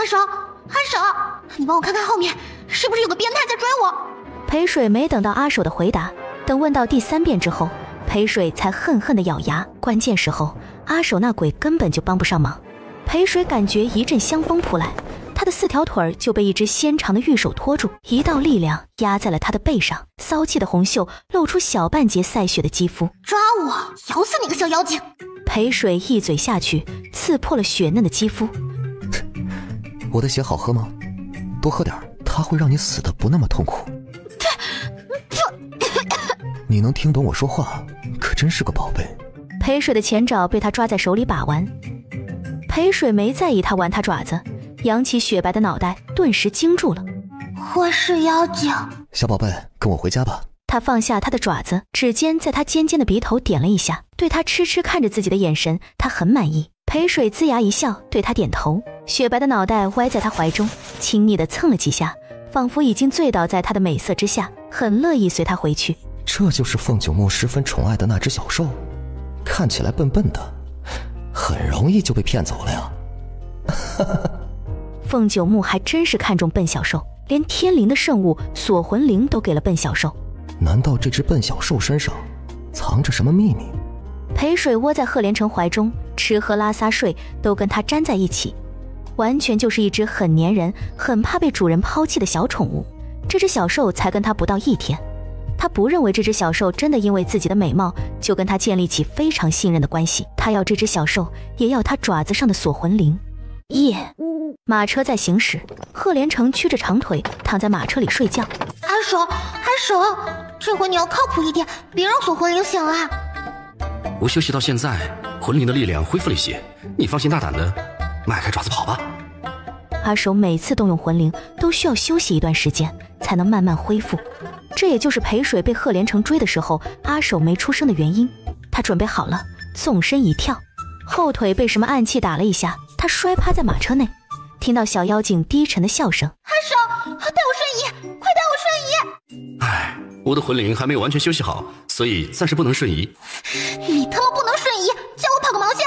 阿守，你帮我看看后面，是不是有个变态在追我？裴水没等到阿守的回答，等问到第3遍之后，裴水才恨恨地咬牙。关键时候，阿守那鬼根本就帮不上忙。裴水感觉一阵香风扑来，他的4条腿就被一只纤长的玉手托住，一道力量压在了他的背上，骚气的红袖露出小半截赛血的肌肤。抓我，咬死你个小妖精！裴水一嘴下去，刺破了雪嫩的肌肤。我的血好喝吗？多喝点，它会让你死得不那么痛苦。你能听懂我说话，可真是个宝贝。裴水的前爪被他抓在手里把玩，裴水没在意他玩他爪子，扬起雪白的脑袋，顿时惊住了。我是妖精。小宝贝，跟我回家吧。他放下他的爪子，指尖在他尖尖的鼻头点了一下，对他痴痴看着自己的眼神，他很满意。裴水龇牙一笑，对他点头，雪白的脑袋歪在他怀中，亲昵地蹭了几下，仿佛已经醉倒在他的美色之下，很乐意随他回去。这就是凤九木十分宠爱的那只小兽，看起来笨笨的，很容易就被骗走了呀。凤九木还真是看中笨小兽，连天灵的圣物锁魂铃都给了笨小兽。难道这只笨小兽身上藏着什么秘密？裴水窝在贺连成怀中，吃喝拉撒睡都跟他粘在一起，完全就是一只很粘人、很怕被主人抛弃的小宠物。这只小兽才跟他不到1天，他不认为这只小兽真的因为自己的美貌就跟他建立起非常信任的关系。他要这只小兽，也要他爪子上的锁魂铃。夜，马车在行驶，贺连成屈着长腿躺在马车里睡觉。阿守，这回你要靠谱一点，别让锁魂铃响啊！我休息到现在，魂灵的力量恢复了一些，你放心大胆的迈开爪子跑吧。阿守每次动用魂灵都需要休息一段时间才能慢慢恢复，这也就是裴水被贺连成追的时候阿守没出声的原因。他准备好了，纵身一跳，后腿被什么暗器打了一下，他摔趴在马车内，听到小妖精低沉的笑声。阿守，带我瞬移，快带我瞬移！唉，我的魂灵还没有完全休息好，所以暂时不能瞬移。你他妈不能瞬移，叫我跑个毛线！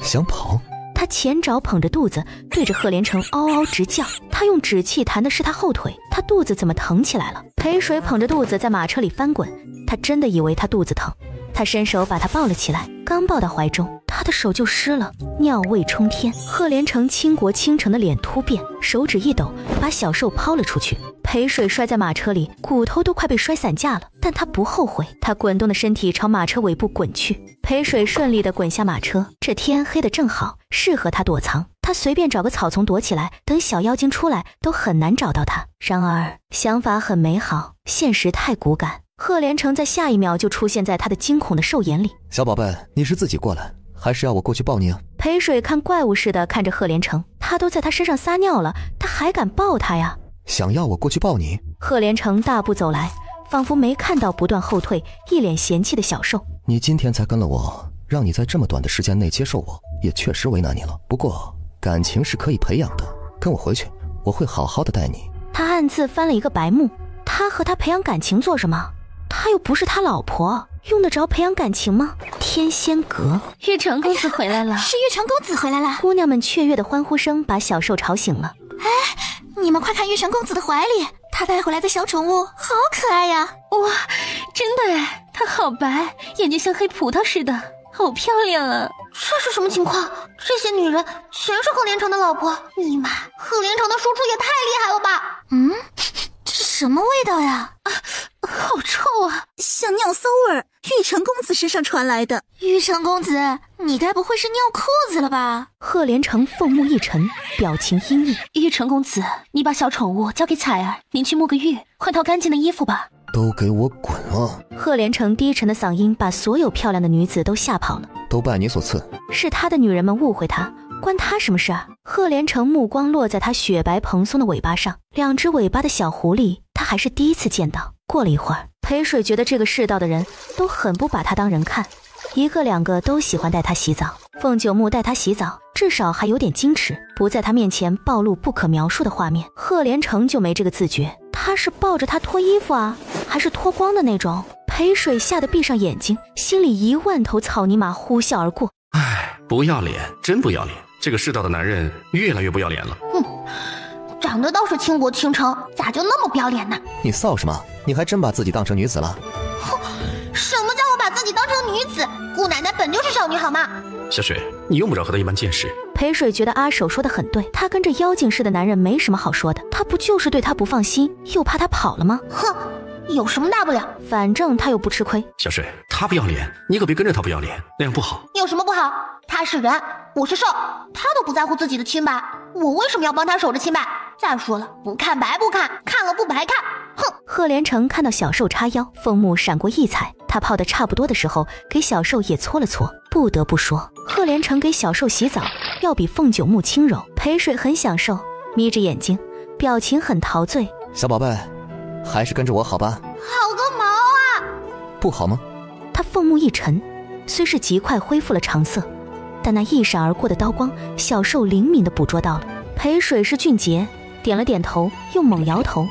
想跑？他前爪捧着肚子，对着贺连成嗷嗷直叫。他用指气弹的是他后腿，他肚子怎么疼起来了？裴水捧着肚子在马车里翻滚，他真的以为他肚子疼。他伸手把他抱了起来，刚抱到怀中，他的手就湿了，尿味冲天。贺连成倾国倾城的脸突变，手指一抖，把小兽抛了出去。裴水摔在马车里，骨头都快被摔散架了，但他不后悔。他滚动的身体朝马车尾部滚去，裴水顺利地滚下马车。这天黑得正好，适合他躲藏。他随便找个草丛躲起来，等小妖精出来都很难找到他。然而想法很美好，现实太骨感。贺连成在下一秒就出现在他的惊恐的兽眼里。小宝贝，你是自己过来，还是要我过去抱你啊？裴水看怪物似的看着贺连成，他都在他身上撒尿了，他还敢抱他呀？想要我过去抱你？贺连成大步走来，仿佛没看到不断后退、一脸嫌弃的小兽。你今天才跟了我，让你在这么短的时间内接受我，也确实为难你了。不过感情是可以培养的，跟我回去，我会好好的待你。他暗自翻了一个白目，他和他培养感情做什么？他又不是他老婆，用得着培养感情吗？天仙阁，玉成公子回来了。是玉成公子回来了。姑娘们雀跃的欢呼声把小兽吵醒了。你们快看玉成公子的怀里，他带回来的小宠物好可爱呀！哇，真的哎，它好白，眼睛像黑葡萄似的，好漂亮啊！这是什么情况？这些女人全是贺连成的老婆？你妈，贺连成的叔叔也太厉害了吧！这是什么味道呀？好臭啊，像尿骚味儿，玉成公子身上传来的。玉成公子，你该不会是尿裤子了吧？贺连成凤目一沉，表情阴翳。玉成公子，你把小宠物交给彩儿，您去沐个浴，换套干净的衣服吧。都给我滚了！贺连成低沉的嗓音把所有漂亮的女子都吓跑了。都拜你所赐，是他的女人们误会他，关他什么事啊？贺连成目光落在他雪白蓬松的尾巴上，两只尾巴的小狐狸他还是第一次见到。过了一会儿，裴水觉得这个世道的人都很不把他当人看，一个两个都喜欢带他洗澡。凤九木带他洗澡，至少还有点矜持，不在他面前暴露不可描述的画面。贺连成就没这个自觉，他是抱着他脱衣服啊，还是脱光的那种？裴水吓得闭上眼睛，心里1万头草泥马呼啸而过。唉，不要脸，真不要脸！这个世道的男人越来越不要脸了。长得倒是倾国倾城，咋就那么不要脸呢？你臊什么？你还真把自己当成女子了？什么叫我把自己当成女子？姑奶奶本就是少女好吗？小水，你用不着和他一般见识。裴水觉得阿守说的很对，他跟这妖精似的男人没什么好说的，他不就是对他不放心，又怕他跑了吗？哼，有什么大不了？反正他又不吃亏。小水，他不要脸，你可别跟着他不要脸，那样不好。有什么不好？他是人，我是兽，他都不在乎自己的清白，我为什么要帮他守着清白？再说了，不看白不看，看了不白看。哼！赫连城看到小兽叉腰，凤目闪过异彩。他泡得差不多的时候，给小兽也搓了搓。不得不说，赫连城给小兽洗澡要比凤九木轻柔。裴水很享受，眯着眼睛，表情很陶醉。小宝贝，还是跟着我好吧？好个毛啊！不好吗？他凤目一沉，虽是极快恢复了常色，但那一闪而过的刀光，小兽灵敏地捕捉到了。裴水是俊杰，点了点头，又猛摇头。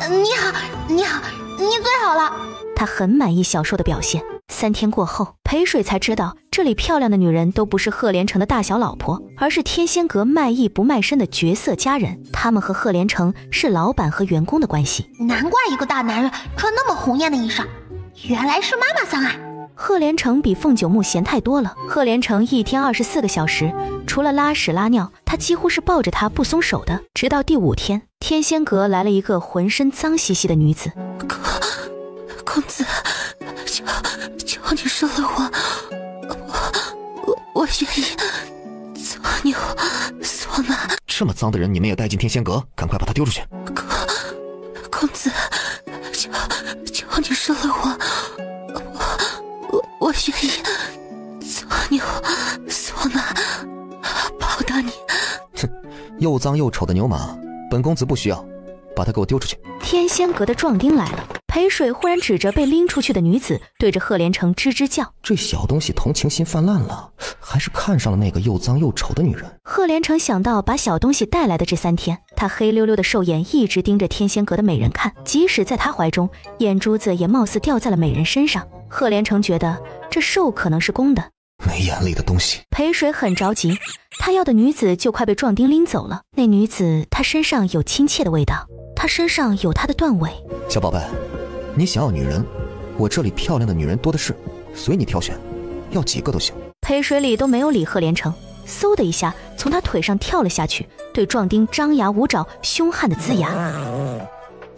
你好，你好，你最好了。他很满意小兽的表现。3天过后，裴水才知道，这里漂亮的女人都不是赫连城的大小老婆，而是天仙阁卖艺不卖身的绝色佳人。他们和赫连城是老板和员工的关系。难怪一个大男人穿那么红艳的衣裳，原来是妈妈桑啊！赫连城比凤九木闲太多了。赫连城一天24个小时，除了拉屎拉尿，他几乎是抱着他不松手的。直到第5天，天仙阁来了一个浑身脏兮兮的女子。公子，求你收了我愿意做牛做马。这么脏的人你们也带进天仙阁，赶快把他丢出去。公子，求你收了我愿意做牛做马，报答你。哼，又脏又丑的牛马，本公子不需要，把他给我丢出去。天仙阁的壮丁来了。裴水忽然指着被拎出去的女子，对着赫连城吱吱叫。这小东西同情心泛滥了，还是看上了那个又脏又丑的女人。赫连城想到把小东西带来的这3天，他黑溜溜的兽眼一直盯着天仙阁的美人看，即使在他怀中，眼珠子也貌似掉在了美人身上。赫连城觉得这兽可能是公的。没眼力的东西。裴水很着急，他要的女子就快被壮丁拎走了。那女子她身上有亲切的味道，她身上有她的段尾。小宝贝，你想要女人，我这里漂亮的女人多的是，随你挑选，要几个都行。裴水里都没有理赫连城，嗖的一下从他腿上跳了下去，对壮丁张牙舞爪，凶悍的呲牙。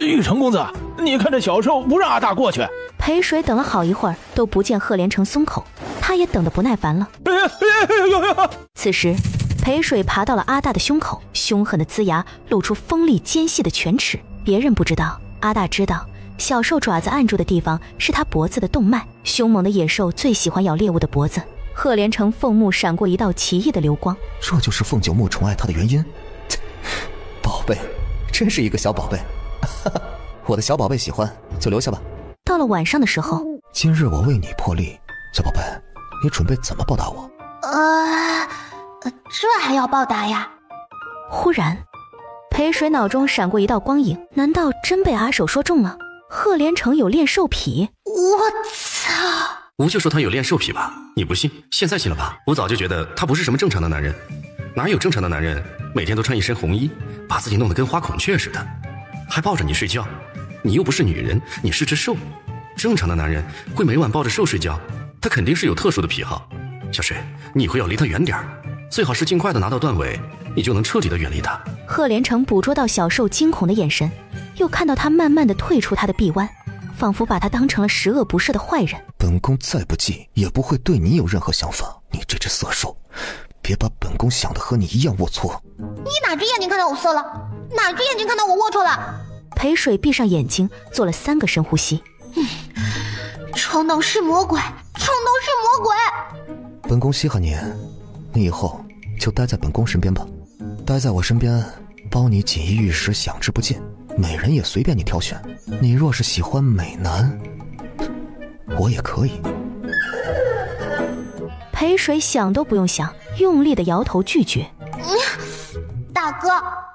玉成公子，你看这小兽不让阿大过去。裴水等了好一会儿都不见赫连城松口，他也等得不耐烦了。此时裴水爬到了阿大的胸口，凶狠的呲牙露出锋利尖细的犬齿。别人不知道，阿大知道，小兽爪子按住的地方是他脖子的动脉。凶猛的野兽最喜欢咬猎物的脖子。赫连城凤目闪过一道奇异的流光，这就是凤九木宠爱他的原因。宝贝，真是一个小宝贝。我的小宝贝喜欢就留下吧。到了晚上的时候，今日我为你破例，小宝贝，你准备怎么报答我？这还要报答呀？忽然裴水脑中闪过一道光影，难道真被阿守说中了？赫连城有练兽癖？我操！吾就说他有练兽癖吧，你不信？现在信了吧？我早就觉得他不是什么正常的男人，哪有正常的男人每天都穿一身红衣，把自己弄得跟花孔雀似的，还抱着你睡觉？你又不是女人，你是只兽。正常的男人会每晚抱着兽睡觉，他肯定是有特殊的癖好。小水，你以后要离他远点，最好是尽快的拿到段尾，你就能彻底的远离他。赫连城捕捉到小兽惊恐的眼神，又看到他慢慢的退出他的臂弯，仿佛把他当成了十恶不赦的坏人。本宫再不济也不会对你有任何想法，你这只色兽，别把本宫想的和你一样龌龊。你哪只眼睛看到我色了？哪只眼睛看到我龌龊了？裴水闭上眼睛，做了3个深呼吸。冲动是魔鬼，冲动是魔鬼。本宫稀罕你，你以后就待在本宫身边吧。待在我身边，包你锦衣玉食，享之不尽，美人也随便你挑选。你若是喜欢美男，我也可以。裴水想都不用想，用力的摇头拒绝。大哥，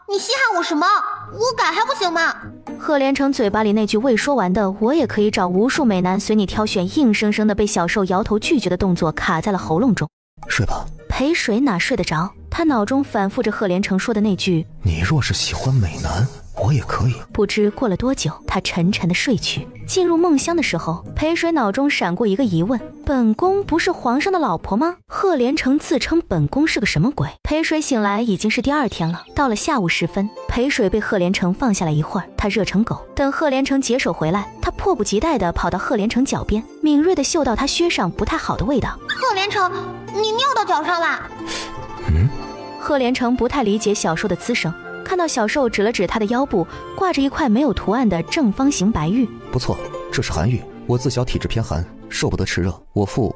你稀罕我什么？我改还不行吗？赫连城嘴巴里那句未说完的我也可以找无数美男随你挑选，硬生生的被小兽摇头拒绝的动作卡在了喉咙中。睡吧。裴水哪睡得着？他脑中反复着贺连成说的那句：你若是喜欢美男，我也可以。不知过了多久，他沉沉的睡去。进入梦乡的时候，裴水脑中闪过一个疑问：本宫不是皇上的老婆吗？贺连成自称本宫是个什么鬼？裴水醒来已经是第2天了。到了下午时分，裴水被贺连成放下来一会儿，他热成狗。等贺连成解手回来，他迫不及待地跑到贺连成脚边，敏锐地嗅到他靴上不太好的味道。贺连成，你尿到脚上啦？贺连成不太理解小受的滋生，看到小受指了指他的腰部，挂着一块没有图案的正方形白玉。不错，这是寒玉。我自小体质偏寒，受不得炽热。我父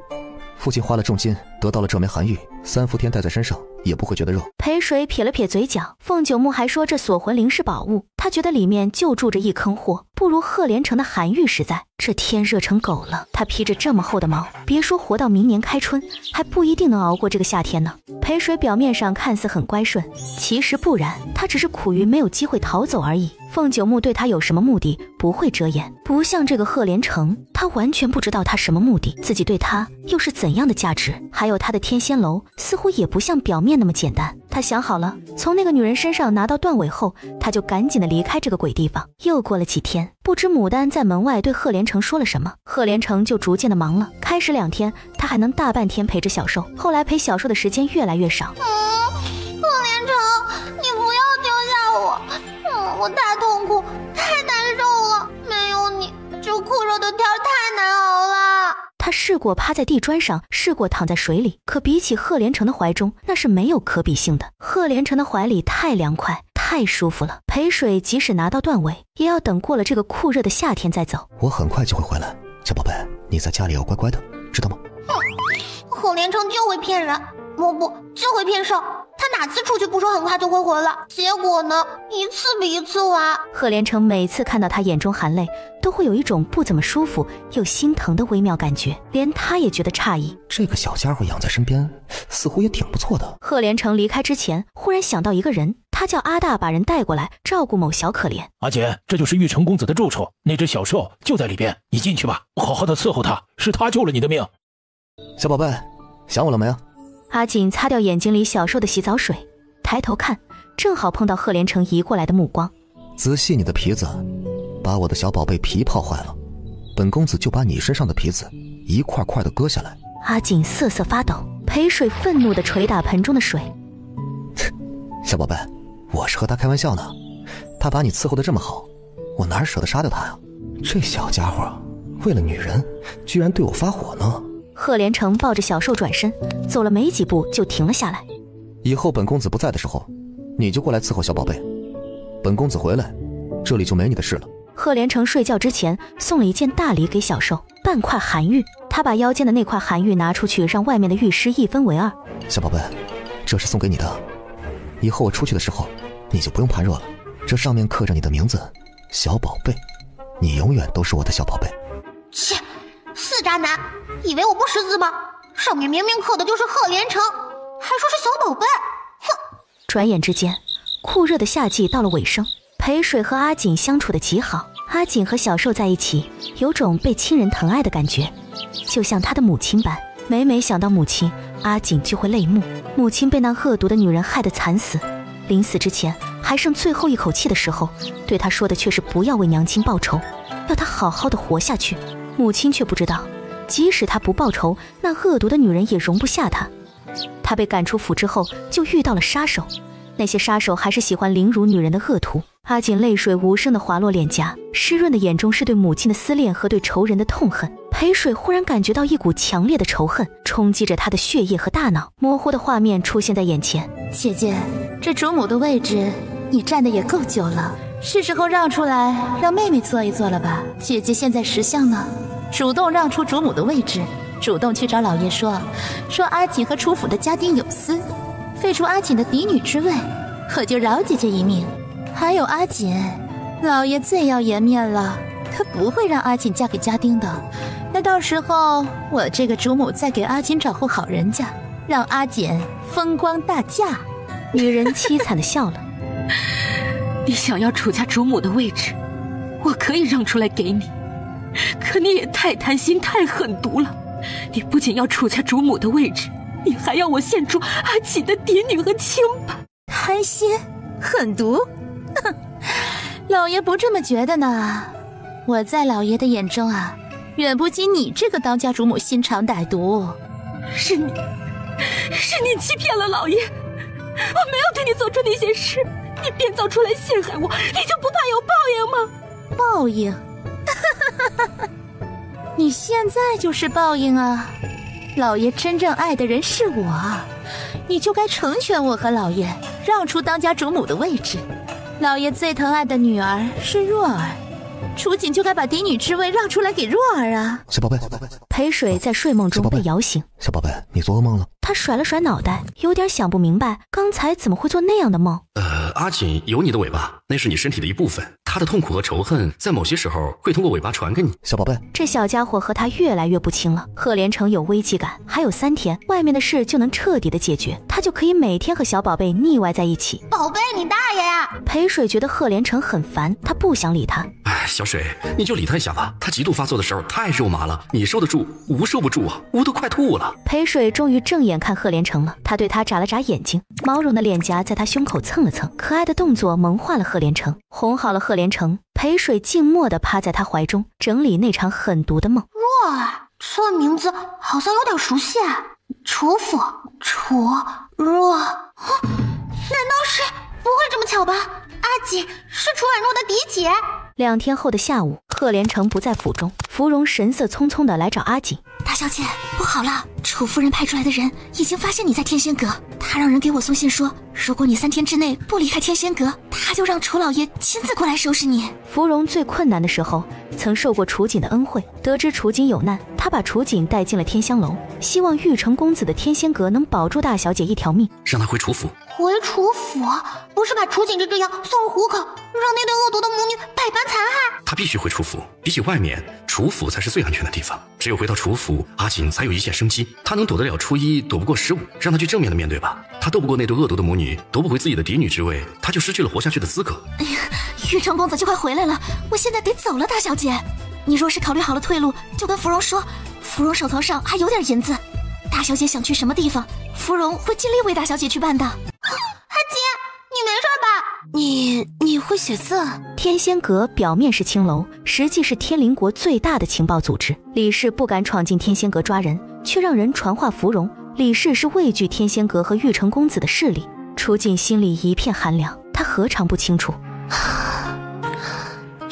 亲花了重金得到了这枚寒玉，3伏天戴在身上也不会觉得热。裴水撇了撇嘴角，凤九木还说这锁魂铃是宝物，他觉得里面就住着一坑货，不如贺连成的寒玉实在。这天热成狗了，他披着这么厚的毛，别说活到明年开春，还不一定能熬过这个夏天呢。裴水表面上看似很乖顺，其实不然，他只是苦于没有机会逃走而已。凤九木对他有什么目的不会遮掩，不像这个贺连成，他完全不知道他什么目的，自己对他又是怎样的价值。还有他的天仙楼似乎也不像表面那么简单。他想好了，从那个女人身上拿到断尾后，他就赶紧的离开这个鬼地方。又过了几天，不知牡丹在门外对贺连成说了什么，贺连成就逐渐的忙了。开始2天他还能大半天陪着小受，后来陪小受的时间越来越少。贺连成，你不要丢下我，我太痛苦，太难受了，没有你，这酷热的天太难熬了。他试过趴在地砖上，试过躺在水里，可比起贺连成的怀中，那是没有可比性的。贺连成的怀里太凉快，太舒服了。裴水即使拿到断尾，也要等过了这个酷热的夏天再走。我很快就会回来，小宝贝，你在家里要乖乖的，知道吗？贺连成就会骗人，不就会骗受。他哪次出去不说很快就会回来，结果呢，一次比一次晚。贺连成每次看到他眼中含泪，都会有一种不怎么舒服又心疼的微妙感觉，连他也觉得诧异。这个小家伙养在身边似乎也挺不错的。贺连成离开之前忽然想到一个人，他叫阿大把人带过来照顾某小可怜。阿姐，这就是玉成公子的住处，那只小兽就在里边，你进去吧，好好的伺候他，是他救了你的命。小宝贝，想我了没啊？阿锦擦掉眼睛里小受的洗澡水，抬头看，正好碰到贺连成移过来的目光。仔细你的皮子，把我的小宝贝皮泡坏了，本公子就把你身上的皮子一块块的割下来。阿锦瑟瑟发抖，裴水愤怒地捶打盆中的水。小宝贝，我是和他开玩笑呢，他把你伺候得这么好，我哪舍得杀掉他呀？这小家伙为了女人居然对我发火呢。贺连成抱着小兽转身走了没几步就停了下来。以后本公子不在的时候，你就过来伺候小宝贝，本公子回来，这里就没你的事了。贺连成睡觉之前送了一件大礼给小兽，半块寒玉。他把腰间的那块寒玉拿出去，让外面的玉师一分为2。小宝贝，这是送给你的，以后我出去的时候你就不用怕热了，这上面刻着你的名字，小宝贝，你永远都是我的小宝贝。切，死渣男，以为我不识字吗？上面明明刻的就是贺连成，还说是小宝贝，哼！转眼之间，酷热的夏季到了尾声，裴水和阿锦相处得极好。阿锦和小受在一起，有种被亲人疼爱的感觉，就像他的母亲般。每每想到母亲，阿锦就会泪目。母亲被那恶毒的女人害得惨死，临死之前还剩最后一口气的时候，对他说的却是不要为娘亲报仇，要他好好的活下去。母亲却不知道，即使他不报仇，那恶毒的女人也容不下他。他被赶出府之后，就遇到了杀手，那些杀手还是喜欢凌辱女人的恶徒。阿锦泪水无声地滑落脸颊，湿润的眼中是对母亲的思念和对仇人的痛恨。裴水忽然感觉到一股强烈的仇恨冲击着他的血液和大脑，模糊的画面出现在眼前。姐姐，这主母的位置你站的也够久了，是时候让出来让妹妹坐一坐了吧。姐姐现在识相呢，主动让出主母的位置，主动去找老爷说阿锦和楚府的家丁有私，废除阿锦的嫡女之位，我就饶姐姐一命。还有阿锦，老爷最要颜面了，他不会让阿锦嫁给家丁的。那到时候我这个主母再给阿锦找户好人家，让阿锦风光大嫁。女人凄惨地笑了。你想要楚家主母的位置，我可以让出来给你，可你也太贪心太狠毒了。你不仅要楚家主母的位置，你还要我献出阿锦的嫡女和清白？贪心狠毒，哼，老爷不这么觉得呢。我在老爷的眼中啊，远不及你这个当家主母心肠歹毒。是你欺骗了老爷，我没有对你做出那些事，你编造出来陷害我，你就不怕有报应吗？报应？你现在就是报应啊！老爷真正爱的人是我，你就该成全我和老爷，让出当家主母的位置。老爷最疼爱的女儿是若儿，楚锦就该把嫡女之位让出来给若儿啊！小宝贝，裴水在睡梦中被摇醒。小宝贝，你做噩梦了？他甩了甩脑袋，有点想不明白，刚才怎么会做那样的梦？阿锦有你的尾巴，那是你身体的一部分，他的痛苦和仇恨在某些时候会通过尾巴传给你。小宝贝，这小家伙和他越来越不亲了。赫连城有危机感，还有3天，外面的事就能彻底的解决，他就可以每天和小宝贝腻歪在一起。宝贝，你大爷呀！裴水觉得赫连城很烦，他不想理他。哎，小水，你就理他一下吧，他极度发作的时候太肉麻了，你受得住，吾受不住啊，吾都快吐了。裴水终于正眼看赫连城了，他对他眨了眨眼睛，毛绒的脸颊在他胸口蹭了蹭，可爱的动作萌化了赫连城，哄好了赫连城。裴水静默地趴在他怀中，整理那场狠毒的梦。若儿，这名字好像有点熟悉啊。楚府，楚若，难道是？不会这么巧吧？阿锦是楚婉若的嫡姐。2天后的下午，赫连城不在府中，芙蓉神色匆匆地来找阿锦。大小姐，不好了，楚夫人派出来的人已经发现你在天仙阁，他让人给我送信说，如果你3天之内不离开天仙阁，他就让楚老爷亲自过来收拾你。芙蓉最困难的时候曾受过楚锦的恩惠，得知楚锦有难，他把楚锦带进了天香楼，希望玉成公子的天仙阁能保住大小姐一条命。让他回楚府。回楚府？不是把楚锦这样送入虎口，让那对恶毒的母女百般残害？他必须回楚府，比起外面，楚府才是最安全的地方。只有回到楚府，阿锦才有一线生机。他能躲得了初一，躲不过15，让他去正面的面对吧。他斗不过那对恶毒的母女，夺不回自己的嫡女之位，他就失去了活下去的资格。哎呀，玉成公子就快回来了，我现在得走了，大小姐。你若是考虑好了退路，就跟芙蓉说，芙蓉手头上还有点银子，大小姐想去什么地方，芙蓉会尽力为大小姐去办的。阿锦，你没事吧？你会写字？天仙阁表面是青楼，实际是天灵国最大的情报组织。李氏不敢闯进天仙阁抓人，却让人传话芙蓉。李氏是畏惧天仙阁和玉成公子的势力。楚锦心里一片寒凉，他何尝不清楚？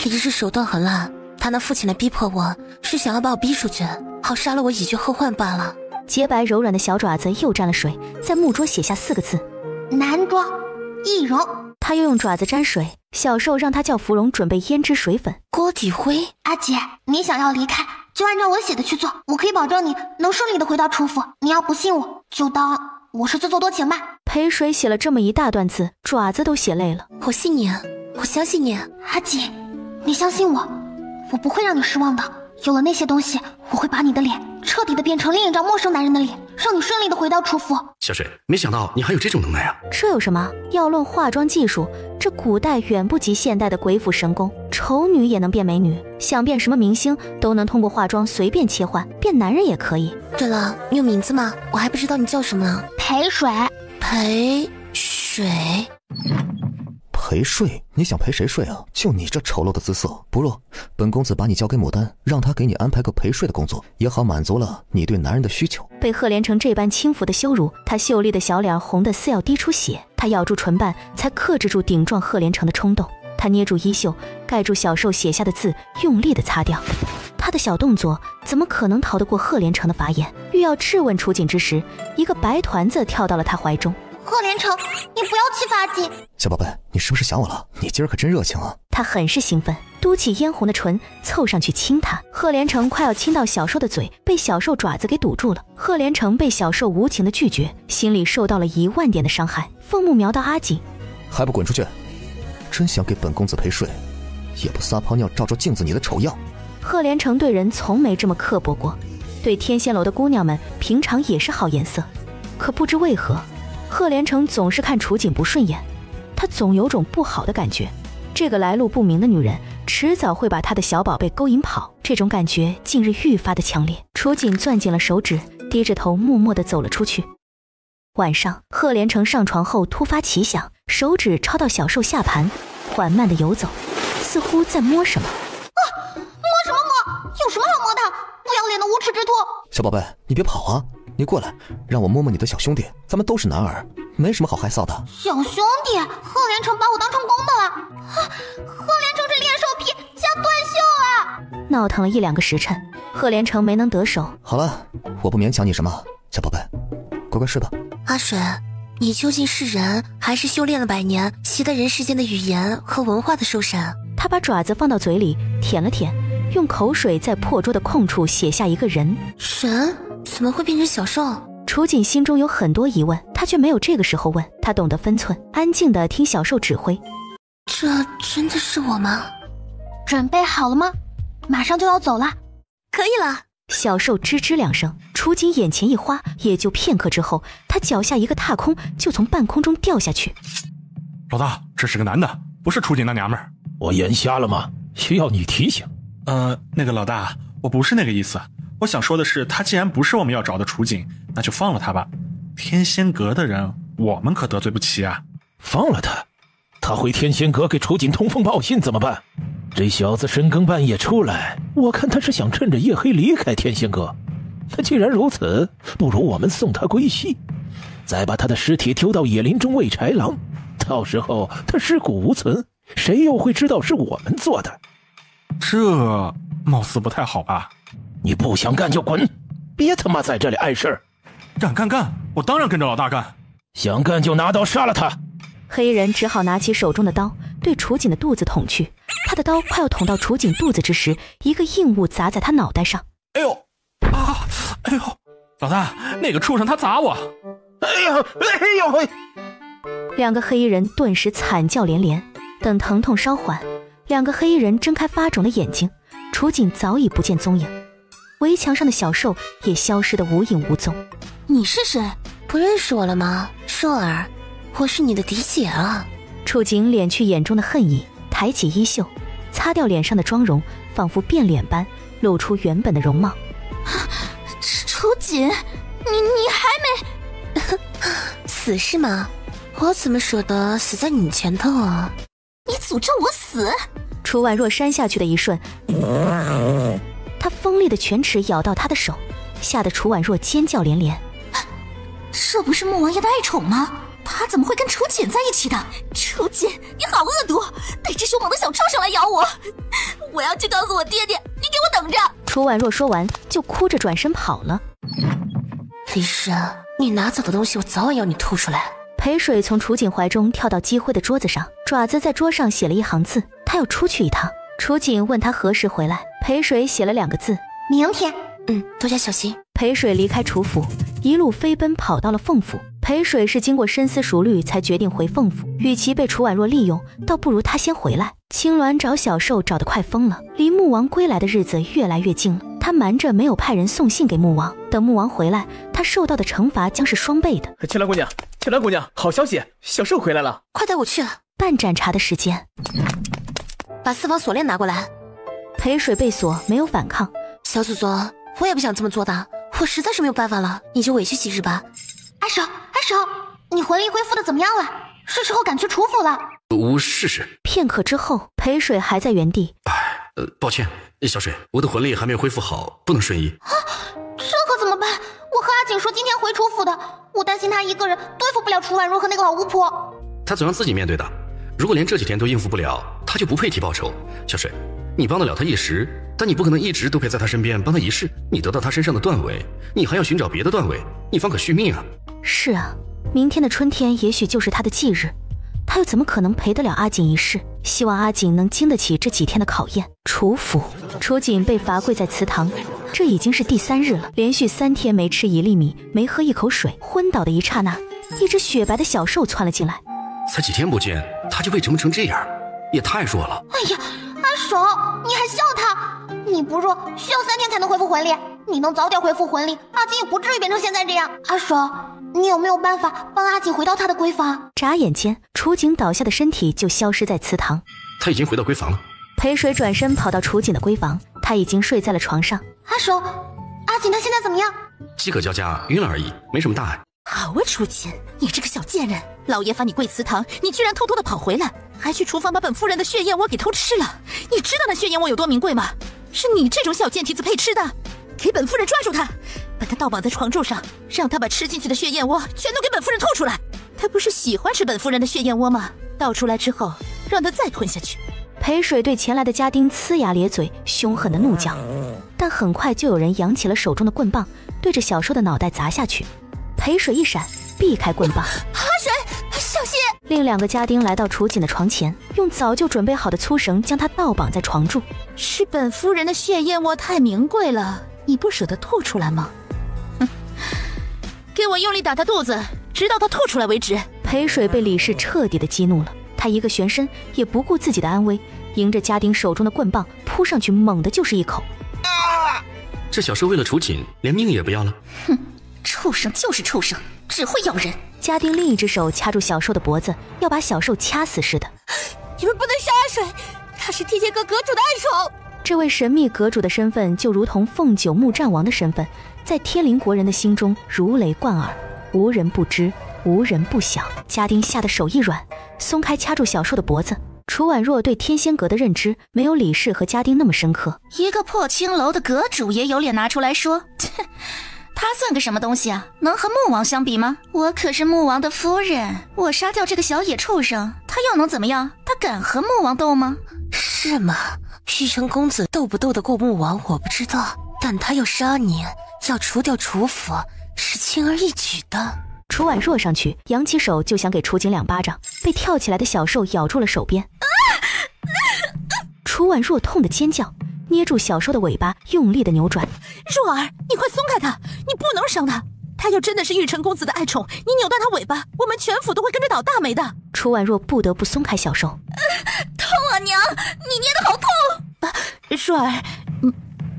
李氏手段很烂，他拿父亲来逼迫我，是想要把我逼出去，好杀了我以绝后患罢了。洁白柔软的小爪子又沾了水，在木桌写下4个字：男装易容。他又用爪子沾水，小兽让他叫芙蓉准备胭脂水粉。锅底灰，阿姐，你想要离开，就按照我写的去做，我可以保证你能顺利的回到楚府。你要不信我，就当我是自作多情吧。裴水写了这么一大段字，爪子都写累了。我信你，我相信你。阿锦，你相信我，我不会让你失望的。有了那些东西，我会把你的脸彻底的变成另一张陌生男人的脸，让你顺利的回到楚府。小水，没想到你还有这种能耐啊！这有什么？要论化妆技术，这古代远不及现代的鬼斧神工。丑女也能变美女，想变什么明星都能通过化妆随便切换，变男人也可以。对了，你有名字吗？我还不知道你叫什么呢。裴水。裴水。陪睡？你想陪谁睡啊？就你这丑陋的姿色，不若本公子把你交给牡丹，让她给你安排个陪睡的工作，也好满足了你对男人的需求。被赫连城这般轻浮的羞辱，他秀丽的小脸红得似要滴出血，他咬住唇瓣，才克制住顶撞赫连城的冲动。他捏住衣袖，盖住小兽写下的字，用力地擦掉。他的小动作怎么可能逃得过赫连城的法眼？欲要质问楚锦之时，一个白团子跳到了他怀中。赫连城，你不要欺负阿锦。小宝贝，你是不是想我了？你今儿可真热情啊！他很是兴奋，嘟起嫣红的唇，凑上去亲他。赫连城快要亲到小兽的嘴，被小兽爪子给堵住了。赫连城被小兽无情的拒绝，心里受到了10000点的伤害。凤目瞄到阿锦，还不滚出去！真想给本公子陪睡，也不撒泡尿照照镜子你的丑样。赫连城对人从没这么刻薄过，对天仙楼的姑娘们平常也是好颜色，可不知为何，赫连城总是看楚锦不顺眼，他总有种不好的感觉，这个来路不明的女人迟早会把他的小宝贝勾引跑，这种感觉近日愈发的强烈。楚锦攥紧了手指，低着头默默地走了出去。晚上，贺连成上床后突发奇想，手指抄到小兽下盘，缓慢地游走，似乎在摸什么。摸什么摸？有什么好摸的？不要脸的无耻之徒！小宝贝，你别跑啊！你过来，让我摸摸你的小兄弟。咱们都是男儿，没什么好害臊的。小兄弟，贺连成把我当成公的了。贺连成是练兽癖加断袖啊！闹腾了1-2个时辰，贺连成没能得手。好了，我不勉强你什么，小宝贝，乖乖睡吧。阿水，你究竟是人，还是修炼了100年、习得人世间的语言和文化的兽神？他把爪子放到嘴里舔了舔，用口水在破桌的空处写下一个人。神怎么会变成小兽？楚锦心中有很多疑问，他却没有这个时候问，他懂得分寸，安静地听小兽指挥。这真的是我吗？准备好了吗？马上就要走了。可以了。小兽吱吱2声，楚锦眼前一花，也就片刻之后，他脚下一个踏空，就从半空中掉下去。老大，这是个男的，不是楚锦那娘们儿。我眼瞎了吗？需要你提醒。那个老大，我不是那个意思。我想说的是，他既然不是我们要找的楚锦，那就放了他吧。天仙阁的人，我们可得罪不起啊。放了他？他回天仙阁给楚锦通风报信怎么办？这小子深更半夜出来，我看他是想趁着夜黑离开天仙阁。那既然如此，不如我们送他归西，再把他的尸体丢到野林中喂豺狼。到时候他尸骨无存，谁又会知道是我们做的？这貌似不太好吧？你不想干就滚，别他妈在这里碍事儿。干，我当然跟着老大干。想干就拿刀杀了他。黑衣人只好拿起手中的刀，对楚锦的肚子捅去。他的刀快要捅到楚锦肚子之时，一个硬物砸在他脑袋上。哎呦！老大，那个畜生他砸我！哎呦！2个黑衣人顿时惨叫连连。等疼痛稍缓，2个黑衣人睁开发肿的眼睛，楚锦早已不见踪影，围墙上的小兽也消失得无影无踪。你是谁？不认识我了吗？兽儿，我是你的嫡姐啊！楚锦敛去眼中的恨意，抬起衣袖，擦掉脸上的妆容，仿佛变脸般露出原本的容貌。楚锦，你还没死是吗？我怎么舍得死在你前头啊？你诅咒我死！楚婉若扇下去的一瞬，他锋利的犬齿咬到他的手，吓得楚婉若尖叫连连。这不是穆王爷的爱宠吗？他怎么会跟楚锦在一起的？楚锦，你好恶毒，带只凶猛的小畜生来咬我！我要去告诉我爹爹，你给我等着！楚婉若说完，就哭着转身跑了。李氏，你拿走的东西，我早晚要你吐出来。裴水从楚锦怀中跳到积灰的桌子上，爪子在桌上写了一行字，他要出去一趟。楚锦问他何时回来，裴水写了2个字：明天。多加小心。裴水离开楚府，一路飞奔跑到了凤府。裴水是经过深思熟虑才决定回凤府，与其被楚婉若利用，倒不如他先回来。青鸾找小兽找得快疯了，离穆王归来的日子越来越近了。他瞒着没有派人送信给穆王，等穆王回来，他受到的惩罚将是双倍的。青鸾姑娘，好消息，小兽回来了，快带我去。半盏茶的时间，把4房锁链拿过来。裴水被锁，没有反抗。小祖宗，我也不想这么做的，我实在是没有办法了，你就委屈几日吧。阿守，你魂力恢复的怎么样了？是时候赶去楚府了。我试试。片刻之后，裴水还在原地。抱歉，小水，我的魂力还没有恢复好，不能瞬移。这可怎么办？我和阿锦说今天回楚府的，我担心他一个人对付不了楚婉若和那个老巫婆。他总要自己面对的，如果连这几天都应付不了，他就不配提报仇。小水，你帮得了他一时，但你不可能一直都陪在他身边帮他一世。你得到他身上的段位，你还要寻找别的段位，你方可续命啊。是啊，明天的春天也许就是他的忌日，他又怎么可能陪得了阿锦一世？希望阿锦能经得起这几天的考验。楚府，楚锦被罚跪在祠堂，这已经是第3日了，连续3天没吃1粒米，没喝一口水，昏倒的一刹那，一只雪白的小兽窜了进来。才几天不见，他就被折磨成这样，也太弱了。哎呀，阿守，你还笑他？你不弱，需要3天才能恢复魂力，你能早点恢复魂力，阿锦也不至于变成现在这样。阿守，你有没有办法帮阿锦回到他的闺房？眨眼间，楚锦倒下的身体就消失在祠堂。他已经回到闺房了。裴水转身跑到楚锦的闺房，他已经睡在了床上。阿守，阿锦他现在怎么样？饥渴交加，晕了而已，没什么大碍。好啊，楚锦，你这个小贱人！老爷罚你跪祠堂，你居然偷偷的跑回来，还去厨房把本夫人的血燕窝给偷吃了。你知道那血燕窝有多名贵吗？是你这种小贱蹄子配吃的！给本夫人抓住他，把他倒绑在床柱上，让他把吃进去的血燕窝全都给本夫人吐出来。他不是喜欢吃本夫人的血燕窝吗？倒出来之后，让他再吞下去。裴水对前来的家丁呲牙咧嘴，凶狠的怒叫，但很快就有人扬起了手中的棍棒，对着小兽的脑袋砸下去。裴水一闪，避开棍棒。哈水，小心！另2个家丁来到楚锦的床前，用早就准备好的粗绳将他倒绑在床柱。是本夫人的血燕窝太名贵了，你不舍得吐出来吗？哼，给我用力打他肚子，直到他吐出来为止。裴水被李氏彻底的激怒了，他一个旋身，也不顾自己的安危，迎着家丁手中的棍棒扑上去，猛地就是一口。这小兽为了楚锦，连命也不要了。哼，畜生就是畜生，只会咬人。家丁另一只手掐住小兽的脖子，要把小兽掐死似的。你们不能杀阿水，他是天蝎阁阁主的爱宠。这位神秘阁主的身份，就如同凤九牧战王的身份，在天灵国人的心中如雷贯耳，无人不知，无人不晓。家丁吓得手一软，松开掐住小兽的脖子。楚婉若对天仙阁的认知没有李氏和家丁那么深刻。一个破青楼的阁主也有脸拿出来说，他算个什么东西啊？能和穆王相比吗？我可是穆王的夫人，我杀掉这个小野畜生，他又能怎么样？他敢和穆王斗吗？是吗？玉成公子斗不斗得过穆王我不知道，但他要杀你，要除掉楚府，是轻而易举的。楚婉若上去扬起手就想给楚锦2巴掌，被跳起来的小兽咬住了手边。楚婉若痛得尖叫，捏住小兽的尾巴用力的扭转。若儿，你快松开他，你不能伤他，他要真的是玉成公子的爱宠，你扭断他尾巴，我们全府都会跟着倒大霉的。楚婉若不得不松开小兽。痛啊娘，你捏得好痛！若儿，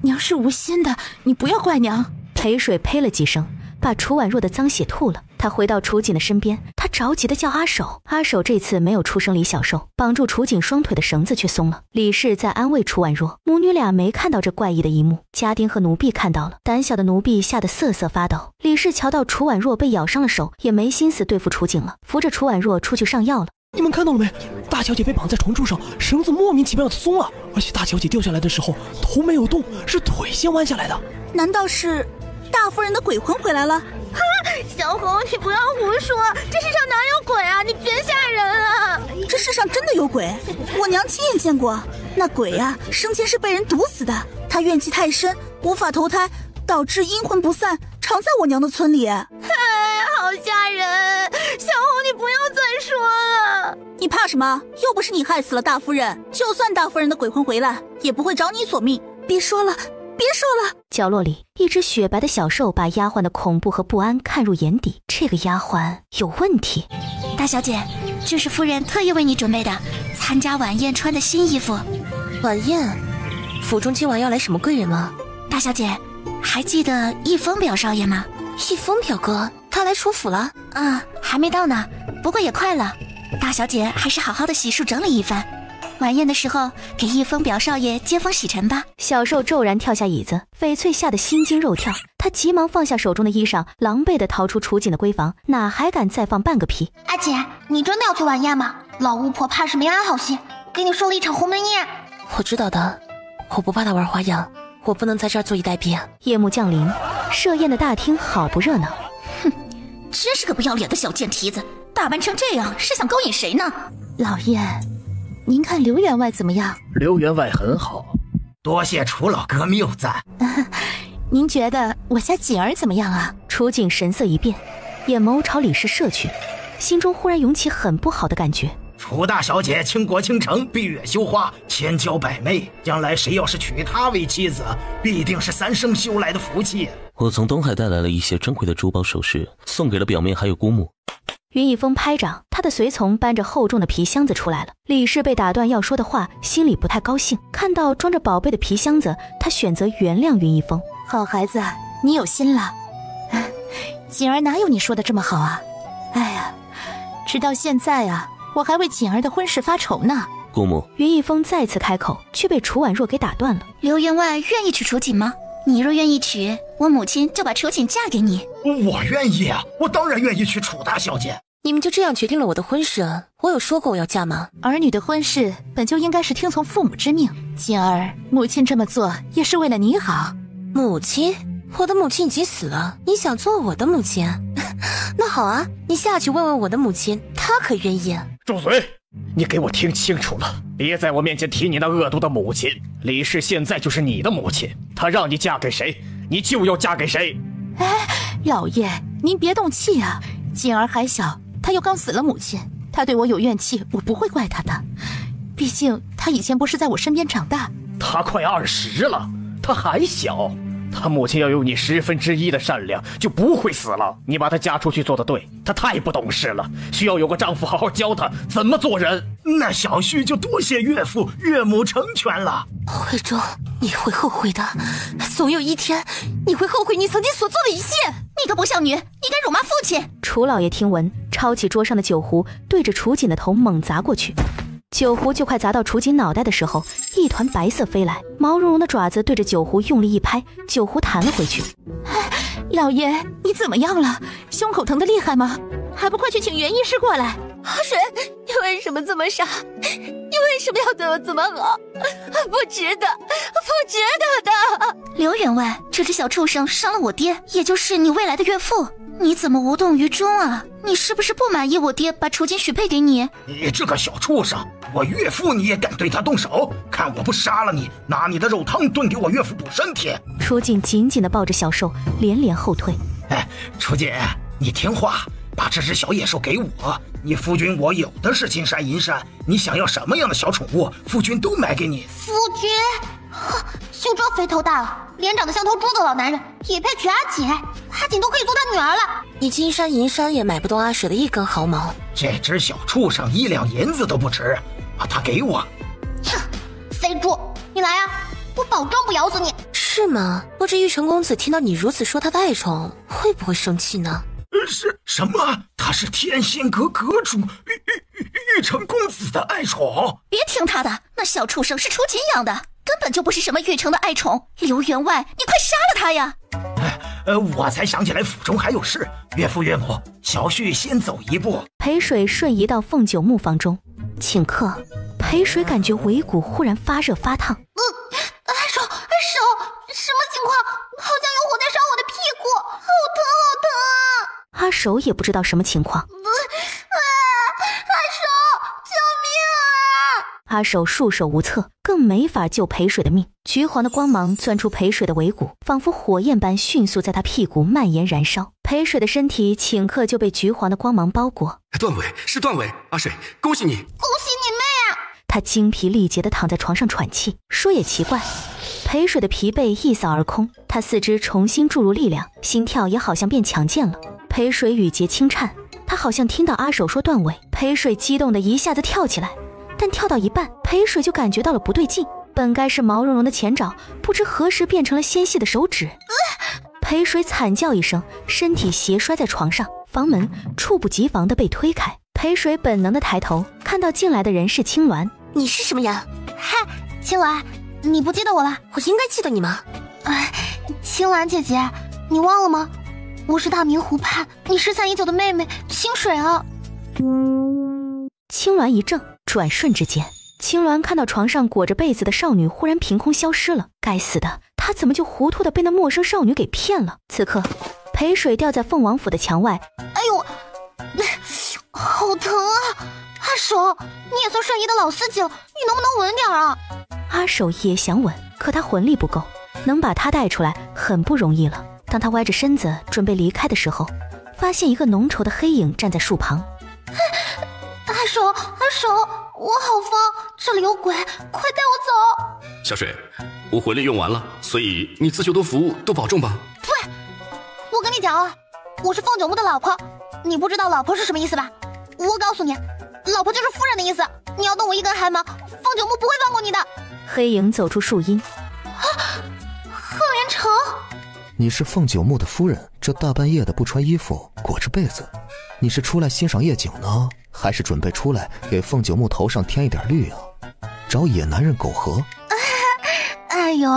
娘是无心的，你不要怪娘。裴水呸了几声，把楚婉若的脏血吐了。他回到楚锦的身边，他着急的叫阿守。阿守这次没有出声理小兽，绑住楚锦双腿的绳子却松了。李氏在安慰楚婉若，母女俩没看到这怪异的一幕。家丁和奴婢看到了，胆小的奴婢吓得瑟瑟发抖。李氏瞧到楚婉若被咬伤了手，也没心思对付楚锦了，扶着楚婉若出去上药了。你们看到了没？大小姐被绑在床柱上，绳子莫名其妙的松了，而且大小姐掉下来的时候头没有动，是腿先弯下来的。难道是大夫人的鬼魂回来了？哈，小红，你不要胡说，这世上哪有鬼啊？你别吓人啊！这世上真的有鬼，我娘亲眼见过。那鬼啊，生前是被人毒死的，他怨气太深，无法投胎，导致阴魂不散，常在我娘的村里。哎，好吓人！小红，你不要再说了。你怕什么？又不是你害死了大夫人，就算大夫人的鬼魂回来，也不会找你索命。别说了，别说了。角落里，一只雪白的小兽把丫鬟的恐怖和不安看入眼底。这个丫鬟有问题。大小姐，这是夫人特意为你准备的，参加晚宴穿的新衣服。晚宴？府中今晚要来什么贵人吗？大小姐，还记得逸风表少爷吗？逸风表哥，他来楚府了？还没到呢，不过也快了。大小姐还是好好的洗漱整理一番，晚宴的时候给逸风表少爷接风洗尘吧。小兽骤然跳下椅子，翡翠吓得心惊肉跳，他急忙放下手中的衣裳，狼狈地逃出楚锦的闺房，哪还敢再放半个屁。阿姐，你真的要去晚宴吗？老巫婆怕是没安好心，给你说了一场鸿门宴。我知道的，我不怕他玩花样，我不能在这儿坐以待毙。夜幕降临，设宴的大厅好不热闹。哼，真是个不要脸的小贱蹄子，打扮成这样是想勾引谁呢？老爷，您看刘员外怎么样？刘员外很好，多谢楚老哥谬赞。您觉得我家锦儿怎么样啊？楚锦神色一变，眼眸朝李氏射去，心中忽然涌起很不好的感觉。楚大小姐倾国倾城，闭月羞花，千娇百媚，将来谁要是娶她为妻子，必定是3生修来的福气。我从东海带来了一些珍贵的珠宝首饰，送给了表妹还有姑母。云逸风拍掌，他的随从搬着厚重的皮箱子出来了。李氏被打断要说的话，心里不太高兴，看到装着宝贝的皮箱子，他选择原谅云逸风。好孩子，你有心了。锦儿哪有你说的这么好啊？哎呀，直到现在啊，我还为锦儿的婚事发愁呢。姑母，云逸风再次开口，却被楚婉若给打断了。刘员外愿意娶楚锦吗？你若愿意娶，我母亲就把楚锦嫁给你。我愿意啊，我当然愿意娶楚大小姐。你们就这样决定了我的婚事？我有说过我要嫁吗？儿女的婚事本就应该是听从父母之命，今儿母亲这么做也是为了你好。母亲？我的母亲已经死了，你想做我的母亲？那好啊，你下去问问我的母亲，她可愿意？住嘴！你给我听清楚了，别在我面前提你那恶毒的母亲。李氏现在就是你的母亲，她让你嫁给谁，你就要嫁给谁。哎，老爷，您别动气啊，锦儿还小，她又刚死了母亲，她对我有怨气，我不会怪她的。毕竟她以前不是在我身边长大。她快20了，她还小，她母亲要有你1/10的善良，就不会死了。你把她嫁出去做得对，她太不懂事了，需要有个丈夫好好教她怎么做人。那小婿就多谢岳父岳母成全了。慧中，你会后悔的，总有一天你会后悔你曾经所做的一切。你个不孝女，你敢辱骂父亲！楚老爷听闻，抄起桌上的酒壶，对着楚锦的头猛砸过去。酒壶就快砸到楚锦脑袋的时候，一团白色飞来，毛茸茸的爪子对着酒壶用力一拍，酒壶弹了回去。老爷，你怎么样了？胸口疼得厉害吗？还不快去请袁医师过来！阿水，你为什么这么傻？你为什么要对我这么好？不值得，不值得的！刘员外，这只小畜生伤了我爹，也就是你未来的岳父，你怎么无动于衷啊？你是不是不满意我爹把楚锦许配给你？你这个小畜生，我岳父你也敢对他动手？看我不杀了你，拿你的肉汤炖给我岳父补身体！楚锦紧紧地抱着小兽，连连后退。哎，楚锦，你听话，把这只小野兽给我。你夫君我有的是金山银山，你想要什么样的小宠物，夫君都买给你。夫君，就这肥头大耳、脸长得像头猪的老男人，也配娶阿锦？阿锦都可以做他女儿了。你金山银山也买不动阿水的一根毫毛。这只小畜生1两银子都不值，把它给我。哼，肥猪，你来啊，我保证不咬死你。是吗？不知玉成公子听到你如此说他的爱宠，会不会生气呢？是什么？他是天仙阁阁主玉成公子的爱宠。别听他的，那小畜生是楚锦养的，根本就不是什么玉成的爱宠。刘员外，你快杀了他呀！我才想起来府中还有事，岳父岳母，小婿先走一步。裴水瞬移到凤九木房中请客。裴水感觉尾骨忽然发热发烫。手，什么情况？好像有火在烧我的屁股，好疼好疼啊！阿守也不知道什么情况。阿守，救命啊！阿守束手无策，更没法救裴水的命。橘黄的光芒钻出裴水的尾骨，仿佛火焰般迅速在他屁股蔓延燃烧。裴水的身体顷刻就被橘黄的光芒包裹。段伟，是段伟，阿水，恭喜你！恭喜你妹啊！他精疲力竭地躺在床上喘气。说也奇怪，裴水的疲惫一扫而空，他四肢重新注入力量，心跳也好像变强健了。裴水语节轻颤，他好像听到阿守说段伟。裴水激动的一下子跳起来，但跳到一半，裴水就感觉到了不对劲，本该是毛茸茸的前爪，不知何时变成了纤细的手指。裴水惨叫一声，身体斜摔在床上，房门猝不及防地被推开。裴水本能地抬头，看到进来的人是青鸾。你是什么人？嗨，青鸾，你不记得我了？我应该记得你吗？青鸾姐姐，你忘了吗？我是大明湖畔你失散已久的妹妹清水啊！青鸾一怔，转瞬之间，青鸾看到床上裹着被子的少女忽然凭空消失了。该死的，她怎么就糊涂的被那陌生少女给骗了？此刻，裴水吊在凤王府的墙外。哎呦，好疼啊！阿守，你也算顺义的老司机了，你能不能稳点啊？阿守也想稳，可他魂力不够，能把他带出来很不容易了。当他歪着身子准备离开的时候，发现一个浓稠的黑影站在树旁。阿守，我好慌，这里有鬼，快带我走！小水，我魂力用完了，所以你自求多福，多保重吧。对，我跟你讲啊，我是凤九木的老婆，你不知道老婆是什么意思吧？我告诉你，老婆就是夫人的意思，你要动我一根汗毛，凤九木不会放过你的。黑影走出树荫。贺连成，你是凤九木的夫人，这大半夜的不穿衣服裹着被子，你是出来欣赏夜景呢，还是准备出来给凤九木头上添一点绿啊？找野男人苟合？哎哎呦，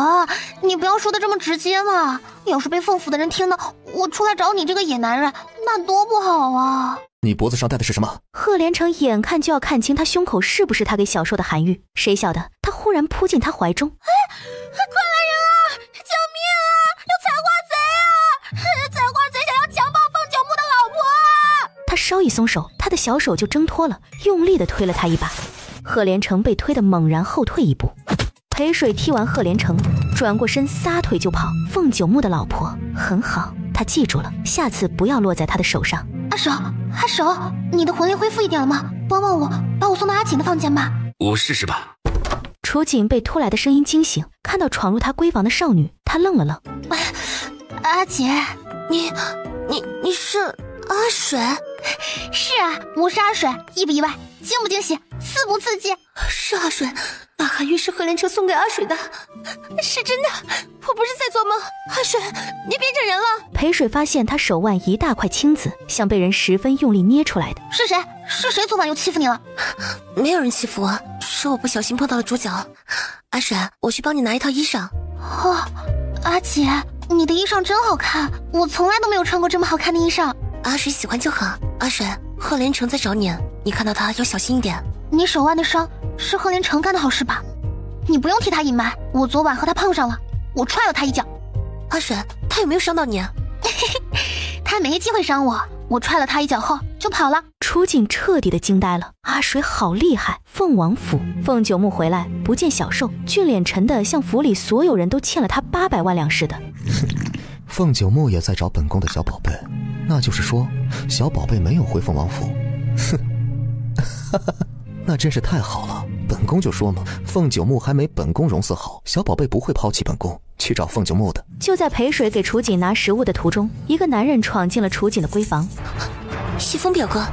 你不要说的这么直接嘛！要是被凤府的人听到我出来找你这个野男人，那多不好啊！你脖子上戴的是什么？贺连成眼看就要看清他胸口是不是他给小受的韩愈，谁晓得他忽然扑进他怀中。快来人啊！救命啊！有采花贼啊！采花贼想要强暴凤九木的老婆啊！他稍一松手，他的小手就挣脱了，用力地推了他一把。贺连成被推得猛然后退一步。裴水踢完贺连成，转过身撒腿就跑。凤九木的老婆很好，他记住了，下次不要落在他的手上。阿守，你的魂力恢复一点了吗？帮帮我，把我送到阿锦的房间吧。我试试吧。楚锦被突来的声音惊醒，看到闯入他闺房的少女，他愣了愣。阿姐，你是阿水？是啊，我是阿水，意不意外？惊不惊喜？刺不刺激？是阿水，把韩愈是贺连成送给阿水的，是真的，我不是在做梦。阿水，你变成人了。裴水发现他手腕一大块青紫，像被人十分用力捏出来的。是谁？是谁昨晚又欺负你了？没有人欺负我，是我不小心碰到了主角。阿水，我去帮你拿一套衣裳。哦，阿姐，你的衣裳真好看，我从来都没有穿过这么好看的衣裳。阿水喜欢就好。阿水，贺连成在找你，你看到他要小心一点。你手腕的伤是贺连成干的好事吧？你不用替他隐瞒，我昨晚和他碰上了，我踹了他一脚。阿水，他有没有伤到你？他没机会伤我，我踹了他一脚后就跑了。楚锦彻底的惊呆了，阿水好厉害！凤王府，凤九木回来不见小受，俊脸沉的像府里所有人都欠了他800万两似的。凤九木也在找本宫的小宝贝，那就是说小宝贝没有回凤王府。哼，那真是太好了。本宫就说嘛，凤九木还没本宫容色好，小宝贝不会抛弃本宫去找凤九木的。就在裴水给楚锦拿食物的途中，一个男人闯进了楚锦的闺房。西风表哥，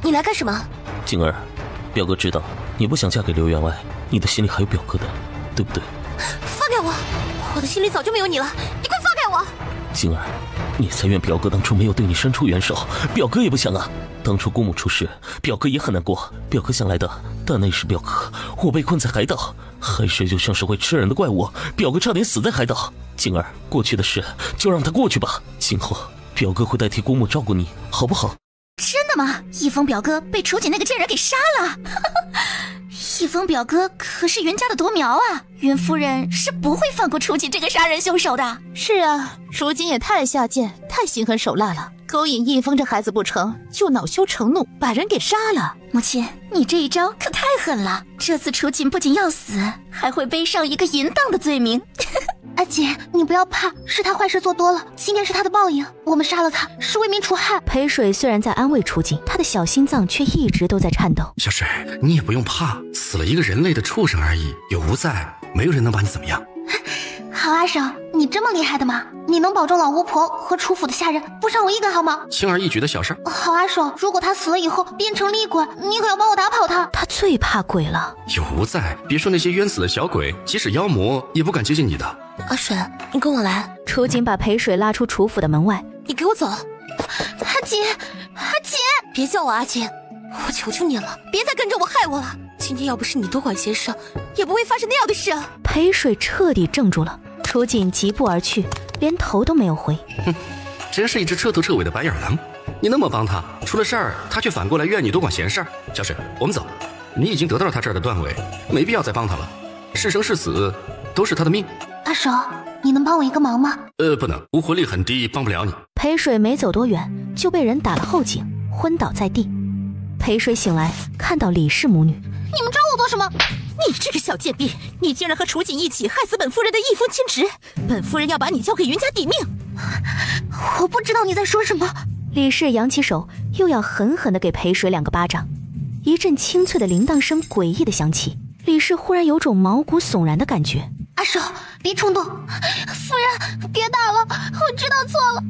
你来干什么？静儿，表哥知道你不想嫁给刘员外，你的心里还有表哥的，对不对？放开我！我的心里早就没有你了，你快放开我！静儿，你才怨表哥当初没有对你伸出援手，表哥也不想啊。当初姑母出事，表哥也很难过，表哥想来的，但那是表哥，我被困在海岛，海水就像是会吃人的怪物，表哥差点死在海岛。静儿，过去的事就让它过去吧，今后表哥会代替姑母照顾你，好不好？真的吗？一峰表哥被楚锦那个贱人给杀了。一峰表哥可是云家的独苗啊，云夫人是不会放过楚锦这个杀人凶手的。是啊，楚锦也太下贱，太心狠手辣了，勾引一峰这孩子不成就恼羞成怒，把人给杀了。母亲，你这一招可太狠了，这次楚锦不仅要死，还会背上一个淫荡的罪名。阿姐，你不要怕，是他坏事做多了，今天是他的报应，我们杀了他是为民除害。裴水虽然在安慰楚锦，他的小心脏却一直都在颤抖。小水，你也不用怕，死了一个人类的畜生而已，有无在，没有人能把你怎么样。好阿守，你这么厉害的吗？你能保证老巫婆和楚府的下人不伤我一个好吗？轻而易举的小事。好阿守，如果他死了以后变成厉鬼，你可要帮我打跑他。他最怕鬼了。有无在，别说那些冤死的小鬼，即使妖魔也不敢接近你的。阿水，你跟我来。楚锦把裴水拉出楚府的门外。你给我走。阿锦，阿锦，别叫我阿锦，我求求你了，别再跟着我害我了。今天要不是你多管闲事，也不会发生那样的事。裴水彻底怔住了，楚锦疾步而去，连头都没有回。哼，真是一只彻头彻尾的白眼狼。你那么帮他，出了事儿他却反过来怨你多管闲事儿。小水，我们走，你已经得到了他这儿的断尾，没必要再帮他了。是生是死都是他的命。阿守，你能帮我一个忙吗？不能，我魂力很低，帮不了你。裴水没走多远就被人打了后颈，昏倒在地。裴水醒来，看到李氏母女。你们找我做什么？你这个小贱婢，你竟然和楚锦一起害死本夫人的一封亲侄，本夫人要把你交给云家抵命。我不知道你在说什么。李氏扬起手，又要狠狠地给裴水2个巴掌。一阵清脆的铃铛声诡异地响起，李氏忽然有种毛骨悚然的感觉。阿守，别冲动，夫人别打了，我知道错了，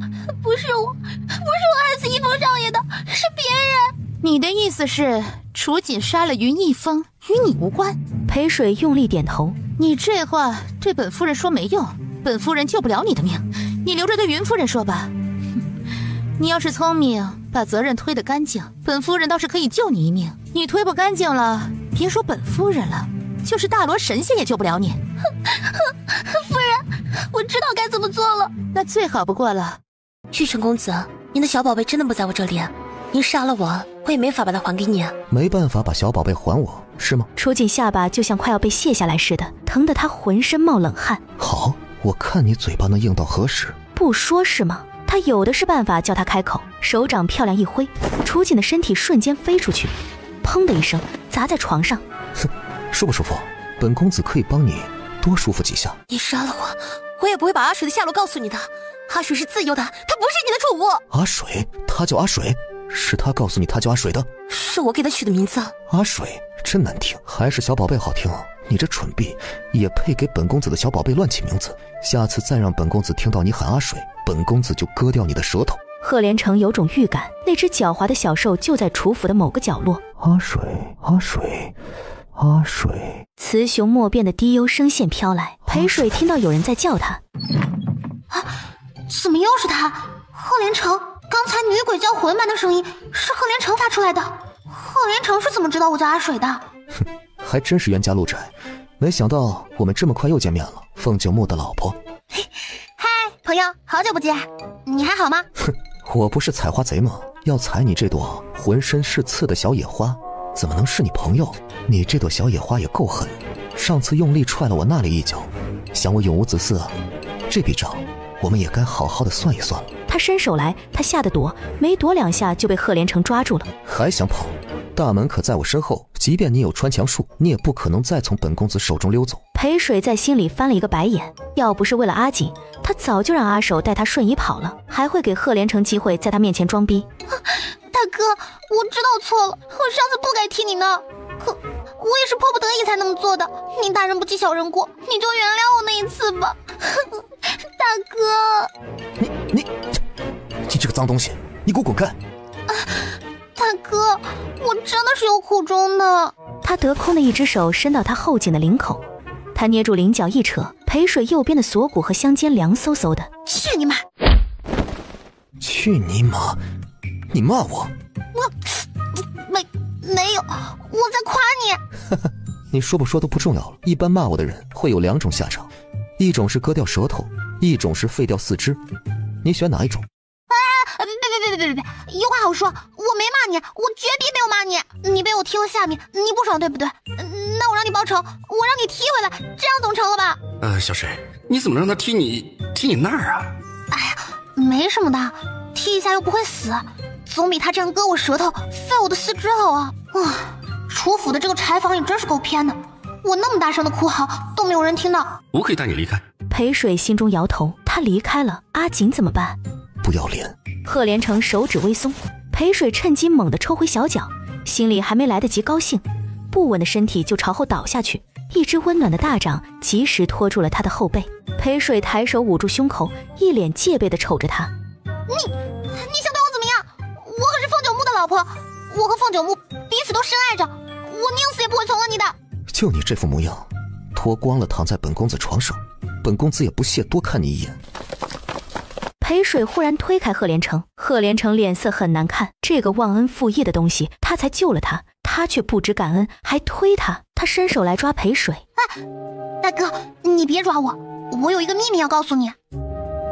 不是我害死一峰少爷的，是别人。你的意思是楚锦杀了云一峰，与你无关？裴水用力点头。你这话对本夫人说没用，本夫人救不了你的命，你留着对云夫人说吧。你要是聪明，把责任推得干净，本夫人倒是可以救你一命。你推不干净了，别说本夫人了，就是大罗神仙也救不了你。夫人，我知道该怎么做了。那最好不过了。玉成公子，您的小宝贝真的不在我这里，您杀了我，我也没法把它还给你。没办法把小宝贝还我，是吗？楚锦下巴就像快要被卸下来似的，疼得他浑身冒冷汗。好，我看你嘴巴能硬到何时？不说是吗？他有的是办法叫他开口，手掌漂亮一挥，楚锦的身体瞬间飞出去，砰的一声砸在床上。哼，舒不舒服？本公子可以帮你多舒服几下。你杀了我，我也不会把阿水的下落告诉你的。阿水是自由的，他不是你的宠物。阿水？他叫阿水？是他告诉你他叫阿水的？是我给他取的名字。阿水真难听，还是小宝贝好听。你这蠢婢也配给本公子的小宝贝乱起名字？下次再让本公子听到你喊阿水，本公子就割掉你的舌头。赫连城有种预感，那只狡猾的小兽就在楚府的某个角落。阿水，阿水，阿水。雌雄莫辨的低幽声线飘来，裴水听到有人在叫他。怎么又是他？赫连城，刚才女鬼叫魂般的声音是赫连城发出来的。赫连城是怎么知道我叫阿水的？哼，还真是冤家路窄，没想到我们这么快又见面了。凤九木的老婆。嗨，朋友，好久不见，你还好吗？哼，我不是采花贼吗？要采你这朵浑身是刺的小野花，怎么能是你朋友？你这朵小野花也够狠，上次用力踹了我那里一脚，想我永无子嗣啊！这笔账我们也该好好的算一算了。他伸手来，他吓得躲，没躲两下就被赫连城抓住了。还想跑？大门可在我身后，即便你有穿墙术，你也不可能再从本公子手中溜走。裴水在心里翻了一个白眼，要不是为了阿锦，他早就让阿守带他瞬移跑了，还会给赫连城机会在他面前装逼。大哥，我知道错了，我上次不该踢你呢，可我也是迫不得已才那么做的。你大人不计小人过，你就原谅我那一次吧。大哥，你这个脏东西，你给我滚开！大哥，我真的是有苦衷的。他得空的一只手伸到他后颈的领口，他捏住菱角一扯，裴水右边的锁骨和香肩凉飕飕的。去你妈！去你妈！你骂我？没有，我在夸你。你说不说都不重要了。一般骂我的人会有两种下场，一种是割掉舌头，一种是废掉四肢。你选哪一种？别，有话好说，我没骂你，我绝逼没有骂你。你被我踢了下面，你不爽对不对？那我让你报仇，我让你踢回来，这样总成了吧？小水，你怎么让他踢你那儿啊？哎呀，没什么的，踢一下又不会死，总比他这样割我舌头、废我的四肢好啊！楚府的这个柴房也真是够偏的，我那么大声的哭嚎都没有人听到。我可以带你离开。裴水心中摇头，他离开了，阿锦怎么办？不要脸！赫连城手指微松，裴水趁机猛地抽回小脚，心里还没来得及高兴，不稳的身体就朝后倒下去，一只温暖的大掌及时拖住了他的后背。裴水抬手捂住胸口，一脸戒备地瞅着他。你想对我怎么样？我可是凤九木的老婆，我和凤九木彼此都深爱着，我宁死也不会从了你的。就你这副模样，脱光了躺在本公子床上，本公子也不屑多看你一眼。裴水忽然推开赫连城，赫连城脸色很难看，这个忘恩负义的东西，他才救了他，他却不知感恩，还推他。他伸手来抓裴水。大哥，你别抓我，我有一个秘密要告诉你。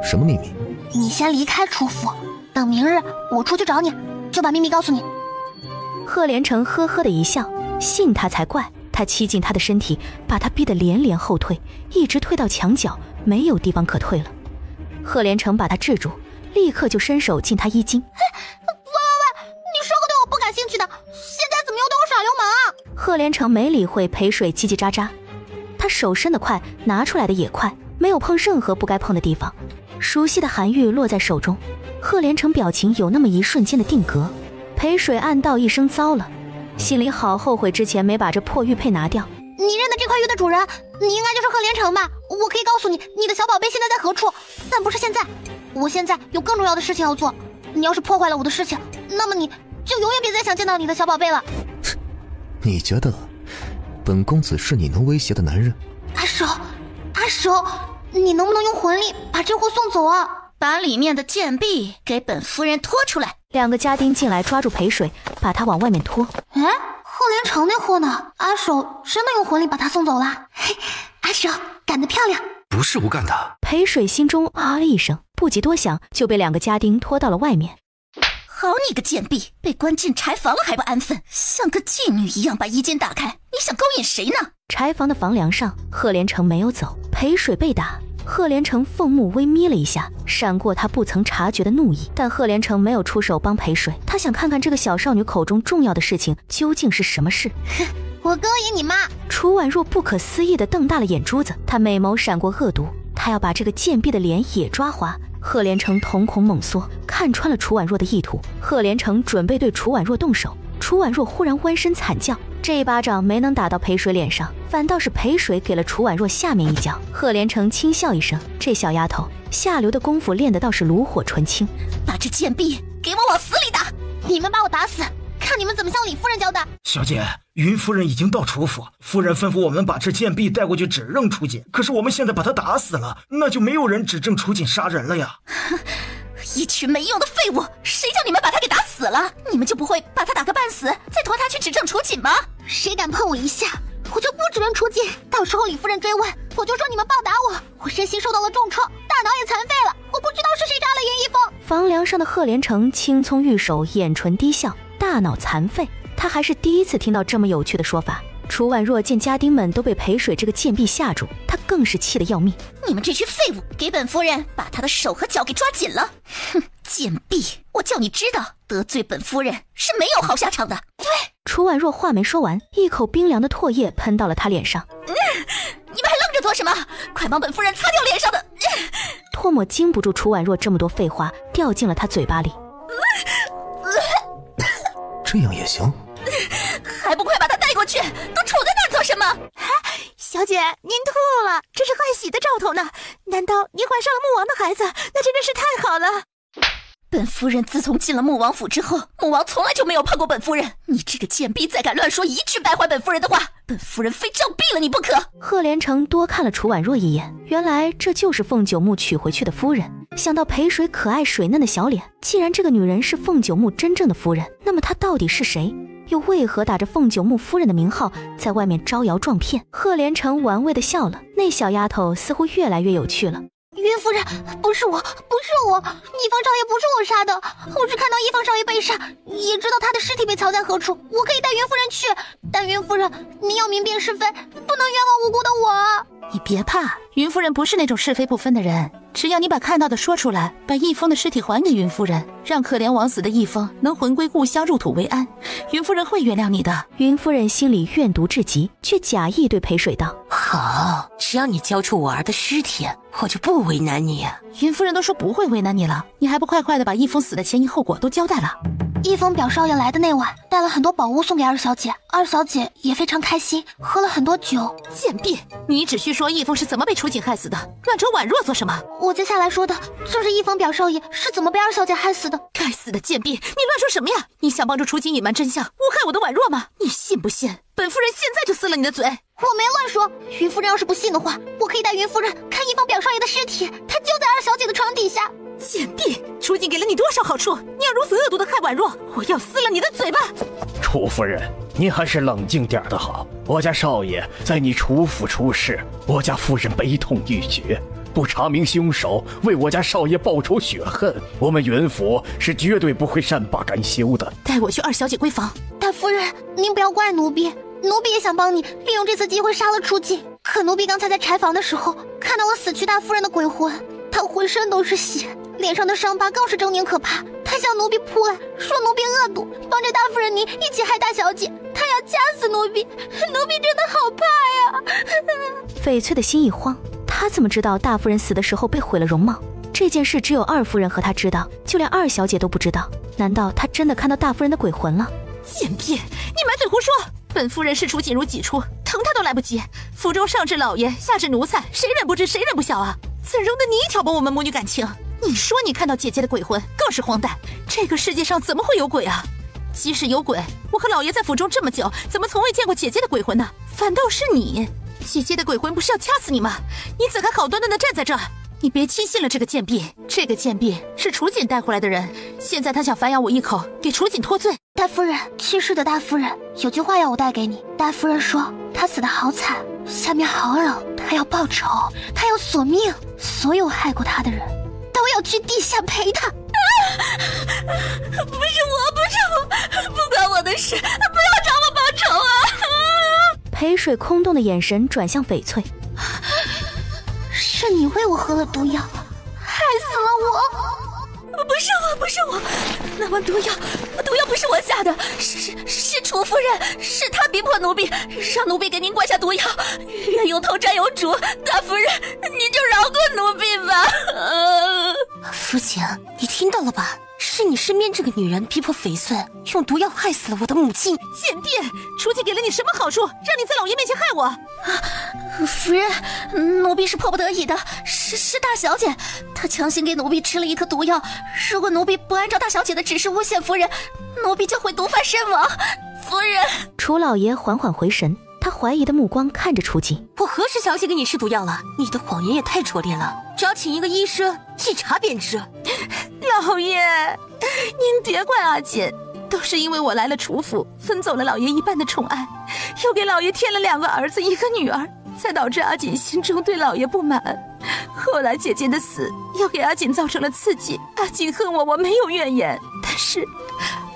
什么秘密？你先离开楚府，等明日我出去找你，就把秘密告诉你。赫连城呵呵的一笑，信他才怪。他欺进他的身体，把他逼得连连后退，一直退到墙角，没有地方可退了。赫连城把他制住，立刻就伸手进他衣襟。喂，你说过对我不感兴趣的，现在怎么又对我耍流氓啊？赫连城没理会裴水叽叽喳喳，他手伸得快，拿出来的也快，没有碰任何不该碰的地方。熟悉的韩玉落在手中，赫连城表情有那么一瞬间的定格。裴水暗道一声糟了，心里好后悔之前没把这破玉佩拿掉。你认的这块玉的主人，你应该就是赫连城吧？我可以告诉你，你的小宝贝现在在何处，但不是现在。我现在有更重要的事情要做，你要是破坏了我的事情，那么你就永远别再想见到你的小宝贝了。你觉得本公子是你能威胁的男人？阿守，你能不能用魂力把这货送走啊？把里面的贱婢给本夫人拖出来。两个家丁进来抓住裴水，把他往外面拖。赫连城那货呢？阿守真的用魂力把他送走了。嘿，阿守干得漂亮。不是我干的。裴水心中啊了一声，不及多想，就被2个家丁拖到了外面。好你个贱婢，被关进柴房了还不安分，像个妓女一样把衣间打开，你想勾引谁呢？柴房的房梁上，赫连城没有走，裴水被打。赫连城凤目微眯了一下，闪过他不曾察觉的怒意，但赫连城没有出手帮裴水，他想看看这个小少女口中重要的事情究竟是什么事。哼，我勾引你妈！楚婉若不可思议地瞪大了眼珠子，她美眸闪过恶毒，她要把这个贱婢的脸也抓花。赫连城瞳孔猛缩，看穿了楚婉若的意图。赫连城准备对楚婉若动手，楚婉若忽然弯身惨叫，这一巴掌没能打到裴水脸上，反倒是裴水给了楚婉若下面一脚。赫连城轻笑一声，这小丫头下流的功夫练得倒是炉火纯青。把这贱婢给我往死里打！你们把我打死，看你们怎么向李夫人交代。小姐，云夫人已经到楚府，夫人吩咐我们把这贱婢带过去指认楚锦，可是我们现在把她打死了，那就没有人指证楚锦杀人了呀。一群没用的废物，谁叫你们把他给打死了？你们就不会把他打个半死，再拖他去指证楚锦吗？谁敢碰我一下，我就不指认楚锦。到时候李夫人追问，我就说你们暴打我，我身心受到了重创，大脑也残废了，我不知道是谁杀了严一峰。房梁上的赫连城青葱玉手，眼唇低笑，大脑残废，他还是第一次听到这么有趣的说法。楚婉若见家丁们都被裴水这个贱婢吓住，她更是气得要命。你们这群废物，给本夫人把她的手和脚给抓紧了！哼，贱婢，我叫你知道，得罪本夫人是没有好下场的。对，楚婉若话没说完，一口冰凉的唾液喷到了她脸上。你们还愣着做什么？快帮本夫人擦掉脸上的！唾沫经不住楚婉若这么多废话，掉进了她嘴巴里。这样也行？还不快把他带过去！都杵在那儿做什么？小姐，您吐了，这是换喜的兆头呢。难道您怀上了穆王的孩子？那真的是太好了。本夫人自从进了穆王府之后，穆王从来就没有碰过本夫人。你这个贱婢，再敢乱说一句败坏本夫人的话，本夫人非杖毙了你不可！赫连城多看了楚婉若一眼，原来这就是凤九木娶回去的夫人。想到裴水可爱水嫩的小脸，既然这个女人是凤九木真正的夫人，那么她到底是谁？又为何打着凤九木夫人的名号在外面招摇撞骗？赫连城玩味地笑了，那小丫头似乎越来越有趣了。云夫人，不是我，一方少爷不是我杀的，我只看到一方少爷被杀，也知道他的尸体被藏在何处，我可以带云夫人去，但云夫人，您要明辨是非，不能冤枉无辜的我。你别怕，云夫人不是那种是非不分的人，只要你把看到的说出来，把易峰的尸体还给云夫人，让可怜枉死的易峰能魂归故乡，入土为安，云夫人会原谅你的。云夫人心里怨毒至极，却假意对裴水道：好，只要你交出我儿的尸体，我就不为难你。云夫人都说不会为难你了，你还不快快的把易峰死的前因后果都交代了。易峰表少爷来的那晚，带了很多宝物送给二小姐，二小姐也非常开心，喝了很多酒。贱婢，你只需说易峰是怎么被楚锦害死的，乱扯婉若做什么？我接下来说的就是易峰表少爷是怎么被二小姐害死的。该死的贱婢，你乱说什么呀？你想帮助楚锦隐瞒真相，诬害我的婉若吗？你信不信本夫人现在就撕了你的嘴？我没乱说，云夫人要是不信的话，我可以带云夫人看易峰表少爷的尸体，他就在二小姐的床底下。贱婢，楚锦给了你多少好处，你要如此恶毒的害婉若，我要撕了你的嘴巴！楚夫人，您还是冷静点的好。我家少爷在你楚府出事，我家夫人悲痛欲绝，不查明凶手，为我家少爷报仇雪恨，我们云府是绝对不会善罢甘休的。带我去二小姐闺房。大夫人，您不要怪奴婢，奴婢也想帮你，利用这次机会杀了楚锦。可奴婢刚才在柴房的时候，看到了死去大夫人的鬼魂，她浑身都是血，脸上的伤疤更是狰狞可怕。她向奴婢扑来，说奴婢恶毒，帮着大夫人您一起害大小姐，她要掐死奴婢。奴婢真的好怕呀！翡翠的心一慌，她怎么知道大夫人死的时候被毁了容貌？这件事只有二夫人和她知道，就连二小姐都不知道。难道她真的看到大夫人的鬼魂了？贱婢，你满嘴胡说！本夫人视楚锦如己出，疼她都来不及。府中上至老爷，下至奴才，谁人不知，谁人不晓啊？怎容得你挑拨我们母女感情？你说你看到姐姐的鬼魂，更是荒诞。这个世界上怎么会有鬼啊？即使有鬼，我和老爷在府中这么久，怎么从未见过姐姐的鬼魂呢？反倒是你，姐姐的鬼魂不是要掐死你吗？你怎敢好端端的站在这儿？你别轻信了这个贱婢，这个贱婢是楚锦带回来的人，现在她想反咬我一口，给楚锦脱罪。大夫人，去世的大夫人有句话要我带给你。大夫人说她死得好惨，下面好冷，她要报仇，她要索命，所有害过她的人都要去地下陪她。不是我，不关我的事，不要找我报仇啊！裴水空洞的眼神转向翡翠，是你喂我喝了毒药，害死了我。不是我，那碗毒药不是我下的，是楚夫人，是她逼迫奴婢，让奴婢给您灌下毒药，冤有头债有主，大夫人，您就饶过奴婢吧。夫亲，你听到了吧？是你身边这个女人逼迫翡翠用毒药害死了我的母亲。贱婢，楚姐给了你什么好处，让你在老爷面前害我？夫人，奴婢是迫不得已的，是大小姐，她强行给奴婢吃了一颗毒药，如果奴婢不按照大小姐的指示诬陷夫人，奴婢就会毒发身亡。夫人，楚老爷缓缓回神，他怀疑的目光看着楚锦。我何时小姐给你施毒药了？你的谎言也太拙劣了，只要请一个医生一查便知。老爷，您别怪阿锦，都是因为我来了楚府，分走了老爷一半的宠爱，又给老爷添了2个儿子1个女儿，才导致阿锦心中对老爷不满。后来姐姐的死又给阿锦造成了刺激，阿锦恨我没有怨言，但是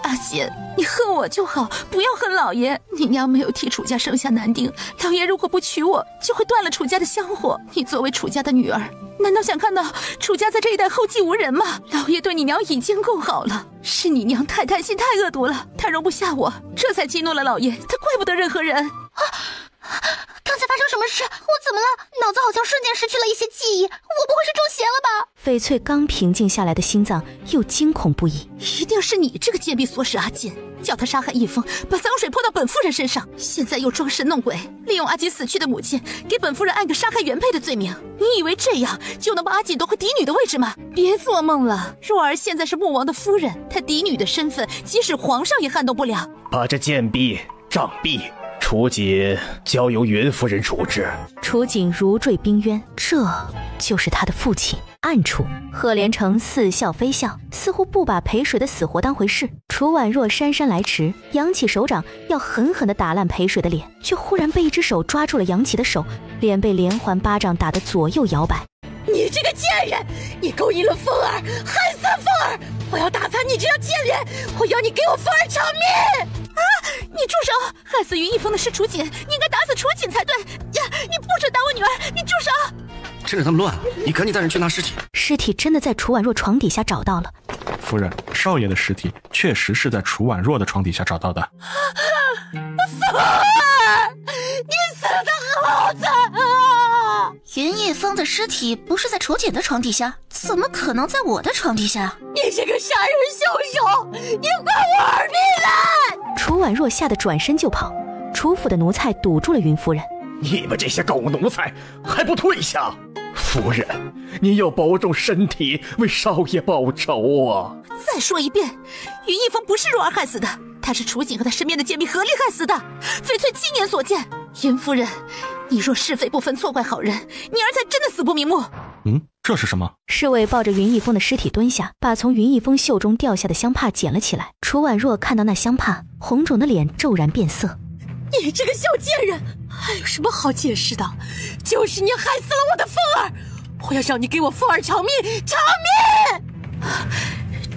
阿锦，你恨我就好，不要恨老爷。你娘没有替楚家生下男丁，老爷如果不娶我，就会断了楚家的香火。你作为楚家的女儿，难道想看到楚家在这一代后继无人吗？老爷对你娘已经够好了，是你娘太贪心太恶毒了，她容不下我，这才激怒了老爷，她怪不得任何人。刚才发生什么事？我怎么了？脑子好像瞬间失去了一些记忆，我不会是中邪了吧？翡翠刚平静下来的心脏又惊恐不已。一定是你这个贱婢唆使阿锦，叫他杀害一峰，把脏水泼到本夫人身上，现在又装神弄鬼，利用阿锦死去的母亲给本夫人按个杀害原配的罪名。你以为这样就能把阿锦夺回嫡女的位置吗？别做梦了，若儿现在是穆王的夫人，她嫡女的身份即使皇上也撼动不了。把这贱婢杖毙，楚锦交由云夫人处置。楚锦如坠冰渊，这就是他的父亲。暗处，赫连城似笑非笑，似乎不把裴水的死活当回事。楚婉若姗姗来迟，扬起手掌要狠狠地打烂裴水的脸，却忽然被一只手抓住了杨琪的手，脸被连环巴掌打得左右摇摆。你这个贱人，你勾引了凤儿，害死了凤儿，我要打翻你这张贱脸，我要你给我凤儿偿命！啊！你住手！害死云逸峰的是楚锦，你应该打死楚锦才对呀！你不准打我女儿！你住手！趁着他们乱，你赶紧带人去拿尸体。尸体真的在楚婉若床底下找到了。夫人，少爷的尸体确实是在楚婉若的床底下找到的。凤儿，你死得好惨啊！云逸峰的尸体不是在楚锦的床底下，怎么可能在我的床底下？你这个杀人凶手，你还我儿命来！楚婉若吓得转身就跑，楚府的奴才堵住了云夫人。你们这些狗奴才还不退下！夫人，您要保重身体，为少爷报仇啊！再说一遍，云逸峰不是若儿害死的，他是楚锦和他身边的贱婢合力害死的。翡翠亲眼所见，云夫人，你若是非不分，错怪好人，你儿才真的死不瞑目。这是什么？侍卫抱着云逸峰的尸体蹲下，把从云逸峰袖中掉下的香帕捡了起来。楚婉若看到那香帕，红肿的脸骤然变色。你这个小贱人，还有什么好解释的？就是你害死了我的凤儿，我要让你给我凤儿偿命！偿命！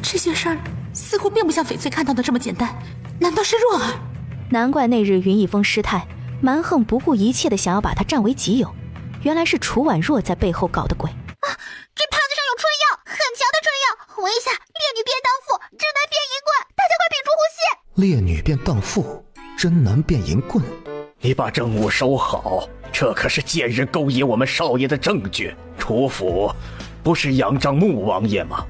这件事儿似乎并不像翡翠看到的这么简单，难道是若儿？难怪那日云逸峰失态，蛮横不顾一切的想要把他占为己有，原来是楚婉若在背后搞的鬼。这帕子上有春药，很强的春药，闻一下，烈女变荡妇，真男变淫棍，大家快屏住呼吸！烈女变荡妇，真男变淫棍。你把证物收好，这可是贱人勾引我们少爷的证据。楚府不是仰仗穆王爷吗？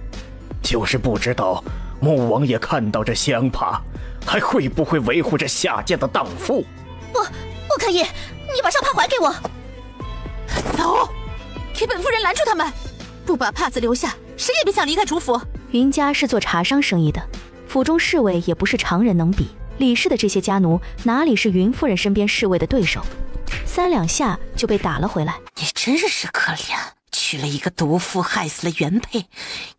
就是不知道穆王爷看到这香帕，还会不会维护这下贱的荡妇？不可以，你把香帕还给我。走，给本夫人拦住他们，不把帕子留下，谁也别想离开楚府。云家是做茶商生意的，府中侍卫也不是常人能比。李氏的这些家奴哪里是云夫人身边侍卫的对手，3两下就被打了回来。你真是可怜，娶了一个毒妇，害死了原配，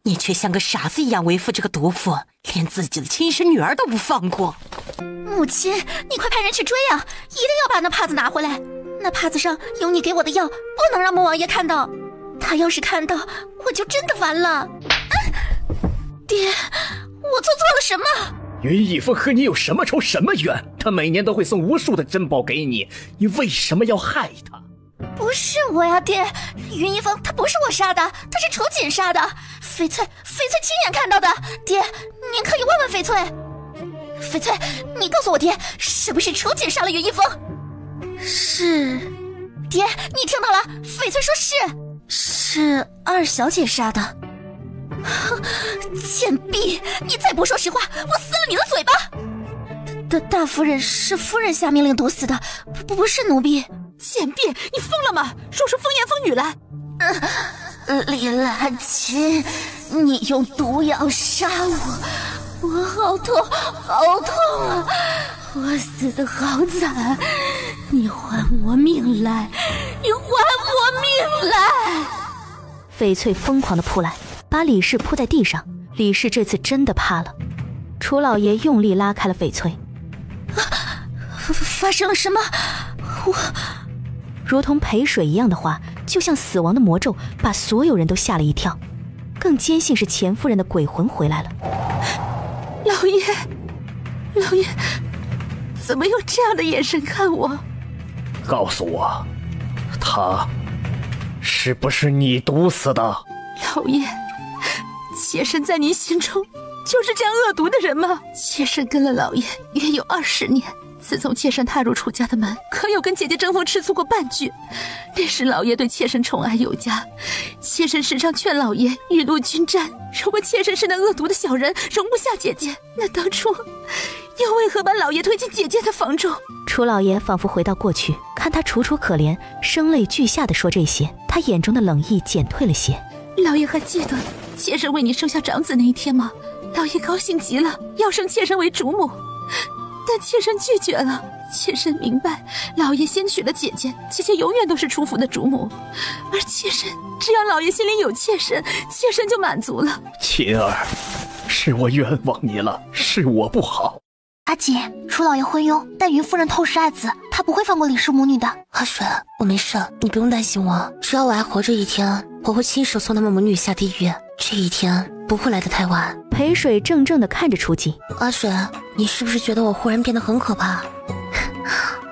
你却像个傻子一样为负这个毒妇，连自己的亲生女儿都不放过。母亲，你快派人去追啊！一定要把那帕子拿回来。那帕子上有你给我的药，不能让穆王爷看到。他要是看到，我就真的完了。爹，我做错了什么？云逸风和你有什么仇什么怨？他每年都会送无数的珍宝给你，你为什么要害他？不是我呀，爹，云逸风他不是我杀的，他是楚锦杀的。翡翠亲眼看到的。爹，您可以问问翡翠。翡翠，你告诉我爹，是不是楚锦杀了云逸风？是。爹，你听到了？翡翠说是二小姐杀的。贱婢，你再不说实话，我撕了你的嘴巴！大夫人是夫人下命令毒死的，不是奴婢。贱婢，你疯了吗？说出风言风语来！李兰琴，你用毒药杀我好痛啊！我死得好惨，你还我命来！翡翠疯狂地扑来，把李氏扑在地上。李氏这次真的怕了。楚老爷用力拉开了翡翠。发生了什么？如同陪水一样的话，就像死亡的魔咒，把所有人都吓了一跳。更坚信是钱夫人的鬼魂回来了。老爷，怎么用这样的眼神看我？告诉我，他是不是你毒死的？老爷，妾身在您心中就是这样恶毒的人吗？妾身跟了老爷约有20年，自从妾身踏入楚家的门，可有跟姐姐争风吃醋过半句。那时老爷对妾身宠爱有加，妾身时常劝老爷雨露均沾。如果妾身是那恶毒的小人，容不下姐姐，那当初又为何把老爷推进姐姐的房中？楚老爷仿佛回到过去，看他楚楚可怜，声泪俱下地说这些，他眼中的冷意减退了些。老爷还记得妾身为你生下长子那一天吗？老爷高兴极了，要升妾身为主母，但妾身拒绝了。妾身明白，老爷先娶了姐姐，姐姐永远都是楚府的主母，而妾身只要老爷心里有妾身，妾身就满足了。琴儿，是我冤枉你了，是我不好。阿锦，楚老爷昏庸，但云夫人透视爱子，他不会放过李氏母女的。阿水，我没事，你不用担心我，只要我还活着一天，我会亲手送他们母女下地狱，这一天不会来得太晚。裴水怔怔地看着楚锦。阿水，你是不是觉得我忽然变得很可怕？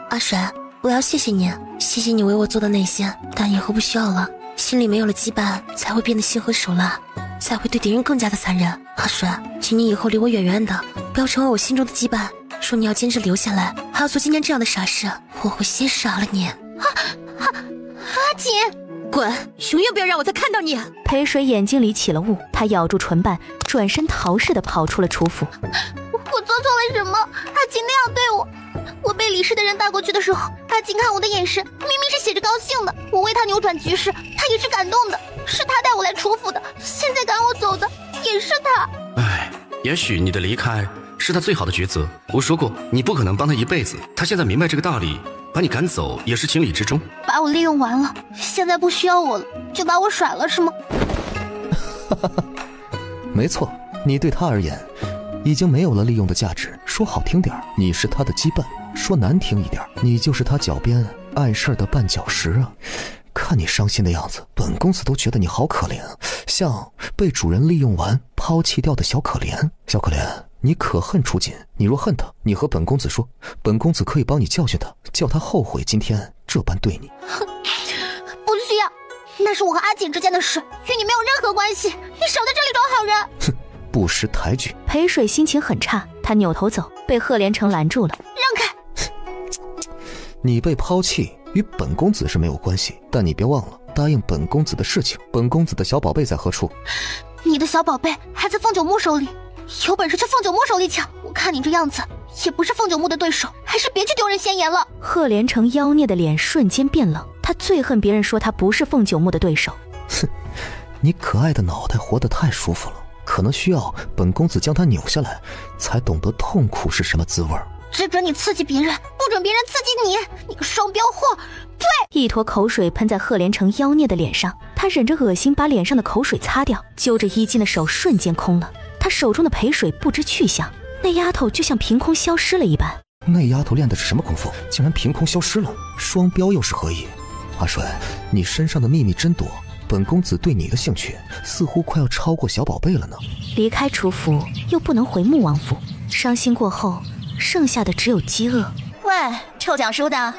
阿水，我要谢谢你，谢谢你为我做的那些，但以后不需要了。心里没有了羁绊，才会变得心狠手辣，才会对敌人更加的残忍。阿水，请你以后离我远远的，不要成为我心中的羁绊。说你要坚持留下来，还要做今天这样的傻事，我会先杀了你。阿锦，滚！永远不要让我再看到你！裴水眼睛里起了雾，他咬住唇瓣，转身逃似的跑出了楚府。我做错了什么？阿锦那样对我。我被李氏的人带过去的时候，阿锦看我的眼神明明是写着高兴的。我为他扭转局势，他也是感动的。是他带我来楚府的，现在赶我走的也是他。哎，也许你的离开是他最好的抉择。我说过，你不可能帮他一辈子。他现在明白这个道理，把你赶走也是情理之中。把我利用完了，现在不需要我了，就把我甩了是吗？没错，你对他而言已经没有了利用的价值。说好听点，你是他的羁绊；说难听一点，你就是他脚边碍事的绊脚石啊！看你伤心的样子，本公子都觉得你好可怜，像被主人利用完抛弃掉的小可怜。小可怜，你可恨楚锦？你若恨他，你和本公子说，本公子可以帮你教训他，叫他后悔今天这般对你。不需要，那是我和阿锦之间的事，与你没有任何关系。你少在这里装好人！哼，不识抬举。裴水心情很差，他扭头走，被贺连成拦住了。让开！你被抛弃与本公子是没有关系，但你别忘了答应本公子的事情。本公子的小宝贝在何处？你的小宝贝还在凤九木手里，有本事去凤九木手里抢。我看你这样子也不是凤九木的对手，还是别去丢人现眼了。贺连成妖孽的脸瞬间变冷，他最恨别人说他不是凤九木的对手。哼，你可爱的脑袋活得太舒服了，可能需要本公子将它扭下来，才懂得痛苦是什么滋味。只准你刺激别人，不准别人刺激你，你个双标货！给一坨口水喷在贺连成妖孽的脸上，他忍着恶心把脸上的口水擦掉，揪着衣襟的手瞬间空了，他手中的陪水不知去向，那丫头就像凭空消失了一般。那丫头练的是什么功夫，竟然凭空消失了？双标又是何意？阿水，你身上的秘密真多，本公子对你的兴趣似乎快要超过小宝贝了呢。离开楚府又不能回穆王府，伤心过后剩下的只有饥饿。喂，臭讲书的，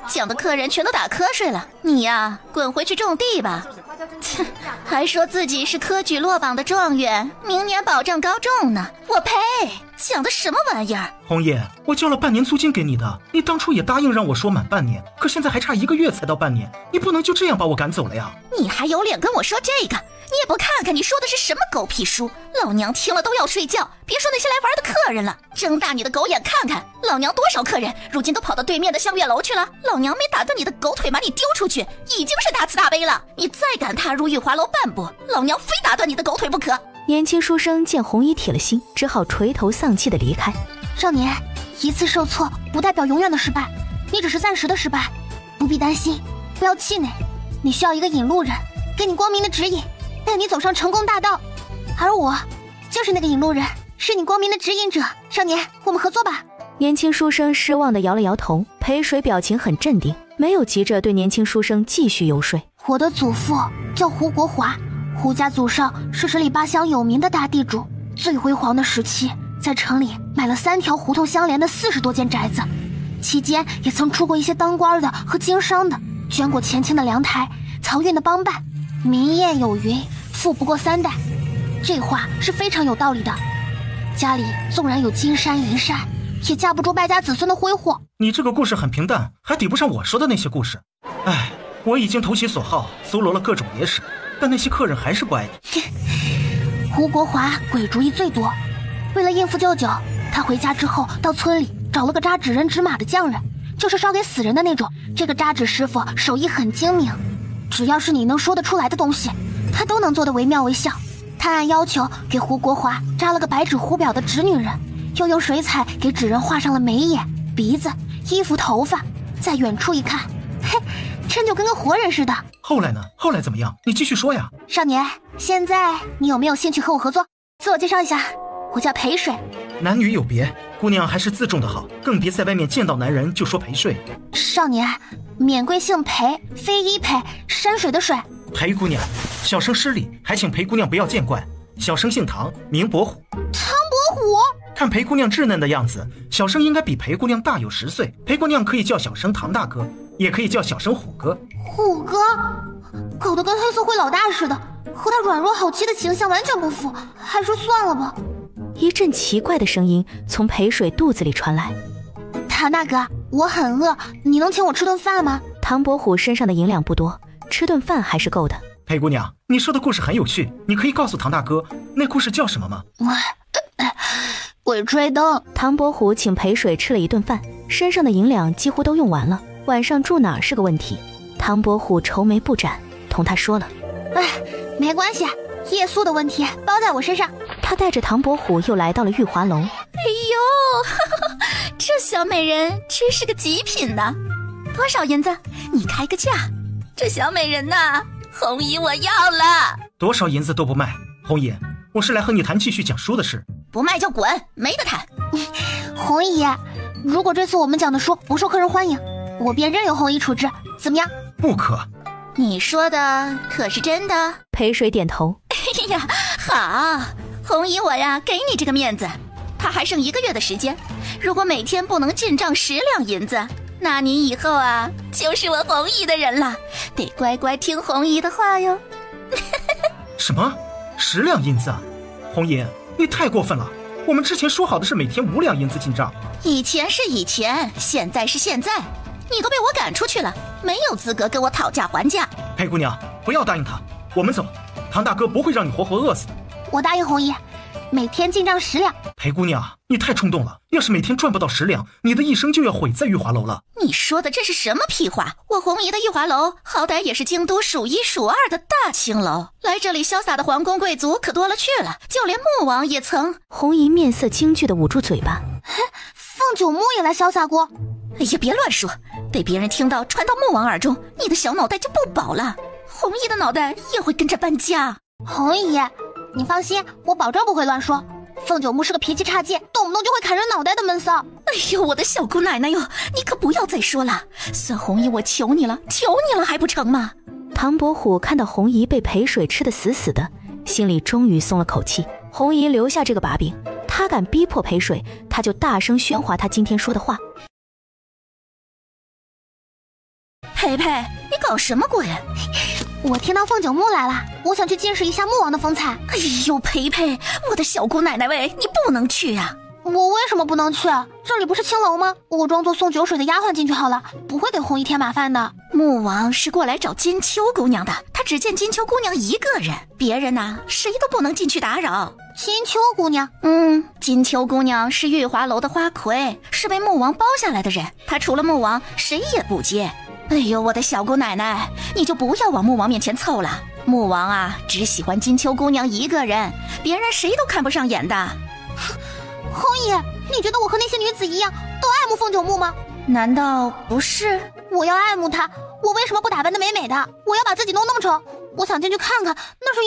讲的客人全都打瞌睡了，你呀，滚回去种地吧。切，还说自己是科举落榜的状元，明年保证高中呢。我呸！讲的什么玩意儿？红叶，我交了半年租金给你的，你当初也答应让我说满半年，可现在还差1个月才到半年，你不能就这样把我赶走了呀！你还有脸跟我说这个？你也不看看你说的是什么狗屁书，老娘听了都要睡觉，别说那些来玩的客人了，睁大你的狗眼看看，老娘多少客人如今都跑到对面的香月楼去了，老娘没打断你的狗腿把你丢出去，已经是大慈大悲了，你再敢踏入玉华楼半步，老娘非打断你的狗腿不可。年轻书生见红衣铁了心，只好垂头丧气地离开。少年，一次受挫不代表永远的失败，你只是暂时的失败，不必担心，不要气馁。你需要一个引路人，给你光明的指引，带你走上成功大道，而我就是那个引路人，是你光明的指引者。少年，我们合作吧。年轻书生失望地摇了摇头，裴水表情很镇定，没有急着对年轻书生继续游说。我的祖父叫胡国华，胡家祖上是这里8乡有名的大地主，最辉煌的时期，在城里买了3条胡同相连的40多间宅子，期间也曾出过一些当官的和经商的，捐过前清的粮台、漕运的帮办。民谚有云，富不过3代，这话是非常有道理的。家里纵然有金山银山，也架不住败家子孙的挥霍。你这个故事很平淡，还抵不上我说的那些故事。唉，我已经投其所好，搜罗了各种野史，但那些客人还是不爱你。胡国华鬼主意最多，为了应付舅舅，他回家之后到村里找了个扎纸人纸马的匠人，就是烧给死人的那种。这个扎纸师傅手艺很精明，只要是你能说得出来的东西，他都能做得惟妙惟肖。他按要求给胡国华扎了个白纸糊表的纸女人，又用水彩给纸人画上了眉眼、鼻子、衣服、头发，在远处一看，嘿，真就跟个活人似的。后来呢？后来怎么样？你继续说呀。少年，现在你有没有兴趣和我合作？自我介绍一下，我叫裴水。男女有别，姑娘还是自重的好，更别在外面见到男人就说裴水。少年，免贵姓裴，非一裴，山水的水。裴姑娘，小生失礼，还请裴姑娘不要见怪。小生姓唐，名伯虎。唐伯虎？看裴姑娘稚嫩的样子，小生应该比裴姑娘大有10岁。裴姑娘可以叫小生唐大哥，也可以叫小生虎哥。虎哥，搞得跟黑社会老大似的，和他软弱好欺的形象完全不符，还是算了吧。一阵奇怪的声音从裴水肚子里传来。唐大哥，我很饿，你能请我吃顿饭吗？唐伯虎身上的银两不多，吃顿饭还是够的。裴姑娘，你说的故事很有趣，你可以告诉唐大哥那故事叫什么吗？鬼吹灯。唐伯虎请裴水吃了一顿饭，身上的银两几乎都用完了，晚上住哪儿是个问题。唐伯虎愁眉不展，同他说了：没关系，夜宿的问题包在我身上。他带着唐伯虎又来到了玉华楼。哎呦，这小美人真是个极品呢！多少银子？你开个价。这小美人呐，红姨我要了。多少银子都不卖。红姨，我是来和你谈继续讲书的事。不卖就滚，没得谈。红姨，如果这次我们讲的书不受客人欢迎，我便任由红姨处置，怎么样？不可。你说的可是真的？裴水点头。哎呀，好，红姨我呀，给你这个面子。他还剩1个月的时间，如果每天不能进账10两银子，那你以后啊就是我红姨的人了，得乖乖听红姨的话哟。什么？10两银子啊？红姨，你太过分了！我们之前说好的是每天5两银子进账。以前是以前，现在是现在，你都被我赶出去了，没有资格跟我讨价还价。裴姑娘，不要答应他，我们走，唐大哥不会让你活活饿死的。我答应红姨，每天进账10两。裴姑娘，你太冲动了，要是每天赚不到10两，你的一生就要毁在玉华楼了。你说的这是什么屁话？我红姨的玉华楼好歹也是京都数1数2的大青楼，来这里潇洒的皇宫贵族可多了去了，就连穆王也曾。红姨面色惊惧地捂住嘴巴。凤九牧也来潇洒过？哎呀，别乱说，被别人听到传到穆王耳中，你的小脑袋就不保了。红衣的脑袋也会跟着搬家。红姨，你放心，我保证不会乱说。凤九木是个脾气差劲，动不动就会砍人脑袋的闷骚。哎呦，我的小姑奶奶哟，你可不要再说了。孙红衣，我求你了还不成吗？唐伯虎看到红姨被裴水吃得死死的，心里终于松了口气。红姨留下这个把柄，他敢逼迫裴水，他就大声喧哗他今天说的话。裴裴，你搞什么鬼？我听到凤九木来了，我想去见识一下穆王的风采。哎呦，裴裴，我的小姑奶奶喂，你不能去呀！我为什么不能去？这里不是青楼吗？我装作送酒水的丫鬟进去好了，不会给红姨添麻烦的。穆王是过来找金秋姑娘的，他只见金秋姑娘一个人，别人呢谁都不能进去打扰。金秋姑娘，金秋姑娘是玉华楼的花魁，是被穆王包下来的人，她除了穆王谁也不接。哎呦，我的小姑奶奶，你就不要往穆王面前凑了。穆王啊，只喜欢金秋姑娘一个人，别人谁都看不上眼的。红姨，你觉得我和那些女子一样都爱慕凤九木吗？难道不是？我要爱慕她，我为什么不打扮得美美的？我要把自己弄那么丑？我想进去看看，那是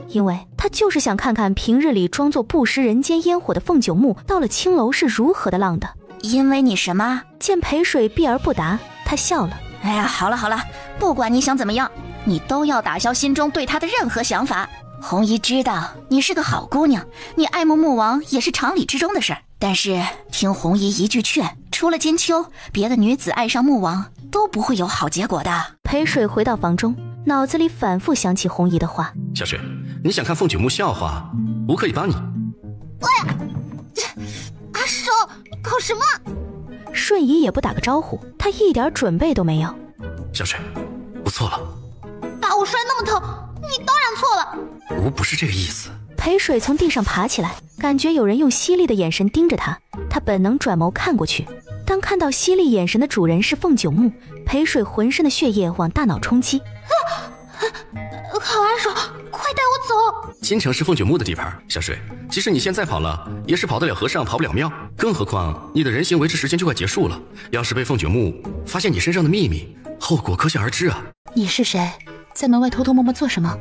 因为他就是想看看平日里装作不食人间烟火的凤九木到了青楼是如何的浪的。因为你什么？见裴水避而不答，他笑了。哎呀，好了，不管你想怎么样，你都要打消心中对他的任何想法。红姨知道你是个好姑娘，你爱慕穆王也是常理之中的事儿。但是听红姨一句劝，除了金秋，别的女子爱上穆王都不会有好结果的。裴水回到房中，脑子里反复想起红姨的话。小雪，你想看凤九木笑话，我可以帮你。阿手，搞什么？顺姨也不打个招呼，她一点准备都没有。小水，我错了。把我摔那么疼，你当然错了。我不是这个意思。裴水从地上爬起来，感觉有人用犀利的眼神盯着他，他本能转眸看过去。当看到犀利眼神的主人是凤九木，裴水浑身的血液往大脑冲击。好阿手，快带我走！京城是凤九木的地盘，小水，即使你现在跑了，也是跑得了和尚跑不了庙。更何况你的人形维持时间就快结束了，要是被凤九木发现你身上的秘密，后果可想而知啊！你是谁？在门外偷偷摸摸做什么？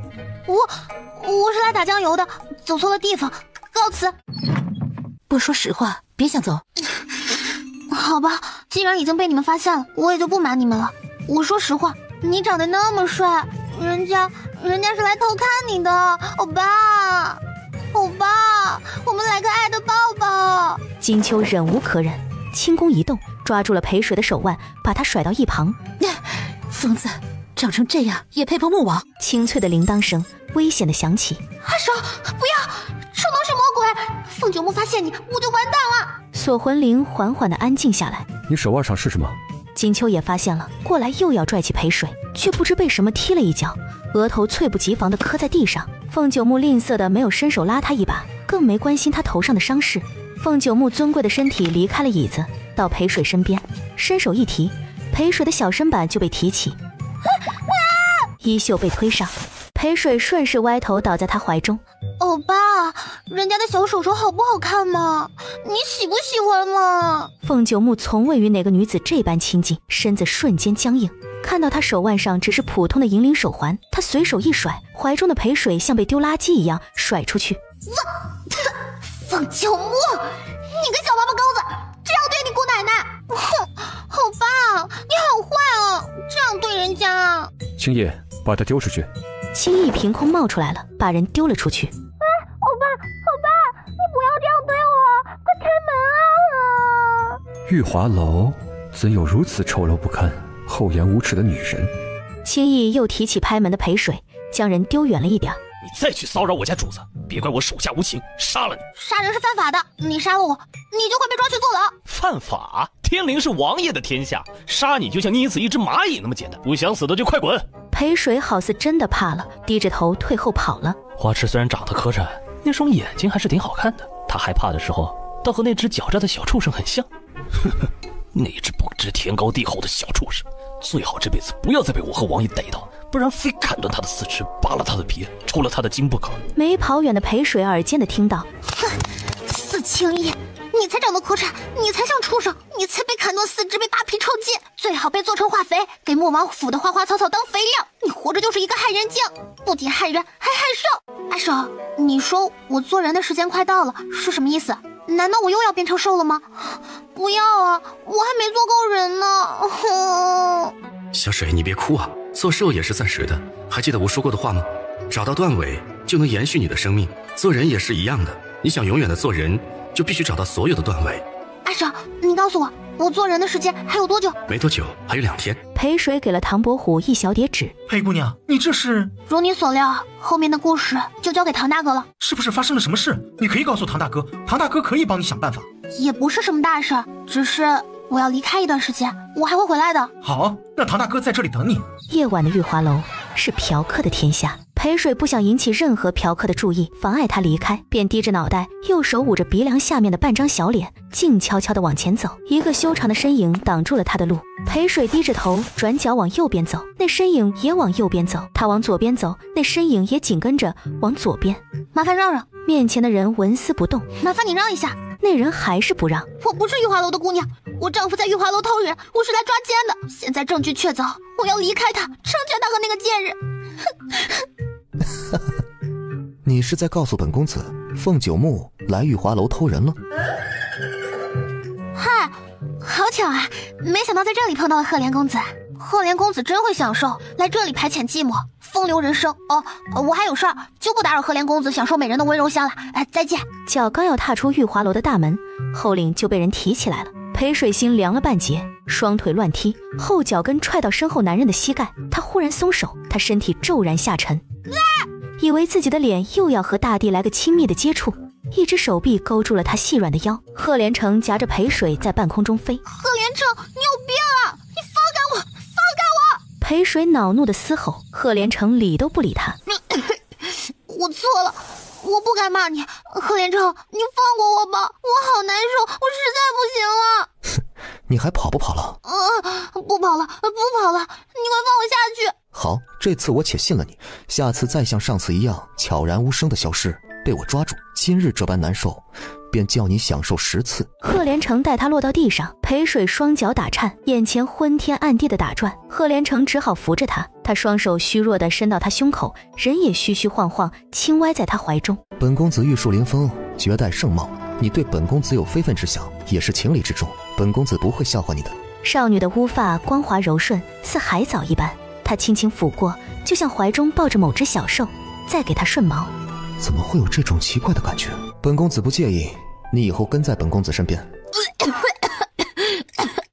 我是来打酱油的，走错了地方，告辞。不说实话，别想走。好吧，既然已经被你们发现了，我也就不瞒你们了。我说实话，你长得那么帅，人家是来偷看你的。欧巴，我们来个爱的抱抱。金秋忍无可忍，轻功一动，抓住了裴水的手腕，把他甩到一旁。疯子，长成这样也配碰穆王？清脆的铃铛声危险的响起。阿手，不要，臭东西魔鬼！凤九木发现你，我就完蛋了。锁魂铃缓缓地安静下来。你手腕上是什么？金秋也发现了，过来又要拽起裴水，却不知被什么踢了一脚，额头猝不及防地磕在地上。凤九木吝啬的没有伸手拉他一把，更没关心他头上的伤势。凤九木尊贵的身体离开了椅子，到裴水身边，伸手一提，裴水的小身板就被提起，衣袖被推上，裴水顺势歪头倒在他怀中。欧巴，人家的小手手好不好看吗？你喜不喜欢吗？凤九木从未与哪个女子这般亲近，身子瞬间僵硬。看到他手腕上只是普通的银铃手环，他随手一甩，怀中的裴水像被丢垃圾一样甩出去。凤九木，你个小王八羔子，这样对你姑奶奶！哼，欧巴，你好坏啊，这样对人家。青叶，把他丢出去。青叶凭空冒出来了，把人丢了出去。欧巴，你不要这样对我，快开门啊！玉华楼怎有如此丑陋不堪、厚颜无耻的女人？青叶又提起拍门的裴水，将人丢远了一点。你再去骚扰我家主子，别怪我手下无情，杀了你！杀人是犯法的，你杀了我，你就会被抓去坐牢。犯法？天灵是王爷的天下，杀你就像捏死一只蚂蚁那么简单。不想死的就快滚！裴水好似真的怕了，低着头退后跑了。花痴虽然长得磕碜，那双眼睛还是挺好看的。他害怕的时候，倒和那只狡诈的小畜生很像。呵呵，那只不知天高地厚的小畜生，最好这辈子不要再被我和王爷逮到，不然非砍断他的四肢，扒了他的皮，抽了他的筋不可。没跑远的裴水耳尖的听到，哼，四青叶，你才长得可耻，你才像畜生，你才被砍断四肢，被扒皮抽筋，最好被做成化肥，给莫王府的花花草草当肥料。你活着就是一个害人精，不仅害人，还害兽。阿守，你说我做人的时间快到了，是什么意思？难道我又要变成兽了吗？不要啊，我还没做够人呢。小水，你别哭啊，做兽也是暂时的，还记得我说过的话吗？找到断尾就能延续你的生命，做人也是一样的，你想永远的做人，就必须找到所有的断尾。阿守，你告诉我做人的时间还有多久？没多久，还有2天。裴水给了唐伯虎一小叠纸。裴姑娘，你这是……如你所料，后面的故事就交给唐大哥了。是不是发生了什么事？你可以告诉唐大哥，唐大哥可以帮你想办法。也不是什么大事，只是我要离开一段时间，我还会回来的。好，让唐大哥在这里等你。夜晚的玉华楼是嫖客的天下，裴水不想引起任何嫖客的注意，妨碍他离开，便低着脑袋，右手捂着鼻梁下面的半张小脸，静悄悄地往前走。一个修长的身影挡住了他的路。裴水低着头，转角往右边走，那身影也往右边走。他往左边走，那身影也紧跟着往左边。麻烦让让。面前的人纹丝不动。麻烦你让一下。那人还是不让。我不是玉华楼的姑娘，我丈夫在玉华楼偷人，我是来抓奸的。现在证据确凿，我要离开他，成全他和那个贱人。你是在告诉本公子，凤九木来玉华楼偷人了？嗨，好巧啊，没想到在这里碰到了赫连公子。赫连公子真会享受，来这里排遣寂寞，风流人生。我还有事儿，就不打扰赫连公子享受美人的温柔乡了。再见。脚刚要踏出玉华楼的大门，后领就被人提起来了。裴水心凉了半截，双腿乱踢，后脚跟踹到身后男人的膝盖，他忽然松手，他身体骤然下沉，以为自己的脸又要和大地来个亲密的接触，一只手臂勾住了他细软的腰。赫连城夹着裴水在半空中飞。赫连城，你有病啊！你放开我，放开我！裴水恼怒的嘶吼，赫连城理都不理他。我错了，我不该骂你。赫连城，你放过我吧，我好难受，我实在不行了。你还跑不跑了？不跑了，不跑了，你快放我下去。好，这次我且信了你，下次再像上次一样悄然无声的消失，被我抓住，今日这般难受，便叫你享受10次。赫连城带他落到地上，裴水双脚打颤，眼前昏天暗地的打转。赫连城只好扶着他，他双手虚弱地伸到他胸口，人也虚虚晃晃，轻歪在他怀中。本公子玉树临风，绝代盛貌，你对本公子有非分之想，也是情理之中，本公子不会笑话你的。少女的乌发光滑柔顺，似海藻一般，他轻轻抚过，就像怀中抱着某只小兽，再给他顺毛。怎么会有这种奇怪的感觉？本公子不介意，你以后跟在本公子身边。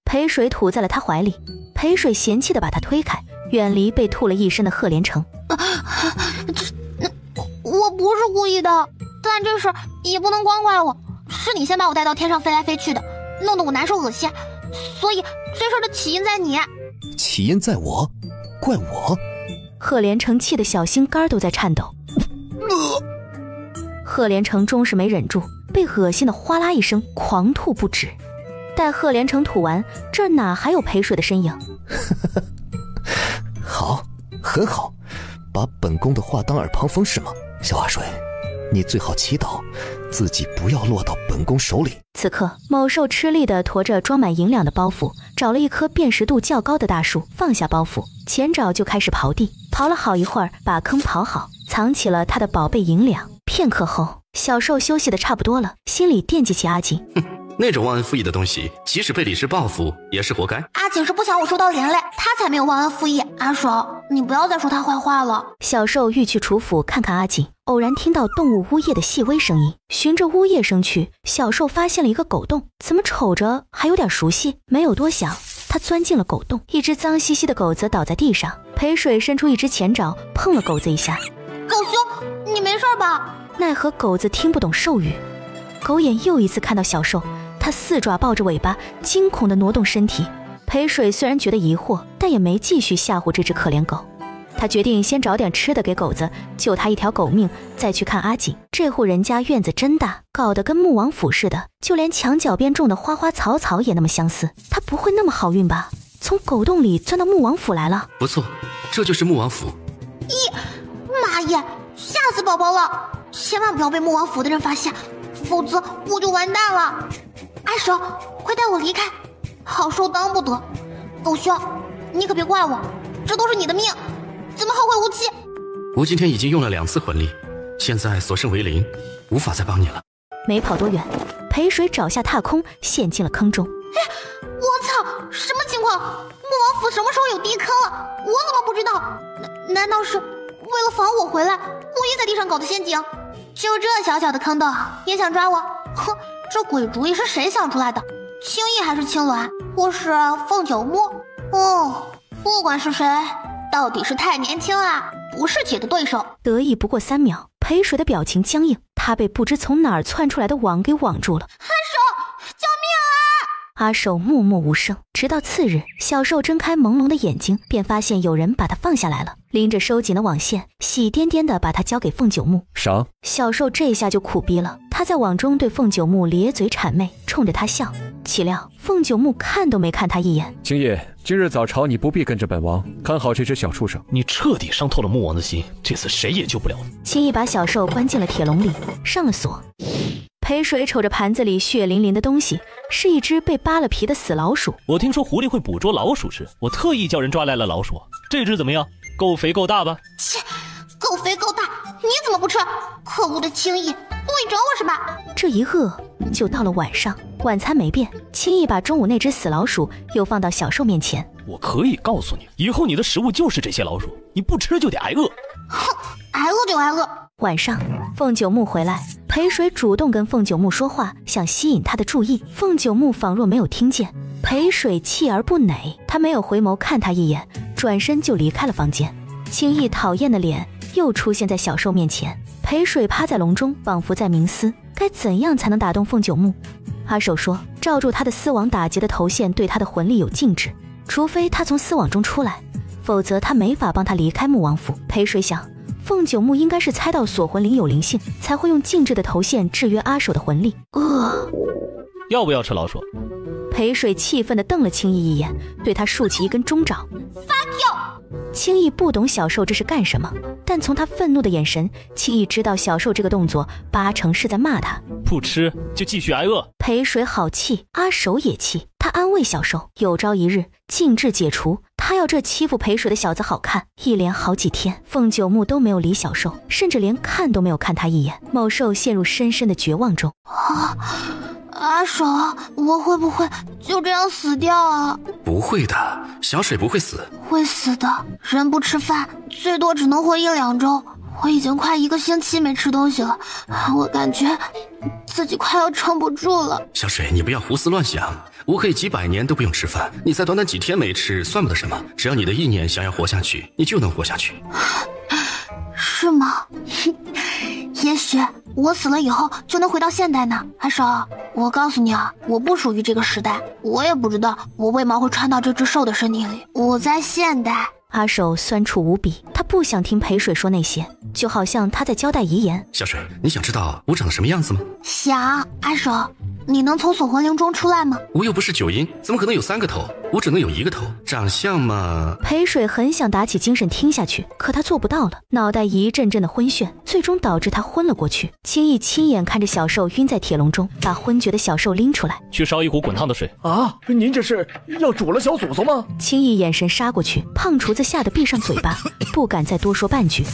裴水吐在了他怀里，裴水嫌弃地把他推开，远离被吐了一身的赫连城。我不是故意的，但这事也不能光怪我，是你先把我带到天上飞来飞去的，弄得我难受恶心，所以这事的起因在你。起因在我？怪我？赫连城气得小心肝都在颤抖。赫连城终是没忍住，被恶心的哗啦一声狂吐不止。待赫连城吐完，这儿哪还有裴水的身影？好，很好，把本宫的话当耳旁风是吗？小阿水，你最好祈祷自己不要落到本宫手里。此刻，某兽吃力地驮着装满银两的包袱，找了一棵辨识度较高的大树，放下包袱，前爪就开始刨地，刨了好一会儿，把坑刨好，藏起了他的宝贝银两。片刻后，小兽休息得差不多了，心里惦记起阿锦。那种忘恩负义的东西，即使被李氏报复，也是活该。阿锦是不想我受到连累，他才没有忘恩负义。阿守，你不要再说他坏话了。小兽欲去楚府看看阿锦，偶然听到动物呜咽的细微声音，循着呜咽声去，小兽发现了一个狗洞，怎么瞅着还有点熟悉？没有多想，他钻进了狗洞，一只脏兮兮的狗子倒在地上，裴水伸出一只前爪碰了狗子一下。狗兄，你没事吧？奈何狗子听不懂兽语，狗眼又一次看到小兽，他四爪抱着尾巴，惊恐地挪动身体。裴水虽然觉得疑惑，但也没继续吓唬这只可怜狗。他决定先找点吃的给狗子，救他一条狗命，再去看阿锦。这户人家院子真大，搞得跟穆王府似的，就连墙角边种的花花草草也那么相似。他不会那么好运吧？从狗洞里钻到穆王府来了？不错，这就是穆王府。妈耶，吓死宝宝了！千万不要被穆王府的人发现，否则我就完蛋了。阿守，快带我离开！好受当不得。狗兄，你可别怪我，这都是你的命，怎么后会无期？我今天已经用了2次魂力，现在所剩为0，无法再帮你了。没跑多远，裴水脚下踏空，陷进了坑中。我操，什么情况？穆王府什么时候有地坑了？我怎么不知道？难道是为了防我回来，故意在地上搞的陷阱？就这小小的坑洞也想抓我？哼，这鬼主意是谁想出来的？青翼还是青鸾，或是凤九木？哦，不管是谁，到底是太年轻啊，不是铁的对手。得意不过3秒，裴水的表情僵硬，他被不知从哪儿窜出来的网给网住了。阿守，救命啊！阿守默默无声，直到次日，小兽睁开朦胧的眼睛，便发现有人把他放下来了，拎着收紧的网线，喜颠颠地把他交给凤九木。赏。小兽这下就苦逼了，他在网中对凤九木咧嘴谄媚，冲着他笑。岂料凤九木看都没看他一眼。青叶，今日早朝你不必跟着本王，看好这只小畜生。你彻底伤透了穆王的心，这次谁也救不了你。轻易把小兽关进了铁笼里，上了锁。裴水瞅着盘子里血淋淋的东西，是一只被扒了皮的死老鼠。我听说狐狸会捕捉老鼠吃，我特意叫人抓来了老鼠。这只怎么样？够肥够大吧？切，够肥够大，你怎么不吃？可恶的青翼，故意整我是吧？这一饿就到了晚上，晚餐没变，轻易把中午那只死老鼠又放到小兽面前。我可以告诉你，以后你的食物就是这些老鼠，你不吃就得挨饿。哼，挨饿就挨饿。晚上，凤九木回来，裴水主动跟凤九木说话，想吸引他的注意。凤九木仿若没有听见，裴水锲而不馁，他没有回眸看他一眼，转身就离开了房间。轻易讨厌的脸又出现在小兽面前，裴水趴在笼中，仿佛在冥思，该怎样才能打动凤九木？阿守说，罩住他的丝网打结的头线对他的魂力有禁制，除非他从丝网中出来，否则他没法帮他离开穆王府。裴水想，凤九木应该是猜到锁魂灵有灵性，才会用禁制的头线制约阿守的魂力。要不要吃老鼠？裴水气愤地瞪了青翼一眼，对他竖起一根中爪。Fuck you！青翼不懂小兽这是干什么，但从他愤怒的眼神，青翼知道小兽这个动作8成是在骂他。不吃就继续挨饿。裴水好气，阿守也气，他安慰小兽，有朝一日禁制解除，他要这欺负裴水的小子好看。一连好几天，凤九木都没有理小兽，甚至连看都没有看他一眼。某兽陷入深深的绝望中。阿守，我会不会就这样死掉啊？不会的，小水不会死。会死的，人不吃饭，最多只能活1、2周。我已经快1个星期没吃东西了，我感觉自己快要撑不住了。小水，你不要胡思乱想，我可以几百年都不用吃饭，你才短短几天没吃，算不得什么。只要你的意念想要活下去，你就能活下去。是吗？也许我死了以后就能回到现代呢。阿守，我告诉你啊，我不属于这个时代，我也不知道我为毛会穿到这只兽的身体里。我在现代。阿守酸楚无比，他不想听裴水说那些，就好像他在交代遗言。小水，你想知道我长得什么样子吗？想。阿守，你能从锁魂灵中出来吗？我又不是九阴，怎么可能有3个头？我只能有1个头。长相嘛……裴水很想打起精神听下去，可他做不到了，脑袋一阵阵的昏眩，最终导致他昏了过去。青翼亲眼看着小兽晕在铁笼中，把昏厥的小兽拎出来，去烧一壶滚烫的水。啊，您这是要煮了小祖宗吗？青翼眼神杀过去，胖厨子吓得闭上嘴巴，不敢再多说半句，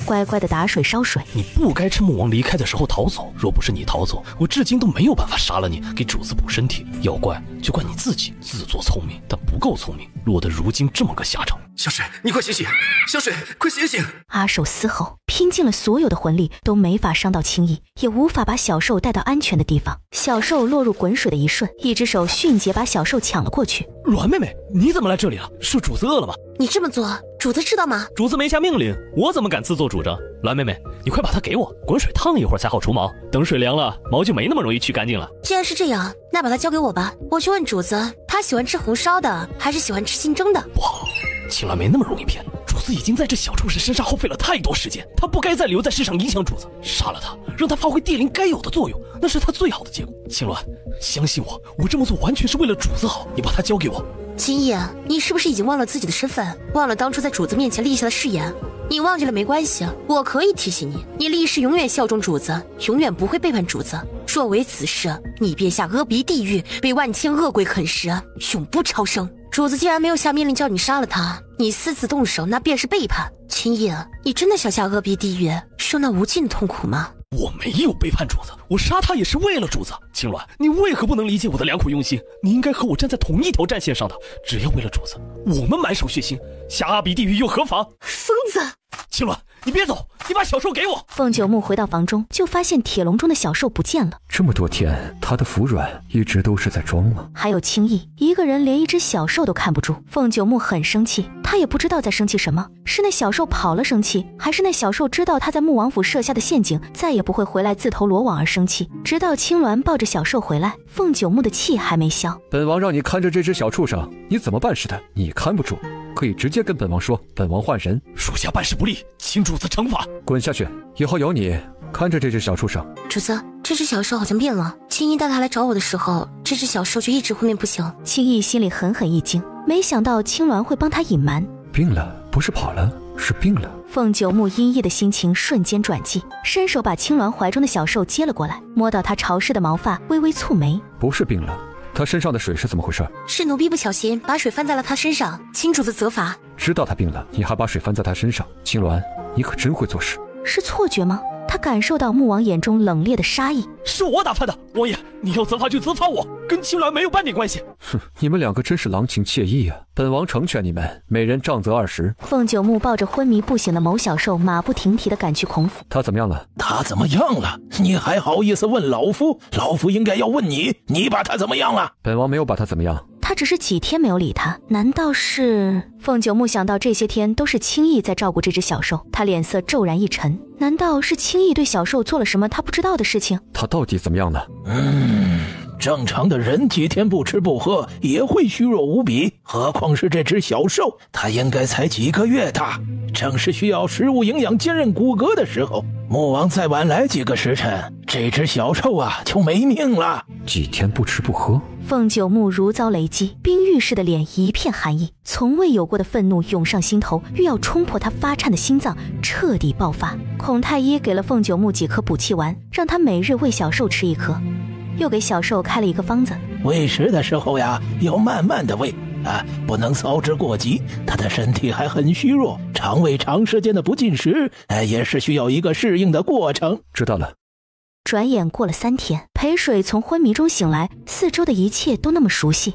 乖乖的打水烧水。你不该趁穆王离开的时候逃走，若不是你逃走，我至今都没有办法杀了你，给主子补身体。要怪就怪你自己，自作聪明但不够聪明，落得如今这么个下场。小水，你快醒醒！小水，快醒醒！阿守嘶吼，拼尽了所有的魂力，都没法伤到青翼，也无法把小兽带到安全的地方。小兽落入滚水的一瞬，一只手迅捷把小兽抢了过去。栾妹妹，你怎么来这里了？是主子饿了吗？你这么做，主子知道吗？主子没下命令，我怎么敢自作主张？栾妹妹，你快把它给我，滚水烫一会儿才好除毛，等水凉了，毛就没那么容易去干净了。既然是这样，那把它交给我吧，我去问主子，他喜欢吃红烧的，还是喜欢吃清蒸的？不好，青鸾没那么容易骗，主子已经在这小畜生身上耗费了太多时间，他不该再留在世上影响主子，杀了他，让他发挥地灵该有的作用，那是他最好的结果。青鸾，相信我，我这么做完全是为了主子好，你把他交给我。青翼，你是不是已经忘了自己的身份，忘了当初在主子面前立下的誓言？你忘记了没关系，我可以提醒你，你立誓永远效忠主子，永远不会背叛主子。若违此事，你便下阿鼻地狱，被万千恶鬼啃食，永不超生。主子既然没有下命令叫你杀了他，你私自动手，那便是背叛。青衣，你真的想下阿鼻地狱，受那无尽的痛苦吗？我没有背叛主子，我杀他也是为了主子。青鸾，你为何不能理解我的良苦用心？你应该和我站在同一条战线上的。只要为了主子，我们埋首血腥，下阿鼻地狱又何妨？疯子！青鸾，你别走，你把小兽给我。凤九木回到房中，就发现铁笼中的小兽不见了。这么多天，他的服软一直都是在装吗？还有青意，一个人连一只小兽都看不住。凤九木很生气，他也不知道在生气什么，是那小兽跑了生气，还是那小兽知道他在穆王府设下的陷阱，再也不会回来自投罗网而生气。直到青鸾抱着小兽回来，凤九木的气还没消。本王让你看着这只小畜生，你怎么办似的？你看不住，可以直接跟本王说，本王换人。属下办事不力，请主子惩罚。滚下去，以后有你看着这只小畜生。主子，这只小兽好像变了。青衣带他来找我的时候，这只小兽就一直昏迷不醒。青衣心里狠狠一惊，没想到青鸾会帮他隐瞒。病了，不是跑了，是病了。凤九木阴翳的心情瞬间转机，伸手把青鸾怀中的小兽接了过来，摸到他潮湿的毛发，微微蹙眉。不是病了，他身上的水是怎么回事？是奴婢不小心把水翻在了他身上，请主子责罚。知道他病了，你还把水翻在他身上，青鸾，你可真会做事。是错觉吗？他感受到穆王眼中冷冽的杀意。是我打翻的，王爷，你要责罚就责罚我，跟青鸾没有半点关系。哼，你们两个真是郎情妾意啊！本王成全你们，每人杖责20。凤九木抱着昏迷不醒的某小兽，马不停蹄地赶去孔府。他怎么样了？他怎么样了？你还好意思问老夫？老夫应该要问你，你把他怎么样了？本王没有把他怎么样。他只是几天没有理他，难道是……凤九木想到这些天都是青意在照顾这只小兽，他脸色骤然一沉。难道是青意对小兽做了什么他不知道的事情？他到底怎么样了？正常的人几天不吃不喝也会虚弱无比，何况是这只小兽，它应该才几个月大，正是需要食物营养坚韧骨骼的时候。穆王再晚来几个时辰，这只小兽啊就没命了。几天不吃不喝？凤九木如遭雷击，冰玉似的脸一片寒意，从未有过的愤怒涌上心头，欲要冲破他发颤的心脏，彻底爆发。孔太医给了凤九木几颗补气丸，让他每日喂小兽吃1颗，又给小兽开了一个方子，喂食的时候呀，要慢慢的喂啊，不能操之过急。他的身体还很虚弱，肠胃长时间的不进食，也是需要一个适应的过程。知道了。转眼过了3天，裴水从昏迷中醒来，四周的一切都那么熟悉。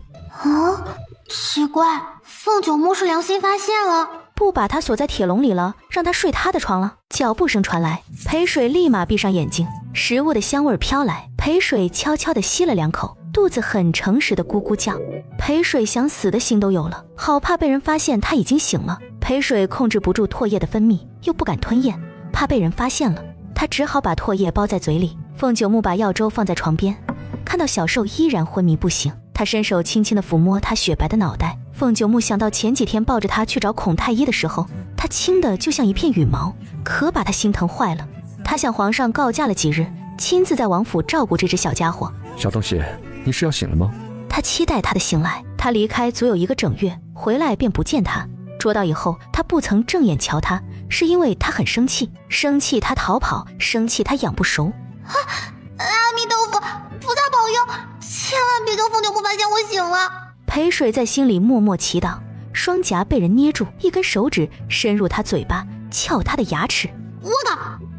奇怪，凤九木是良心发现了，不把他锁在铁笼里了，让他睡他的床了。脚步声传来，裴水立马闭上眼睛，食物的香味飘来，裴水悄悄地吸了2口，肚子很诚实的咕咕叫。裴水想死的心都有了，好怕被人发现他已经醒了。裴水控制不住唾液的分泌，又不敢吞咽，怕被人发现了，他只好把唾液包在嘴里。凤九木把药粥放在床边，看到小兽依然昏迷不醒，他伸手轻轻地抚摸他雪白的脑袋。凤九木想到前几天抱着他去找孔太医的时候，他轻的就像一片羽毛，可把他心疼坏了。他向皇上告假了几日，亲自在王府照顾这只小家伙。小东西，你是要醒了吗？他期待他的醒来。他离开足有1个整月，回来便不见他。捉到以后，他不曾正眼瞧他，是因为他很生气，生气他逃跑，生气他养不熟。阿弥陀佛，菩萨保佑，千万别叫凤九木发现我醒了。裴水在心里默默祈祷，双颊被人捏住，一根手指伸入他嘴巴，撬他的牙齿。我靠，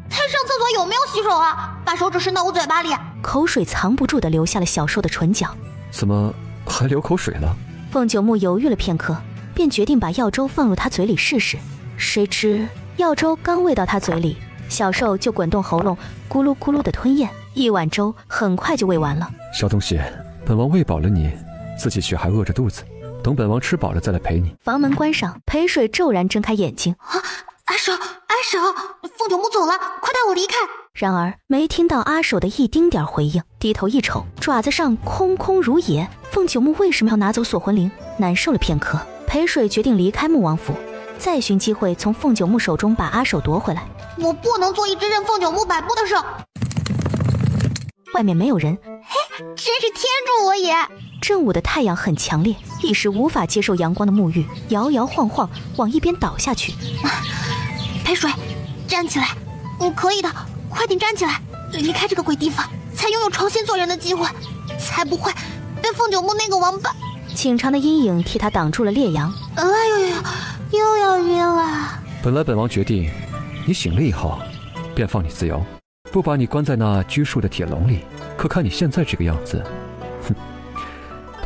他上厕所有没有洗手啊？把手指伸到我嘴巴里，口水藏不住地流下了小兽的唇角。怎么还流口水了？凤九木犹豫了片刻，便决定把药粥放入他嘴里试试。谁知药粥刚喂到他嘴里，小兽就滚动喉咙，咕噜咕噜地吞咽。1碗粥很快就喂完了。小东西，本王喂饱了你，自己却还饿着肚子，等本王吃饱了再来陪你。房门关上，裴水骤然睁开眼睛。阿守，凤九木走了，快带我离开。然而没听到阿守的一丁点回应，低头一瞅，爪子上空空如也。凤九木为什么要拿走锁魂铃？难受了片刻，裴水决定离开穆王府，再寻机会从凤九木手中把阿守夺回来。我不能做一只任凤九木摆布的兽。外面没有人，真是天助我也！正午的太阳很强烈，一时无法接受阳光的沐浴，摇摇晃晃往一边倒下去。裴水，站起来，你可以的，快点站起来，离开这个鬼地方，才拥有重新做人的机会，才不会被凤九木那个王八。请长的阴影替他挡住了烈阳。哎呦呦，又要晕了。本来本王决定，你醒了以后，便放你自由，不把你关在那拘束的铁笼里。可看你现在这个样子，哼，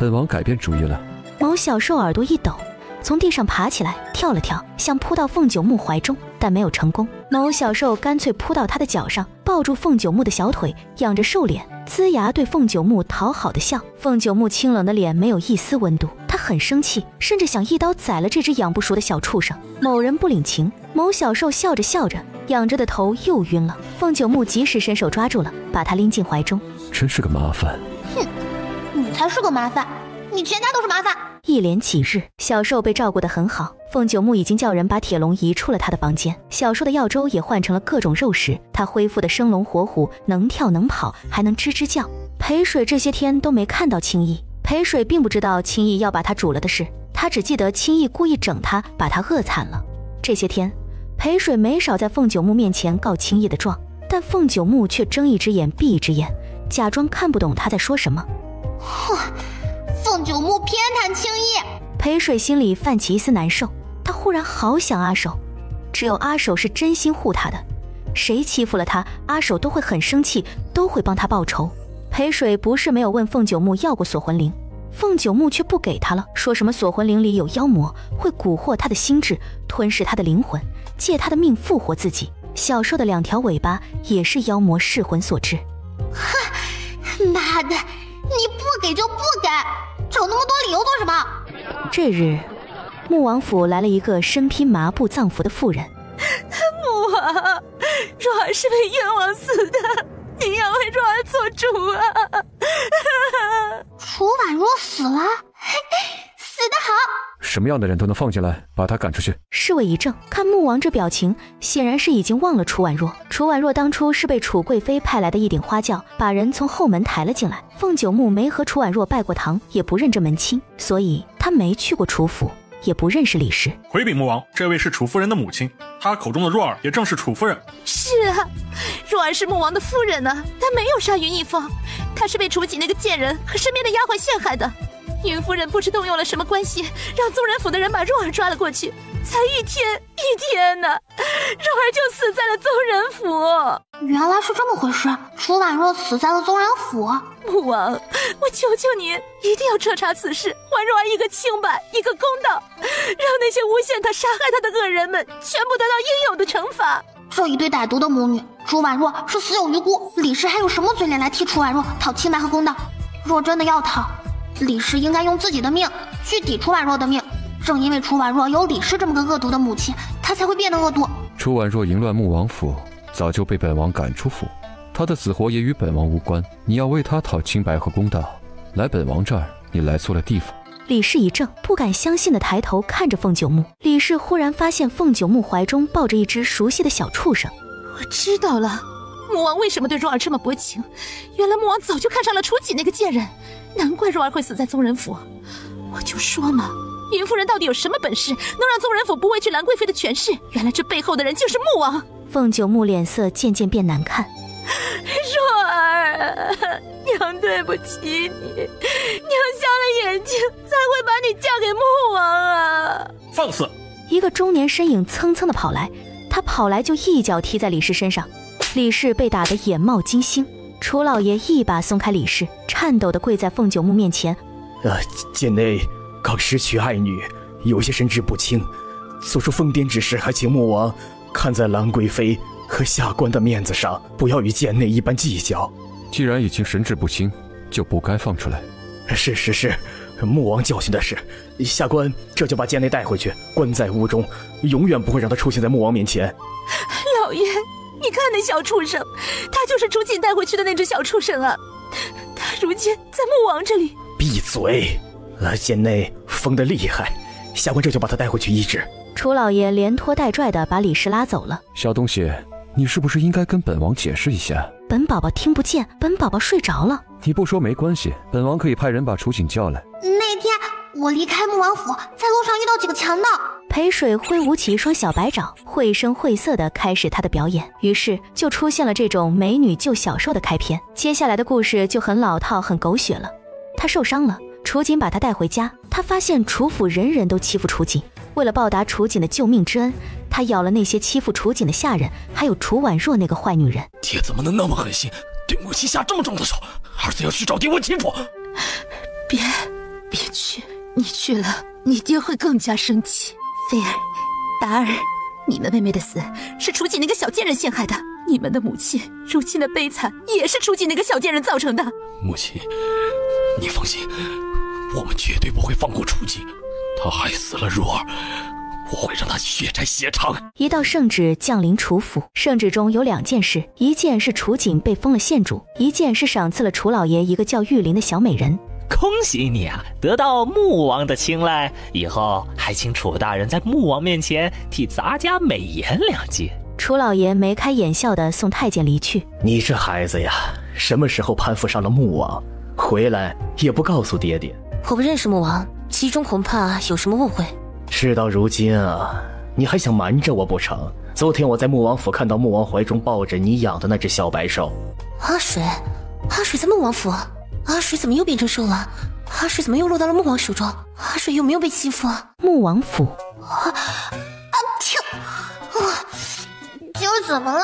本王改变主意了。某小兽耳朵一抖，从地上爬起来，跳了跳，想扑到凤九木怀中，但没有成功。某小兽干脆扑到他的脚上，抱住凤九木的小腿，仰着兽脸，呲牙对凤九木讨好的笑。凤九木清冷的脸没有一丝温度，他很生气，甚至想一刀宰了这只养不熟的小畜生。某人不领情，某小兽笑着笑着，仰着的头又晕了。凤九木及时伸手抓住了，把他拎进怀中。真是个麻烦。哼，你才是个麻烦，你全家都是麻烦。一连几日，小兽被照顾得很好。凤九木已经叫人把铁笼移出了他的房间，小兽的药粥也换成了各种肉食，他恢复得生龙活虎，能跳能跑，还能吱吱叫。裴水这些天都没看到青衣，裴水并不知道青衣要把他煮了的事，他只记得青衣故意整他，把他饿惨了。这些天，裴水没少在凤九木面前告青衣的状，但凤九木却睁一只眼闭一只眼，假装看不懂他在说什么。哼，凤九木偏袒青衣。裴水心里泛起一丝难受，他忽然好想阿守，只有阿守是真心护他的，谁欺负了他，阿守都会很生气，都会帮他报仇。裴水不是没有问凤九木要过锁魂铃，凤九木却不给他了，说什么锁魂铃里有妖魔，会蛊惑他的心智，吞噬他的灵魂，借他的命复活自己。小兽的2条尾巴也是妖魔噬魂所致。哼，妈的，你不给就不给，找那么多理由做什么？这日，穆王府来了一个身披麻布藏服的妇人。穆王，若儿是被冤枉死的，您要为若儿做主啊！楚婉若死了，死得好。什么样的人都能放进来，把他赶出去。侍卫一怔，看穆王这表情，显然是已经忘了楚婉若。楚婉若当初是被楚贵妃派来的一顶花轿，把人从后门抬了进来。凤九木没和楚婉若拜过堂，也不认这门亲，所以他没去过楚府，也不认识李氏。回禀穆王，这位是楚夫人的母亲，她口中的若儿也正是楚夫人。是啊，若儿是穆王的夫人呢，但没有杀云一方，她是被楚锦那个贱人和身边的丫鬟陷害的。云夫人不知动用了什么关系，让宗人府的人把若儿抓了过去，才一天呢，若儿就死在了宗人府。原来是这么回事，楚婉若死在了宗人府。穆王，我求求您，一定要彻查此事，还若儿一个清白，一个公道，让那些诬陷她、杀害她的恶人们全部得到应有的惩罚。这一对歹毒的母女，楚婉若是死有余辜，李氏还有什么嘴脸来替楚婉若讨清白和公道？若真的要讨，李氏应该用自己的命去抵楚婉若的命。正因为楚婉若有李氏这么个恶毒的母亲，她才会变得恶毒。楚婉若淫乱穆王府，早就被本王赶出府，她的死活也与本王无关。你要为她讨清白和公道，来本王这儿，你来错了地方。李氏一怔，不敢相信的抬头看着凤九木。李氏忽然发现凤九木怀中抱着一只熟悉的小畜生。我知道了，穆王为什么对若儿这么薄情？原来穆王早就看上了楚锦那个贱人，难怪若儿会死在宗人府。我就说嘛，云夫人到底有什么本事，能让宗人府不畏惧兰贵妃的权势？原来这背后的人就是穆王。凤九木脸色渐渐变难看。若儿，娘对不起你，娘瞎了眼睛，才会把你嫁给穆王啊！放肆！一个中年身影蹭蹭的跑来，他跑来就一脚踢在李氏身上，李氏被打得眼冒金星。楚老爷一把松开李氏，颤抖地跪在凤九木面前。贱内刚失去爱女，有些神志不清，所说疯癫之事，还请穆王看在兰贵妃和下官的面子上，不要与贱内一般计较。既然已经神志不清，就不该放出来。是，穆王教训的是，下官这就把贱内带回去，关在屋中，永远不会让她出现在穆王面前。老爷，你看那小畜生，他就是楚锦带回去的那只小畜生啊！他如今在穆王这里。闭嘴！贱内疯得厉害，下官这就把他带回去医治。楚老爷连拖带拽的把李氏拉走了。小东西，你是不是应该跟本王解释一下？本宝宝听不见，本宝宝睡着了。你不说没关系，本王可以派人把楚锦叫来。那天我离开穆王府，在路上遇到几个强盗。裴水挥舞起一双小白爪，绘声绘色地开始他的表演。于是就出现了这种美女救小受的开篇。接下来的故事就很老套，很狗血了。他受伤了，楚锦把他带回家，他发现楚府人人都欺负楚锦。为了报答楚锦的救命之恩，他咬了那些欺负楚锦的下人，还有楚婉若那个坏女人。爹怎么能那么狠心，对母亲下这么重的手？儿子要去找爹问清楚。别去，你去了，你爹会更加生气。菲儿、达儿，你们妹妹的死是楚锦那个小贱人陷害的，你们的母亲如今的悲惨也是楚锦那个小贱人造成的。母亲，你放心，我们绝对不会放过楚锦。他害死了若儿，我会让他血债血偿。一道圣旨降临楚府，圣旨中有2件事，一件是楚锦被封了县主，一件是赏赐了楚老爷一个叫玉玲的小美人。恭喜你啊，得到穆王的青睐，以后还请楚大人在穆王面前替咱家美言2句。楚老爷眉开眼笑地送太监离去。你这孩子呀，什么时候攀附上了穆王，回来也不告诉爹爹。我不认识穆王，其中恐怕有什么误会。事到如今啊，你还想瞒着我不成？昨天我在穆王府看到穆王怀中抱着你养的那只小白兽。阿水在穆王府，阿水怎么又变成兽了？阿水怎么又落到了穆王手中？阿水有没有被欺负啊？穆王府。今儿怎么了？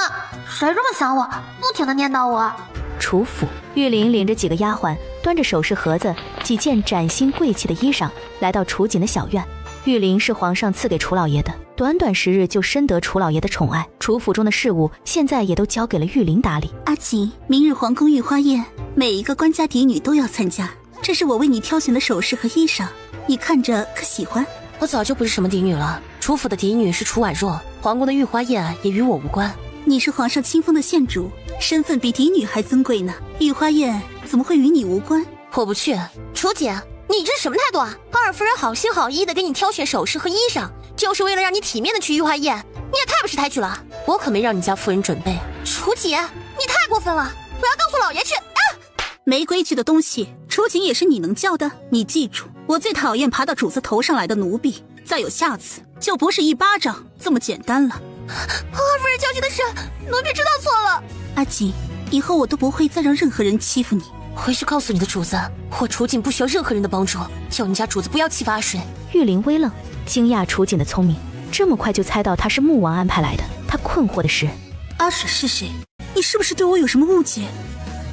谁这么想我，不停地念叨我？楚府，玉玲领着几个丫鬟，端着首饰盒子、几件崭新贵气的衣裳，来到楚锦的小院。玉玲是皇上赐给楚老爷的，短短10日就深得楚老爷的宠爱。楚府中的事务现在也都交给了玉玲打理。阿锦，明日皇宫御花宴，每一个官家嫡女都要参加，这是我为你挑选的首饰和衣裳，你看着可喜欢？我早就不是什么嫡女了，楚府的嫡女是楚婉若，皇宫的御花宴也与我无关。你是皇上亲封的县主，身份比嫡女还尊贵呢，御花宴怎么会与你无关？我不去。楚姐，你这是什么态度啊？二夫人好心好意的给你挑选首饰和衣裳，就是为了让你体面的去御花宴，你也太不识抬举了。我可没让你家夫人准备。楚姐，你太过分了，我要告诉老爷去。没规矩的东西，楚锦也是你能叫的。你记住，我最讨厌爬到主子头上来的奴婢，再有下次就不是一巴掌这么简单了。二夫人教训的是，奴婢知道错了。阿锦，以后我都不会再让任何人欺负你。回去告诉你的主子，我楚锦不需要任何人的帮助，叫你家主子不要欺负阿水。玉玲微愣，惊讶楚锦的聪明，这么快就猜到他是穆王安排来的。他困惑的是，阿水是谁？你是不是对我有什么误解？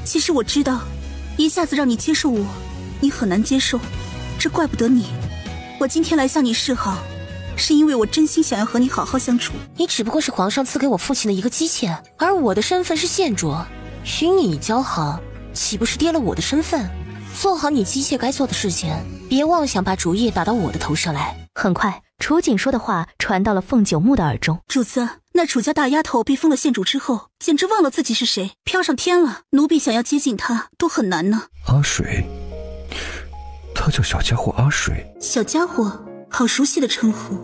其实我知道，一下子让你接受我，你很难接受，这怪不得你。我今天来向你示好，是因为我真心想要和你好好相处。你只不过是皇上赐给我父亲的一个姬妾，而我的身份是县主，与你交好，岂不是跌了我的身份？做好你姬妾该做的事情，别妄想把主意打到我的头上来。很快，楚锦说的话传到了凤九木的耳中。主子，那楚家大丫头被封了县主之后，简直忘了自己是谁，飘上天了。奴婢想要接近她都很难呢。阿水，他叫小家伙阿水。小家伙，好熟悉的称呼，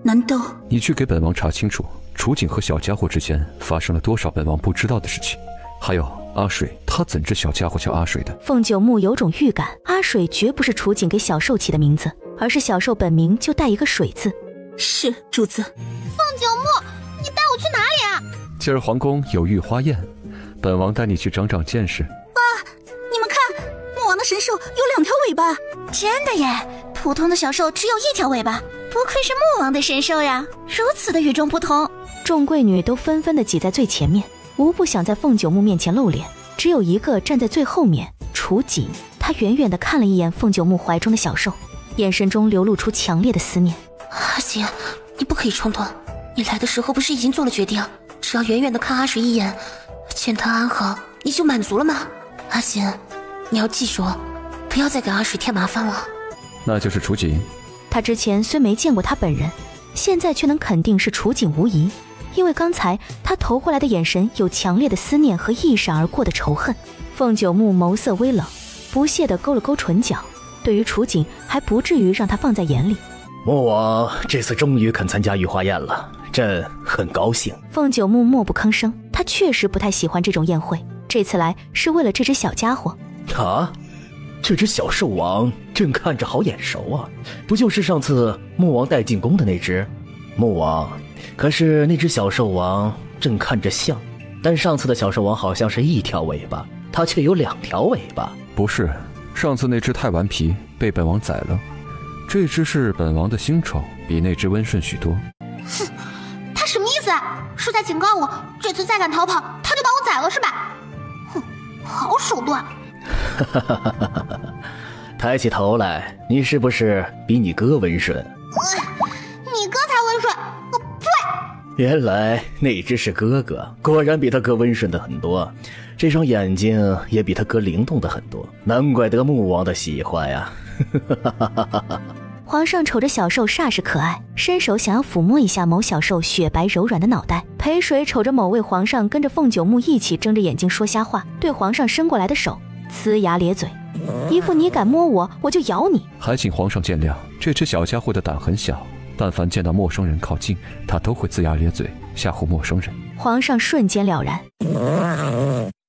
难道……你去给本王查清楚，楚锦和小家伙之间发生了多少本王不知道的事情。还有阿水，他怎知小家伙叫阿水的？凤九木有种预感，阿水绝不是楚锦给小兽起的名字，而是小兽本名就带一个水字。是主子。凤九木，你带我去哪里啊？今儿皇宫有御花宴，本王带你去长长见识。啊，你们看，穆王的神兽有2条尾巴。真的耶，普通的小兽只有1条尾巴，不愧是穆王的神兽呀，如此的与众不同。众贵女都纷纷的挤在最前面，无不想在凤九木面前露脸，只有一个站在最后面，楚锦。他远远的看了一眼凤九木怀中的小兽，眼神中流露出强烈的思念。阿锦，你不可以冲动，你来的时候不是已经做了决定，只要远远的看阿水一眼，见他安好，你就满足了吗？阿锦，你要记住，不要再给阿水添麻烦了。那就是楚锦。他之前虽没见过他本人，现在却能肯定是楚锦无疑，因为刚才他投过来的眼神有强烈的思念和一闪而过的仇恨。凤九木眸色微冷，不屑地勾了勾唇角，对于楚锦还不至于让他放在眼里。穆王这次终于肯参加御花宴了，朕很高兴。凤九木默不吭声，他确实不太喜欢这种宴会，这次来是为了这只小家伙。啊，这只小兽王朕看着好眼熟啊，不就是上次穆王带进宫的那只？穆王，可是那只小兽王朕看着像，但上次的小兽王好像是一条尾巴，它却有2条尾巴。不是，上次那只太顽皮，被本王宰了。这只是本王的新宠，比那只温顺许多。哼，他什么意思啊？是在警告我，这次再敢逃跑，他就把我宰了是吧？哼，好手段！抬起头来，你是不是比你哥温顺？你哥才温顺！呸！原来那只是哥哥，果然比他哥温顺的很多，这双眼睛也比他哥灵动的很多，难怪得穆王的喜欢呀！皇上瞅着小兽煞是可爱，伸手想要抚摸一下某小兽雪白柔软的脑袋。裴水瞅着某位皇上跟着凤九木一起睁着眼睛说瞎话，对皇上伸过来的手呲牙咧嘴，一副你敢摸我，我就咬你。还请皇上见谅，这只小家伙的胆很小，但凡见到陌生人靠近，他都会龇牙咧嘴吓唬陌生人。皇上瞬间了然，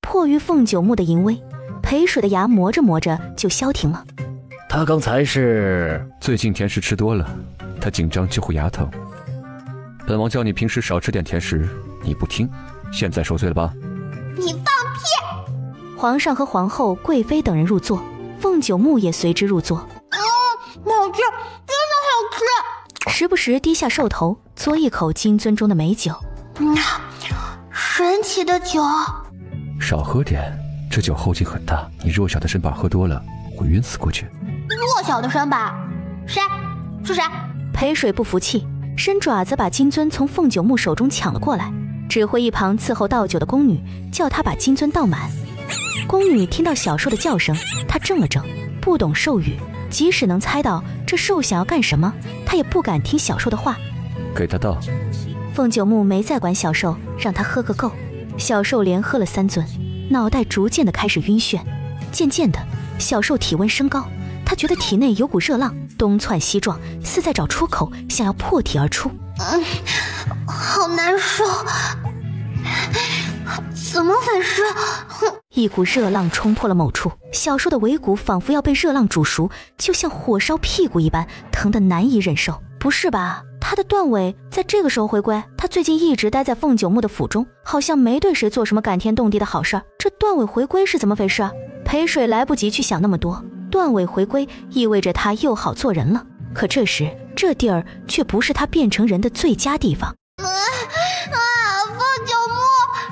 迫于凤九木的淫威，裴水的牙磨着磨着就消停了。他刚才是最近甜食吃多了，他紧张就会牙疼。本王叫你平时少吃点甜食，你不听，现在受罪了吧？你放屁！皇上和皇后、贵妃等人入座，凤九木也随之入座。好吃，真的好吃！时不时低下兽头，嘬一口金樽中的美酒。神奇的酒。少喝点，这酒后劲很大，你弱小的身板喝多了会晕死过去。弱小的身板？谁？是谁？裴水不服气，伸爪子把金樽从凤九木手中抢了过来，指挥一旁伺候倒酒的宫女，叫她把金樽倒满。宫女听到小兽的叫声，她怔了怔，不懂兽语，即使能猜到这兽想要干什么，她也不敢听小兽的话。给他倒。凤九木没再管小兽，让他喝个够。小兽连喝了3樽，脑袋逐渐的开始晕眩，渐渐的，小兽体温升高，他觉得体内有股热浪，东窜西撞，似在找出口，想要破体而出。好难受，怎么回事？一股热浪冲破了某处，小兽的尾骨仿佛要被热浪煮熟，就像火烧屁股一般，疼得难以忍受。不是吧？他的断尾在这个时候回归？他最近一直待在凤九木的府中，好像没对谁做什么感天动地的好事儿。这断尾回归是怎么回事啊？裴水来不及去想那么多，断尾回归意味着他又好做人了。可这时，这地儿却不是他变成人的最佳地方。凤九木，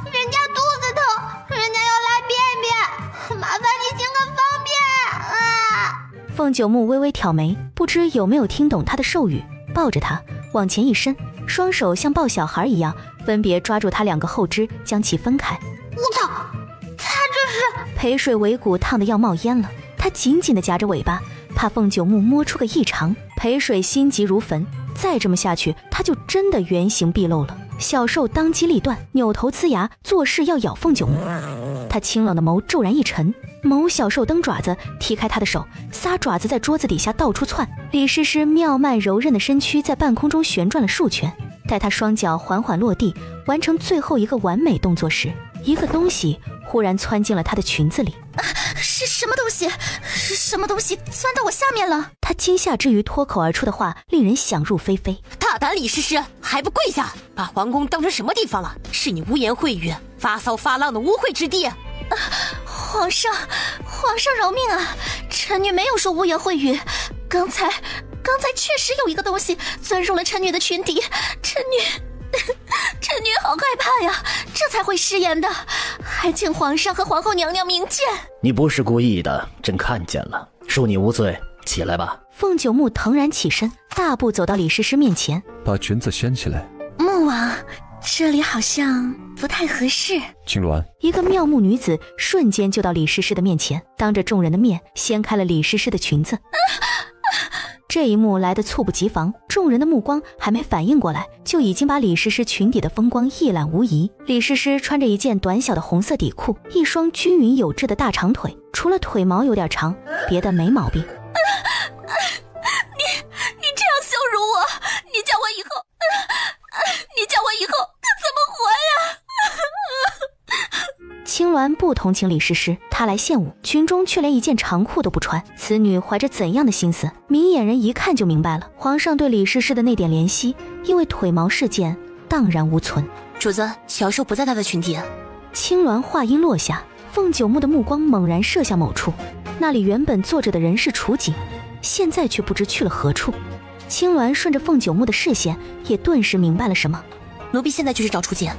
人家肚子疼，人家要来便便，麻烦你行个方便啊！凤九木微微挑眉，不知有没有听懂他的授语，抱着他往前一伸，双手像抱小孩一样，分别抓住他2个后肢，将其分开。我操，他这是……裴水尾骨烫得要冒烟了，他紧紧地夹着尾巴，怕凤九木摸出个异常。裴水心急如焚，再这么下去，他就真的原形毕露了。小兽当机立断，扭头呲牙，作势要咬凤九木。他清冷的眸骤然一沉，某小兽蹬爪子踢开他的手，撒爪子在桌子底下到处窜。李诗诗妙曼柔韧的身躯在半空中旋转了数圈，待他双脚缓缓落地，完成最后一个完美动作时，一个东西忽然窜进了她的裙子里。是什么东西？是什么东西钻到我下面了？她惊吓之余脱口而出的话令人想入非非。大胆李诗诗，还不跪下！把皇宫当成什么地方了？是你污言秽语、发骚发浪的污秽之地！皇上饶命啊！臣女没有说污言秽语，刚才确实有一个东西钻入了臣女的裙底，臣女好害怕呀，这才会失言的，还请皇上和皇后娘娘明鉴。你不是故意的，朕看见了，恕你无罪，起来吧。凤九木腾然起身，大步走到李诗诗面前，把裙子掀起来。穆王，这里好像不太合适。青鸾，一个妙目女子瞬间就到李诗诗的面前，当着众人的面掀开了李诗诗的裙子。这一幕来得猝不及防，众人的目光还没反应过来，就已经把李诗诗裙底的风光一览无遗。李诗诗穿着一件短小的红色底裤，一双均匀有致的大长腿，除了腿毛有点长，别的没毛病。你这样羞辱我，你叫我以后可怎么活呀？青鸾鸾不同情李师师，她来献舞，群中却连一件长裤都不穿，此女怀着怎样的心思？明眼人一看就明白了。皇上对李师师的那点怜惜，因为腿毛事件荡然无存。主子，小兽不在他的群体。青鸾话音落下，凤九木的目光猛然射向某处，那里原本坐着的人是楚景，现在却不知去了何处。青鸾顺着凤九木的视线，也顿时明白了什么。奴婢现在就去找楚景。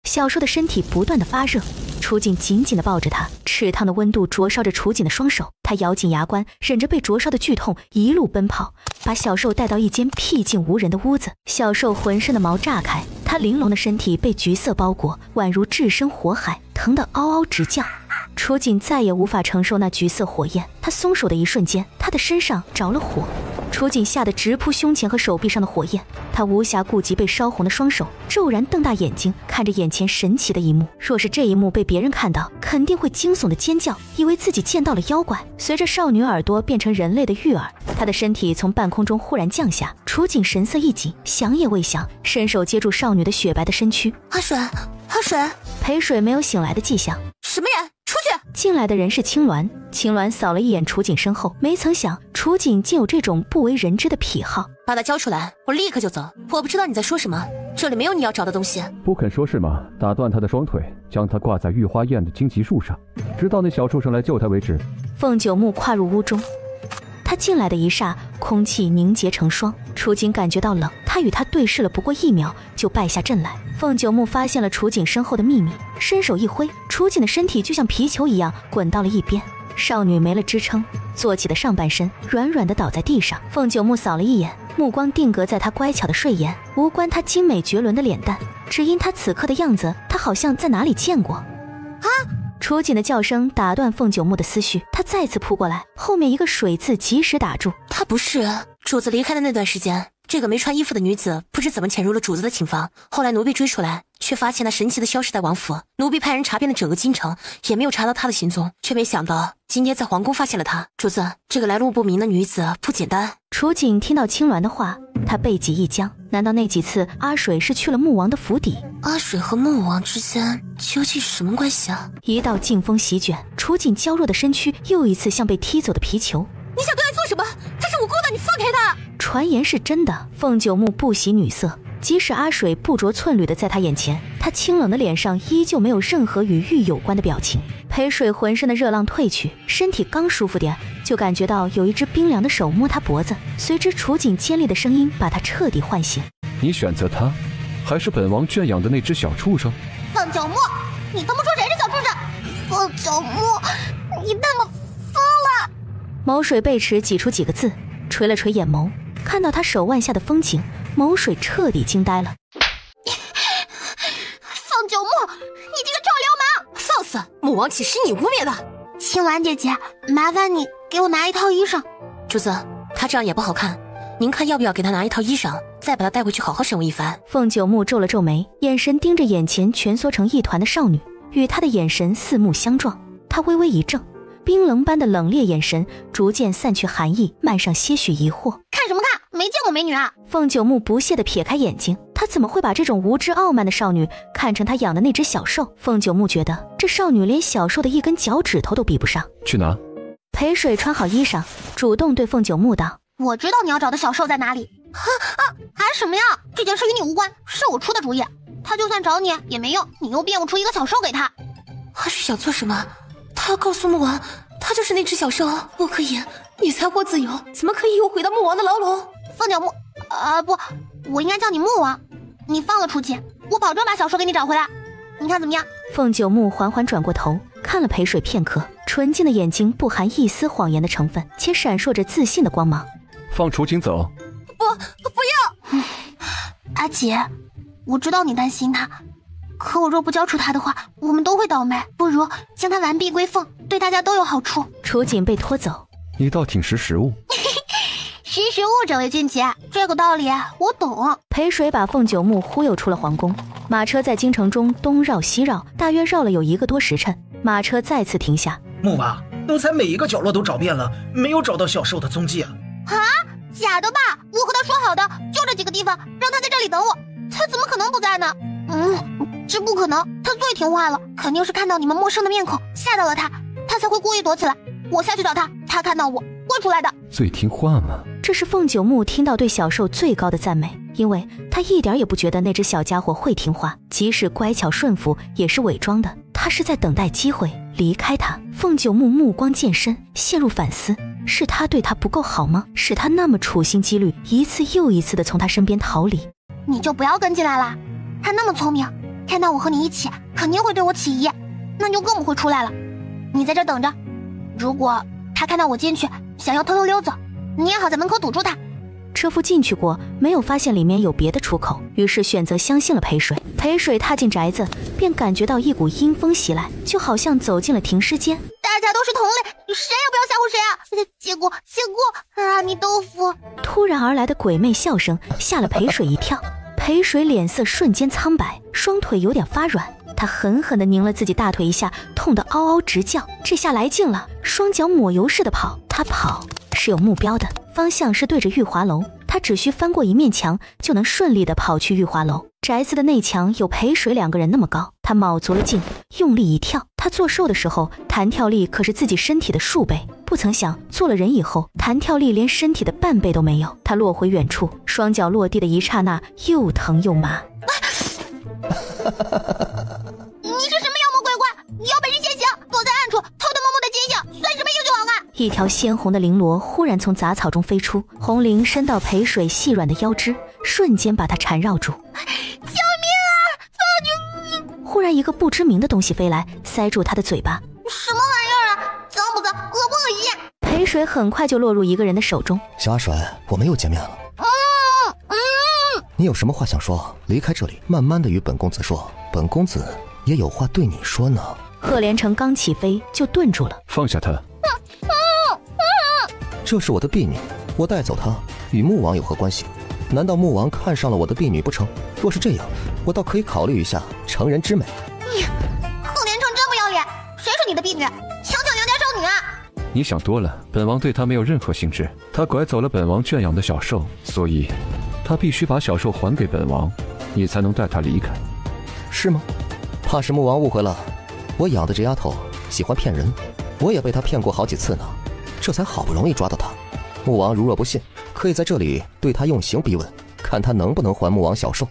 小兽的身体不断的发热，楚景紧紧地抱着他，赤烫的温度灼烧着楚景的双手，他咬紧牙关，忍着被灼烧的剧痛，一路奔跑，把小兽带到一间僻静无人的屋子。小兽浑身的毛炸开，他玲珑的身体被橘色包裹，宛如置身火海，疼得嗷嗷直叫。楚景再也无法承受那橘色火焰，他松手的一瞬间，他的身上着了火。楚景吓得直扑胸前和手臂上的火焰，他无暇顾及被烧红的双手，骤然瞪大眼睛看着眼前神奇的一幕。若是这一幕被别人看到，肯定会惊悚的尖叫，以为自己见到了妖怪。随着少女耳朵变成人类的玉耳，她的身体从半空中忽然降下，楚景神色一紧，想也未想，伸手接住少女的雪白的身躯。阿水，阿水，裴水没有醒来的迹象。什么人？出去！进来的人是青鸾。青鸾扫了一眼楚景身后，没曾想楚景竟有这种不为人知的癖好。把他交出来，我立刻就走。我不知道你在说什么，这里没有你要找的东西。不肯说是吗？打断他的双腿，将他挂在御花宴的荆棘树上，直到那小畜生来救他为止。凤九木跨入屋中，他进来的一霎，空气凝结成霜。楚景感觉到冷，他与他对视了不过1秒，就败下阵来。凤九木发现了楚景身后的秘密，伸手一挥，楚景的身体就像皮球一样滚到了一边。少女没了支撑，坐起的上半身软软的倒在地上。凤九木扫了一眼，目光定格在她乖巧的睡颜，无关她精美绝伦的脸蛋，只因她此刻的样子，她好像在哪里见过。啊！楚景的叫声打断凤九木的思绪，他再次扑过来，后面一个水字及时打住。她不是主子离开的那段时间，这个没穿衣服的女子不知怎么潜入了主子的寝房，后来奴婢追出来，却发现她神奇的消失在王府。奴婢派人查遍了整个京城，也没有查到她的行踪，却没想到今天在皇宫发现了她。主子，这个来路不明的女子不简单。楚景听到青鸾的话，他背脊一僵，难道那几次阿水是去了穆王的府邸？阿水和穆王之间究竟是什么关系啊？一道劲风席卷，楚景娇弱的身躯又一次像被踢走的皮球。你想对他做什么？他是无辜的，你放开他！传言是真的，凤九木不喜女色，即使阿水不着寸缕的在他眼前，他清冷的脸上依旧没有任何与玉有关的表情。裴水浑身的热浪退去，身体刚舒服点，就感觉到有一只冰凉的手摸他脖子，随之楚景尖利的声音把他彻底唤醒。你选择他，还是本王圈养的那只小畜生？凤九木，你他妈说谁是小畜生？凤九木，你他妈疯了！某水贝齿挤出几个字，垂了垂眼眸，看到他手腕下的风景，某水彻底惊呆了。凤九木，你这个臭流氓！放肆！穆王岂是你污蔑的？青鸾姐姐，麻烦你给我拿一套衣裳。主子，他这样也不好看，您看要不要给他拿一套衣裳，再把他带回去好好审问一番？凤九木皱了皱眉，眼神盯着眼前蜷缩成一团的少女，与他的眼神四目相撞。他微微一怔，冰冷般的冷冽眼神逐渐散去寒意，漫上些许疑惑。看什么看？没见过美女啊！凤九木不屑地撇开眼睛，他怎么会把这种无知傲慢的少女看成他养的那只小兽？凤九木觉得这少女连小兽的一根脚趾头都比不上。去拿。裴水穿好衣裳，主动对凤九木道：我知道你要找的小兽在哪里。喊什么呀？这件事与你无关，是我出的主意。他就算找你也没用，你又变不出一个小兽给他。他是想做什么？他要告诉穆王，他就是那只小兽。不可以，你才获自由，怎么可以又回到穆王的牢笼？凤九木，不，我应该叫你穆王。你放了楚景，我保证把小兽给你找回来。你看怎么样？凤九木缓缓转过头，看了裴水片刻，纯净的眼睛不含一丝谎言的成分，且闪烁着自信的光芒。放楚景走。不要！阿姐，我知道你担心他，可我若不交出他的话，我们都会倒霉。不如将他完璧归凤，对大家都有好处。楚景被拖走，你倒挺识时务。识时务者为俊杰，这个道理我懂。裴水把凤九木忽悠出了皇宫，马车在京城中东绕西绕，大约绕了有1个多时辰，马车再次停下。穆王，奴才每一个角落都找遍了，没有找到小兽的踪迹啊！假的吧？我和他说好的，就这几个地方，让他在这里等我，他怎么可能不在呢？这不可能，他最听话了，肯定是看到你们陌生的面孔吓到了他，他才会故意躲起来。我下去找他，他看到我会出来的。最听话吗？这是凤九木听到对小兽最高的赞美，因为他一点也不觉得那只小家伙会听话，即使乖巧顺服也是伪装的，他是在等待机会离开他。凤九木目光渐深，陷入反思，是他对他不够好吗？使他那么处心积虑，一次又一次地从他身边逃离。你就不要跟进来了，他那么聪明，看到我和你一起肯定会对我起疑，那就更不会出来了。你在这等着，如果他看到我进去想要偷偷溜走，你也好在门口堵住他。车夫进去过，没有发现里面有别的出口，于是选择相信了裴水。裴水踏进宅子，便感觉到一股阴风袭来，就好像走进了停尸间。大家都是同类，谁也不要吓唬谁啊！结果阿弥陀佛！突然而来的鬼魅笑声吓了裴水一跳，裴水脸色瞬间苍白，双腿有点发软。他狠狠地拧了自己大腿一下，痛得嗷嗷直叫。这下来劲了，双脚抹油似的跑。他跑是有目标的，方向是对着玉华楼，他只需翻过一面墙就能顺利地跑去玉华楼。宅子的内墙有裴水2个人那么高，他卯足了劲，用力一跳。他做兽的时候弹跳力可是自己身体的数倍，不曾想做了人以后弹跳力连身体的半倍都没有。他落回远处，双脚落地的一刹那又疼又麻。你是什么妖魔鬼怪？你有本事现形，躲在暗处偷偷摸摸的惊醒，算什么英雄王啊！一条鲜红的绫罗忽然从杂草中飞出，红绫伸到裴水细软的腰肢，瞬间把他缠绕住。救命啊！忽然一个不知名的东西飞来，塞住他的嘴巴。什么玩意儿啊？脏不脏？恶不恶心？裴水很快就落入一个人的手中。小阿水，我们又见面了。你有什么话想说？离开这里，慢慢的与本公子说。本公子也有话对你说呢。贺连成刚起飞就顿住了，放下他。这是我的婢女，我带走她与穆王有何关系？难道穆王看上了我的婢女不成？若是这样，我倒可以考虑一下成人之美。贺连成真不要脸，谁是你的婢女？强抢良家少女啊！你想多了，本王对她没有任何兴致，她拐走了本王圈养的小兽，所以她必须把小兽还给本王，你才能带她离开。是吗？怕是穆王误会了，我养的这丫头喜欢骗人，我也被她骗过好几次呢，这才好不容易抓到她。穆王如若不信，可以在这里对她用刑逼问，看她能不能还穆王小兽。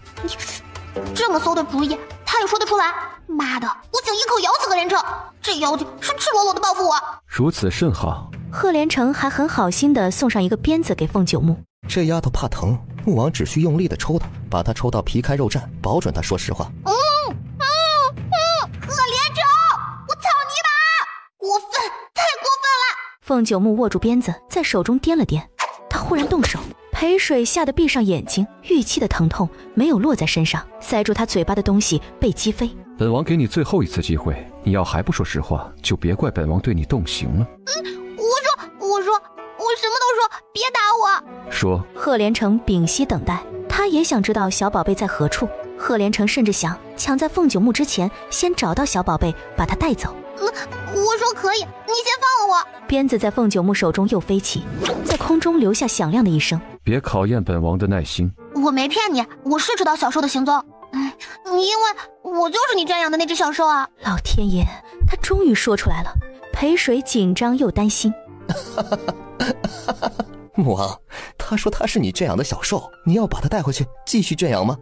这么馊的主意，他也说得出来？妈的，我想一口咬死贺连成，这妖精是赤裸裸的报复我。如此甚好。贺连成还很好心地送上一个鞭子给凤九木。这丫头怕疼，穆王只需用力地抽她，把她抽到皮开肉绽，保准她说实话。贺连成，我操你妈！过分，太过分了！凤九木握住鞭子，在手中掂了掂，他忽然动手。裴水吓得闭上眼睛，预期的疼痛没有落在身上，塞住他嘴巴的东西被击飞。本王给你最后一次机会，你要还不说实话，就别怪本王对你动刑了。我什么都说，别打我。说。贺连成屏息等待，他也想知道小宝贝在何处。贺连成甚至想抢在凤九木之前先找到小宝贝，把他带走。我说可以，你先放了我。鞭子在凤九木手中又飞起，在空中留下响亮的一声。别考验本王的耐心。我没骗你，我是知道小兽的行踪。因为我就是你瞻仰的那只小兽啊。老天爷，他终于说出来了。裴水紧张又担心。穆王，他说他是你圈养的小兽，你要把他带回去继续圈养吗？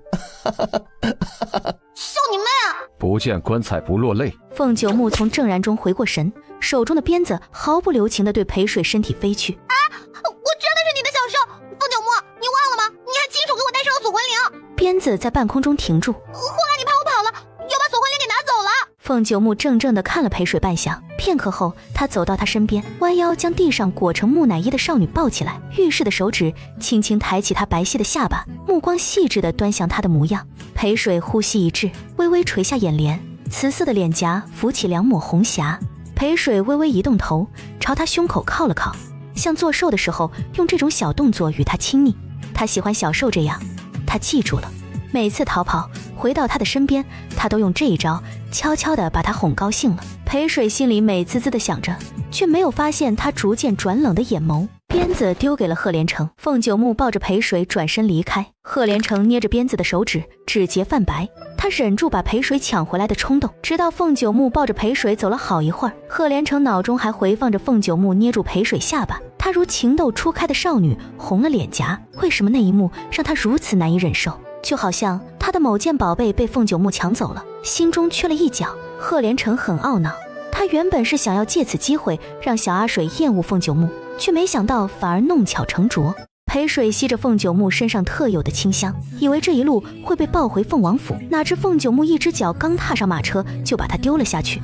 笑你妹啊！不见棺材不落泪。凤九木从怔然中回过神，手中的鞭子毫不留情地对裴水身体飞去。啊！我真的是你的小兽，凤九木，你忘了吗？你还亲手给我戴上了锁魂铃。鞭子在半空中停住。后来你怕我跑了，要把锁魂铃给拿走了。凤九木怔怔地看了裴水半晌，片刻后，他走到他身边，弯腰将地上裹成木乃伊的少女抱起来，玉氏的手指轻轻抬起她白皙的下巴，目光细致地端详她的模样。裴水呼吸一滞，微微垂下眼帘，慈色的脸颊浮起2抹红霞。裴水微微移动头，朝他胸口靠了靠，像做兽的时候用这种小动作与他亲昵。他喜欢小兽这样，他记住了。每次逃跑回到他的身边，他都用这一招悄悄地把他哄高兴了。裴水心里美滋滋地想着，却没有发现他逐渐转冷的眼眸。鞭子丢给了贺连成，凤九木抱着裴水转身离开。贺连成捏着鞭子的手指指节泛白，他忍住把裴水抢回来的冲动，直到凤九木抱着裴水走了好一会儿，贺连成脑中还回放着凤九木捏住裴水下巴，她如情窦初开的少女，红了脸颊。为什么那一幕让他如此难以忍受？就好像他的某件宝贝被凤九木抢走了，心中缺了一角。贺连成很懊恼，他原本是想要借此机会让小阿水厌恶凤九木，却没想到反而弄巧成拙。裴水吸着凤九木身上特有的清香，以为这一路会被抱回凤王府，哪知凤九木一只脚刚踏上马车就把他丢了下去。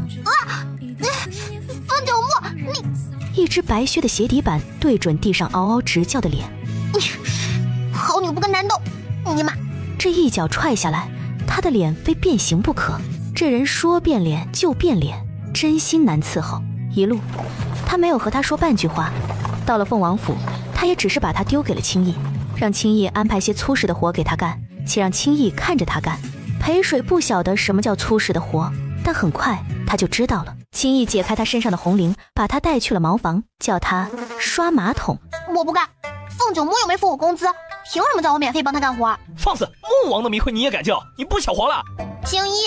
凤九木，你！一只白靴的鞋底板对准地上嗷嗷直叫的脸。好女不跟男斗，你妈！这一脚踹下来，他的脸非变形不可。这人说变脸就变脸，真心难伺候。一路，他没有和他说半句话。到了凤王府，他也只是把他丢给了青逸，让青逸安排些粗实的活给他干，且让青逸看着他干。裴水不晓得什么叫粗实的活，但很快他就知道了。青逸解开他身上的红绫，把他带去了茅房，叫他刷马桶。我不干，凤九木又没付我工资，凭什么叫我免费帮他干活？放肆！穆王的名讳你也敢叫？你不小黄了？青逸，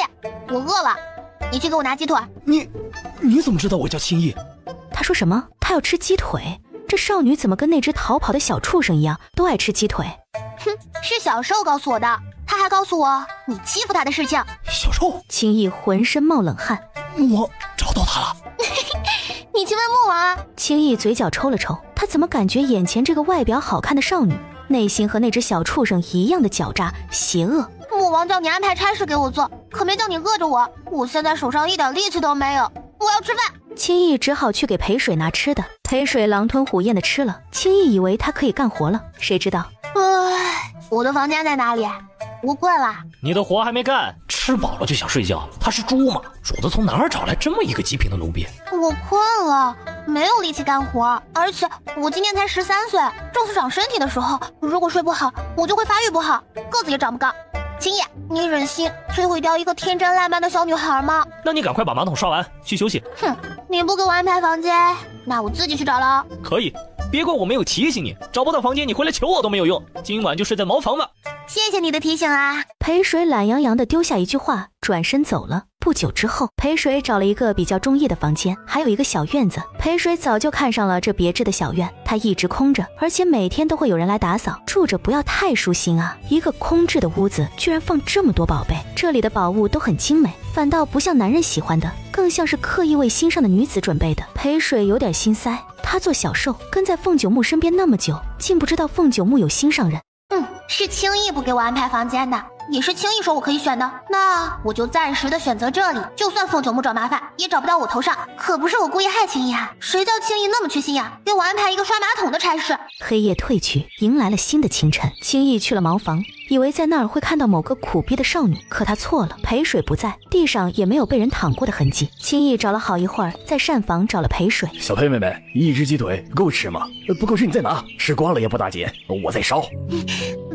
我饿了，你去给我拿鸡腿。你怎么知道我叫青逸？他说什么？他要吃鸡腿？这少女怎么跟那只逃跑的小畜生一样，都爱吃鸡腿？哼，是小兽告诉我的，他还告诉我你欺负他的事情。小兽？青逸浑身冒冷汗。穆王找到他了。你去问穆王啊。青逸嘴角抽了抽，他怎么感觉眼前这个外表好看的少女，内心和那只小畜生一样的狡诈邪恶？穆王叫你安排差事给我做，可没叫你饿着我，我现在手上一点力气都没有，我要吃饭。青逸只好去给裴水拿吃的。裴水狼吞虎咽的吃了，青逸以为他可以干活了，谁知道我的房间在哪里？我困了。你的活还没干，吃饱了就想睡觉，他是猪吗？主子从哪儿找来这么一个极品的奴婢？我困了，没有力气干活，而且我今年才13岁，正是长身体的时候，如果睡不好，我就会发育不好，个子也长不高。青逸，你忍心摧毁掉一个天真烂漫的小女孩吗？那你赶快把马桶刷完，去休息。哼，你不给我安排房间，那我自己去找了。可以，别怪我没有提醒你，找不到房间你回来求我都没有用，今晚就睡在茅房吧。谢谢你的提醒啊。裴水懒洋洋地丢下一句话，转身走了。不久之后，裴水找了一个比较中意的房间，还有一个小院子。裴水早就看上了这别致的小院，它一直空着，而且每天都会有人来打扫，住着不要太舒心啊。一个空置的屋子居然放这么多宝贝，这里的宝物都很精美，反倒不像男人喜欢的，更像是刻意为心上的女子准备的。裴水有点心塞，他做小受，跟在凤九木身边那么久，竟不知道凤九木有心上人。是青逸不给我安排房间的，也是青逸说我可以选的，那我就暂时的选择这里，就算凤九木找麻烦也找不到我头上，可不是我故意害青逸啊，谁叫青逸那么缺心眼，给我安排一个刷马桶的差事。黑夜褪去，迎来了新的清晨。青逸去了茅房，以为在那儿会看到某个苦逼的少女，可他错了，裴水不在，地上也没有被人躺过的痕迹。青逸找了好一会儿，在膳房找了裴水。小裴妹妹，一只鸡腿够吃吗？不够吃你再拿，吃光了也不打紧，我再烧。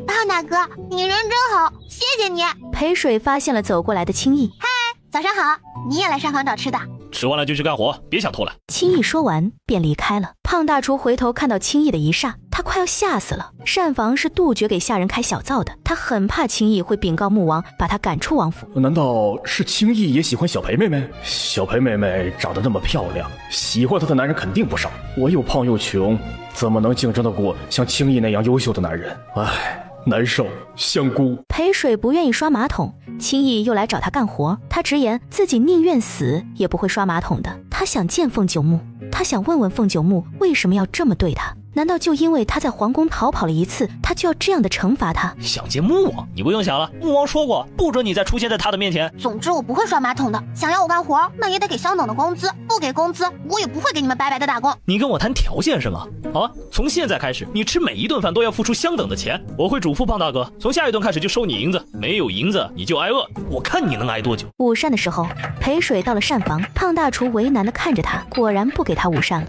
胖大哥，你人真好，谢谢你。裴水发现了走过来的青逸。嗨，早上好，你也来膳房找吃的？吃完了就去干活，别想偷懒。青逸说完便离开了。胖大厨回头看到青逸的一霎，他快要吓死了。膳房是杜绝给下人开小灶的，他很怕青逸会禀告穆王，把他赶出王府。难道是青逸也喜欢小裴妹妹？小裴妹妹长得那么漂亮，喜欢她的男人肯定不少。我又胖又穷，怎么能竞争得过像青逸那样优秀的男人？唉，难受，香菇。裴水不愿意刷马桶，青逸又来找他干活，他直言自己宁愿死也不会刷马桶的。他想见凤九木，他想问问凤九木为什么要这么对他，难道就因为他在皇宫逃跑了一次，他就要这样的惩罚他？想见穆王？你不用想了，穆王说过不准你再出现在他的面前。总之我不会刷马桶的，想要我干活那也得给相等的工资，不给工资我也不会给你们白白的打工。你跟我谈条件是吗？好啊，从现在开始你吃每一顿饭都要付出相等的钱，我会嘱咐胖大哥，从下一顿开始就收你银子，没有银子你就挨饿，我看你能挨多久。午膳的时候，裴水到了膳房，胖大厨为难的看着他，果然不给他午膳了。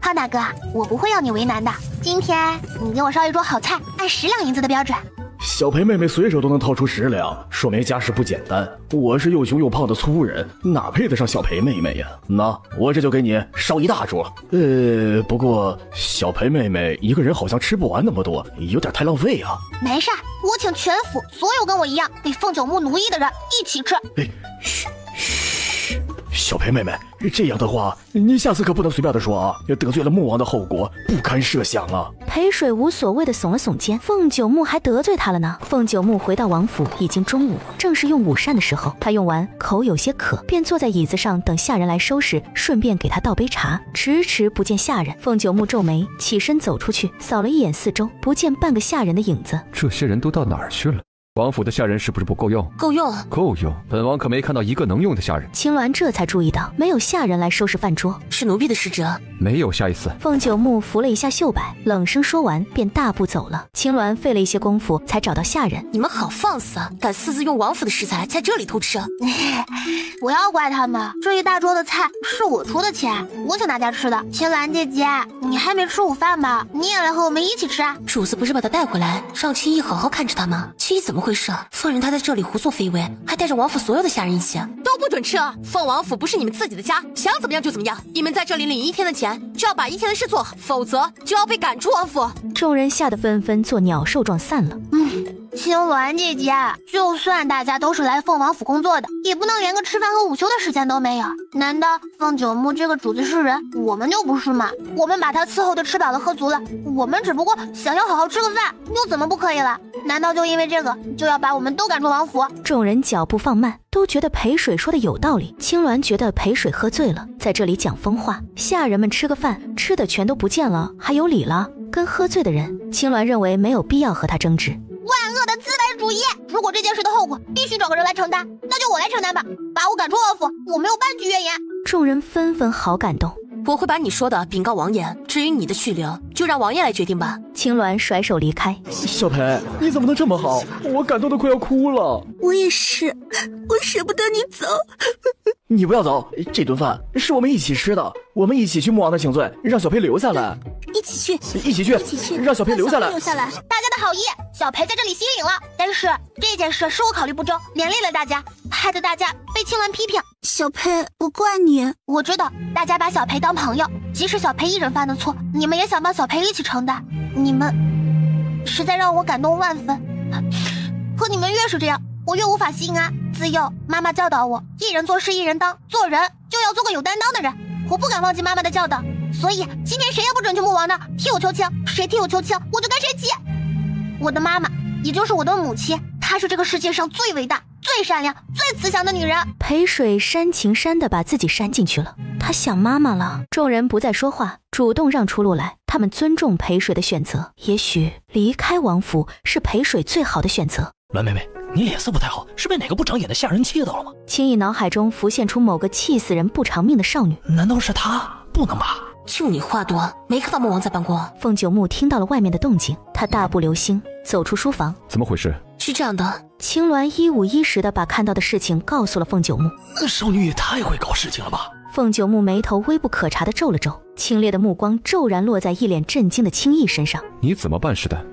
胖大哥，我不会要你为难的，今天你给我烧一桌好菜，按10两银子的标准。小裴妹妹随手都能掏出10两，说明家世不简单。我是又凶又胖的粗人，哪配得上小裴妹妹呀？那我这就给你烧一大桌。不过小裴妹妹一个人好像吃不完那么多，有点太浪费啊。没事，我请全府所有跟我一样被凤九木奴役的人一起吃。嘘。小裴妹妹，这样的话，你下次可不能随便的说啊，得罪了穆王的后果不堪设想啊。裴水无所谓的耸了耸肩，凤九木还得罪他了呢。凤九木回到王府已经中午，正是用午膳的时候。他用完，口有些渴，便坐在椅子上等下人来收拾，顺便给他倒杯茶。迟迟不见下人，凤九木皱眉，起身走出去，扫了一眼四周，不见半个下人的影子。这些人都到哪儿去了？王府的下人是不是不够用？够用，够用。本王可没看到一个能用的下人。青鸾这才注意到没有下人来收拾饭桌，是奴婢的使者。没有下一次。凤九木扶了一下袖摆，冷声说完便大步走了。青鸾费了一些功夫才找到下人。你们好放肆啊，敢私自用王府的食材在这里偷吃。不要怪他们，这一大桌的菜是我出的钱，我请大家吃的。青鸾姐姐，你还没吃午饭吧？你也来和我们一起吃啊。主子不是把他带回来让青衣好好看着他吗？青衣怎么回事？放任他在这里胡作非为，还带着王府所有的下人一起，都不准吃。凤王府不是你们自己的家，想怎么样就怎么样。你们在这里领1天的钱，就要把1天的事做好，否则就要被赶出王府。众人吓得纷纷做鸟兽状散了。青鸾姐姐，就算大家都是来凤王府工作的，也不能连个吃饭和午休的时间都没有。难道凤九木这个主子是人，我们就不是吗？我们把他伺候的吃饱了喝足了，我们只不过想要好好吃个饭，又怎么不可以了？难道就因为这个就要把我们都赶出王府？众人脚步放慢，都觉得裴水说的有道理。青鸾觉得裴水喝醉了，在这里讲疯话。下人们吃个饭，吃的全都不见了，还有理了？跟喝醉的人，青鸾认为没有必要和他争执。万恶的资本主义！如果这件事的后果必须找个人来承担，那就我来承担吧。把我赶出王府，我没有半句怨言。众人纷纷好感动。我会把你说的禀告王爷，至于你的去留，就让王爷来决定吧。青鸾甩手离开。小裴，你怎么能这么好？我感动的快要哭了。我也是，我舍不得你走。你不要走，这顿饭是我们一起吃的，我们一起去穆王那请罪，让小裴留下来。一起去，让小裴留下来。大家的好意，小裴在这里心领了。但是这件事是我考虑不周，连累了大家，害得大家被青鸾批评。小裴，不怪你。我知道大家把小裴当朋友，即使小裴一人犯的错，你们也想帮小裴一起承担。你们实在让我感动万分。可你们越是这样，我越无法心安。自幼妈妈教导我，一人做事一人当，做人就要做个有担当的人。我不敢忘记妈妈的教导，所以今天谁也不准去穆王那儿替我求情，谁替我求情，我就跟谁急。我的妈妈，也就是我的母亲，她是这个世界上最伟大、最善良、最慈祥的女人。裴水煽情煽的把自己煽进去了，他想妈妈了。众人不再说话，主动让出路来。他们尊重裴水的选择，也许离开王府是裴水最好的选择。栾妹妹，你脸色不太好，是被哪个不长眼的下人气到了吗？青翼脑海中浮现出某个气死人不偿命的少女，难道是她？不能吧？就你话多，没看到穆王在办公。凤九木听到了外面的动静，他大步流星走出书房。怎么回事？是这样的，青鸾一五一十的把看到的事情告诉了凤九木。少女也太会搞事情了吧！凤九木眉头微不可察的皱了皱，清冽的目光骤然落在一脸震惊的青翼身上。你怎么办事的？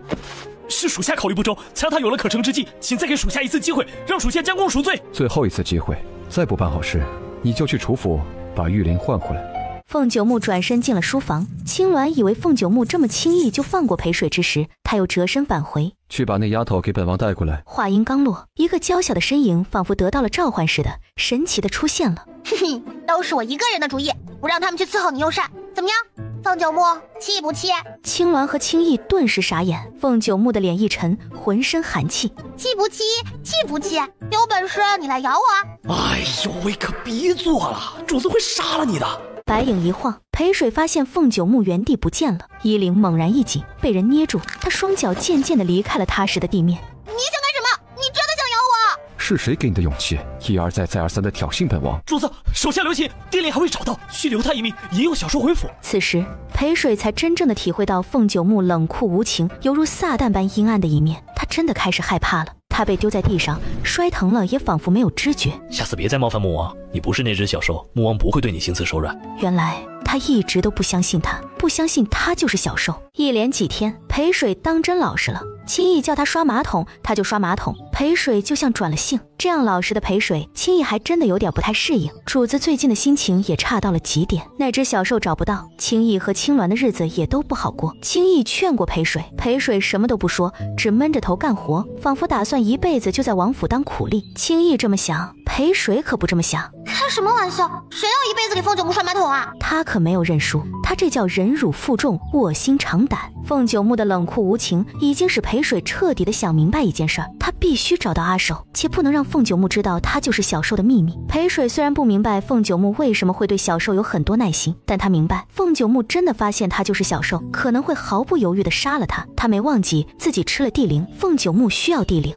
是属下考虑不周，才让他有了可乘之计，请再给属下一次机会，让属下将功赎罪。最后一次机会，再不办好事，你就去楚府把玉林换回来。凤九木转身进了书房，青鸾以为凤九木这么轻易就放过裴水之时，他又折身返回，去把那丫头给本王带过来。话音刚落，一个娇小的身影仿佛得到了召唤似的，神奇的出现了。嘿嘿，都是我一个人的主意，不让他们去伺候你又善，怎么样？凤九木气不气？青鸾和青翼顿时傻眼，凤九木的脸一沉，浑身寒气。气不气？气不气？有本事你来咬我！哎呦喂，可别做了，主子会杀了你的。白影一晃，裴水发现凤九木原地不见了，衣领猛然一紧，被人捏住，他双脚渐渐地离开了踏实的地面。你想干什么？你真的想咬我？是谁给你的勇气，一而再再而三地挑衅本王？主子，手下留情，店里还会找到，去留他一命，也有小兽回府。此时裴水才真正的体会到凤九木冷酷无情，犹如撒旦般阴暗的一面，他真的开始害怕了。他被丢在地上，摔疼了，也仿佛没有知觉。下次别再冒犯穆王，你不是那只小兽，穆王不会对你心慈手软。原来他一直都不相信他，不相信他就是小兽。一连几天，裴水当真老实了。青毅叫他刷马桶，他就刷马桶。裴水就像转了性，这样老实的裴水，青毅还真的有点不太适应。主子最近的心情也差到了极点，那只小兽找不到，青毅和青鸾的日子也都不好过。青毅劝过裴水，裴水什么都不说，只闷着头干活，仿佛打算一辈子就在王府当苦力。青毅这么想，裴水可不这么想。开什么玩笑？谁要一辈子给凤九木刷马桶啊？他可没有认输，他这叫忍辱负重，卧薪尝胆。凤九木的冷酷无情已经使裴水彻底的想明白一件事儿，他必须找到阿守，且不能让凤九木知道他就是小兽的秘密。裴水虽然不明白凤九木为什么会对小兽有很多耐心，但他明白凤九木真的发现他就是小兽，可能会毫不犹豫的杀了他。他没忘记自己吃了地灵，凤九木需要地灵。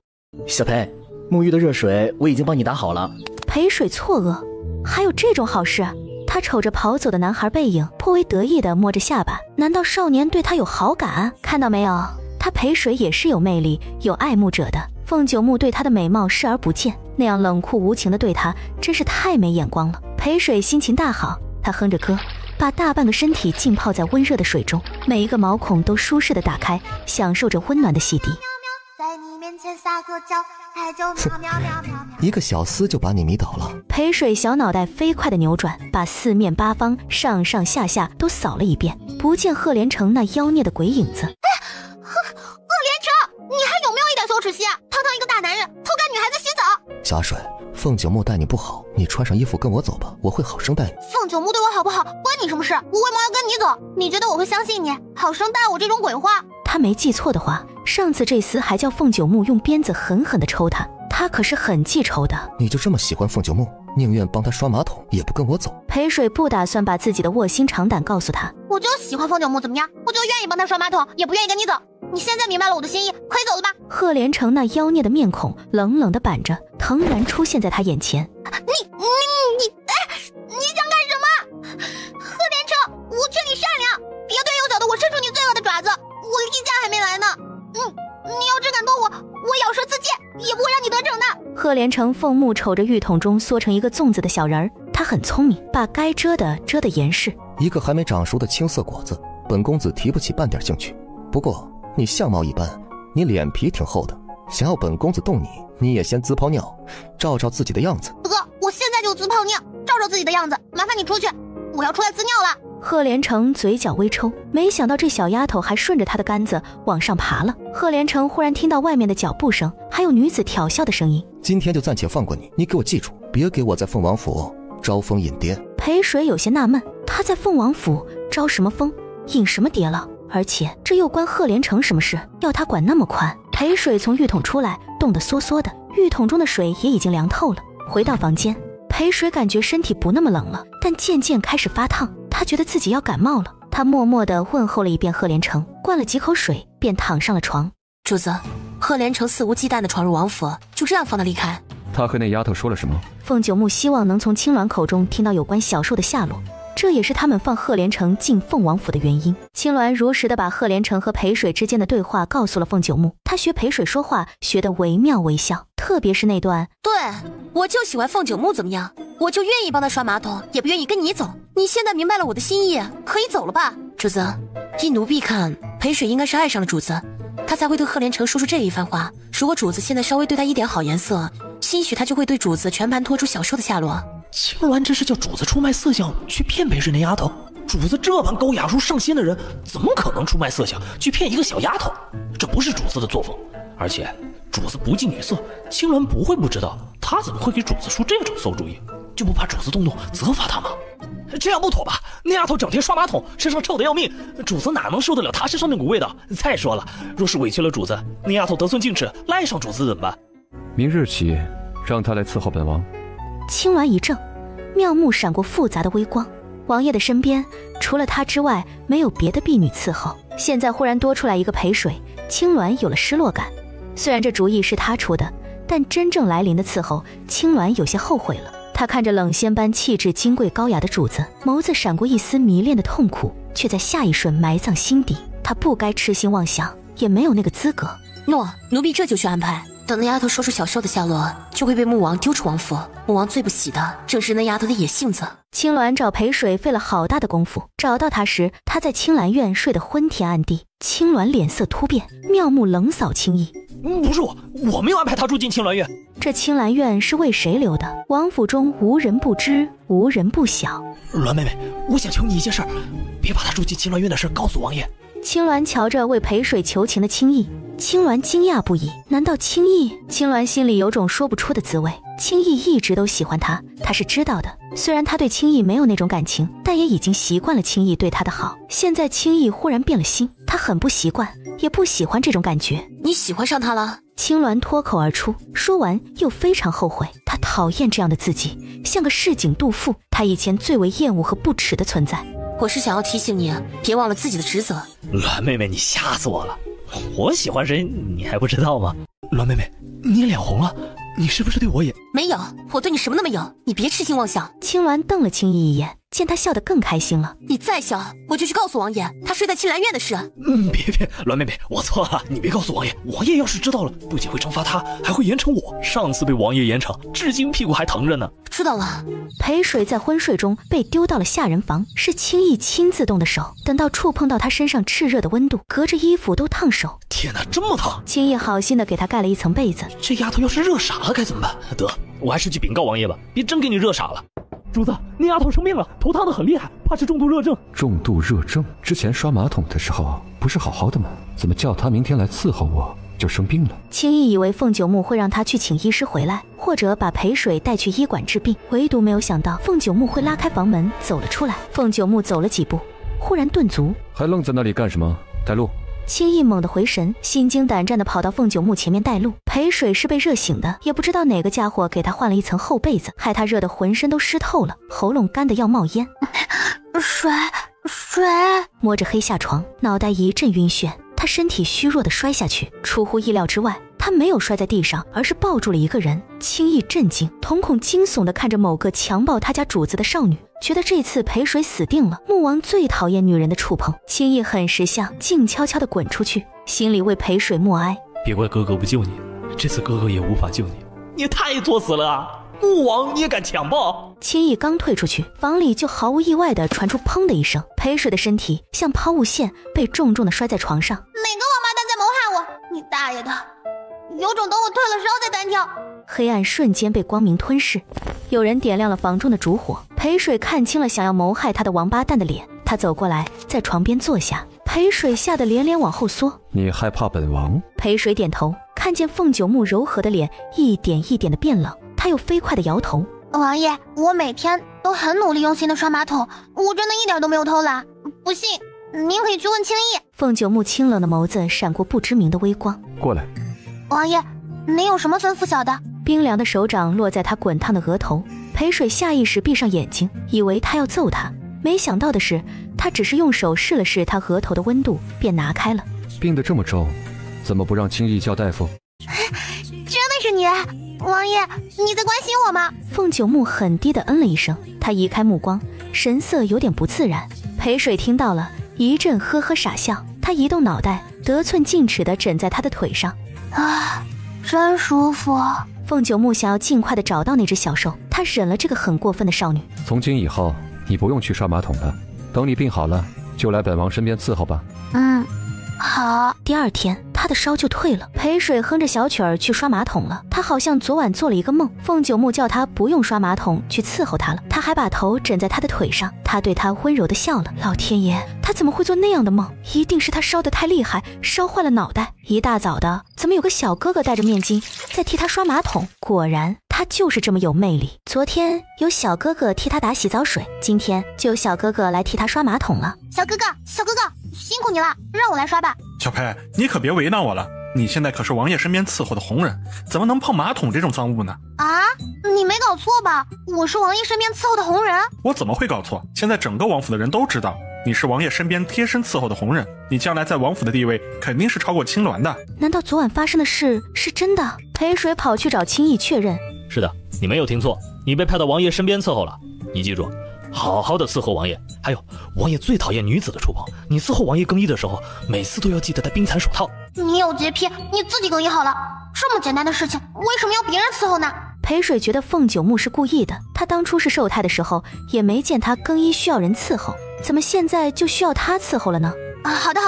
小裴，沐浴的热水我已经帮你打好了。裴水错愕，还有这种好事？他瞅着跑走的男孩背影，颇为得意地摸着下巴。难道少年对他有好感？看到没有，他裴水也是有魅力、有爱慕者的。凤九木对他的美貌视而不见，那样冷酷无情的对他，真是太没眼光了。裴水心情大好，他哼着歌，把大半个身体浸泡在温热的水中，每一个毛孔都舒适地打开，享受着温暖的洗涤。在你面前撒个娇，爱就喵喵喵喵喵。一个小厮就把你迷倒了。裴水小脑袋飞快地扭转，把四面八方、上上下下都扫了一遍，不见赫连城那妖孽的鬼影子。赫连城，你还有没有一点羞耻心啊？堂堂一个大男人，偷看女孩子洗澡。小阿水，凤九木待你不好，你穿上衣服跟我走吧，我会好生待你。凤九木对我好不好，关你什么事？我为毛要跟你走？你觉得我会相信你，好生待我这种鬼话？他没记错的话，上次这厮还叫凤九木用鞭子狠狠地抽他，他可是很记仇的。你就这么喜欢凤九木，宁愿帮他刷马桶，也不跟我走？裴水不打算把自己的卧薪尝胆告诉他。我就喜欢凤九木，怎么样？我就愿意帮他刷马桶，也不愿意跟你走。你现在明白了我的心意，可以走了吧？赫连城那妖孽的面孔冷冷地板着，腾然出现在他眼前。你想干什么？赫连城，我劝你善良，别对幼小的我伸出你罪恶的爪子。我的例假还没来呢。你要真敢动我，我咬舌自尽，也不会让你得逞的。赫连城凤目瞅着浴桶中缩成一个粽子的小人儿，他很聪明，把该遮的遮得严实。一个还没长熟的青色果子，本公子提不起半点兴趣。不过你相貌一般，你脸皮挺厚的，想要本公子动你，你也先自泡尿，照照自己的样子。哥，我现在就自泡尿，照照自己的样子。麻烦你出去，我要出来滋尿了。赫连城嘴角微抽，没想到这小丫头还顺着他的杆子往上爬了。赫连城忽然听到外面的脚步声，还有女子调笑的声音。今天就暂且放过你，你给我记住，别给我在凤王府招蜂引蝶。裴水有些纳闷，他在凤王府招什么风引什么蝶了？而且这又关赫连城什么事？要他管那么宽？裴水从浴桶出来，冻得缩缩的，浴桶中的水也已经凉透了。回到房间，裴水感觉身体不那么冷了，但渐渐开始发烫，他觉得自己要感冒了。他默默地问候了一遍赫连城，灌了几口水，便躺上了床。主子，赫连城肆无忌惮地闯入王府，就这样放他离开？他和那丫头说了什么？凤九木希望能从青鸾口中听到有关小兽的下落，这也是他们放赫连城进凤王府的原因。青鸾如实地把赫连城和裴水之间的对话告诉了凤九木，他学裴水说话学得惟妙惟肖，特别是那段对，我就喜欢凤九木，怎么样？我就愿意帮他刷马桶，也不愿意跟你走。你现在明白了我的心意，可以走了吧？主子，依奴婢看，裴水应该是爱上了主子，他才会对赫连城说出这一番话。如果主子现在稍微对他一点好颜色，兴许他就会对主子全盘托出小兽的下落。青鸾这是叫主子出卖色相去骗裴水那丫头？主子这般高雅如上仙的人，怎么可能出卖色相去骗一个小丫头？这不是主子的作风。而且主子不近女色，青鸾不会不知道，他怎么会给主子出这种馊主意？就不怕主子动怒责罚他吗？这样不妥吧？那丫头整天刷马桶，身上臭得要命，主子哪能受得了她身上那股味道？再说了，若是委屈了主子，那丫头得寸进尺，赖上主子怎么办？明日起，让她来伺候本王。青鸾一怔，妙目闪过复杂的微光。王爷的身边除了他之外，没有别的婢女伺候。现在忽然多出来一个裴水，青鸾有了失落感。虽然这主意是他出的，但真正来临的伺候，青鸾有些后悔了。他看着冷仙般气质金贵高雅的主子，眸子闪过一丝迷恋的痛苦，却在下一瞬埋葬心底。他不该痴心妄想，也没有那个资格。诺，奴婢这就去安排。等那丫头说出小兽的下落，就会被穆王丢出王府。穆王最不喜的正是那丫头的野性子。青鸾找裴水费了好大的功夫，找到他时，他在青兰院睡得昏天暗地。青鸾脸色突变，妙目冷扫青逸。不是我没有安排他住进青鸾院。这青鸾院是为谁留的？王府中无人不知，无人不晓。鸾妹妹，我想求你一件事儿，别把他住进青鸾院的事告诉王爷。青鸾瞧着为裴水求情的青逸，青鸾惊讶不已。难道青逸？青鸾心里有种说不出的滋味。青逸一直都喜欢他，他是知道的。虽然他对青逸没有那种感情，但也已经习惯了青逸对他的好。现在青逸忽然变了心，他很不习惯，也不喜欢这种感觉。你喜欢上他了？青鸾脱口而出，说完又非常后悔。他讨厌这样的自己，像个市井妒妇，他以前最为厌恶和不耻的存在。我是想要提醒你，别忘了自己的职责。栾妹妹，你吓死我了！我喜欢谁，你还不知道吗？栾妹妹，你脸红了，你是不是对我也……没有，我对你什么都没有，你别痴心妄想。青鸾瞪了青逸一眼，见他笑得更开心了。你再笑，我就去告诉王爷他睡在青兰院的事。别，栾妹妹，我错了，你别告诉王爷。王爷要是知道了，不仅会惩罚他，还会严惩我。上次被王爷严惩，至今屁股还疼着呢。知道了。裴水在昏睡中被丢到了下人房，是青逸亲自动的手。等到触碰到他身上炽热的温度，隔着衣服都烫手。天哪，这么烫！青逸好心的给他盖了一层被子。这丫头要是热傻了该怎么办？得，我还是去禀告王爷吧，别真给你热傻了。主子，那丫头生病了，头烫得很厉害，怕是重度热症。重度热症？之前刷马桶的时候不是好好的吗？怎么叫他明天来伺候我就生病了？青逸以为凤九木会让他去请医师回来，或者把裴水带去医馆治病，唯独没有想到凤九木会拉开房门走了出来。凤九木走了几步，忽然顿足，还愣在那里干什么？带路。青逸猛地回神，心惊胆战地跑到凤九木前面带路。裴水是被热醒的，也不知道哪个家伙给他换了一层厚被子，害他热得浑身都湿透了，喉咙干得要冒烟。水。摸着黑下床，脑袋一阵晕眩，他身体虚弱地摔下去。出乎意料之外，他没有摔在地上，而是抱住了一个人。青逸震惊，瞳孔惊悚地看着某个强暴他家主子的少女，觉得这次裴水死定了。穆王最讨厌女人的触碰。青逸很识相，静悄悄地滚出去，心里为裴水默哀。别怪哥哥不救你，这次哥哥也无法救你。你也太作死了啊！穆王你也敢强暴？青逸刚退出去，房里就毫无意外地传出砰的一声，裴水的身体像抛物线被重重地摔在床上。哪个王八蛋在谋害我？你大爷的！有种等我退了烧再单挑！黑暗瞬间被光明吞噬，有人点亮了房中的烛火。裴水看清了想要谋害他的王八蛋的脸，他走过来，在床边坐下。裴水吓得连连往后缩。你害怕本王？裴水点头，看见凤九木柔和的脸一点一点的变冷，他又飞快的摇头。王爷，我每天都很努力用心的刷马桶，我真的一点都没有偷懒。不信，您可以去问青逸。凤九木清冷的眸子闪过不知名的微光。过来。王爷，您有什么吩咐小的？冰凉的手掌落在他滚烫的额头，裴水下意识闭上眼睛，以为他要揍他，没想到的是，他只是用手试了试他额头的温度，便拿开了。病得这么重，怎么不让青逸叫大夫？真的是你，王爷，你在关心我吗？凤九木很低的嗯了一声，他移开目光，神色有点不自然。裴水听到了，一阵呵呵傻笑，他移动脑袋，得寸进尺地枕在他的腿上。啊，真舒服。凤九木想要尽快地找到那只小兽，他忍了这个很过分的少女。从今以后，你不用去刷马桶了，等你病好了，就来本王身边伺候吧。好。第二天，他的烧就退了。裴水哼着小曲儿去刷马桶了。他好像昨晚做了一个梦，凤九木叫他不用刷马桶去伺候他了，他还把头枕在他的腿上。他对他温柔地笑了。老天爷，他怎么会做那样的梦？一定是他烧得太厉害，烧坏了脑袋。一大早的，怎么有个小哥哥戴着面巾在替他刷马桶？果然，他就是这么有魅力。昨天有小哥哥替他打洗澡水，今天就有小哥哥来替他刷马桶了。小哥哥，辛苦你了，让我来刷吧。小裴，你可别为难我了，你现在可是王爷身边伺候的红人，怎么能碰马桶这种脏物呢？啊，你没搞错吧？我是王爷身边伺候的红人。我怎么会搞错？现在整个王府的人都知道，你是王爷身边贴身伺候的红人，你将来在王府的地位肯定是超过青鸾的。难道昨晚发生的事是真的？裴水跑去找青逸确认。是的，你没有听错，你被派到王爷身边伺候了。你记住，好好的伺候王爷。还有，王爷最讨厌女子的触碰，你伺候王爷更衣的时候，每次都要记得戴冰蚕手套。你有洁癖，你自己更衣好了。这么简单的事情，为什么要别人伺候呢？裴水觉得凤九木是故意的，他当初是受胎的时候也没见他更衣需要人伺候，怎么现在就需要他伺候了呢？好的，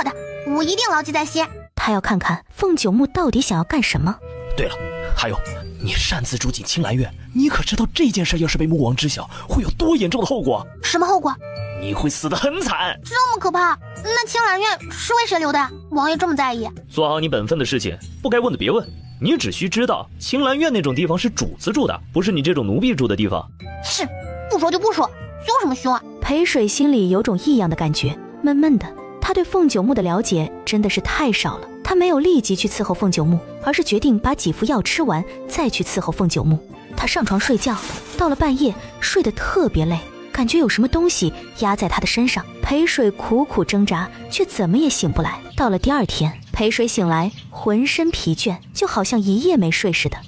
我一定牢记在心。他要看看凤九木到底想要干什么。对了，还有，你擅自住进青兰院，你可知道这件事要是被穆王知晓，会有多严重的后果？什么后果？你会死得很惨。这么可怕？那青兰院是为谁留的？王爷这么在意？做好你本分的事情，不该问的别问。你只需知道，青兰院那种地方是主子住的，不是你这种奴婢住的地方。是，不说就不说，凶什么凶啊？裴水心里有种异样的感觉，闷闷的。他对凤九木的了解真的是太少了。他没有立即去伺候凤九木，而是决定把几副药吃完再去伺候凤九木。他上床睡觉，到了半夜睡得特别累，感觉有什么东西压在他的身上。裴水苦苦挣扎，却怎么也醒不来。到了第二天，裴水醒来，浑身疲倦，就好像一夜没睡似的。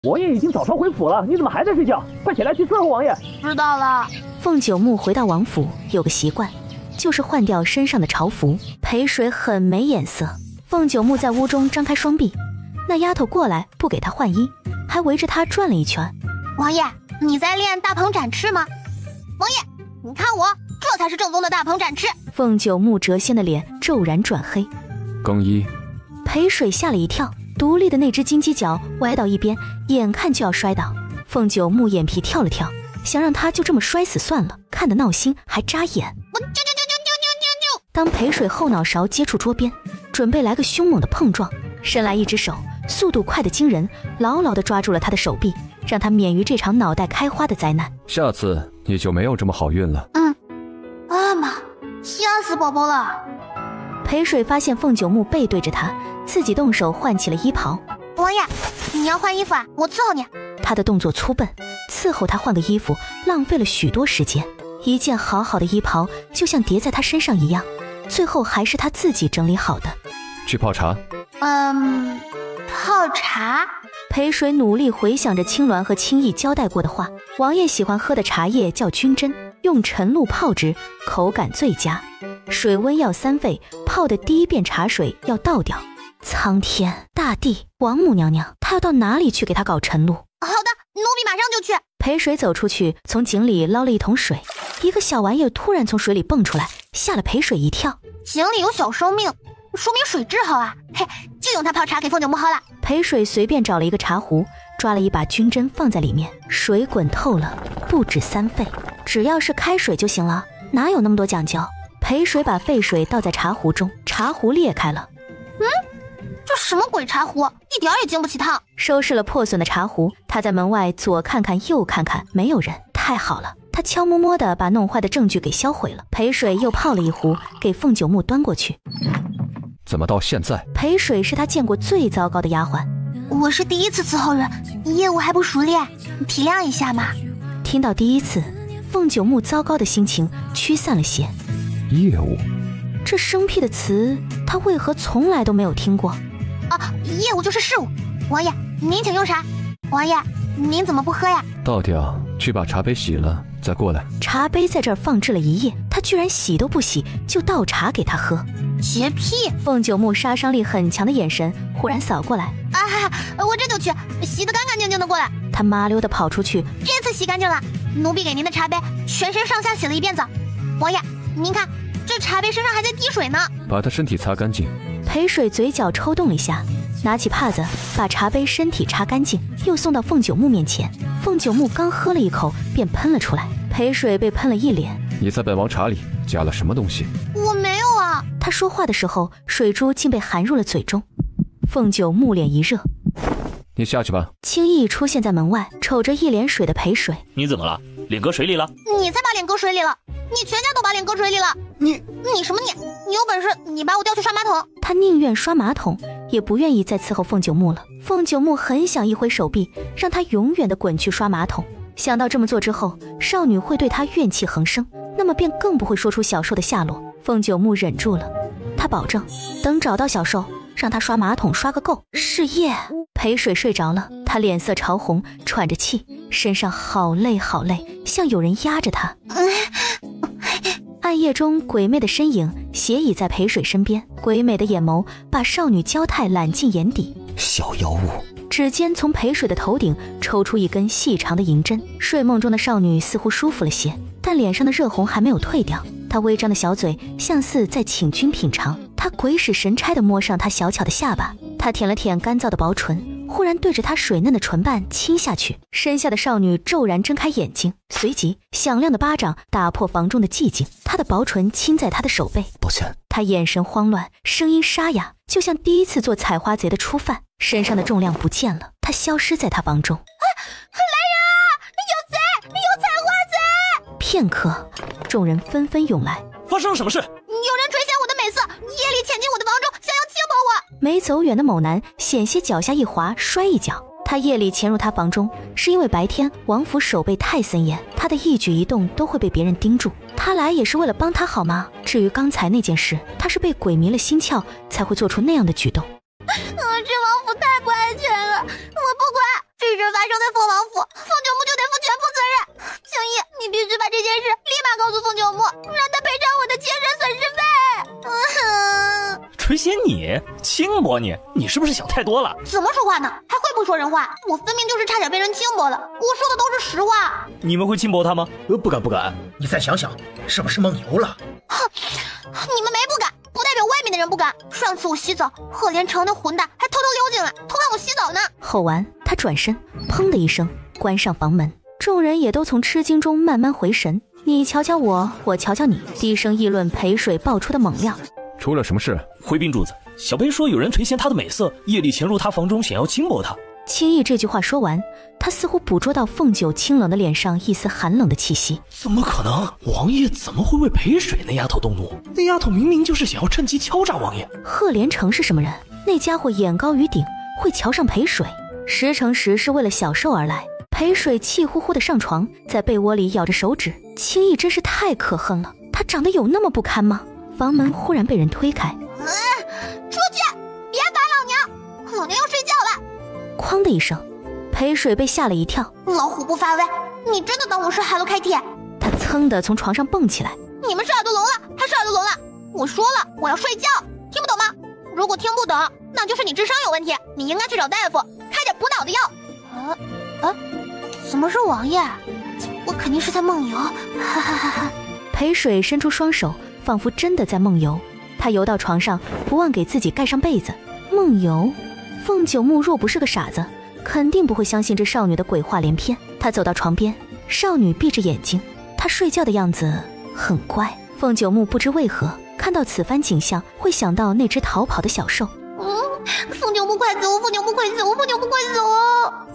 王爷已经早上回府了，你怎么还在睡觉？快起来去伺候王爷。知道了。凤九木回到王府有个习惯，就是换掉身上的朝服。裴水很没眼色。凤九木在屋中张开双臂，那丫头过来不给他换衣，还围着他转了一圈。王爷，你在练大鹏展翅吗？王爷，你看我，这才是正宗的大鹏展翅。凤九木谪仙的脸骤然转黑。更衣。裴水吓了一跳，独立的那只金鸡脚歪到一边，眼看就要摔倒。凤九木眼皮跳了跳，想让他就这么摔死算了，看得闹心还扎眼。当裴水后脑勺接触桌边，准备来个凶猛的碰撞，伸来一只手，速度快得惊人，牢牢地抓住了他的手臂，让他免于这场脑袋开花的灾难。下次你就没有这么好运了。啊妈，吓死宝宝了！裴水发现凤九木背对着他，自己动手换起了衣袍。王爷，你要换衣服啊？我伺候你。他的动作粗笨，伺候他换个衣服浪费了许多时间。一件好好的衣袍就像叠在他身上一样，最后还是他自己整理好的。去泡茶。泡茶。裴水努力回想着青鸾和青意交代过的话。王爷喜欢喝的茶叶叫君针，用晨露泡之，口感最佳。水温要3沸，泡的第一遍茶水要倒掉。苍天大地，王母娘娘，他要到哪里去给他搞晨露？好的，奴婢马上就去。裴水走出去，从井里捞了一桶水，一个小玩意儿突然从水里蹦出来，吓了裴水一跳。井里有小生命，说明水质好啊！嘿，就用它泡茶给凤九木喝了。裴水随便找了一个茶壶，抓了一把君针放在里面，水滚透了，不止3沸，只要是开水就行了，哪有那么多讲究？裴水把沸水倒在茶壶中，茶壶裂开了。这什么鬼茶壶，一点也经不起烫。收拾了破损的茶壶，他在门外左看看右看看，没有人，太好了。他悄摸摸地把弄坏的证据给销毁了。裴水又泡了一壶，给凤九木端过去。怎么到现在？裴水是他见过最糟糕的丫鬟。我是第一次伺候人，业务还不熟练，体谅一下嘛。听到第一次，凤九木糟糕的心情驱散了些。业务？这生僻的词，他为何从来都没有听过？业务就是事务。王爷，您请用茶。王爷，您怎么不喝呀？倒掉，去把茶杯洗了再过来。茶杯在这儿放置了一夜，他居然洗都不洗就倒茶给他喝，洁癖！凤九木杀伤力很强的眼神忽然扫过来。我这就去，洗得干干净净的过来。他麻溜地跑出去，这次洗干净了。奴婢给您的茶杯全身上下洗了一遍澡。王爷，您看这茶杯身上还在滴水呢。把他身体擦干净。裴水嘴角抽动了一下，拿起帕子把茶杯身体擦干净，又送到凤九木面前。凤九木刚喝了一口便喷了出来，裴水被喷了一脸。你在本王茶里加了什么东西？我没有啊。他说话的时候，水珠竟被含入了嘴中。凤九木脸一热，你下去吧。轻易出现在门外，瞅着一脸水的裴水。你怎么了？脸搁水里了？你才把脸搁水里了，你全家都把脸搁水里了。你什么你？你有本事你把我调去刷马桶。他宁愿刷马桶，也不愿意再伺候凤九木了。凤九木很想一挥手臂，让他永远的滚去刷马桶。想到这么做之后，少女会对他怨气横生，那么便更不会说出小受的下落。凤九木忍住了，他保证等找到小受，让他刷马桶刷个够。是夜，裴水睡着了，他脸色潮红，喘着气，身上好累好累，像有人压着他。暗夜中，鬼魅的身影斜倚在裴水身边，鬼美的眼眸把少女娇态揽进眼底。小妖物！指尖从裴水的头顶抽出一根细长的银针，睡梦中的少女似乎舒服了些，但脸上的热红还没有退掉。她微张的小嘴像似在请君品尝，她鬼使神差地摸上他小巧的下巴，他舔了舔干燥的薄唇，忽然对着他水嫩的唇瓣亲下去。身下的少女骤然睁开眼睛，随即响亮的巴掌打破房中的寂静，她的薄唇亲在他的手背。抱歉。他眼神慌乱，声音沙哑，就像第一次做采花贼的初犯。身上的重量不见了，他消失在他房中。来人啊！有贼！有采花贼！片刻，众人纷纷涌来。发生了什么事？有人垂涎我的美色，夜里潜进我的房中，想要轻薄我。没走远的某男险些脚下一滑，摔一跤。他夜里潜入他房中，是因为白天王府守备太森严，他的一举一动都会被别人盯住。他来也是为了帮他好吗？至于刚才那件事，他是被鬼迷了心窍才会做出那样的举动。这王府太不安全了，我不管，这事发生在凤王府，凤九木就得负全部责任。青衣，你必须把这件事立马告诉凤九木，让他赔偿我的精神损失费。垂涎你，轻薄你，你是不是想太多了？怎么说话呢？还会不说人话？我分明就是差点被人轻薄了，我说的都是实话。你们会轻薄他吗？不敢不敢。你再想想，是不是梦游了？哼，你们没不敢，不代表外面的人不敢。上次我洗澡，赫连城那混蛋还偷偷溜进来，偷看我洗澡呢。吼完，他转身，砰的一声关上房门。众人也都从吃惊中慢慢回神，你瞧瞧我，我瞧瞧你，低声议论裴水爆出的猛料。出了什么事？回禀主子，小裴说有人垂涎他的美色，夜里潜入他房中，想要轻薄他。轻易这句话说完，他似乎捕捉到凤九清冷的脸上一丝寒冷的气息。怎么可能？王爷怎么会为裴水那丫头动怒？那丫头明明就是想要趁机敲诈王爷。赫连城是什么人？那家伙眼高于顶，会瞧上裴水，10成10是为了小受而来。裴水气呼呼的上床，在被窝里咬着手指。轻易真是太可恨了，他长得有那么不堪吗？房门忽然被人推开。出去！别烦老娘，老娘要睡觉了。哐的一声，裴水被吓了一跳。老虎不发威，你真的当我是Hello Kitty？他噌的从床上蹦起来。你们是耳朵聋了还是耳朵聋了？我说了，我要睡觉，听不懂吗？如果听不懂，那就是你智商有问题，你应该去找大夫开点补脑的药。怎么是王爷？我肯定是在梦游，哈哈哈哈。裴水伸出双手，仿佛真的在梦游。他游到床上，不忘给自己盖上被子。梦游？凤九木若不是个傻子，肯定不会相信这少女的鬼话连篇。他走到床边，少女闭着眼睛，她睡觉的样子很乖。凤九木不知为何看到此番景象，会想到那只逃跑的小兽。凤九木快走，凤九木快走，凤九木快走。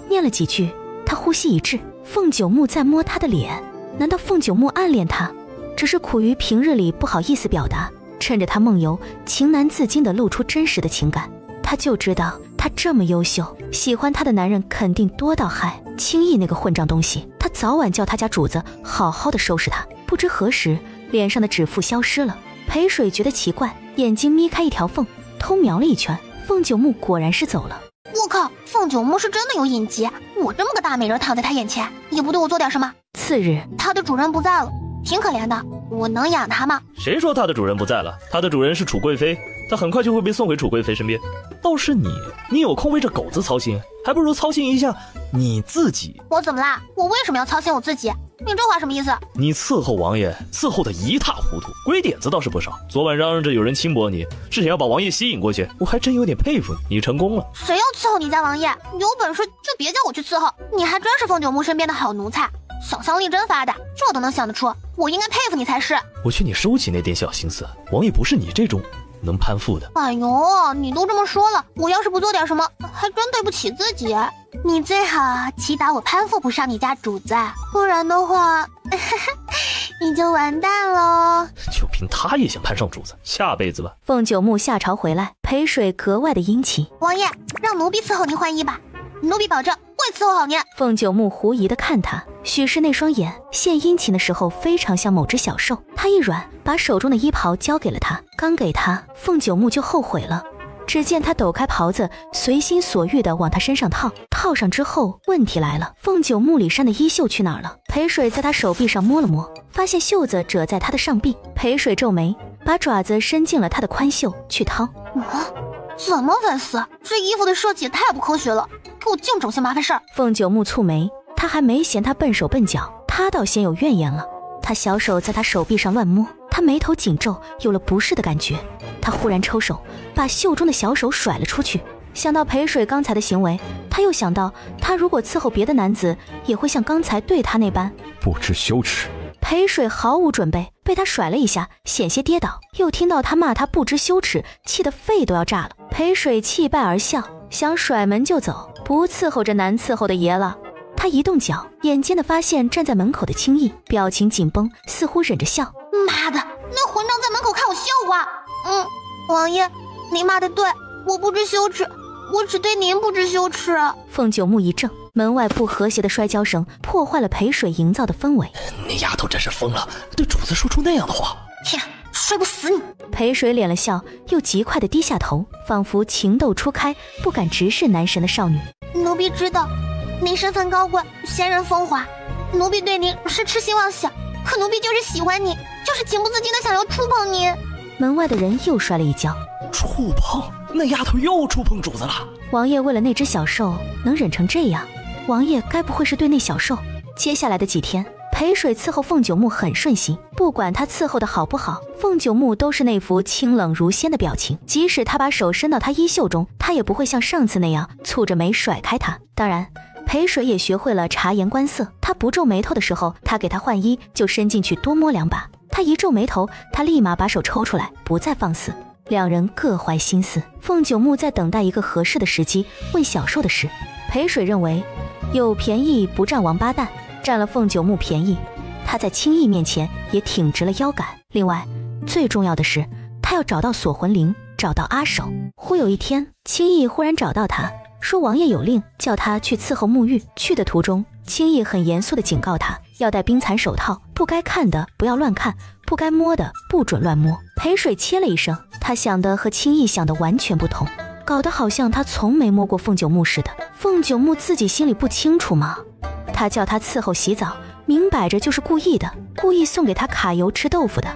念了几句，他呼吸一滞。凤九木在摸他的脸，难道凤九木暗恋他？只是苦于平日里不好意思表达，趁着他梦游，情难自禁地露出真实的情感。他就知道他这么优秀，喜欢他的男人肯定多到害。轻易那个混账东西，他早晚叫他家主子好好的收拾他。不知何时，脸上的指腹消失了。裴水觉得奇怪，眼睛眯开一条缝，偷瞄了一圈，凤九木果然是走了。我靠，凤九木是真的有隐疾，我这么个大美人躺在他眼前，也不对我做点什么。次日，他的主人不在了，挺可怜的，我能养他吗？谁说他的主人不在了？他的主人是楚贵妃，他很快就会被送回楚贵妃身边。倒是你有空为这狗子操心，还不如操心一下你自己。我怎么啦？我为什么要操心我自己？你这话什么意思？你伺候王爷伺候的一塌糊涂，鬼点子倒是不少。昨晚嚷嚷着有人轻薄你，是想要把王爷吸引过去，我还真有点佩服你，你成功了。谁要伺候你家王爷？有本事就别叫我去伺候，你还真是凤九木身边的好奴才，想象力真发达，这都能想得出，我应该佩服你才是。我劝你收起那点小心思，王爷不是你这种能攀附的。哎呦，你都这么说了，我要是不做点什么，还真对不起自己。你最好祈祷我攀附不上你家主子，不然的话你就完蛋了。就凭他也想攀上主子，下辈子吧。凤九木下朝回来，裴水格外的殷勤。王爷，让奴婢伺候您换衣吧，奴婢保证会伺候好您。凤九木狐疑的看他，许是那双眼献殷勤的时候非常像某只小兽。他一软，把手中的衣袍交给了他，刚给他，凤九木就后悔了。只见他抖开袍子，随心所欲地往他身上套。套上之后，问题来了，凤九木里衫的衣袖去哪儿了？裴水在他手臂上摸了摸，发现袖子褶在他的上臂。裴水皱眉，把爪子伸进了他的宽袖去掏。怎么反思？这衣服的设计也太不科学了，给我净整些麻烦事儿。凤九木蹙眉，他还没嫌他笨手笨脚，他倒先有怨言了。他小手在他手臂上乱摸，他眉头紧皱，有了不适的感觉。他忽然抽手，把袖中的小手甩了出去。想到裴水刚才的行为，他又想到他如果伺候别的男子，也会像刚才对他那般不知羞耻。裴水毫无准备，被他甩了一下，险些跌倒。又听到他骂他不知羞耻，气得肺都要炸了。裴水气败而笑，想甩门就走，不伺候这难伺候的爷了。他一动脚，眼尖的发现站在门口的青逸，表情紧绷，似乎忍着笑。妈的，那混账在门口看我笑话。王爷，您骂的对，我不知羞耻，我只对您不知羞耻。凤九木一怔，门外不和谐的摔跤声破坏了裴水营造的氛围。那丫头真是疯了，对主子说出那样的话。天，摔不死你！裴水敛了笑，又极快地低下头，仿佛情窦初开，不敢直视男神的少女。奴婢知道，您身份高贵，贤人风华，奴婢对您是痴心妄想，可奴婢就是喜欢你，就是情不自禁的想要触碰您。门外的人又摔了一跤。触碰？那丫头又触碰主子了。王爷为了那只小兽能忍成这样，王爷该不会是对那小兽？接下来的几天，裴水伺候凤九木很顺心，不管他伺候的好不好，凤九木都是那副清冷如仙的表情。即使他把手伸到他衣袖中，他也不会像上次那样蹙着眉甩开他。当然，裴水也学会了察言观色，他不皱眉头的时候，他给他换衣就伸进去多摸两把，他一皱眉头，他立马把手抽出来，不再放肆。两人各怀心思，凤九木在等待一个合适的时机问小兽的事。裴水认为有便宜不占王八蛋，占了凤九木便宜，他在青逸面前也挺直了腰杆。另外最重要的是，他要找到锁魂铃，找到阿守。忽有一天，青逸忽然找到他，说王爷有令，叫他去伺候沐浴。去的途中，青逸很严肃地警告他，要戴冰蚕手套，不该看的不要乱看，不该摸的不准乱摸。裴水切了一声，他想的和青逸想的完全不同，搞得好像他从没摸过凤九木似的。凤九木自己心里不清楚吗？他叫他伺候洗澡，明摆着就是故意的，故意送给他卡油吃豆腐的。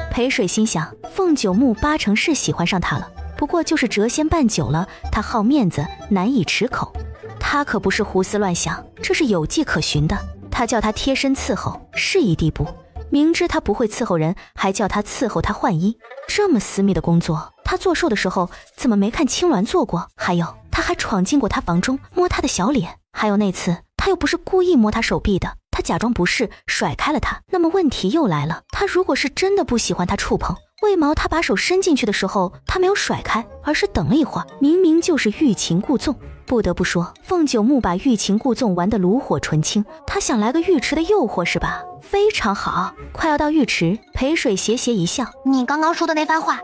裴水心想，凤九木八成是喜欢上他了，不过就是谪仙办久了，他好面子，难以持口。他可不是胡思乱想，这是有迹可循的。他叫他贴身伺候，是一地步，明知他不会伺候人，还叫他伺候他换衣，这么私密的工作，他做寿的时候怎么没看青鸾做过？还有，他还闯进过他房中，摸他的小脸。还有那次，他又不是故意摸他手臂的，他假装不是，甩开了他。那么问题又来了，他如果是真的不喜欢他触碰，为毛他把手伸进去的时候，他没有甩开，而是等了一会儿？明明就是欲擒故纵。不得不说，凤九木把欲擒故纵玩得炉火纯青，他想来个浴池的诱惑是吧？非常好。快要到浴池，裴水斜斜一笑，你刚刚说的那番话，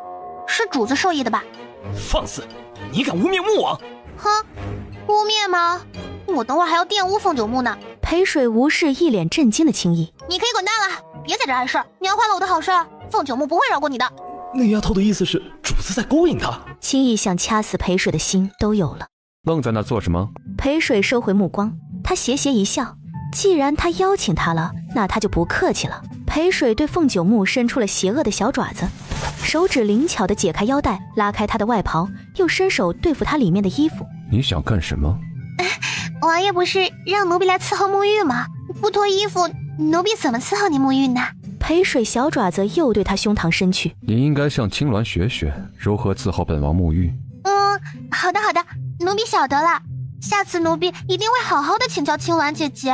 是主子授意的吧？放肆！你敢污蔑穆王？哼，污蔑吗？我等会儿还要玷污凤九木呢。裴水无视一脸震惊的青逸，你可以滚蛋了，别在这碍事儿，你要坏了我的好事儿，凤九木不会饶过你的。那丫头的意思是主子在勾引他。青逸想掐死裴水的心都有了。愣在那做什么？裴水收回目光，他斜斜一笑，既然他邀请他了，那他就不客气了。裴水对凤九木伸出了邪恶的小爪子，手指灵巧地解开腰带，拉开他的外袍，又伸手对付他里面的衣服。你想干什么？王爷不是让奴婢来伺候沐浴吗？不脱衣服，奴婢怎么伺候你沐浴呢？裴水小爪子又对他胸膛伸去。你应该向青鸾学学如何伺候本王沐浴。好的好的，奴婢晓得了，下次奴婢一定会好好的请教青鸾姐姐。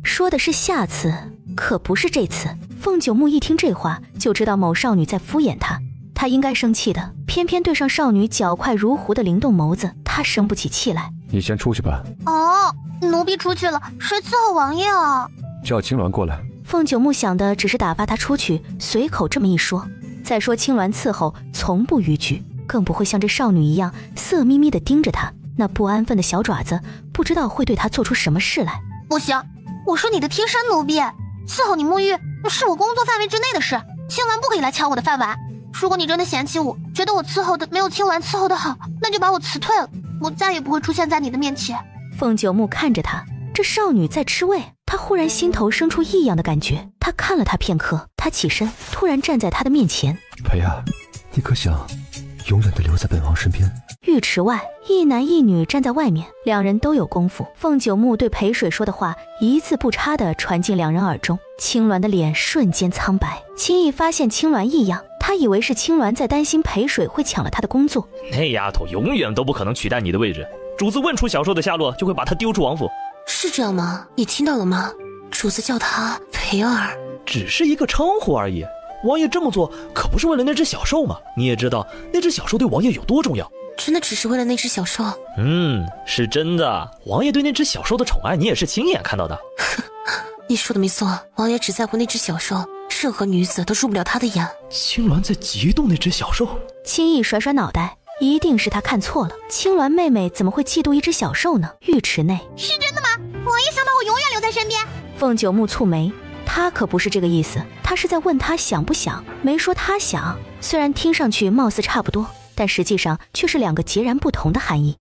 说的是下次，可不是这次。凤九木一听这话，就知道某少女在敷衍他，他应该生气的，偏偏对上少女狡快如狐的灵动眸子，他生不起气来。你先出去吧。奴婢出去了，谁伺候王爷啊？叫青鸾过来。凤九木想的只是打发他出去，随口这么一说。再说青鸾伺候从不逾矩，更不会像这少女一样色眯眯地盯着他，那不安分的小爪子不知道会对他做出什么事来。不行，我是你的贴身奴婢，伺候你沐浴是我工作范围之内的事，青鸾不可以来抢我的饭碗。如果你真的嫌弃我，觉得我伺候的没有青鸾伺候的好，那就把我辞退了，我再也不会出现在你的面前。凤九木看着他，这少女在吃味，他忽然心头生出异样的感觉。他看了他片刻，他起身，突然站在他的面前。裴啊，你可想永远地留在本王身边？浴池外，一男一女站在外面，两人都有功夫。凤九木对裴水说的话一字不差地传进两人耳中。青鸾的脸瞬间苍白，青逸发现青鸾异样，他他以为是青鸾在担心裴水会抢了他的工作。那丫头永远都不可能取代你的位置，主子问出小兽的下落，就会把他丢出王府。是这样吗？你听到了吗？主子叫他裴儿，只是一个称呼而已。王爷这么做可不是为了那只小兽吗？你也知道那只小兽对王爷有多重要。真的只是为了那只小兽？是真的。王爷对那只小兽的宠爱，你也是亲眼看到的。你说的没错，王爷只在乎那只小兽，任何女子都入不了他的眼。青鸾在嫉妒那只小兽？轻易甩甩脑袋，一定是他看错了。青鸾妹妹怎么会嫉妒一只小兽呢？浴池内，是真的吗？王爷想把我永远留在身边？凤九木蹙眉，他可不是这个意思，他是在问他想不想，没说他想。虽然听上去貌似差不多，但实际上却是两个截然不同的含义。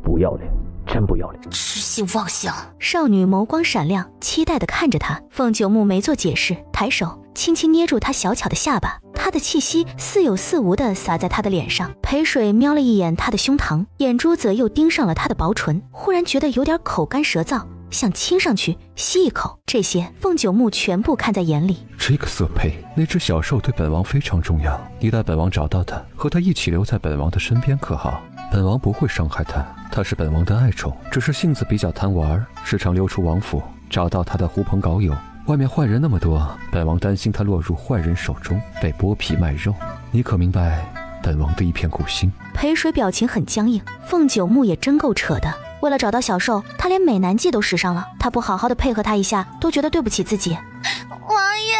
不要脸，真不要脸，痴心妄想！少女眸光闪亮，期待地看着他。凤九木没做解释，抬手轻轻捏住他小巧的下巴，他的气息似有似无地洒在他的脸上。裴水瞄了一眼他的胸膛，眼珠子又盯上了他的薄唇，忽然觉得有点口干舌燥，想亲上去吸一口。这些凤九木全部看在眼里。这个色胚，那只小兽对本王非常重要，你带本王找到它，和它一起留在本王的身边可好？本王不会伤害它，它是本王的爱宠，只是性子比较贪玩，时常溜出王府，找到他的狐朋狗友。外面坏人那么多，本王担心他落入坏人手中，被剥皮卖肉。你可明白本王的一片苦心？裴水表情很僵硬，凤九木也真够扯的。为了找到小兽，他连美男计都使上了，他不好好的配合他一下，都觉得对不起自己。王爷，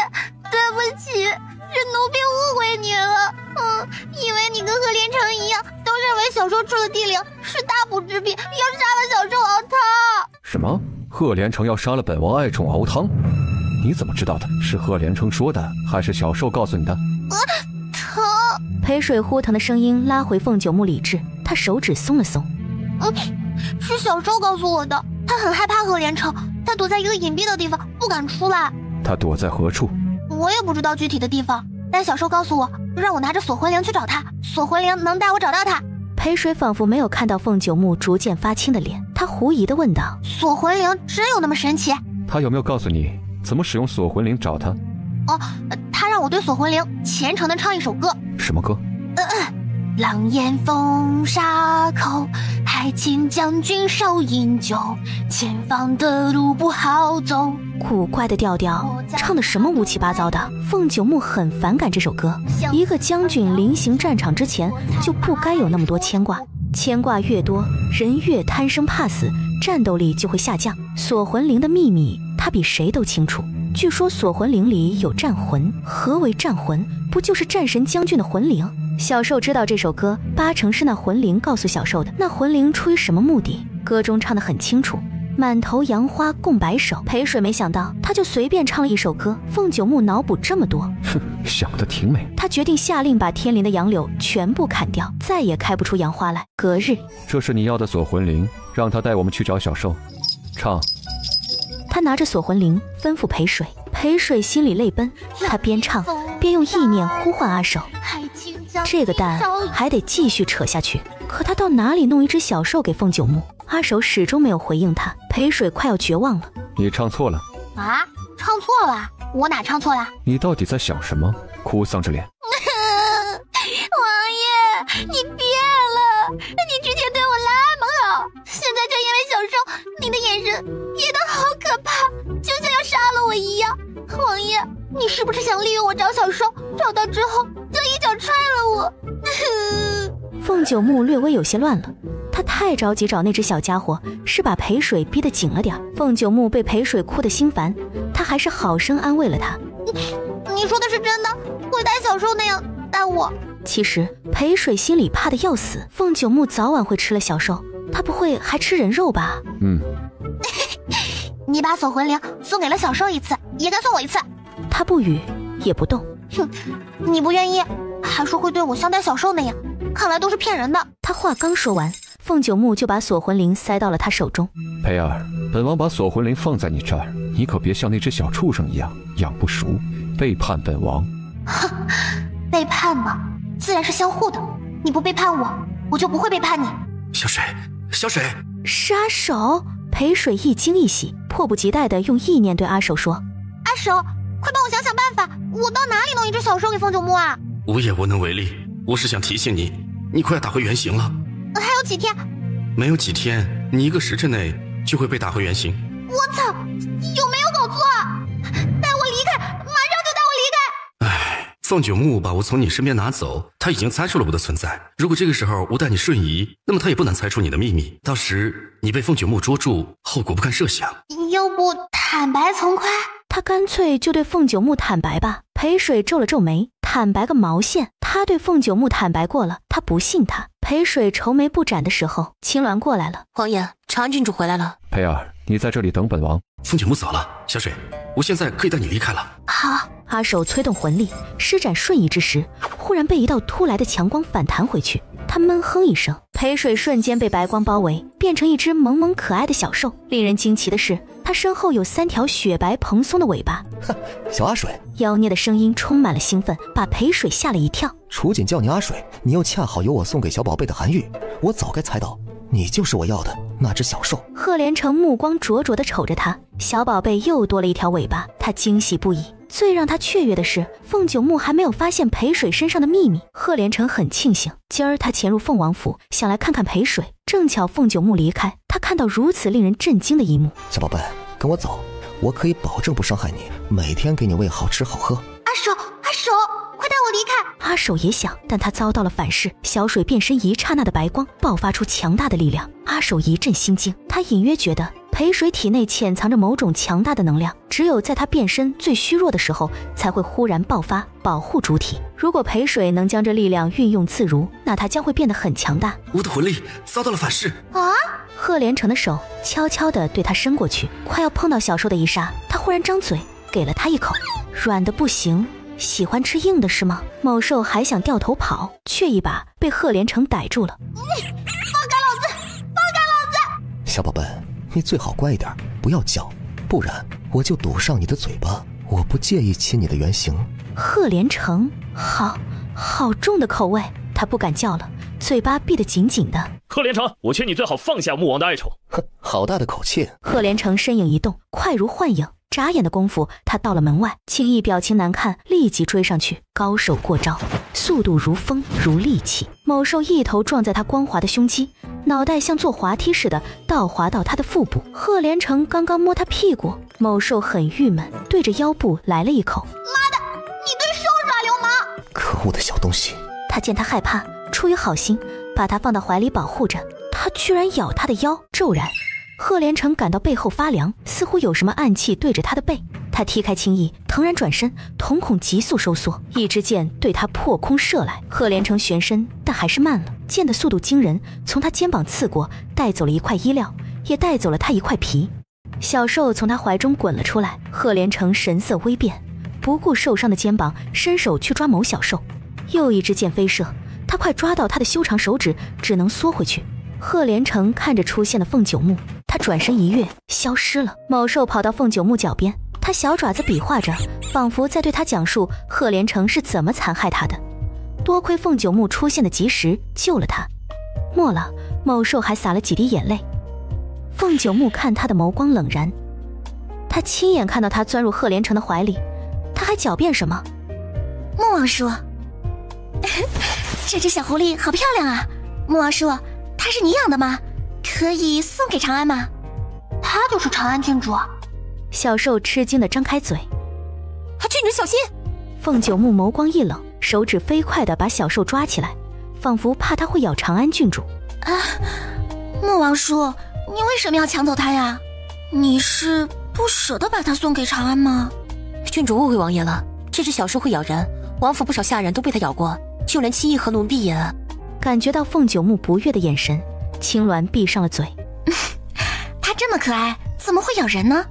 对不起，是奴婢误会你了。以为你跟贺连成一样，都认为小兽出了地灵是大补之品，要杀了小兽熬汤。什么？贺连成要杀了本王爱宠熬汤？你怎么知道的？是贺连成说的，还是小兽告诉你的？疼！裴水呼腾的声音拉回凤九木理智，他手指松了松。是小兽告诉我的，他很害怕贺连成，他躲在一个隐蔽的地方，不敢出来。他躲在何处？我也不知道具体的地方，但小兽告诉我，让我拿着锁魂铃去找他，锁魂铃能带我找到他。裴水仿佛没有看到凤九木逐渐发青的脸，他狐疑地问道：锁魂铃真有那么神奇？他有没有告诉你怎么使用锁魂铃找他？他让我对锁魂铃虔诚地唱一首歌。什么歌？狼烟风沙口，海清将军少饮酒，前方的路不好走。古怪的调调，唱的什么乌七八糟的。凤九木很反感这首歌，一个将军临行战场之前就不该有那么多牵挂，牵挂越多，人越贪生怕死，战斗力就会下降。锁魂铃的秘密他比谁都清楚，据说锁魂铃里有战魂，何为战魂？不就是战神将军的魂铃？小兽知道这首歌八成是那魂铃告诉小兽的，那魂铃出于什么目的？歌中唱得很清楚，满头杨花共白首。裴水没想到他就随便唱了一首歌，凤九木脑补这么多，想得挺美。他决定下令把天林的杨柳全部砍掉，再也开不出杨花来。隔日，这是你要的锁魂铃，让他带我们去找小兽。唱。他拿着锁魂铃吩咐裴水，裴水心里泪奔，他边唱边用意念呼唤阿守。这个蛋还得继续扯下去，可他到哪里弄一只小兽给凤九木？阿守始终没有回应他，裴水快要绝望了。你唱错了啊？唱错了？我哪唱错了？你到底在想什么？哭丧着脸。王爷，你变了，你之前对我那么好，现在就因为小兽，你的眼神变得好可怕，就像要杀了我一样。王爷，你是不是想利用我找小兽，找到之后就一脚踹了我？凤九木略微有些乱了，他太着急找那只小家伙，是把裴水逼得紧了点。凤九木被裴水哭得心烦，他还是好生安慰了他。你说的是真的？会带小兽那样带我？其实裴水心里怕得要死，凤九木早晚会吃了小兽，他不会还吃人肉吧？你把锁魂铃送给了小兽一次，也该送我一次。他不语也不动。你不愿意，还说会对我像带小兽那样，看来都是骗人的。他话刚说完，凤九木就把锁魂铃塞到了他手中。裴儿，本王把锁魂铃放在你这儿，你可别像那只小畜生一样养不熟，背叛本王。哼，背叛吗？自然是相互的，你不背叛我，我就不会背叛你。小水，小水，是阿守。裴水一惊一喜，迫不及待地用意念对阿守说：阿守，快帮我想想办法，我到哪里弄一只小兽给凤九木啊？我也无能为力。我是想提醒你，你快要打回原形了。还有几天？没有几天，你1个时辰内就会被打回原形。我操，有没有搞错啊？带我离开，马上就带我离开！唉，凤九木把我从你身边拿走，他已经猜出了我的存在。如果这个时候我带你瞬移，那么他也不难猜出你的秘密。到时你被凤九木捉住，后果不堪设想。要不坦白从宽？他干脆就对凤九木坦白吧。裴水皱了皱眉，坦白个毛线？他对凤九木坦白过了，他不信他。裴水愁眉不展的时候，青鸾过来了。王爷，长安郡主回来了。裴儿，你在这里等本王。凤九木走了，小水，我现在可以带你离开了。好。阿守催动魂力，施展瞬移之时，忽然被一道突来的强光反弹回去。他闷哼一声，裴水瞬间被白光包围，变成一只萌萌可爱的小兽。令人惊奇的是，他身后有3条雪白蓬松的尾巴。小阿水，妖孽的声音充满了兴奋，把裴水吓了一跳。楚锦叫你阿水，你又恰好有我送给小宝贝的韩玉，我早该猜到你就是我要的那只小兽。贺连成目光灼灼地瞅着他，小宝贝又多了1条尾巴，他惊喜不已。最让他雀跃的是，凤九木还没有发现裴水身上的秘密。贺连成很庆幸，今儿他潜入凤王府，想来看看裴水。正巧凤九木离开，他看到如此令人震惊的一幕。小宝贝，跟我走，我可以保证不伤害你，每天给你喂好吃好喝。阿守，快带我离开！阿守也想，但他遭到了反噬。小水变身一刹那的白光爆发出强大的力量，阿守一阵心惊，他隐约觉得裴水体内潜藏着某种强大的能量，只有在他变身最虚弱的时候才会忽然爆发，保护主体。如果裴水能将这力量运用自如，那他将会变得很强大。我的魂力遭到了反噬啊！贺连成的手悄悄地对他伸过去，快要碰到小兽的一刹，他忽然张嘴给了他一口。软的不行，喜欢吃硬的是吗？某兽还想掉头跑，却一把被贺连成逮住了。放开老子！小宝贝，你最好乖一点，不要叫，不然我就堵上你的嘴巴。我不介意亲你的原形。贺连成，好重的口味，他不敢叫了，嘴巴闭得紧紧的。贺连成，我劝你最好放下穆王的爱宠。哼，好大的口气！贺连成身影一动，快如幻影，眨眼的功夫，他到了门外。青翼表情难看，立即追上去，高手过招，速度如风如利器。某兽一头撞在他光滑的胸肌，脑袋像坐滑梯似的倒滑到他的腹部。贺连成刚刚摸他屁股，某兽很郁闷，对着腰部来了一口。妈的，你对兽耍流氓！可恶的小东西！他见他害怕，出于好心，把他放到怀里保护着。他居然咬他的腰，骤然。贺连成感到背后发凉，似乎有什么暗器对着他的背。他踢开青翼，腾然转身，瞳孔急速收缩，一支箭对他破空射来。贺连成旋身，但还是慢了，箭的速度惊人，从他肩膀刺过，带走了一块衣料，也带走了他一块皮。小兽从他怀中滚了出来，贺连成神色微变，不顾受伤的肩膀，伸手去抓某小兽。又一支箭飞射，他快抓到他的修长手指，只能缩回去。贺连成看着出现的凤九木，他转身一跃，消失了。某兽跑到凤九木脚边，他小爪子比划着，仿佛在对他讲述贺连成是怎么残害他的。多亏凤九木出现的及时，救了他。末了，某兽还洒了几滴眼泪。凤九木看他的眸光冷然，他亲眼看到他钻入贺连成的怀里，他还狡辩什么？穆王叔，这只小狐狸好漂亮啊！穆王叔，它是你养的吗？可以送给长安吗？他就是长安郡主。小兽吃惊地张开嘴。郡主小心！凤九木眸光一冷，手指飞快地把小兽抓起来，仿佛怕它会咬长安郡主。啊，穆王叔，你为什么要抢走它呀？你是不舍得把它送给长安吗？郡主误会王爷了，这只小兽会咬人，王府不少下人都被它咬过，就连青翼和奴婢也。感觉到凤九木不悦的眼神，青鸾闭上了嘴。它这么可爱，怎么会咬人呢？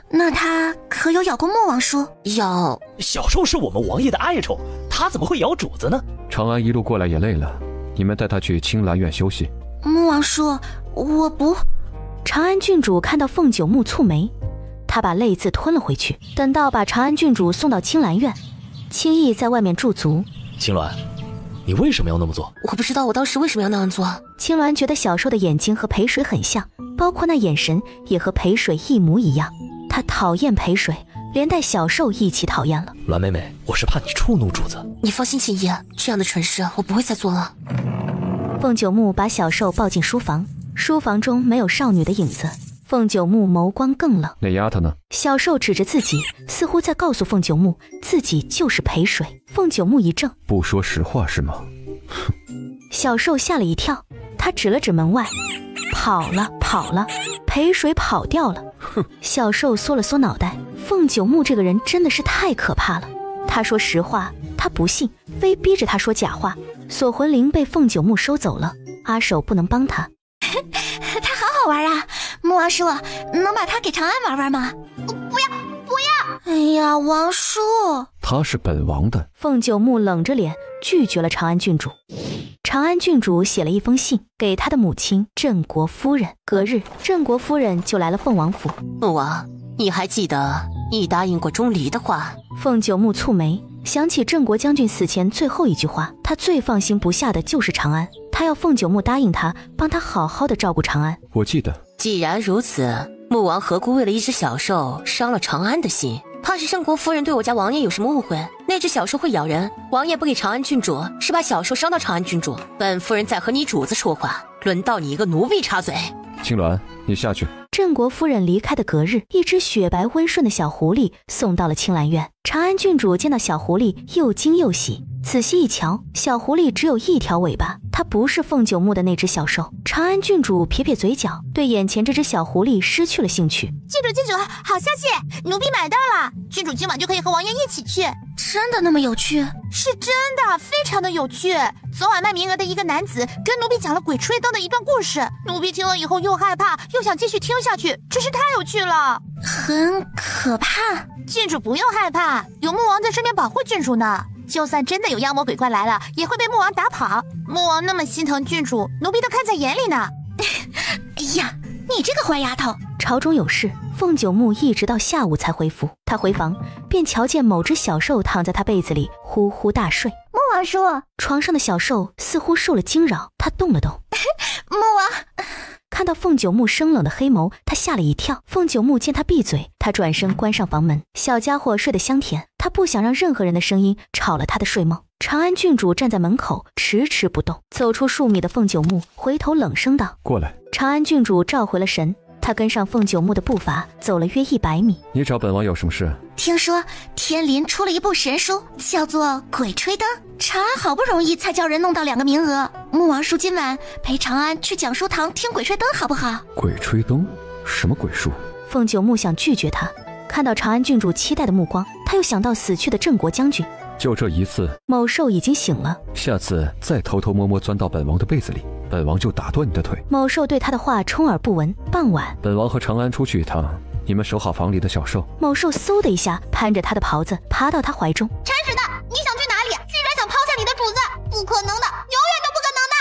那它可有咬过莫王叔？咬。小兽是我们王爷的爱宠，它怎么会咬主子呢？长安一路过来也累了，你们带他去青兰院休息。莫王叔，我不。长安郡主看到凤九木蹙眉，她把泪渍吞了回去。等到把长安郡主送到青兰院，青翼在外面驻足。青鸾，你为什么要那么做？我不知道我当时为什么要那样做。青鸾觉得小兽的眼睛和裴水很像，包括那眼神也和裴水一模一样。他讨厌裴水，连带小受一起讨厌了。栾妹妹，我是怕你触怒主子。你放心，秦姨，这样的蠢事我不会再做了。凤九木把小受抱进书房，书房中没有少女的影子。凤九木眸光更冷。那丫头呢？小受指着自己，似乎在告诉凤九木自己就是裴水。凤九木一怔，不说实话是吗？小受吓了一跳，他指了指门外，跑了，裴水跑掉了。小受缩了缩脑袋，凤九木这个人真的是太可怕了。他说实话，他不信，非逼着他说假话。锁魂铃被凤九木收走了，阿守不能帮他。他好好玩啊，穆王叔，能把他给长安玩玩吗？不要！哎呀，王叔，他是本王的。凤九木冷着脸拒绝了长安郡主。长安郡主写了一封信给他的母亲镇国夫人。隔日，镇国夫人就来了凤王府。穆王，你还记得你答应过钟离的话？凤九木蹙眉，想起镇国将军死前最后一句话，他最放心不下的就是长安。他要凤九木答应他，帮他好好的照顾长安。我记得。既然如此，穆王何故为了一只小兽伤了长安的心？怕是镇国夫人对我家王爷有什么误会，那只小兽会咬人，王爷不给长安郡主，是把小兽伤到长安郡主。本夫人在和你主子说话，轮到你一个奴婢插嘴。青鸾，你下去。镇国夫人离开的隔日，一只雪白温顺的小狐狸送到了青兰院。长安郡主见到小狐狸又惊又喜，仔细一瞧，小狐狸只有一条尾巴，它不是凤九木的那只小兽。长安郡主撇撇嘴角，对眼前这只小狐狸失去了兴趣。郡主，好消息，奴婢买到了，郡主今晚就可以和王爷一起去。真的那么有趣？是真的，非常的有趣。昨晚卖名额的一个男子跟奴婢讲了鬼吹灯的一段故事，奴婢听了以后又害怕又想继续听下去，真是太有趣了。很可怕？郡主不用害怕，有穆王在身边保护郡主呢。就算真的有妖魔鬼怪来了，也会被穆王打跑。穆王那么心疼郡主，奴婢都看在眼里呢。哎呀，你这个坏丫头！朝中有事，凤九木一直到下午才回府。他回房便瞧见某只小兽躺在他被子里呼呼大睡。穆王叔，床上的小兽似乎受了惊扰，他动了动。穆王。看到凤九木生冷的黑眸，他吓了一跳。凤九木见他闭嘴，他转身关上房门。小家伙睡得香甜，他不想让任何人的声音吵了他的睡梦。长安郡主站在门口迟迟不动，走出数米的凤九木回头冷声道：过来。长安郡主召回了神，他跟上凤九木的步伐，走了约100米。你找本王有什么事？听说天林出了一部神书，叫做《鬼吹灯》，长安好不容易才叫人弄到2个名额。穆王叔今晚陪长安去讲书堂听鬼吹灯好不好？鬼吹灯？什么鬼书？凤九木想拒绝他，看到长安郡主期待的目光，他又想到死去的镇国将军。就这一次，某兽已经醒了，下次再偷偷摸摸钻到本王的被子里，本王就打断你的腿。某兽对他的话充耳不闻。傍晚，本王和长安出去一趟，你们守好房里的小兽。某兽嗖的一下攀着他的袍子，爬到他怀中。铲屎的，你想去哪里？居然想抛下你的主子，不可能的，永远都不可能的。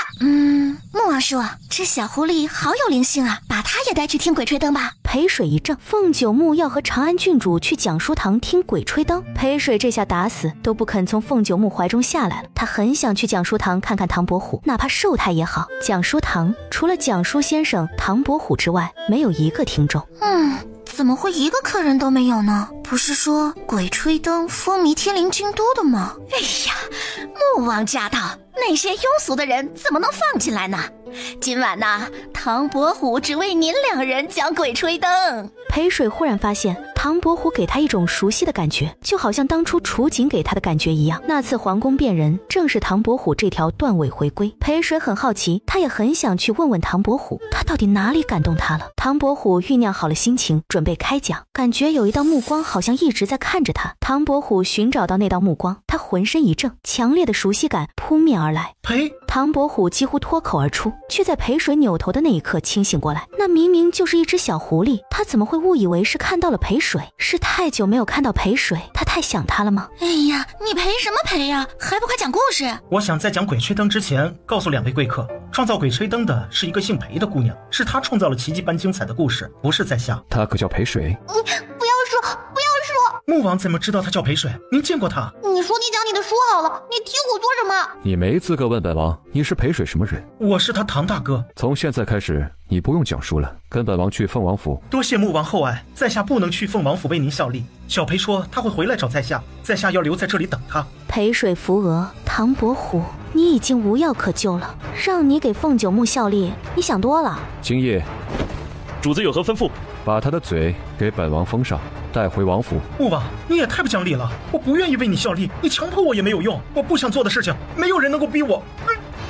穆王叔，这小狐狸好有灵性啊，把它也带去听鬼吹灯吧。裴水一怔，凤九木要和长安郡主去讲书堂听鬼吹灯。裴水这下打死都不肯从凤九木怀中下来了。他很想去讲书堂看看唐伯虎，哪怕受态也好。讲书堂除了讲书先生唐伯虎之外，没有一个听众。怎么会一个客人都没有呢？不是说鬼吹灯风靡天灵京都的吗？哎呀，穆王驾到，那些庸俗的人怎么能放进来呢？今晚呢，唐伯虎只为您2人讲鬼吹灯。裴水忽然发现唐伯虎给他一种熟悉的感觉，就好像当初楚景给他的感觉一样。那次皇宫变人，正是唐伯虎这条断尾回归。裴水很好奇，他也很想去问问唐伯虎，他到底哪里感动他了。唐伯虎酝酿好了心情，准备开讲，感觉有一道目光好像一直在看着他。唐伯虎寻找到那道目光，他浑身一怔，强烈的熟悉感扑面而来。唐伯虎几乎脱口而出，却在裴水扭头的那一刻清醒过来，那明明就是一只小狐狸，他怎么会误以为是看到了裴水？是太久没有看到裴水，他太想他了吗？哎呀，你赔什么赔呀？还不快讲故事！我想在讲鬼吹灯之前，告诉2位贵客，创造鬼吹灯的是一个姓裴的姑娘，是她创造了奇迹般精彩的故事，不是在下。她可叫裴水。不要说，木王怎么知道他叫裴水？您见过他？你说你讲你的书好了，你踢我做什么？你没资格问本王你是裴水什么人。我是他唐大哥。从现在开始，你不用讲述了，跟本王去凤王府。多谢木王厚爱，在下不能去凤王府为您效力。小裴说他会回来找在下，在下要留在这里等他。裴水扶额，唐伯虎，你已经无药可救了，让你给凤九木效力，你想多了。今夜，主子有何吩咐？把他的嘴给本王封上，带回王府。木王，你也太不讲理了！我不愿意为你效力，你强迫我也没有用。我不想做的事情，没有人能够逼我。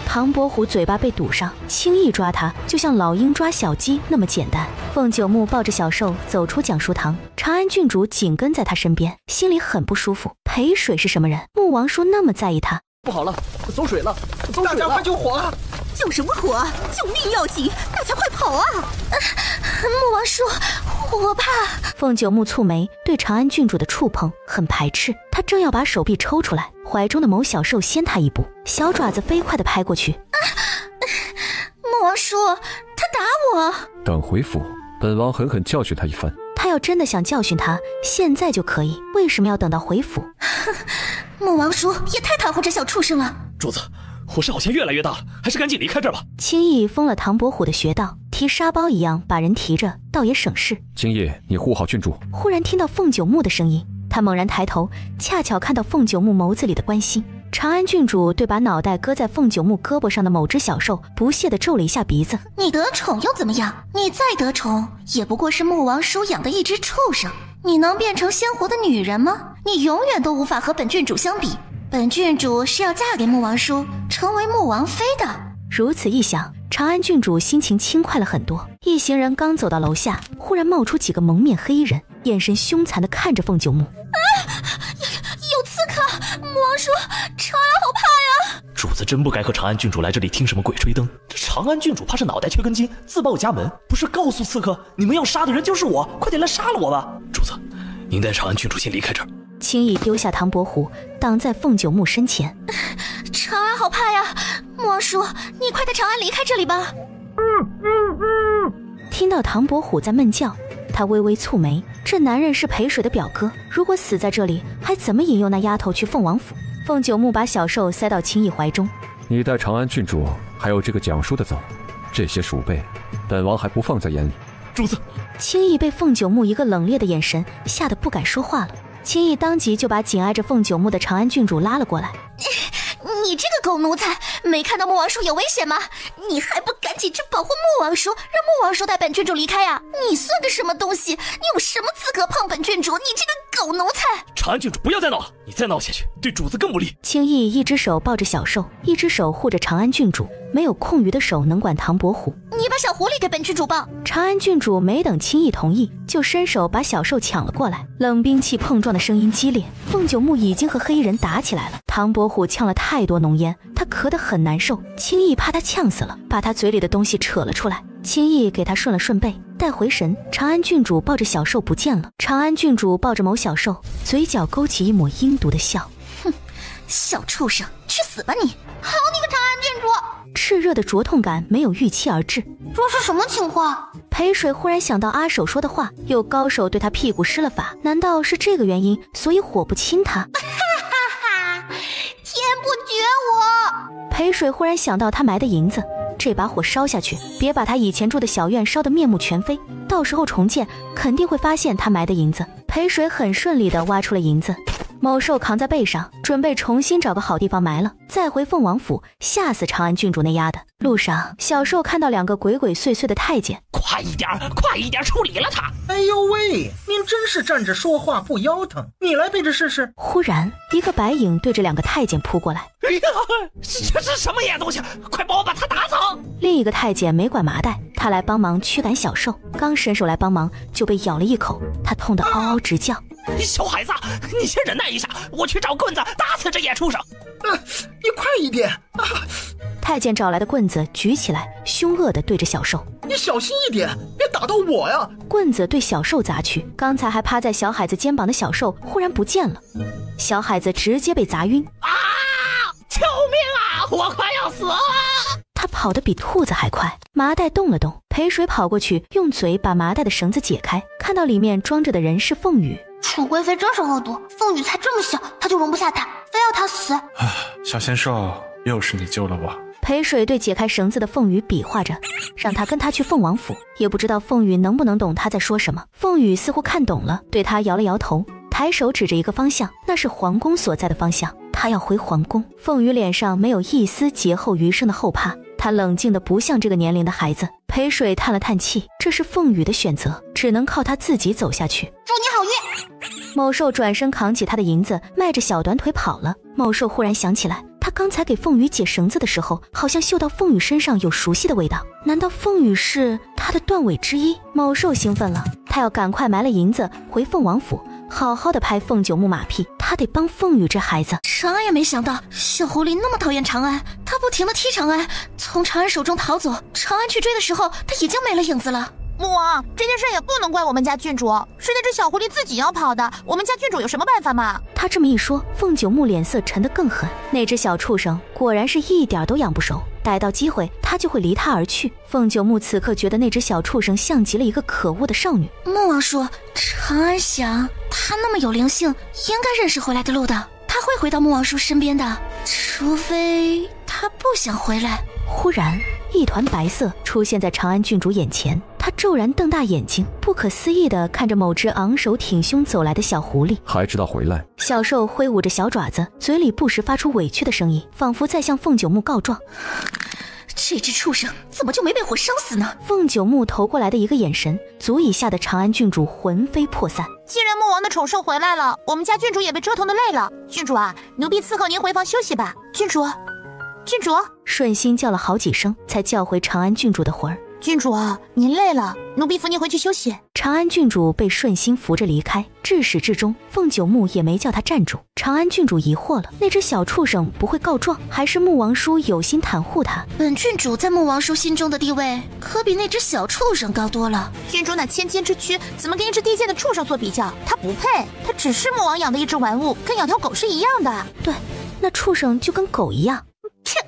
唐伯虎嘴巴被堵上，轻易抓他就像老鹰抓小鸡那么简单。凤九木抱着小兽走出讲书堂，长安郡主紧跟在他身边，心里很不舒服。裴水是什么人？穆王叔那么在意他？不好了，走水了，走水了！大家快救火啊！救什么火？救命要紧，大家快跑啊！穆王叔，我怕。凤九木蹙眉，对长安郡主的触碰很排斥。他正要把手臂抽出来，怀中的某小兽先他一步，小爪子飞快地拍过去。穆王叔，他打我。等回府，本王狠狠教训他一番。他要真的想教训他，现在就可以，为什么要等到回府？穆王叔也太袒护这小畜生了。主子，火势好像越来越大了，还是赶紧离开这儿吧。轻易封了唐伯虎的穴道，提沙包一样把人提着，倒也省事。今夜你护好郡主。忽然听到凤九木的声音，他猛然抬头，恰巧看到凤九木眸子里的关心。长安郡主对把脑袋搁在凤九木胳膊上的某只小兽不屑地皱了一下鼻子。你得宠又怎么样？你再得宠，也不过是穆王叔养的一只畜生。你能变成鲜活的女人吗？你永远都无法和本郡主相比。本郡主是要嫁给穆王叔，成为穆王妃的。如此一想，长安郡主心情轻快了很多。一行人刚走到楼下，忽然冒出几个蒙面黑衣人，眼神凶残地看着凤九木。有刺客！穆王叔，长安好怕呀！主子真不该和长安郡主来这里听什么鬼吹灯。这长安郡主怕是脑袋缺根筋，自报家门，不是告诉刺客你们要杀的人就是我，快点来杀了我吧！主子，您带长安郡主先离开这儿。轻易丢下唐伯虎，挡在凤九木身前。长安好怕呀！穆王叔，你快带长安离开这里吧。听到唐伯虎在闷叫，他微微蹙眉，这男人是裴水的表哥，如果死在这里，还怎么引诱那丫头去凤王府？凤九木把小兽塞到轻易怀中。你带长安郡主还有这个讲书的走，这些鼠辈，本王还不放在眼里。主子，轻易被凤九木一个冷冽的眼神吓得不敢说话了。轻易当即就把紧挨着凤九木的长安郡主拉了过来。你这个狗奴才，没看到穆王叔有危险吗？你还不赶紧去保护穆王叔，让穆王叔带本郡主离开呀！你算个什么东西？你有什么资格碰本郡主？你这个狗奴才！长安郡主不要再闹了，你再闹下去对主子更不利。轻易一只手抱着小兽，一只手护着长安郡主，没有空余的手能管唐伯虎。你把小狐狸给本郡主抱。长安郡主没等轻易同意，就伸手把小兽抢了过来。冷兵器碰撞的声音激烈，凤九木已经和黑衣人打起来了。唐伯虎呛了太多浓烟，他咳得很难受。轻易怕他呛死了，把他嘴里的东西扯了出来。轻易给他顺了顺背，待回神，长安郡主抱着小兽不见了。长安郡主抱着某小兽，嘴角勾起一抹阴毒的笑。哼，小畜生，去死吧你！好你个长安郡主！炽热的灼痛感没有预期而至。这是什么情况？裴水忽然想到阿守说的话，有高手对他屁股施了法，难道是这个原因，所以火不侵他？天不绝我！裴水忽然想到他埋的银子，这把火烧下去，别把他以前住的小院烧得面目全非，到时候重建肯定会发现他埋的银子。裴水很顺利地挖出了银子，某兽扛在背上，准备重新找个好地方埋了，再回凤王府吓死长安郡主那丫的。路上，小兽看到两个鬼鬼祟祟的太监，快一点处理了他！哎呦喂，您真是站着说话不腰疼，你来背着试试。忽然，一个白影对着两个太监扑过来。哎呀，这是什么野东西？快帮我把他打走！另一个太监没管麻袋，他来帮忙驱赶小兽，刚伸手来帮忙就被咬了一口，他痛得嗷嗷直叫。小孩子，你先忍耐一下，我去找棍子打死这野畜生。你快一点啊！太监找来的棍子举起来，凶恶地对着小兽。你小心一点，别打到我呀！棍子对小兽砸去，刚才还趴在小海子肩膀的小兽忽然不见了，小海子直接被砸晕。啊！救命啊！我快要死了！他跑得比兔子还快。麻袋动了动，裴水跑过去，用嘴把麻袋的绳子解开，看到里面装着的人是凤羽。楚贵妃真是恶毒，凤羽才这么小，她就容不下她，非要她死。小仙兽，又是你救了我。裴水对解开绳子的凤羽比划着，让他跟他去凤王府，也不知道凤羽能不能懂他在说什么。凤羽似乎看懂了，对他摇了摇头，抬手指着一个方向，那是皇宫所在的方向，他要回皇宫。凤羽脸上没有一丝劫后余生的后怕，他冷静的不像这个年龄的孩子。裴水叹了叹气，这是凤羽的选择，只能靠他自己走下去。祝你好运。某兽转身扛起他的银子，迈着小短腿跑了。某兽忽然想起来，他刚才给凤羽解绳子的时候，好像嗅到凤羽身上有熟悉的味道，难道凤羽是他的断尾之一？某兽兴奋了，他要赶快埋了银子回凤王府，好好的拍凤九木马屁，他得帮凤羽这孩子。长安也没想到小狐狸那么讨厌长安，他不停地踢长安，从长安手中逃走。长安去追的时候，他已经没了影子了。母王，这件事也不能怪我们家郡主，是那只小狐狸自己要跑的，我们家郡主有什么办法吗？他这么一说，凤九木脸色沉得更狠。那只小畜生果然是一点都养不熟，逮到机会他就会离他而去。凤九木此刻觉得那只小畜生像极了一个可恶的少女。穆王说，长安想他那么有灵性，应该认识回来的路的，他会回到穆王叔身边的，除非他不想回来。忽然一团白色出现在长安郡主眼前，他骤然瞪大眼睛，不可思议地看着某只昂首挺胸走来的小狐狸。还知道回来？小兽挥舞着小爪子，嘴里不时发出委屈的声音，仿佛在向凤九木告状。这只畜生怎么就没被火烧死呢？凤九木投过来的一个眼神，足以吓得长安郡主魂飞魄散。既然穆王的宠兽回来了，我们家郡主也被折腾得累了。郡主啊，奴婢伺候您回房休息吧。郡主，郡主，顺心叫了好几声，才叫回长安郡主的魂儿。郡主啊，您累了，奴婢扶您回去休息。长安郡主被顺心扶着离开，至始至终凤九木也没叫他站住。长安郡主疑惑了，那只小畜生不会告状，还是穆王叔有心袒护他？本郡主在穆王叔心中的地位可比那只小畜生高多了。郡主那千金之躯怎么跟一只低贱的畜生做比较？他不配，他只是穆王养的一只玩物，跟养条狗是一样的。对，那畜生就跟狗一样。切！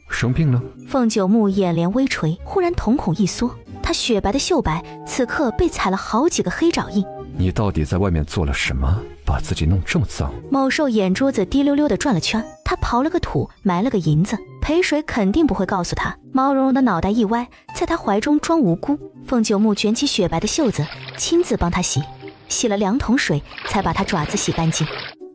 生病了？凤九木眼帘微垂，忽然瞳孔一缩，他雪白的袖白此刻被踩了好几个黑爪印。你到底在外面做了什么，把自己弄这么脏？某兽眼珠子滴溜溜地转了圈，他刨了个土，埋了个银子，裴水肯定不会告诉他。毛茸茸的脑袋一歪，在他怀中装无辜。凤九木卷起雪白的袖子，亲自帮他洗了2桶水，才把他爪子洗干净。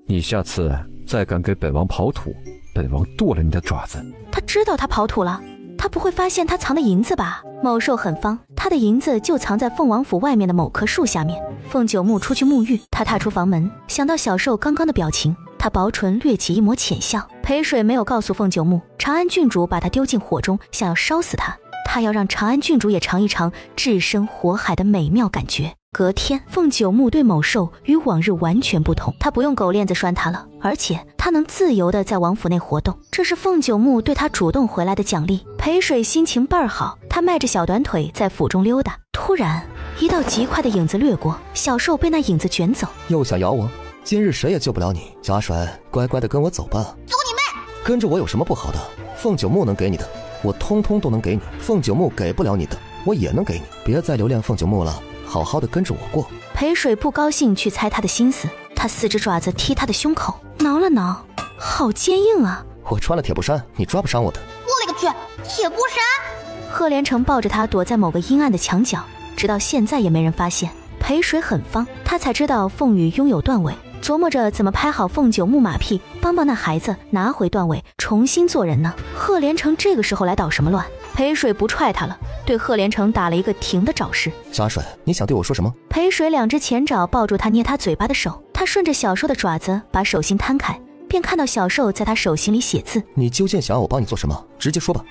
你下次再敢给本王刨土，本王剁了你的爪子。他知道他刨土了，他不会发现他藏的银子吧？某兽很方，他的银子就藏在凤王府外面的某棵树下面。凤九木出去沐浴，他踏出房门，想到小兽刚刚的表情，他薄唇掠起一抹浅笑。裴水没有告诉凤九木，长安郡主把他丢进火中，想要烧死他，他要让长安郡主也尝一尝置身火海的美妙感觉。隔天，凤九木对某兽与往日完全不同，他不用狗链子拴他了，而且他能自由地在王府内活动，这是凤九木对他主动回来的奖励。裴水心情倍儿好，他迈着小短腿在府中溜达。突然，一道极快的影子掠过，小兽被那影子卷走。又想咬我？今日谁也救不了你，小阿水，乖乖的跟我走吧。走你妹！跟着我有什么不好的？凤九木能给你的，我通通都能给你；凤九木给不了你的，我也能给你。别再留恋凤九木了，好好的跟着我过。裴水不高兴去猜他的心思，他4只爪子踢他的胸口，挠了挠，好坚硬啊！我穿了铁布衫，你抓不伤我的。我勒个去，铁布衫！贺连成抱着他躲在某个阴暗的墙角，直到现在也没人发现。裴水很方，他才知道凤羽拥有断尾，琢磨着怎么拍好凤九木马屁，帮那孩子拿回断尾，重新做人呢。贺连成这个时候来捣什么乱？裴水不踹他了，对贺连成打了一个停的爪式。小阿水，你想对我说什么？裴水2只前爪抱住他捏他嘴巴的手，他顺着小兽的爪子把手心摊开，便看到小兽在他手心里写字。你究竟想要我帮你做什么？直接说吧。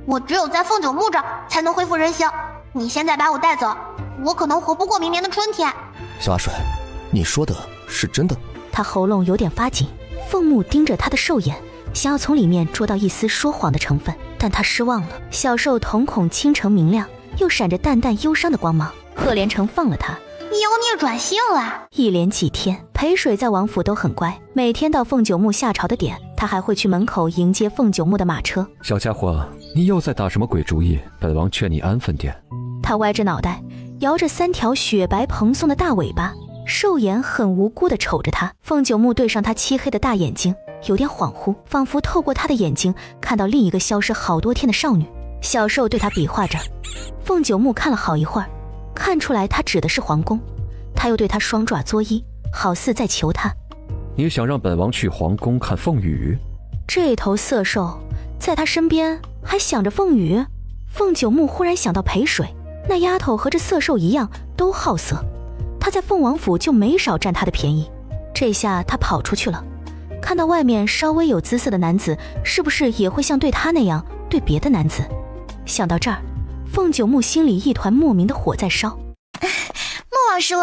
我只有在凤九木这儿才能恢复人形，你现在把我带走，我可能活不过明年的春天。小阿水，你说的是真的？他喉咙有点发紧，凤木盯着他的兽眼，想要从里面捉到一丝说谎的成分，但他失望了。小兽瞳孔清澄明亮，又闪着淡淡忧伤的光芒。贺连成放了他，妖孽转性了。一连几天，裴水在王府都很乖，每天到凤九木下朝的点，他还会去门口迎接凤九木的马车。小家伙，你又在打什么鬼主意？本王劝你安分点。他歪着脑袋，摇着3条雪白蓬松的大尾巴，兽眼很无辜地瞅着他。凤九木对上他漆黑的大眼睛，有点恍惚，仿佛透过他的眼睛看到另一个消失好多天的少女。小兽对他比划着，凤九木看了好一会儿，看出来他指的是皇宫。他又对他双爪作揖，好似在求他。你想让本王去皇宫看凤羽？这头色兽在他身边还想着凤羽。凤九木忽然想到裴水，那丫头和这色兽一样都好色，他在凤王府就没少占他的便宜。这下他跑出去了，看到外面稍微有姿色的男子，是不是也会像对他那样对别的男子？想到这儿，凤九木心里一团莫名的火在烧。穆王叔，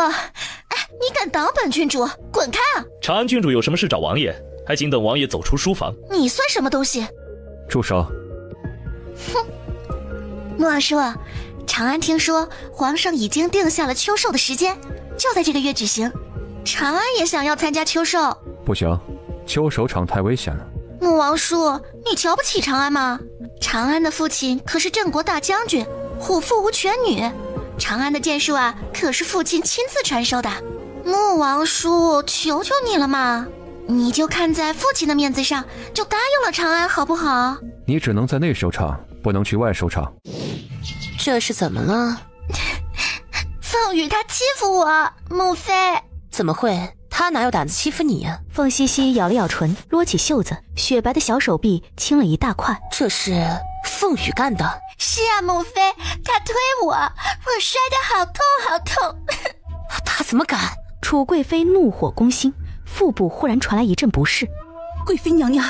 你敢挡本郡主，滚开啊！长安郡主有什么事找王爷，还请等王爷走出书房。你算什么东西？住手！哼！穆王叔，长安听说皇上已经定下了秋狩的时间，就在这个月举行。长安也想要参加秋狩。不行，秋狩场太危险了。穆王叔，你瞧不起长安吗？长安的父亲可是镇国大将军，虎父无犬女。长安的剑术啊，可是父亲亲自传授的。穆王叔，求求你了嘛，你就看在父亲的面子上，就答应了长安好不好？你只能在内守场，不能去外守场。这是怎么了？凤羽他欺负我，穆妃。怎么会？他哪有胆子欺负你啊？凤西西咬了咬唇，撸起袖子，雪白的小手臂青了一大块。这是凤羽干的？是啊，穆妃，他推我摔得好痛好痛。他怎么敢？楚贵妃怒火攻心，腹部忽然传来一阵不适。贵妃娘娘，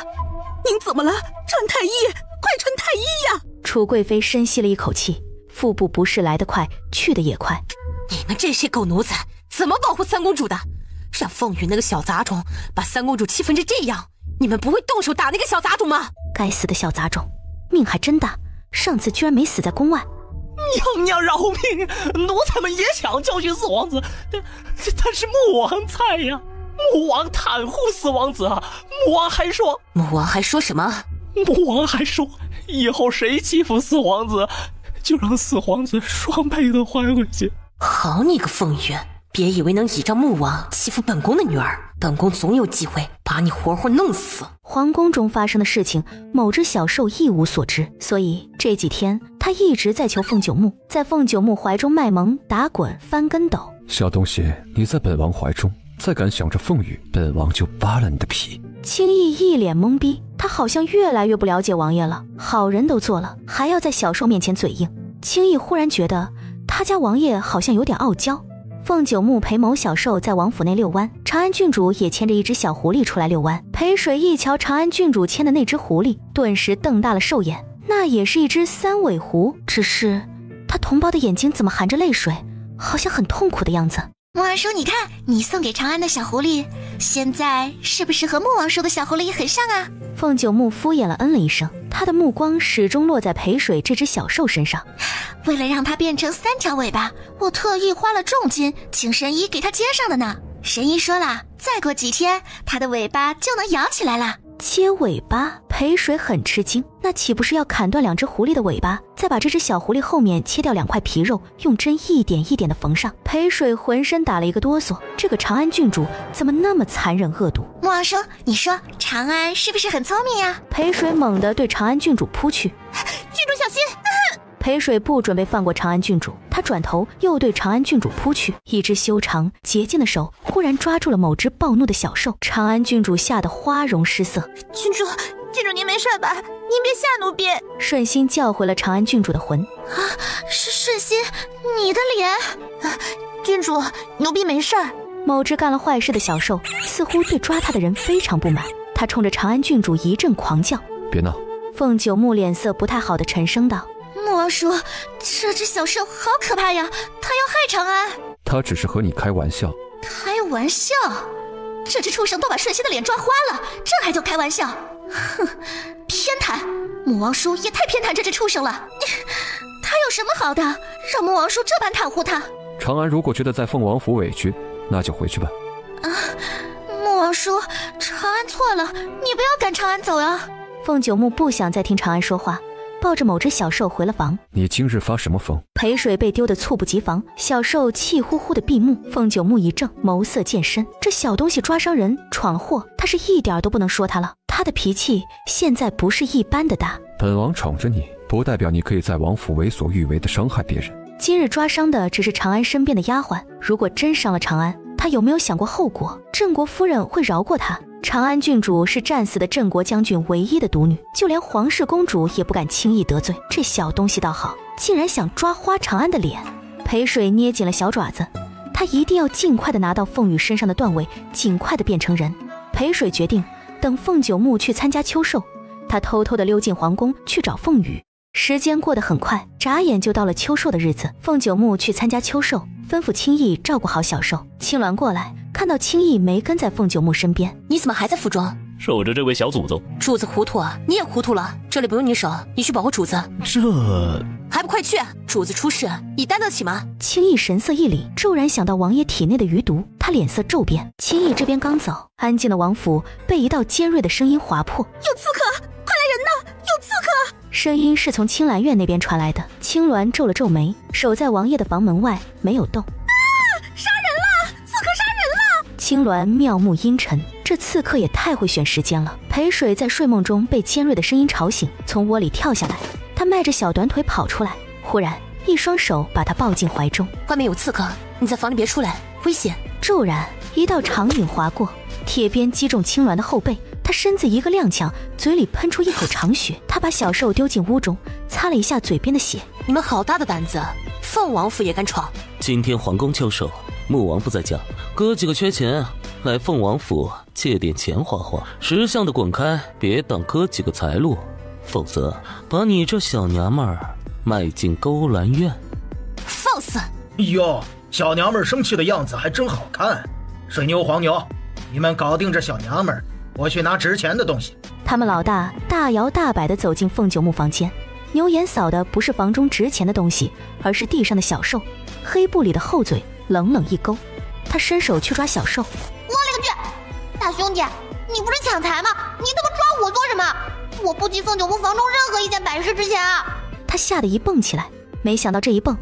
您怎么了？传太医，快传太医呀！楚贵妃深吸了一口气，腹部不适来得快，去得也快。你们这些狗奴才，怎么保护三公主的？让凤羽那个小杂种把三公主气愤成这样，你们不会动手打那个小杂种吗？该死的小杂种，命还真大，上次居然没死在宫外。娘娘饶命！奴才们也想教训四王子，但是穆王在呀，穆王袒护四王子啊！穆王还说什么？穆王还说，以后谁欺负四王子，就让四皇子双倍的还回去。好你个凤羽，别以为能倚仗穆王欺负本宫的女儿，本宫总有机会把你活活弄死。皇宫中发生的事情，某只小兽一无所知，所以这几天他一直在求凤九木，在凤九木怀中卖萌打滚翻跟斗。小东西，你在本王怀中再敢想着凤羽，本王就扒了你的皮。青翼一脸懵逼，他好像越来越不了解王爷了，好人都做了，还要在小兽面前嘴硬。青翼忽然觉得他家王爷好像有点傲娇。凤九木陪某小兽在王府内遛弯，长安郡主也牵着一只小狐狸出来遛弯。裴水一瞧长安郡主牵的那只狐狸，顿时瞪大了兽眼，那也是一只三尾狐，只是他同胞的眼睛怎么含着泪水，好像很痛苦的样子。穆王叔，你看你送给长安的小狐狸，现在是不是和穆王叔的小狐狸很像啊？凤九木敷衍了嗯了一声，他的目光始终落在裴水这只小兽身上。为了让它变成3条尾巴，我特意花了重金请神医给它接上的呢。神医说了，再过几天它的尾巴就能扬起来了。接尾巴？裴水很吃惊，那岂不是要砍断2只狐狸的尾巴，再把这只小狐狸后面切掉2块皮肉，用针一点一点的缝上？裴水浑身打了一个哆嗦，这个长安郡主怎么那么残忍恶毒？穆王叔，你说长安是不是很聪明呀？裴水猛地对长安郡主扑去，郡主小心！裴水不准备放过长安郡主，他转头又对长安郡主扑去，一只修长洁净的手忽然抓住了某只暴怒的小兽。长安郡主吓得花容失色。郡主您没事吧？您别吓奴婢。顺心叫回了长安郡主的魂。啊，是顺心，你的脸。郡主，奴婢没事。某只干了坏事的小兽似乎对抓他的人非常不满，他冲着长安郡主一阵狂叫。别闹！凤九木脸色不太好的沉声道。穆王叔，这只小兽好可怕呀，它要害长安。他只是和你开玩笑。开玩笑？这只畜生都把顺心的脸抓花了，这还叫开玩笑？哼，偏袒！穆王叔也太偏袒这只畜生了。他有什么好的，让穆王叔这般袒护他？长安如果觉得在凤王府委屈，那就回去吧。啊，穆王叔，长安错了，你不要赶长安走啊！凤九木不想再听长安说话，抱着某只小兽回了房。你今日发什么疯？裴水被丢得猝不及防，小兽气呼呼的闭目，凤九目一怔，眸色渐深。这小东西抓伤人闯祸，他是一点都不能说他了。他的脾气现在不是一般的大。本王宠着你，不代表你可以在王府为所欲为的伤害别人。今日抓伤的只是长安身边的丫鬟，如果真伤了长安，他有没有想过后果？镇国夫人会饶过他？长安郡主是战死的镇国将军唯一的独女，就连皇室公主也不敢轻易得罪。这小东西倒好，竟然想抓花长安的脸。裴水捏紧了小爪子，他一定要尽快的拿到凤羽身上的段位，尽快的变成人。裴水决定等凤九木去参加秋寿，他偷偷的溜进皇宫去找凤羽。时间过得很快，眨眼就到了秋寿的日子。凤九木去参加秋寿，吩咐青逸照顾好小寿。青鸾过来，看到青逸没跟在凤九木身边，你怎么还在服装？守着这位小祖宗。主子糊涂啊，你也糊涂了。这里不用你守，你去保护主子。这还不快去！主子出事，你担得起吗？青逸神色一凛，骤然想到王爷体内的余毒，他脸色骤变。青逸这边刚走，安静的王府被一道尖锐的声音划破：有刺客，快来人呐！有刺客！声音是从青兰院那边传来的。青鸾皱了皱眉，守在王爷的房门外没有动。杀人了！刺客杀人了！青鸾妙目阴沉，这刺客也太会选时间了。裴水在睡梦中被尖锐的声音吵醒，从窝里跳下来，他迈着小短腿跑出来，忽然一双手把他抱进怀中。外面有刺客，你在房里别出来，危险！骤然一道长影划过，铁鞭击中青鸾的后背，他身子一个踉跄，嘴里喷出一口长血。他把小兽丢进屋中，擦了一下嘴边的血。你们好大的胆子，凤王府也敢闯！今天皇宫秋寿，穆王不在家，哥几个缺钱，来凤王府借点钱花花。识相的滚开，别挡哥几个财路，否则把你这小娘们儿卖进勾栏院。放肆！哟，小娘们儿生气的样子还真好看。水牛、黄牛，你们搞定这小娘们儿，我去拿值钱的东西。他们老大大摇大摆地走进凤九木房间，牛眼扫的不是房中值钱的东西，而是地上的小兽。黑布里的厚嘴冷冷一勾，他伸手去抓小兽。我勒个去！大兄弟，你不是抢财吗？你他妈抓我做什么？我不及凤九木房中任何一件摆饰值钱啊！他吓得一蹦起来，没想到这一蹦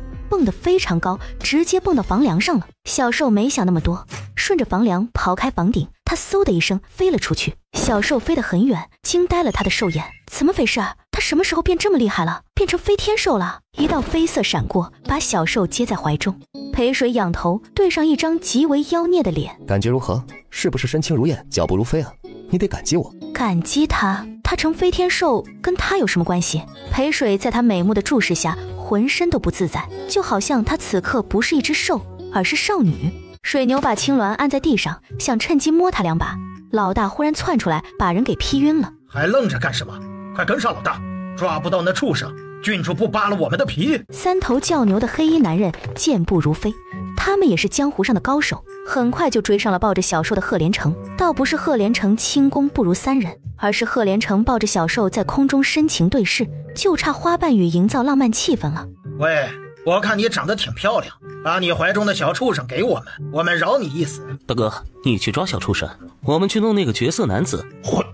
得非常高，直接蹦到房梁上了。小兽没想那么多，顺着房梁刨开房顶，他嗖的一声飞了出去。小兽飞得很远，惊呆了他的兽眼。怎么回事？他什么时候变这么厉害了？变成飞天兽了？一道飞色闪过，把小兽接在怀中。裴水仰头对上一张极为妖孽的脸，感觉如何？是不是身轻如燕，脚步如飞啊？你得感激我。感激他？他成飞天兽跟他有什么关系？裴水在他美目的注视下，浑身都不自在，就好像他此刻不是一只兽，而是少女。水牛把青鸾按在地上，想趁机摸他两把。老大忽然窜出来，把人给劈晕了。还愣着干什么？快跟上老大！抓不到那畜生，郡主不扒了我们的皮！三头较牛的黑衣男人健步如飞，他们也是江湖上的高手，很快就追上了抱着小兽的贺连成。倒不是贺连成轻功不如三人，而是贺连成抱着小兽在空中深情对视，就差花瓣雨营造浪漫气氛了。喂，我看你长得挺漂亮，把你怀中的小畜生给我们，我们饶你一死。大哥，你去抓小畜生，我们去弄那个绝色男子。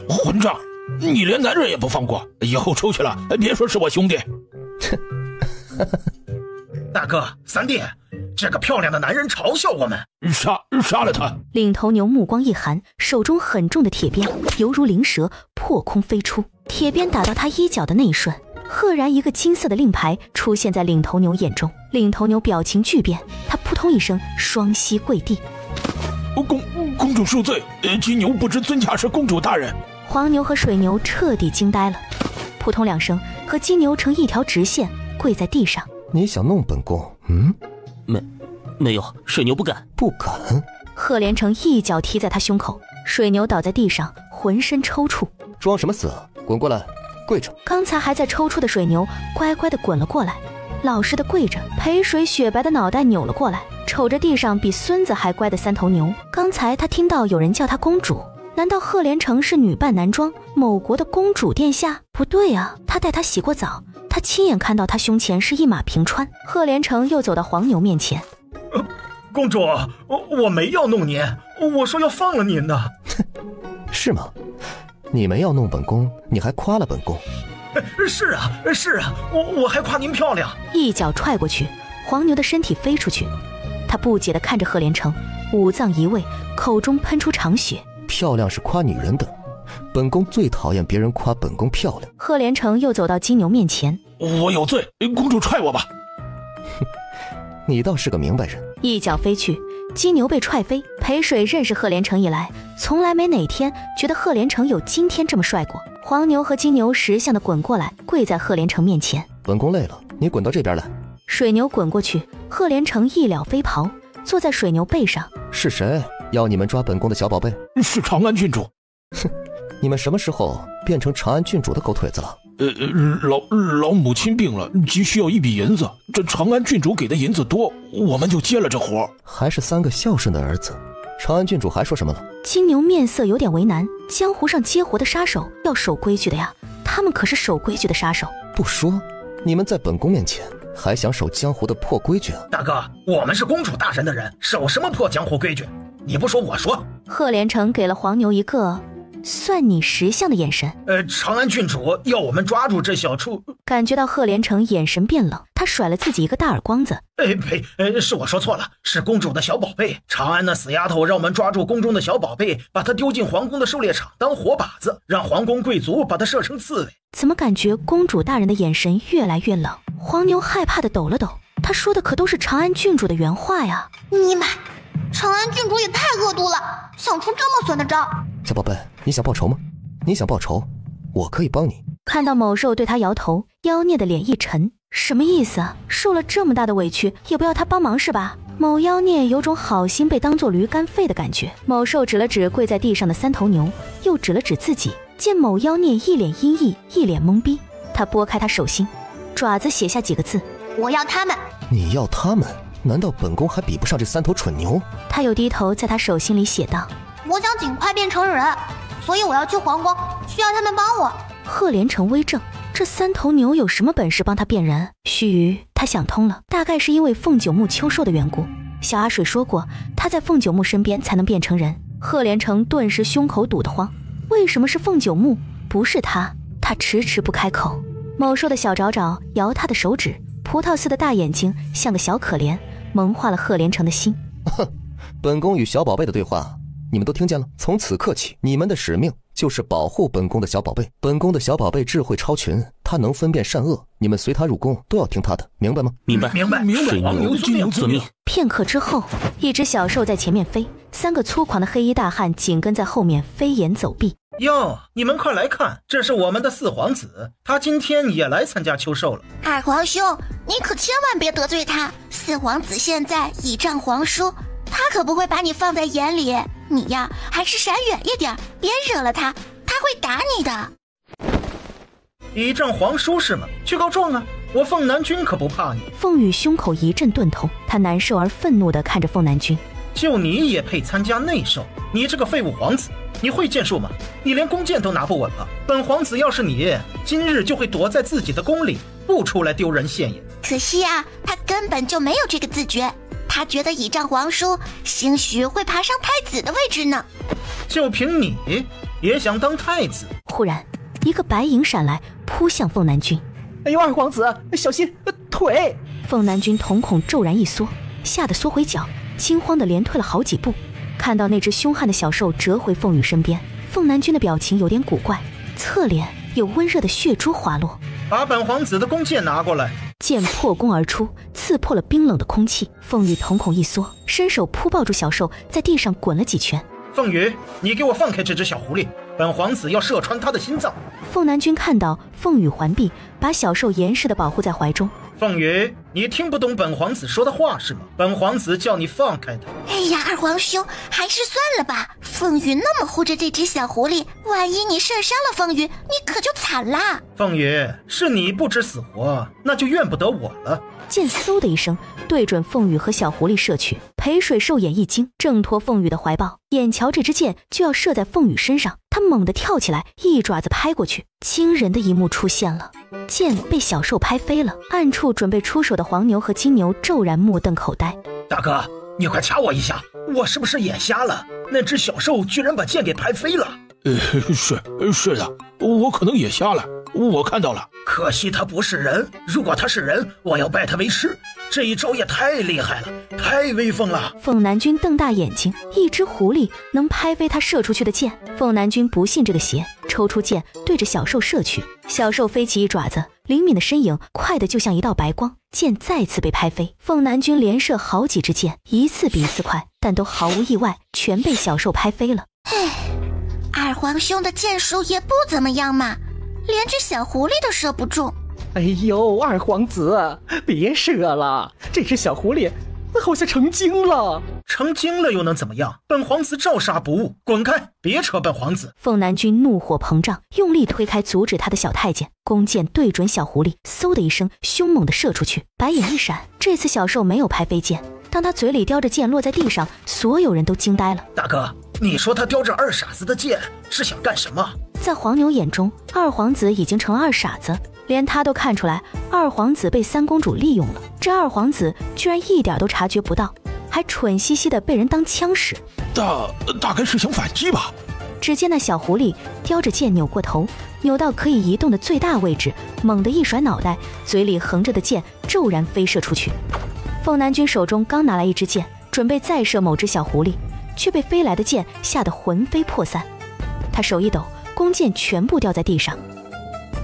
混账！你连男人也不放过，以后出去了别说是我兄弟。大哥，三弟，这个漂亮的男人嘲笑我们，杀了他！领头牛目光一寒，手中很重的铁鞭犹如灵蛇破空飞出，铁鞭打到他衣角的那一瞬，赫然一个金色的令牌出现在领头牛眼中。领头牛表情巨变，他扑通一声双膝跪地。公主恕罪，金牛不知尊驾是公主大人。黄牛和水牛彻底惊呆了，扑通两声和金牛成一条直线跪在地上。你想弄本宫？没有，水牛不敢。不敢？贺连成一脚踢在他胸口，水牛倒在地上，浑身抽搐。装什么死？滚过来，跪着。刚才还在抽搐的水牛乖乖地滚了过来，老实的跪着。裴水雪白的脑袋扭了过来，瞅着地上比孙子还乖的三头牛。刚才他听到有人叫他公主，难道贺连成是女扮男装某国的公主殿下？不对啊，他带她洗过澡，他亲眼看到他胸前是一马平川。贺连成又走到黄牛面前。公主，我没要弄您，我说要放了您呢。是吗？你没要弄本宫，你还夸了本宫。是啊，我还夸您漂亮。一脚踹过去，黄牛的身体飞出去。他不解地看着贺连成，五脏移位，口中喷出长血。漂亮是夸女人的，本宫最讨厌别人夸本宫漂亮。贺连成又走到金牛面前，我有罪，公主踹我吧。你倒是个明白人。一脚飞去，金牛被踹飞。裴水认识贺连成以来，从来没哪天觉得贺连成有今天这么帅过。黄牛和金牛识相的滚过来，跪在贺连成面前。本宫累了，你滚到这边来。水牛滚过去，贺连成一了飞袍，坐在水牛背上。是谁要你们抓本宫的小宝贝？是长安郡主。哼，你们什么时候变成长安郡主的狗腿子了？老母亲病了，急需要一笔银子，这长安郡主给的银子多，我们就接了这活。还是3个孝顺的儿子。长安郡主还说什么了？金牛面色有点为难，江湖上接活的杀手要守规矩的呀，他们可是守规矩的杀手。不说，你们在本宫面前还想守江湖的破规矩啊？大哥，我们是公主大人的人，守什么破江湖规矩？你不说我说。贺连成给了黄牛一个算你识相的眼神。长安郡主要我们抓住这小畜。感觉到贺连成眼神变冷，他甩了自己一个大耳光子。呸！是我说错了，是公主的小宝贝。长安那死丫头让我们抓住宫中的小宝贝，把她丢进皇宫的狩猎场当活靶子，让皇宫贵族把她射成刺猬。怎么感觉公主大人的眼神越来越冷？黄牛害怕的抖了抖，他说的可都是长安郡主的原话呀。尼玛，长安郡主也太恶毒了，想出这么损的招。小宝贝，你想报仇吗？你想报仇，我可以帮你。看到某兽对他摇头，妖孽的脸一沉，什么意思啊？受了这么大的委屈，也不要他帮忙是吧？某妖孽有种好心被当作驴肝肺的感觉。某兽指了指跪在地上的3头牛，又指了指自己。见某妖孽一脸阴翳，一脸懵逼，他拨开他手心，爪子写下几个字：我要他们。你要他们？难道本宫还比不上这3头蠢牛？他又低头在他手心里写道：我想尽快变成人，所以我要去皇宫，需要他们帮我。贺连成微怔，这3头牛有什么本事帮他变人？须臾，他想通了，大概是因为凤九木秋寿的缘故。小阿水说过，他在凤九木身边才能变成人。贺连成顿时胸口堵得慌，为什么是凤九木，不是他？他迟迟不开口。某兽的小爪爪摇他的手指，葡萄似的大眼睛像个小可怜，萌化了贺连成的心。哼，本宫与小宝贝的对话你们都听见了，从此刻起，你们的使命就是保护本宫的小宝贝。本宫的小宝贝智慧超群，他能分辨善恶，你们随他入宫都要听他的，明白吗？明白。黄牛遵命。片刻之后，一只小兽在前面飞，3个粗犷的黑衣大汉紧跟在后面飞檐走壁。哟，你们快来看，这是我们的4皇子，他今天也来参加秋寿了。二皇兄，你可千万别得罪他，4皇子现在倚仗皇叔，他可不会把你放在眼里。你呀，还是闪远一点，别惹了他，他会打你的。倚仗皇叔是吗？去告状啊！我凤南君可不怕你。凤羽胸口一阵钝痛，他难受而愤怒地看着凤南君。就你也配参加内寿？你这个废物皇子，你会剑术吗？你连弓箭都拿不稳了。本皇子要是你，今日就会躲在自己的宫里，不出来丢人现眼。可惜啊，他根本就没有这个自觉。他觉得倚仗皇叔，兴许会爬上太子的位置呢。就凭你也想当太子？忽然，一个白影闪来，扑向凤南君。哎呦，二皇子，小心腿！凤南君瞳孔骤然一缩，吓得缩回脚，惊慌地连退了好几步。看到那只凶悍的小兽折回凤羽身边，凤南君的表情有点古怪，侧脸有温热的血珠滑落。把本皇子的弓箭拿过来。剑破弓而出，刺破了冰冷的空气。凤羽瞳孔一缩，伸手扑抱住小兽，在地上滚了几拳。凤羽，你给我放开这只小狐狸，本皇子要射穿他的心脏。凤南君看到凤羽环臂，把小兽严实地保护在怀中。凤羽，你听不懂本皇子说的话是吗？本皇子叫你放开他。哎呀，二皇兄，还是算了吧。凤羽那么护着这只小狐狸，万一你射伤了凤羽，你可就惨啦。凤羽，是你不知死活，那就怨不得我了。剑嗖的一声对准凤羽和小狐狸射去，裴水兽眼一惊，挣脱凤羽的怀抱，眼瞧这支箭就要射在凤羽身上，他猛地跳起来，一爪子拍过去。惊人的一幕出现了，剑被小兽拍飞了，暗处准备出手的黄牛和金牛骤然目瞪口呆。大哥，你快掐我一下，我是不是眼瞎了？那只小兽居然把剑给拍飞了。是的，我可能也瞎了。我看到了。可惜他不是人，如果他是人，我要拜他为师。这一招也太厉害了，太威风了。凤南君瞪大眼睛，一只狐狸能拍飞他射出去的箭。凤南君不信这个邪，抽出箭对着小兽射去。小兽飞起一爪子，灵敏的身影快得就像一道白光，箭再次被拍飞。凤南君连射好几支箭，一次比一次快，但都毫无意外，全被小兽拍飞了。二皇兄的箭术也不怎么样嘛，连只小狐狸都射不中。哎呦，二皇子，别射了，这只小狐狸好像成精了。成精了又能怎么样？本皇子照杀不误，滚开，别扯本皇子！凤南君怒火膨胀，用力推开阻止他的小太监，弓箭对准小狐狸，嗖的一声，凶猛地射出去。白眼一闪，这次小兽没有拍飞箭。当他嘴里叼着箭落在地上，所有人都惊呆了。大哥，你说他叼着二傻子的箭是想干什么？在黄牛眼中，二皇子已经成了二傻子，连他都看出来二皇子被三公主利用了。这二皇子居然一点都察觉不到，还蠢兮兮的被人当枪使。大概是想反击吧。只见那小狐狸叼着剑扭过头，扭到可以移动的最大位置，猛地一甩脑袋，嘴里横着的箭骤然飞射出去。凤南君手中刚拿来一支箭，准备再射某只小狐狸，却被飞来的箭吓得魂飞魄散。他手一抖，弓箭全部掉在地上。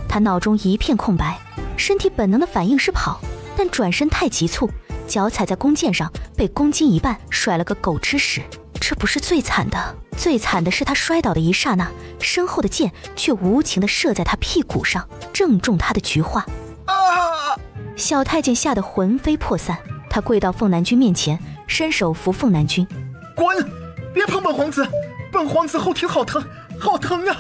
他脑中一片空白，身体本能的反应是跑，但转身太急促，脚踩在弓箭上，被弓筋一绊，甩了个狗吃屎。这不是最惨的，最惨的是他摔倒的一刹那，身后的箭却无情地射在他屁股上，正中他的菊花。小太监吓得魂飞魄散，他跪到凤南君面前，伸手扶凤南君。滚！别碰本皇子，本皇子后庭好疼，好疼啊！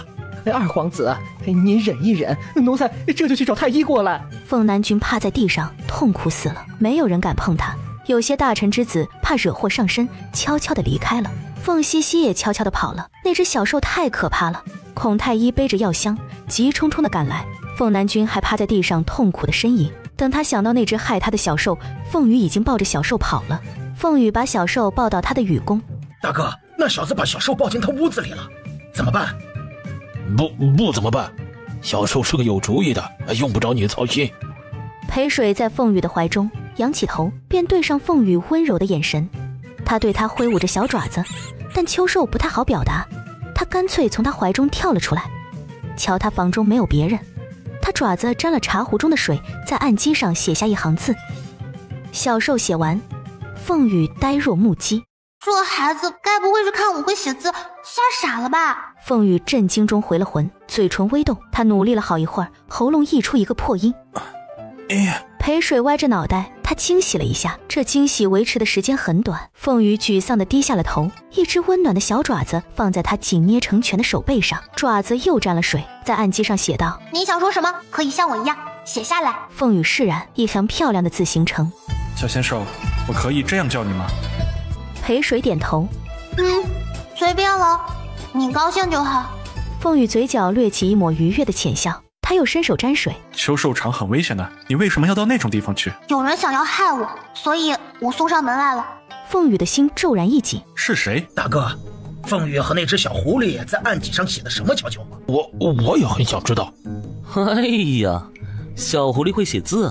二皇子，您忍一忍，奴才这就去找太医过来。凤南君趴在地上痛苦死了，没有人敢碰他。有些大臣之子怕惹祸上身，悄悄地离开了。凤西西也悄悄地跑了。那只小兽太可怕了。孔太医背着药箱急冲冲地赶来，凤南君还趴在地上痛苦地呻吟。等他想到那只害他的小兽，凤羽已经抱着小兽跑了。凤羽把小兽抱到他的雨宫。大哥，那小子把小兽抱进他屋子里了，怎么办？不怎么办？小兽是个有主意的，用不着你操心。裴水在凤羽的怀中仰起头，便对上凤羽温柔的眼神。他对他挥舞着小爪子，但秋寿不太好表达，他干脆从他怀中跳了出来。瞧他房中没有别人，他爪子沾了茶壶中的水，在案几上写下一行字。小兽写完，凤羽呆若木鸡。这孩子该不会是看我会写字吓傻了吧？凤羽震惊中回了魂，嘴唇微动，他努力了好一会儿，喉咙溢出一个破音。裴水歪着脑袋，他惊喜了一下，这惊喜维持的时间很短。凤羽沮丧地低下了头，一只温暖的小爪子放在他紧捏成拳的手背上，爪子又沾了水，在案几上写道：你想说什么可以像我一样写下来。凤羽释然，一行漂亮的字形成。小仙手，我可以这样叫你吗？裴水点头，随便了，你高兴就好。凤羽嘴角掠起一抹愉悦的浅笑，他又伸手沾水。秋寿场很危险的，你为什么要到那种地方去？有人想要害我，所以我送上门来了。凤羽的心骤然一紧。是谁？大哥，凤羽和那只小狐狸在案几上写的什么悄悄话？我也很想知道。哎呀，小狐狸会写字？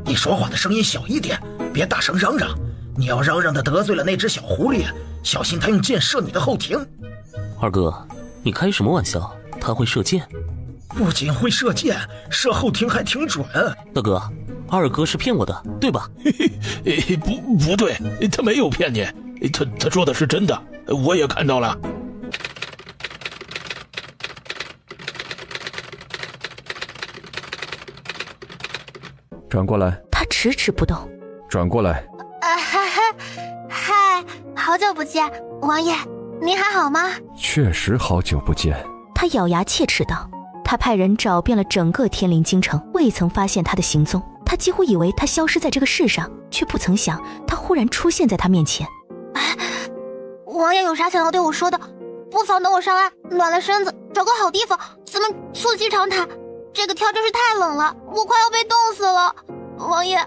你说话的声音小一点，别大声嚷嚷。你要嚷嚷的得罪了那只小狐狸，小心他用箭射你的后庭。二哥，你开什么玩笑？他会射箭？不仅会射箭，射后庭还挺准。大哥，二哥是骗我的，对吧？不对，他没有骗你，他说的是真的，我也看到了。转过来。他迟迟不动。转过来。嗨，好久不见，王爷，您还好吗？确实好久不见。他咬牙切齿道。他派人找遍了整个天灵京城，未曾发现他的行踪。他几乎以为他消失在这个世上，却不曾想他忽然出现在他面前。王爷有啥想要对我说的？不妨等我上岸，暖了身子，找个好地方，咱们促膝长谈。这个天真是太冷了，我快要被冻死了。王爷，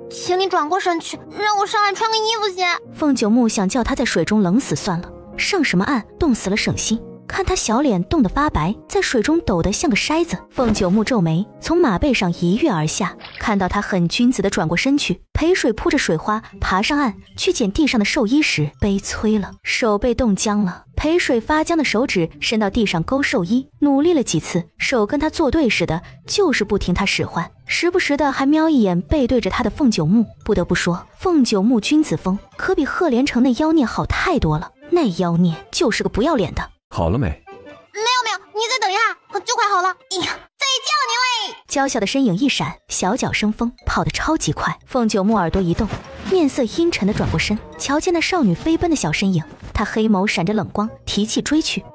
请你转过身去，让我上岸穿个衣服先。凤九木想叫他在水中冷死算了，上什么岸，冻死了省心。看他小脸冻得发白，在水中抖得像个筛子。凤九木皱眉，从马背上一跃而下，看到他很君子地转过身去。裴水扑着水花爬上岸去捡地上的寿衣时，悲催了，手被冻僵了。裴水发僵的手指伸到地上勾寿衣，努力了几次，手跟他作对似的，就是不听他使唤，时不时的还瞄一眼背对着他的凤九木。不得不说，凤九木君子风可比贺连成那妖孽好太多了。那妖孽就是个不要脸的。好了没？没有，你再等一下，就快好了。哎呀，再见了你嘞！娇小的身影一闪，小脚生风，跑得超级快。凤九木耳朵一动，面色阴沉地转过身，瞧见那少女飞奔的小身影，他黑眸闪着冷光，提气追去。疼，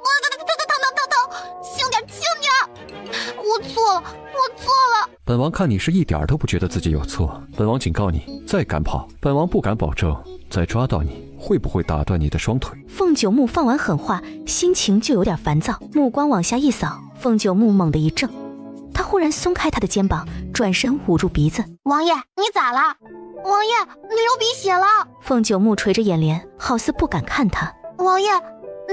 轻点！我错了。本王看你是一点都不觉得自己有错，本王警告你，再敢跑，本王不敢保证再抓到你会不会打断你的双腿。凤九木放完狠话，心情就有点烦躁，目光往下一扫，凤九木猛地一怔，他忽然松开他的肩膀，转身捂住鼻子。王爷，你咋了？王爷，你流鼻血了！凤九木垂着眼帘，好似不敢看他。王爷，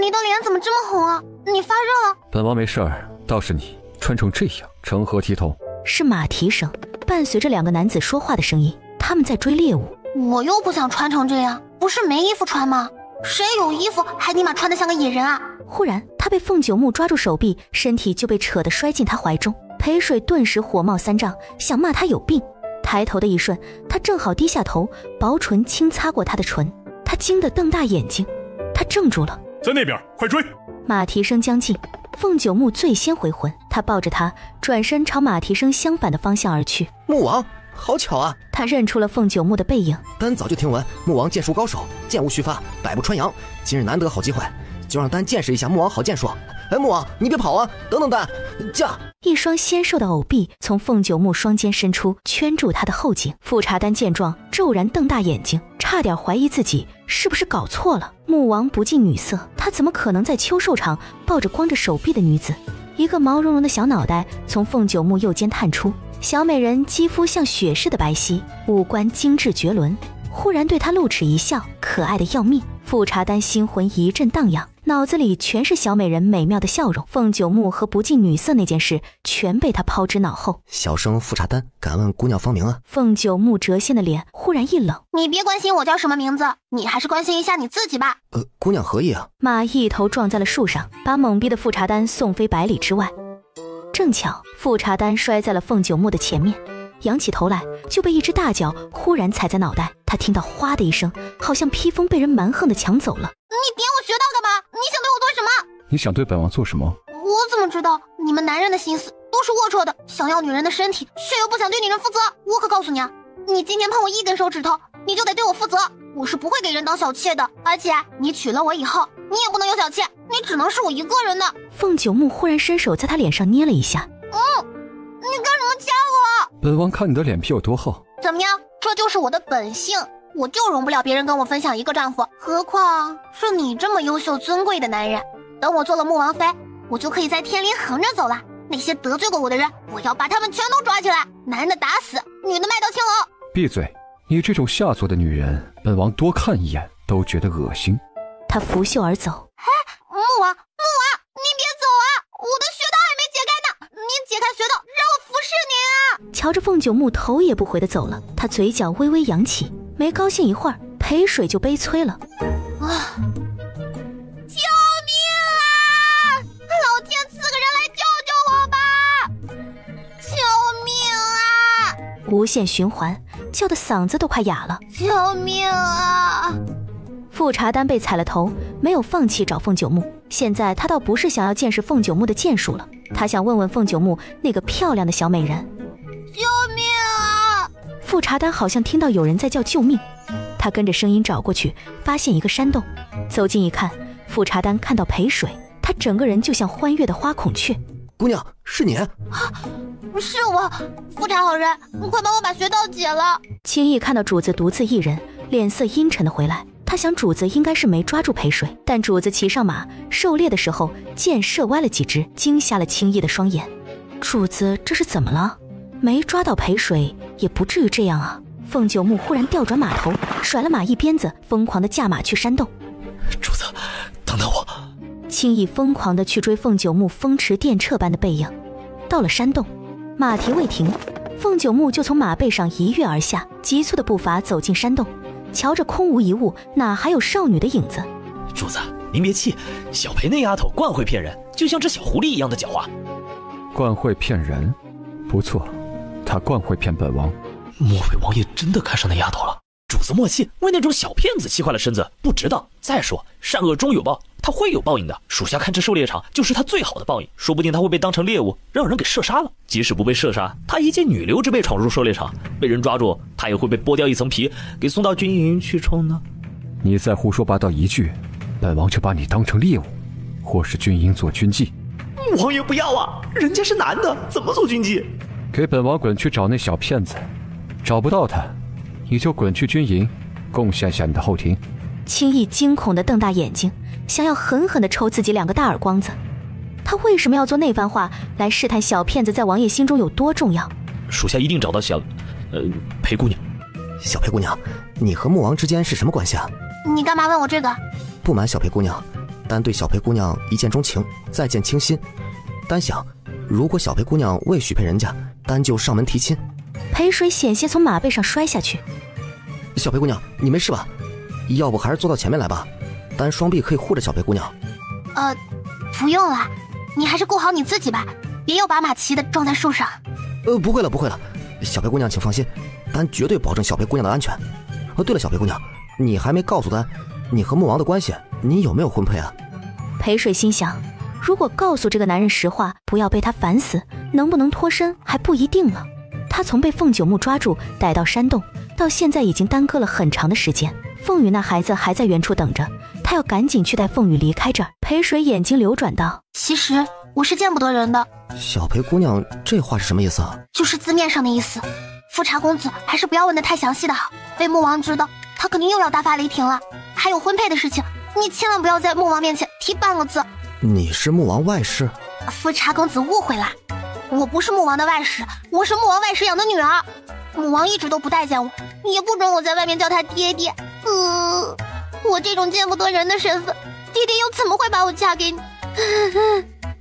你的脸怎么这么红啊？你发热了？本王没事儿，倒是你穿成这样，成何体统？是马蹄声，伴随着两个男子说话的声音，他们在追猎物。我又不想穿成这样，不是没衣服穿吗？谁有衣服还尼玛穿得像个野人啊！忽然他被凤九木抓住手臂，身体就被扯得摔进他怀中。裴水顿时火冒三丈，想骂他有病。抬头的一瞬，他正好低下头，薄唇轻擦过他的唇。他惊得瞪大眼睛，他怔住了。在那边，快追！马蹄声将近，凤九木最先回魂，他抱着他转身朝马蹄声相反的方向而去。木王，好巧啊！他认出了凤九木的背影。丹早就听闻木王剑术高手，剑无虚发，百步穿杨。今日难得好机会，就让丹见识一下木王好剑术。哎，木王，你别跑啊！等等丹，驾！一双纤瘦的藕臂从凤九木双肩伸出，圈住他的后颈。富察丹见状，骤然瞪大眼睛，差点怀疑自己是不是搞错了。木王不近女色，他怎么可能在秋寿场抱着光着手臂的女子？一个毛茸茸的小脑袋从凤九木右肩探出，小美人肌肤像雪似的白皙，五官精致绝伦，忽然对他露齿一笑，可爱的要命。富察丹心魂一阵荡漾，脑子里全是小美人美妙的笑容。凤九木和不近女色那件事全被他抛之脑后。小生富察丹，敢问姑娘芳名啊？凤九木谪仙的脸忽然一冷。你别关心我叫什么名字，你还是关心一下你自己吧。姑娘何意啊？马一头撞在了树上，把懵逼的富察丹送飞百里之外。正巧富察丹摔在了凤九木的前面，仰起头来就被一只大脚忽然踩在脑袋。他听到哗的一声，好像披风被人蛮横地抢走了。你点我穴道干嘛？你想对我做什么？你想对本王做什么？我怎么知道？你们男人的心思都是龌龊的，想要女人的身体，却又不想对女人负责。我可告诉你啊，你今天碰我一根手指头，你就得对我负责。我是不会给人当小妾的，而且你娶了我以后，你也不能有小妾，你只能是我一个人的。凤九木忽然伸手在他脸上捏了一下。你干什么掐我？本王看你的脸皮有多厚。怎么样？这就是我的本性，我就容不了别人跟我分享一个丈夫，何况是你这么优秀尊贵的男人。等我做了穆王妃，我就可以在天里横着走了。那些得罪过我的人，我要把他们全都抓起来，男的打死，女的卖到青楼。闭嘴！你这种下作的女人，本王多看一眼都觉得恶心。他拂袖而走。穆王，你别走啊！我的穴道还没解开呢，你解开穴道，让我服侍你啊！瞧着凤九木头也不回的走了，他嘴角微微扬起，没高兴一会儿，裴水就悲催了。救命啊！老天赐个人来救救我吧！救命啊！无限循环，叫得嗓子都快哑了。救命啊！富察丹被踩了头，没有放弃找凤九木。现在他倒不是想要见识凤九木的剑术了，他想问问凤九木那个漂亮的小美人。救命啊！富察丹好像听到有人在叫救命，他跟着声音找过去，发现一个山洞，走近一看，富察丹看到裴水，他整个人就像欢悦的花孔雀。姑娘，是你？是我，富察好人，你快帮我把穴道解了。轻易看到主子独自一人，脸色阴沉的回来。他想主子应该是没抓住裴水，但主子骑上马狩猎的时候箭射歪了几只，惊瞎了轻易的双眼。主子这是怎么了？没抓到裴水也不至于这样啊。凤九木忽然调转马头，甩了马一鞭子，疯狂的驾马去山洞。主子，等等我。轻易疯狂地去追凤九木风驰电掣般的背影。到了山洞，马蹄未停，凤九木就从马背上一跃而下，急促的步伐走进山洞，瞧着空无一物，哪还有少女的影子？主子，您别气，小裴那丫头惯会骗人，就像只小狐狸一样的狡猾。惯会骗人，不错，她惯会骗本王。莫非王爷真的看上那丫头了？主子莫气，为那种小骗子气坏了身子，不值当。再说善恶终有报，他会有报应的。属下看这狩猎场就是他最好的报应，说不定他会被当成猎物，让人给射杀了。即使不被射杀，他一介女流之辈闯入狩猎场，被人抓住，他也会被剥掉一层皮，给送到军营去冲呢。你再胡说八道一句，本王就把你当成猎物，或是军营做军妓。王爷不要啊，人家是男的，怎么做军妓？给本王滚去找那小骗子，找不到他，你就滚去军营，贡献下你的后庭。轻易惊恐地瞪大眼睛，想要狠狠地抽自己2个大耳光子。他为什么要做那番话来试探小骗子在王爷心中有多重要？属下一定找到裴姑娘。小裴姑娘，你和穆王之间是什么关系啊？你干嘛问我这个？不瞒小裴姑娘，单对小裴姑娘一见钟情，再见倾心。单想，如果小裴姑娘未许配人家，单就上门提亲。裴水险些从马背上摔下去。小裴姑娘，你没事吧？要不还是坐到前面来吧，单双臂可以护着小裴姑娘。不用了，你还是顾好你自己吧，别又把马骑的撞在树上。不会了，不会了，小裴姑娘请放心，单绝对保证小裴姑娘的安全。对了，小裴姑娘，你还没告诉单，你和穆王的关系，你有没有婚配啊？裴水心想，如果告诉这个男人实话，不要被他烦死，能不能脱身还不一定了。他从被凤九木抓住逮到山洞，到现在已经耽搁了很长的时间。凤羽那孩子还在原处等着，他要赶紧去带凤羽离开这儿。裴水眼睛流转道：其实我是见不得人的。小裴姑娘这话是什么意思啊？就是字面上的意思。富察公子还是不要问得太详细的好，被穆王知道，他肯定又要大发雷霆了。还有婚配的事情，你千万不要在穆王面前提半个字。你是穆王外室？富察公子误会了，我不是穆王的外室，我是穆王外室养的女儿。穆王一直都不待见我，也不准我在外面叫他爹爹。我这种见不得人的身份，爹爹又怎么会把我嫁给你？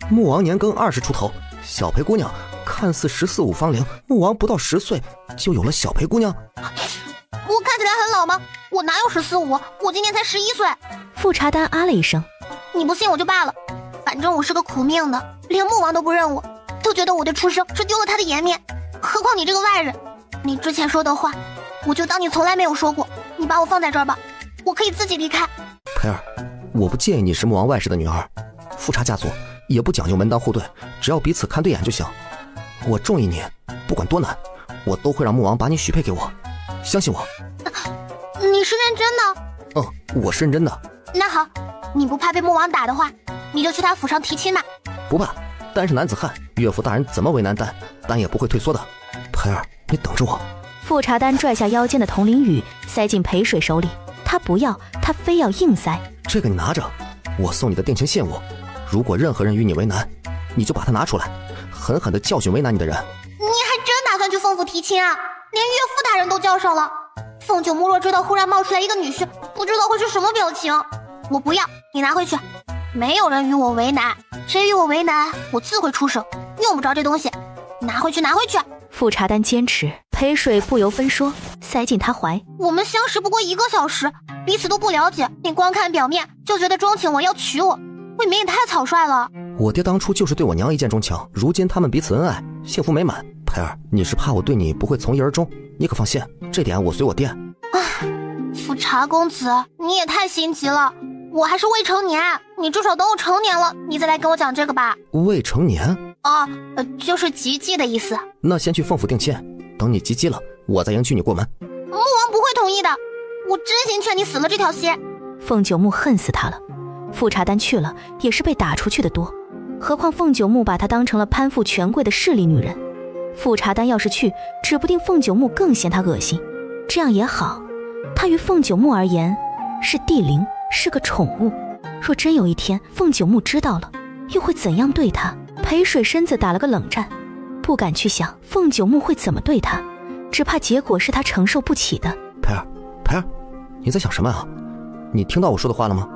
穆王年庚20出头，小裴姑娘看似14、15芳龄，穆王不到10岁就有了小裴姑娘。我看起来很老吗？我哪有14、15？我今年才11岁。富察丹啊了一声，你不信我就罢了，反正我是个苦命的，连穆王都不认我，都觉得我的出生是丢了他的颜面，何况你这个外人。你之前说的话，我就当你从来没有说过。你把我放在这儿吧，我可以自己离开。裴儿，我不介意你是穆王外室的女儿，富察家族也不讲究门当户对，只要彼此看对眼就行。我中意你，不管多难，我都会让穆王把你许配给我，相信我。你是认真的？我是认真的。那好，你不怕被穆王打的话，你就去他府上提亲吧。不怕，单是男子汉，岳父大人怎么为难单，单也不会退缩的。裴儿，你等着我。富察丹拽下腰间的铜铃羽，塞进裴水手里。他不要，他非要硬塞。这个你拿着，我送你的定情信物。如果任何人与你为难，你就把它拿出来，狠狠地教训为难你的人。你还真打算去凤府提亲啊？连岳父大人都叫上了。凤九木若知道忽然冒出来一个女婿，不知道会是什么表情。我不要，你拿回去。没有人与我为难，谁与我为难，我自会出手。用不着这东西，拿回去，拿回去。富察丹坚持，裴水不由分说，塞进他怀。我们相识不过1个小时，彼此都不了解，你光看表面就觉得钟情我要娶我，未免也太草率了。我爹当初就是对我娘一见钟情，如今他们彼此恩爱，幸福美满。裴儿，你是怕我对你不会从一而终，你可放心，这点我随我爹。富察公子，你也太心急了，我还是未成年，你至少等我成年了，你再来跟我讲这个吧。未成年？就是及笄的意思。那先去凤府定亲，等你及笄了，我再迎娶你过门。穆王不会同意的，我真心劝你死了这条心。凤九木恨死他了，富察丹去了也是被打出去的多，何况凤九木把他当成了攀附权贵的势利女人。富察丹要是去，指不定凤九木更嫌他恶心。这样也好，他于凤九木而言是帝灵，是个宠物。若真有一天凤九木知道了，又会怎样对他？裴水身子打了个冷战，不敢去想凤九木会怎么对他，只怕结果是他承受不起的。裴儿，你在想什么啊？你听到我说的话了吗？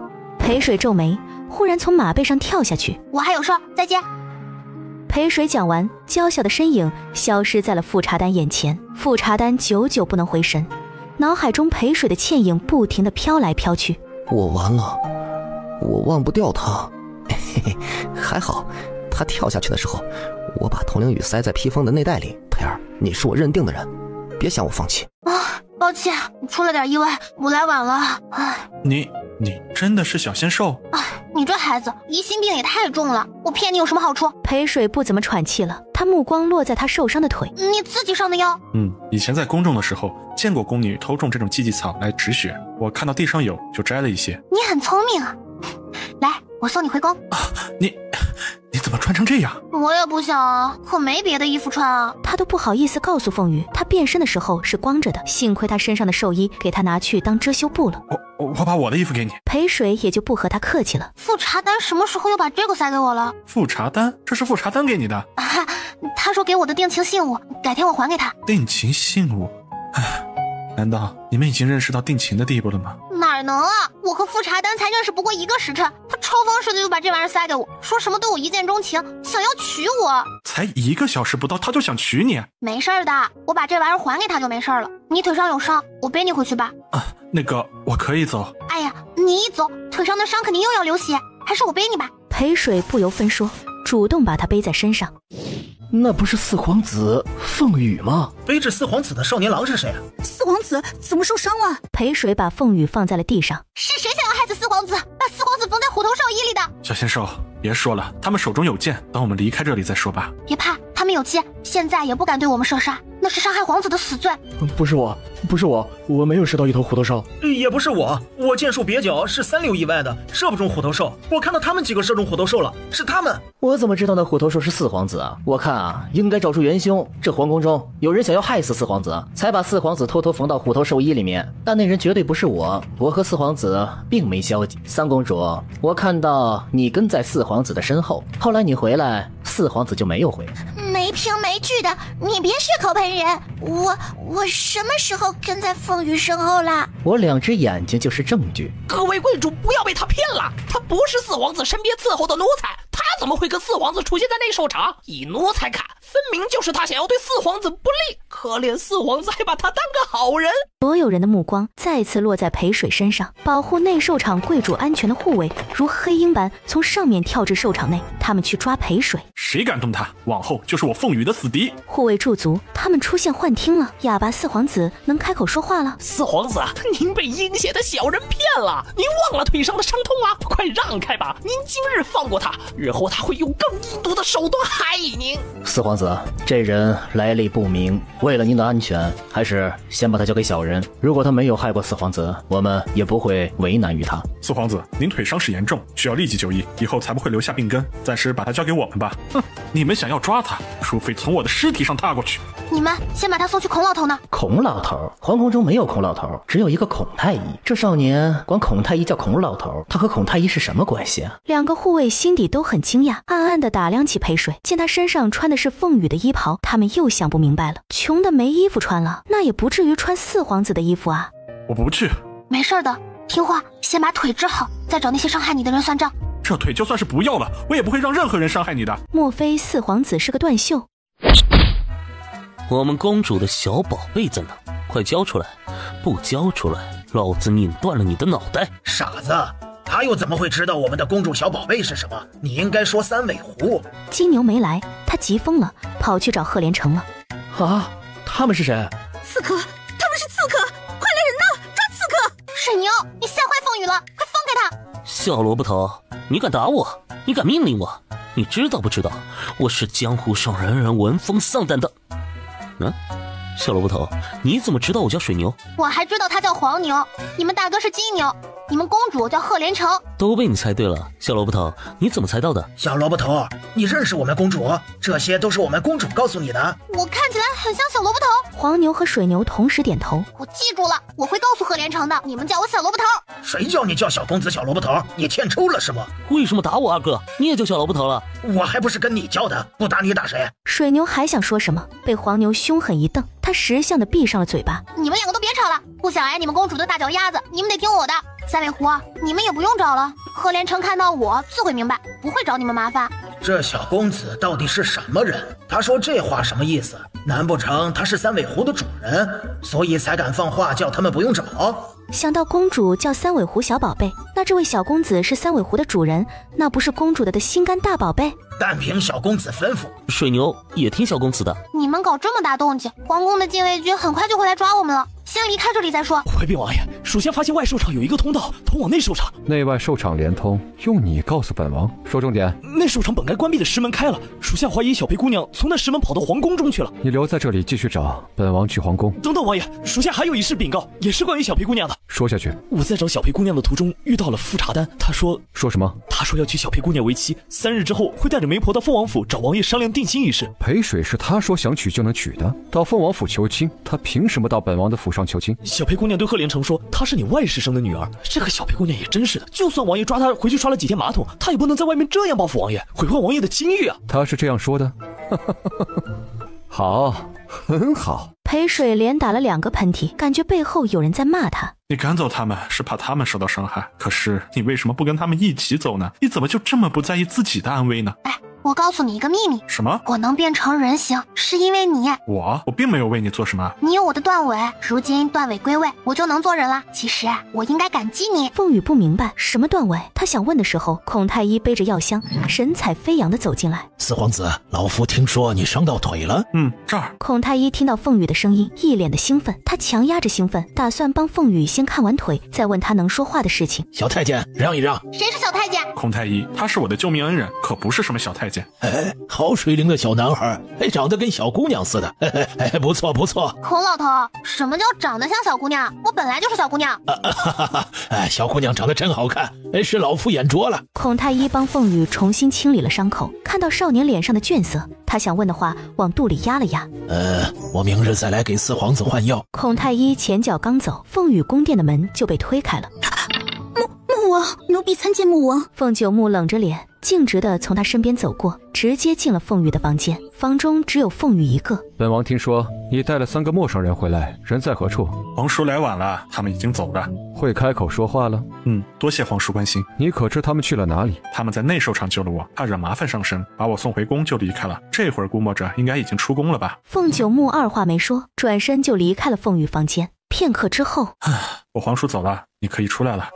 裴水皱眉，忽然从马背上跳下去。我还有事，再见。裴水讲完，娇小的身影消失在了富察丹眼前。富察丹久久不能回神，脑海中裴水的倩影不停地飘来飘去。我完了，我忘不掉他。嘿嘿，还好，他跳下去的时候，我把铜铃羽塞在披风的内袋里。裴儿，你是我认定的人，别想我放弃。抱歉，出了点意外，我来晚了。你真的是小仙兽？你这孩子疑心病也太重了，我骗你有什么好处？裴水不怎么喘气了，他目光落在他受伤的腿。你自己上的药？以前在宫中的时候见过宫女偷种这种荠荠草来止血，我看到地上有就摘了一些。你很聪明啊，来，我送你回宫。你怎么穿成这样？我也不想啊，可没别的衣服穿啊。他都不好意思告诉凤羽，他变身的时候是光着的，幸亏他身上的寿衣给他拿去当遮羞布了。我把我的衣服给你。裴水也就不和他客气了。富察丹什么时候又把这个塞给我了？富察丹？这是富察丹给你的？他说给我的定情信物，改天我还给他。定情信物？难道你们已经认识到定情的地步了吗？哪能啊！我和富察丹才认识不过1个时辰，他超方式的就把这玩意儿塞给我，说什么对我一见钟情，想要娶我。才1个小时不到，他就想娶你？没事的，我把这玩意儿还给他就没事了。你腿上有伤，我背你回去吧。那个我可以走。哎呀，你一走，腿上的伤肯定又要流血，还是我背你吧。裴水不由分说，主动把他背在身上。那不是四皇子凤羽吗？背着四皇子的少年郎是谁啊？四皇子怎么受伤了？裴水把凤羽放在了地上。是谁想要害死四皇子，把四皇子缝在虎头兽衣里的？小仙兽，别说了，他们手中有剑，等我们离开这里再说吧。别怕，他们有剑，现在也不敢对我们射杀，那是伤害皇子的死罪。不是我，我没有射到一头虎头兽。也不是我剑术蹩脚，是3流以外的，射不中虎头兽。我看到他们几个射中虎头兽了，是他们。我怎么知道那虎头兽是四皇子啊？我看啊，应该找出元凶。这皇宫中有人想要害死四皇子，才把四皇子偷偷缝到虎头兽衣里面。但那人绝对不是我和四皇子并没交集。三公主，我看到你跟在四皇子的身后，后来你回来，四皇子就没有回来。没凭没据的，你别血口喷人。我什么时候跟在凤羽身后啦？我2只眼睛就是证据。各位贵主不要被他骗了，他不是四皇子身边伺候的奴才，他怎么会跟四皇子出现在内寿场？以奴才看，分明就是他想要对四皇子不利，可怜四皇子还把他当个好人。所有人的目光再次落在裴水身上，保护内寿场贵主安全的护卫如黑鹰般从上面跳至寿场内，他们去抓裴水。谁敢动他，往后就是我凤羽的死敌。护卫驻足，他们出现幻听了。哑巴四皇子能开口说话了。四皇子，您被阴险的小人骗了，您忘了腿上的伤痛了？快让开吧，您今日放过他，日后他会用更阴毒的手段害您。四皇子，这人来历不明，为了您的安全，还是先把他交给小人。如果他没有害过四皇子，我们也不会为难于他。四皇子，您腿伤势严重，需要立即就医，以后才不会留下病根。暂时把他交给我们吧。你们想要抓他，除非从我的尸体上踏过去。你们先把他送去孔老头那。孔老头？皇宫中没有孔老头，只有一个孔太医。这少年管孔太医叫孔老头，他和孔太医是什么关系啊？2个护卫心底都很惊讶，暗暗地打量起裴水，见他身上穿的是凤羽的衣袍，他们又想不明白了。穷的没衣服穿了，那也不至于穿四皇子的衣服啊。我不去。没事的，听话，先把腿治好，再找那些伤害你的人算账。这腿就算是不要了，我也不会让任何人伤害你的。莫非四皇子是个断袖？我们公主的小宝贝在哪？快交出来！不交出来，老子拧断了你的脑袋！傻子，他又怎么会知道我们的公主小宝贝是什么？你应该说3尾狐。金牛没来，他急疯了，跑去找贺连成了。啊，他们是谁？刺客，他们是刺客！快来人呐，抓刺客！水牛，你吓坏凤羽了，快放开他！小萝卜头，你敢打我？你敢命令我？你知道不知道，我是江湖上人人闻风丧胆的。小萝卜头，你怎么知道我叫水牛？我还知道他叫黄牛，你们大哥是金牛，你们公主叫贺连成。都被你猜对了，小萝卜头，你怎么猜到的？小萝卜头，你认识我们公主？这些都是我们公主告诉你的。我看起来很像小萝卜头。黄牛和水牛同时点头。我记住了，我会告诉贺连成的，你们叫我小萝卜头。谁叫你叫小公子小萝卜头？你欠抽了是吗？为什么打我二哥？你也叫小萝卜头了？我还不是跟你叫的，不打你打谁？水牛还想说什么，被黄牛凶狠一瞪，他识相的闭上了嘴巴。你们2个都别吵了，不想挨你们公主的大脚丫子，你们得听我的。三尾狐，你们也不用找了，赫连城看到我自会明白，不会找你们麻烦。这小公子到底是什么人？他说这话什么意思？难不成他是三尾狐的主人，所以才敢放话叫他们不用找？想到公主叫三尾狐小宝贝，那这位小公子是三尾狐的主人，那不是公主的心肝大宝贝？但凭小公子吩咐，水牛也听小公子的。你们搞这么大动静，皇宫的禁卫军很快就会来抓我们了，先离开这里再说。回禀王爷，属下发现外兽场有一个通道通往内兽场，内外兽场连通，用你告诉本王，说重点。内兽场本该关闭的石门开了，属下怀疑小裴姑娘从那石门跑到皇宫中去了。你留在这里继续找，本王去皇宫。等等王爷，属下还有一事禀告，也是关于小裴姑娘的。说下去。我在找小裴姑娘的途中遇到了富察丹，他说什么？他说要娶小裴姑娘为妻，3日之后会带着媒婆到凤王府找王爷商量定亲一事。裴水是他说想娶就能娶的，到凤王府求亲，他凭什么到本王的府上求亲？小裴姑娘对赫连城说她是你外室生的女儿，这个小裴姑娘也真是的，就算王爷抓她回去刷了几天马桶，她也不能在外面这样报复王爷，毁坏王爷的清誉啊。他是这样说的。好，很好。裴水连打了2个喷嚏，感觉背后有人在骂他。你赶走他们是怕他们受到伤害，可是你为什么不跟他们一起走呢？你怎么就这么不在意自己的安危呢？我告诉你一个秘密。什么？我能变成人形，是因为你。我并没有为你做什么。你有我的断尾，如今断尾归位，我就能做人了。其实我应该感激你。凤羽不明白什么断尾，他想问的时候，孔太医背着药箱，神采飞扬地走进来。四皇子，老夫听说你伤到腿了。这儿。孔太医听到凤羽的声音，一脸的兴奋，他强压着兴奋，打算帮凤羽先看完腿，再问他能说话的事情。小太监，让一让。谁是小太监？孔太医，他是我的救命恩人，可不是什么小太监。好水灵的小男孩，长得跟小姑娘似的，不错不错。孔老头，什么叫长得像小姑娘？我本来就是小姑娘。小姑娘长得真好看，是老夫眼拙了。孔太医帮凤羽重新清理了伤口，看到少年脸上的倦色，他想问的话往肚里压了压。我明日再来给四皇子换药。孔太医前脚刚走，凤羽宫殿的门就被推开了。穆王，奴婢参见穆王。凤九木冷着脸，径直地从他身边走过，直接进了凤羽的房间。房中只有凤羽一个。本王听说你带了3个陌生人回来，人在何处？皇叔来晚了，他们已经走了。会开口说话了？多谢皇叔关心。你可知他们去了哪里？他们在内兽场救了我，怕惹麻烦上身，把我送回宫就离开了。这会儿估摸着应该已经出宫了吧。凤九木二话没说，转身就离开了凤羽房间。片刻之后，我皇叔走了，你可以出来了。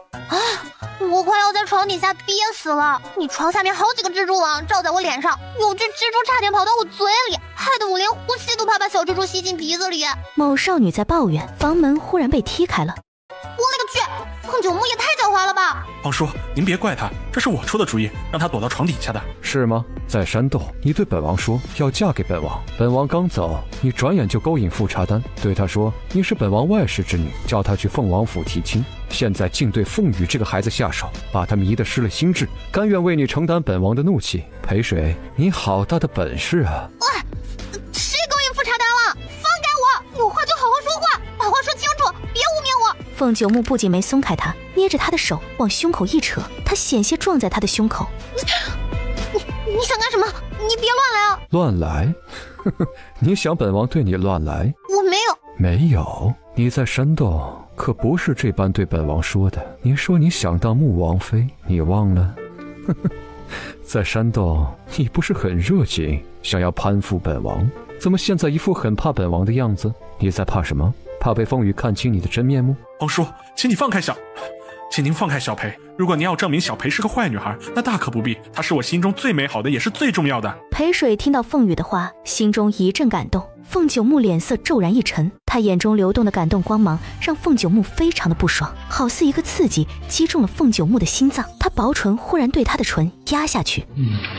我快要在床底下憋死了！你床下面好几个蜘蛛网照在我脸上，有只蜘蛛差点跑到我嘴里，害得我连呼吸都怕把小蜘蛛吸进鼻子里。某少女在抱怨，房门忽然被踢开了。我勒个去！凤九木也太狡猾了吧！皇叔，您别怪他，这是我出的主意，让他躲到床底下的。是吗？在山洞，你对本王说要嫁给本王，本王刚走，你转眼就勾引富察丹，对他说你是本王外室之女，叫他去凤王府提亲。现在竟对凤羽这个孩子下手，把他迷得失了心智，甘愿为你承担本王的怒气。裴水，你好大的本事啊！谁勾引富察丹了？放开我！有话就好好说话，把话说清楚，别污蔑我！凤九木不仅没松开他，捏着他的手往胸口一扯，他险些撞在他的胸口。你想干什么？你别乱来啊！乱来？你想本王对你乱来？我没有。没有？你在山洞可不是这般对本王说的。你说你想当穆王妃，你忘了？在山洞你不是很热情，想要攀附本王，怎么现在一副很怕本王的样子？你在怕什么？怕被凤羽看清你的真面目？皇叔，请您放开小裴。如果您要证明小裴是个坏女孩，那大可不必，她是我心中最美好的，也是最重要的。裴水听到凤羽的话，心中一阵感动。凤九木脸色骤然一沉，他眼中流动的感动光芒让凤九木非常的不爽，好似一个刺激击中了凤九木的心脏。他薄唇忽然对他的唇压下去。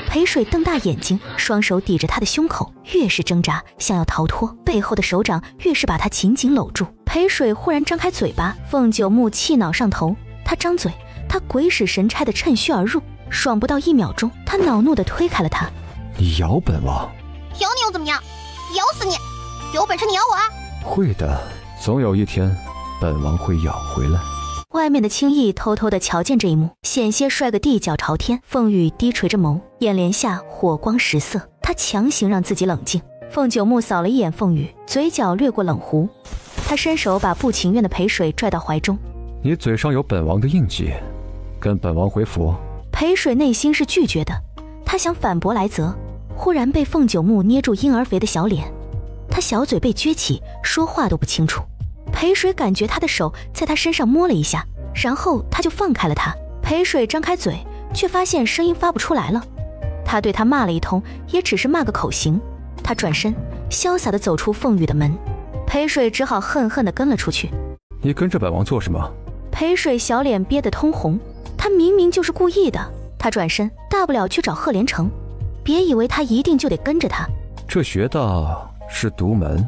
裴水瞪大眼睛，双手抵着他的胸口，越是挣扎想要逃脱，背后的手掌越是把他紧紧搂住。裴水忽然张开嘴巴，凤九木气恼上头，他张嘴，他鬼使神差的趁虚而入，爽不到1秒钟，他恼怒地推开了他。你咬本王？咬你又怎么样？咬死你！有本事你咬我啊！会的，总有一天本王会咬回来。外面的青翼偷偷地瞧见这一幕，险些摔个地脚朝天。凤羽低垂着眸，眼帘下火光十色，他强行让自己冷静。凤九木扫了一眼凤羽，嘴角掠过冷湖，他伸手把不情愿的裴水拽到怀中。你嘴上有本王的印记，跟本王回府。裴水内心是拒绝的，他想反驳来泽，忽然被凤九木捏住婴儿肥的小脸，他小嘴被撅起，说话都不清楚。裴水感觉他的手在他身上摸了一下，然后他就放开了他。裴水张开嘴，却发现声音发不出来了。他对他骂了一通，也只是骂个口型。他转身潇洒地走出凤羽的门，裴水只好恨恨地跟了出去。你跟着本王做什么？裴水小脸憋得通红，他明明就是故意的。他转身，大不了去找赫连城，别以为他一定就得跟着他。这穴道是独门，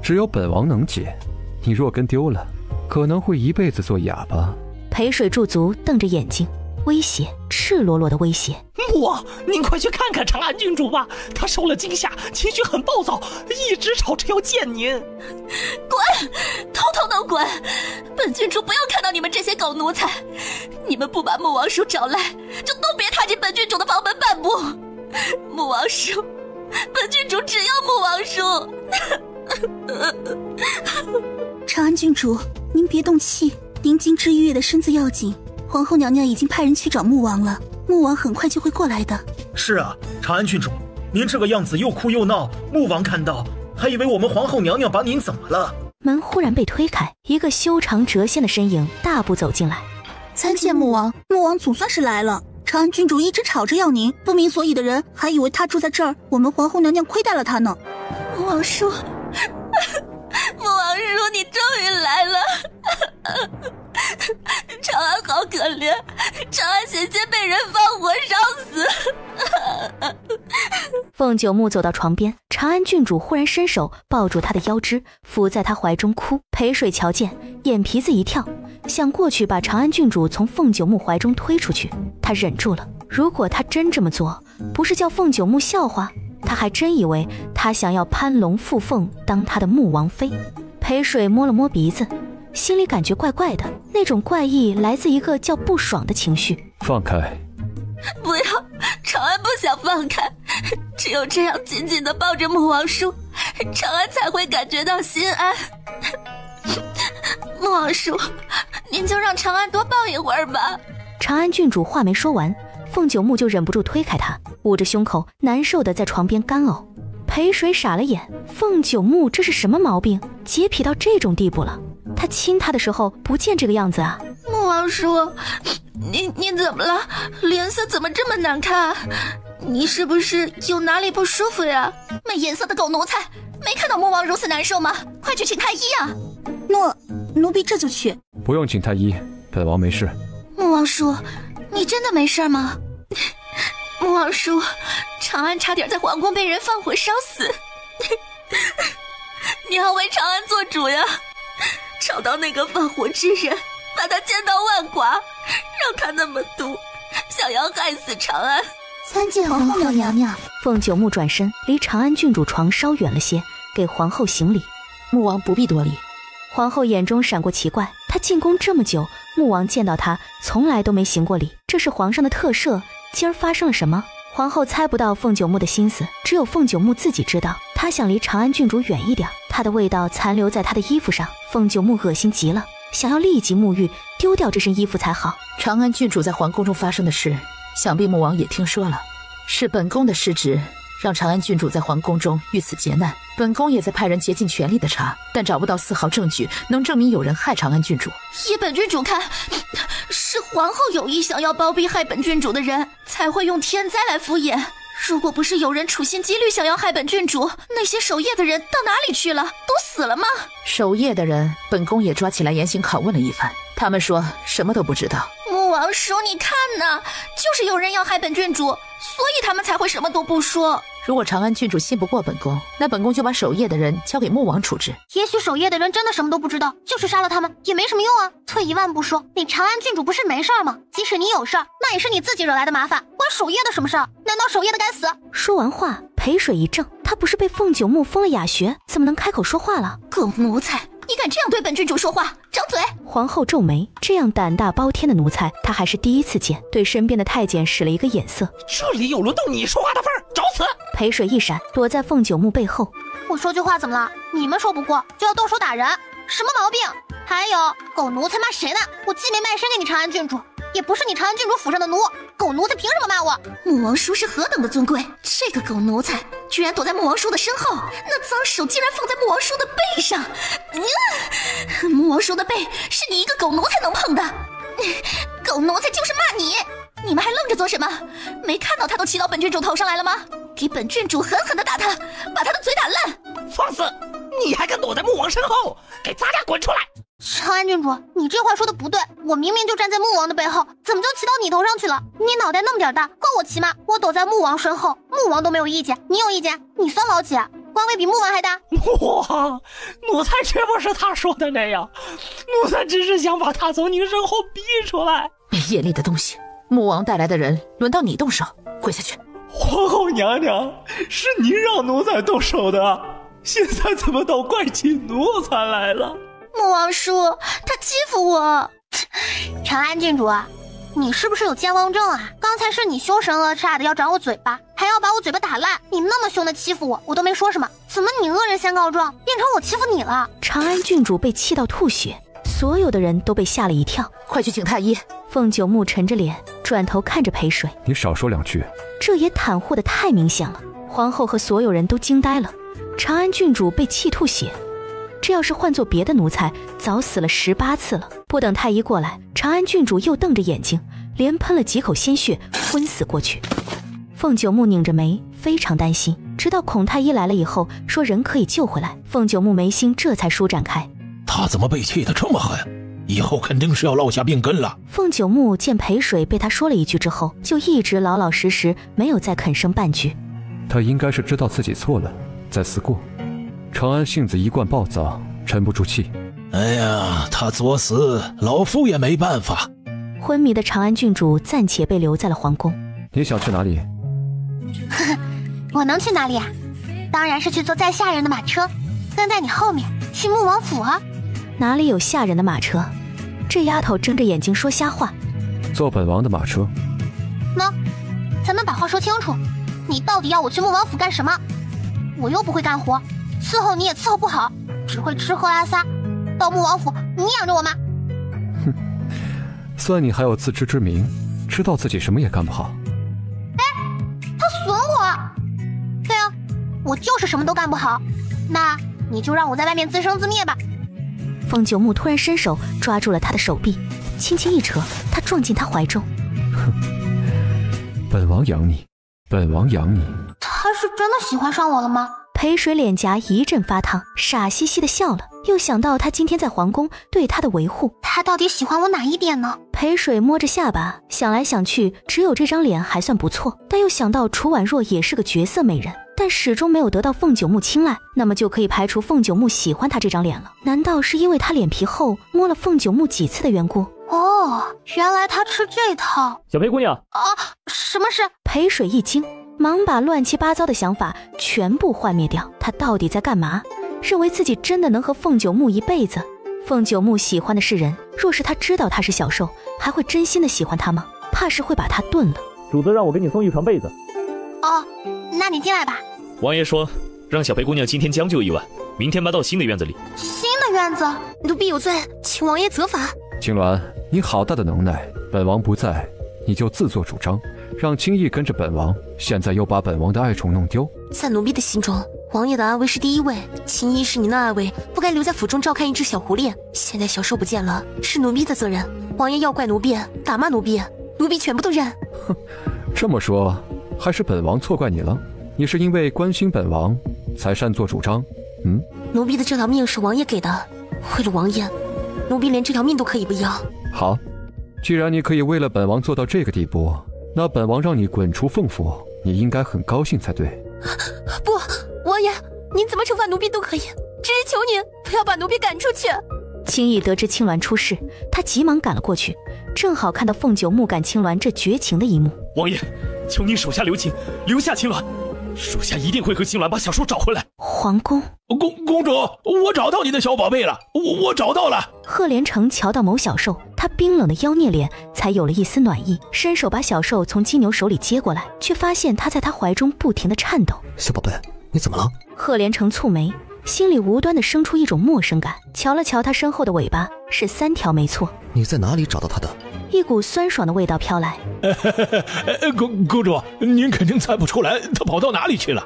只有本王能解，你若跟丢了，可能会一辈子做哑巴。裴水驻足，瞪着眼睛，威胁，赤裸裸的威胁。母王，您快去看看长安郡主吧，她受了惊吓，情绪很暴躁，一直吵着要见您。滚，统统都滚！本郡主不要看到你们这些狗奴才，你们不把穆王叔找来，就都别踏进本郡主的房门半步。穆王叔，本郡主只要穆王叔。长安郡主，您别动气，您金枝玉叶的身子要紧。皇后娘娘已经派人去找穆王了，穆王很快就会过来的。是啊，长安郡主，您这个样子又哭又闹，穆王看到还以为我们皇后娘娘把您怎么了。门忽然被推开，一个修长谪仙的身影大步走进来。参见穆王，穆王总算是来了。长安郡主一直吵着要您，不明所以的人还以为他住在这儿，我们皇后娘娘亏待了他呢。穆王叔，穆王叔，你终于来了。长安好可怜，长安险些被人放火烧死。凤九木走到床边，长安郡主忽然伸手抱住他的腰肢，伏在他怀中哭。裴水瞧见，眼皮子一跳，想过去把长安郡主从凤九木怀中推出去。他忍住了，如果他真这么做，不是叫凤九木笑话，他还真以为他想要攀龙附凤，当他的穆王妃。裴水摸了摸鼻子，心里感觉怪怪的，那种怪异来自一个叫不爽的情绪。放开！不要，长安不想放开，只有这样紧紧地抱着穆王叔，长安才会感觉到心安。穆王叔，您就让长安多抱一会儿吧。长安郡主话没说完，凤九木就忍不住推开他，捂着胸口，难受地在床边干呕。裴水傻了眼，凤九木这是什么毛病，洁癖到这种地步了？他亲他的时候不见这个样子啊。穆王叔，你怎么了？脸色怎么这么难看？你是不是有哪里不舒服呀？没颜色的狗奴才，没看到穆王如此难受吗？快去请太医啊！奴婢这就去。不用请太医，本王没事。穆王叔，你真的没事吗？穆王叔，长安差点在皇宫被人放火烧死，你要为长安做主呀！找到那个放火之人，把他千刀万剐，让他那么毒，想要害死长安。参见皇后娘娘。凤九木转身，离长安郡主床稍远了些，给皇后行礼。穆王不必多礼。皇后眼中闪过奇怪，她进宫这么久，穆王见到她从来都没行过礼，这是皇上的特赦，今儿发生了什么？皇后猜不到凤九木的心思，只有凤九木自己知道。她想离长安郡主远一点，她的味道残留在她的衣服上，凤九木恶心极了，想要立即沐浴，丢掉这身衣服才好。长安郡主在皇宫中发生的事，想必穆王也听说了，是本宫的失职，让长安郡主在皇宫中遇此劫难。本宫也在派人竭尽全力的查，但找不到丝毫证据能证明有人害长安郡主。依本郡主看，是皇后有意想要包庇害本郡主的人，才会用天灾来敷衍。如果不是有人处心积虑想要害本郡主，那些守夜的人到哪里去了？都死了吗？守夜的人，本宫也抓起来严刑拷问了一番，他们说什么都不知道。穆王叔，你看呢？就是有人要害本郡主，所以他们才会什么都不说。如果长安郡主信不过本宫，那本宫就把守夜的人交给穆王处置。也许守夜的人真的什么都不知道，就是杀了他们也没什么用啊。退一万步说，你长安郡主不是没事吗？即使你有事儿，那也是你自己惹来的麻烦，关守夜的什么事儿？难道守夜的该死？说完话，裴水一怔，他不是被凤九木封了哑穴，怎么能开口说话了？狗奴才，你敢这样对本郡主说话？张嘴！皇后皱眉，这样胆大包天的奴才，她还是第一次见，对身边的太监使了一个眼色。这里有轮到你说话的份儿，找死！裴水一闪，躲在凤九木背后。我说句话怎么了？你们说不过就要动手打人，什么毛病？还有狗奴才骂谁呢？我既没卖身给你长安郡主，也不是你长安郡主府上的奴，狗奴才凭什么骂我？穆王叔是何等的尊贵，这个狗奴才居然躲在穆王叔的身后，那脏手竟然放在穆王叔的背上。穆王叔的背是你一个狗奴才能碰的，狗奴才就是骂你。你们还愣着做什么？没看到他都骑到本郡主头上来了吗？给本郡主狠狠地打他，把他的嘴打烂！放肆！你还敢躲在穆王身后？给咱俩滚出来！长安郡主，你这话说的不对，我明明就站在穆王的背后，怎么就骑到你头上去了？你脑袋那么点大，怪我骑吗？我躲在穆王身后，穆王都没有意见，你有意见？你算老几啊？官位比穆王还大？哇，奴才绝不是他说的那样，奴才只是想把他从你身后逼出来。没眼力的东西！穆王带来的人，轮到你动手，跪下去！皇后娘娘，是您让奴才动手的，现在怎么都怪起奴才来了？穆王叔，他欺负我！长安郡主啊，你是不是有健忘症啊？刚才是你凶神恶煞的要掌我嘴巴，还要把我嘴巴打烂，你那么凶的欺负我，我都没说什么，怎么你恶人先告状，变成我欺负你了？长安郡主被气到吐血，所有的人都被吓了一跳。快去请太医！凤九木沉着脸，转头看着裴水。你少说两句。这也袒护得太明显了，皇后和所有人都惊呆了。长安郡主被气吐血，这要是换做别的奴才，早死了18次了。不等太医过来，长安郡主又瞪着眼睛，连喷了几口鲜血，昏死过去。凤九木拧着眉，非常担心。直到孔太医来了以后，说人可以救回来，凤九木眉心这才舒展开。他怎么被气得这么狠？以后肯定是要落下病根了。凤九木见裴水被他说了一句之后，就一直老老实实，没有再吭声半句。他应该是知道自己错了，再思过。长安性子一贯暴躁，沉不住气。哎呀，他作死，老夫也没办法。昏迷的长安郡主暂且被留在了皇宫。你想去哪里？我能去哪里啊？当然是去坐载下人的马车，跟在你后面去穆王府啊。哪里有下人的马车？这丫头睁着眼睛说瞎话。坐本王的马车。喏，咱们把话说清楚，你到底要我去穆王府干什么？我又不会干活，伺候你也伺候不好，只会吃喝拉撒。到穆王府，你养着我吗？哼，算你还有自知之明，知道自己什么也干不好。哎，他损我。对啊，我就是什么都干不好。那你就让我在外面自生自灭吧。凤九木突然伸手抓住了他的手臂，轻轻一扯，他撞进他怀中。哼，本王养你，本王养你。他是真的喜欢上我了吗？裴水脸颊一阵发烫，傻兮兮的笑了，又想到他今天在皇宫对他的维护，他到底喜欢我哪一点呢？裴水摸着下巴，想来想去，只有这张脸还算不错，但又想到楚婉若也是个绝色美人，但始终没有得到凤九木青睐，那么就可以排除凤九木喜欢他这张脸了。难道是因为他脸皮厚，摸了凤九木几次的缘故？哦，原来他吃这套。小裴姑娘啊，什么事？裴水一惊，忙把乱七八糟的想法全部幻灭掉。他到底在干嘛？认为自己真的能和凤九木一辈子？凤九木喜欢的是人，若是他知道他是小受，还会真心的喜欢他吗？怕是会把他炖了。主子让我给你送一床被子。哦，那你进来吧。王爷说让小裴姑娘今天将就一晚，明天搬到新的院子里。新的院子？奴婢有罪，请王爷责罚。青鸾，你好大的能耐！本王不在，你就自作主张，让青逸跟着本王，现在又把本王的爱宠弄丢。在奴婢的心中，王爷的安危是第一位，青逸是您的爱卫，不该留在府中照看一只小狐狸。现在小受不见了，是奴婢的责任。王爷要怪奴婢，打骂奴婢，奴婢全部都认。哼，这么说，还是本王错怪你了？你是因为关心本王，才擅作主张？奴婢的这条命是王爷给的，为了王爷，奴婢连这条命都可以不要。好，既然你可以为了本王做到这个地步，那本王让你滚出凤府，你应该很高兴才对。不，王爷，您怎么惩罚奴婢都可以，只是求您不要把奴婢赶出去。青逸得知青鸾出事，他急忙赶了过去，正好看到凤九木赶青鸾这绝情的一幕。王爷，求您手下留情，留下青鸾，属下一定会和青鸾把小受找回来。皇宫，公主，我找到你的小宝贝了，我找到了。贺连成瞧到某小受，他冰冷的妖孽脸才有了一丝暖意，伸手把小受从金牛手里接过来，却发现他在他怀中不停的颤抖。小宝贝，你怎么了？贺连成蹙眉，心里无端的生出一种陌生感。瞧了瞧他身后的尾巴，是3条没错。你在哪里找到他的？一股酸爽的味道飘来。公主，您肯定猜不出来他跑到哪里去了。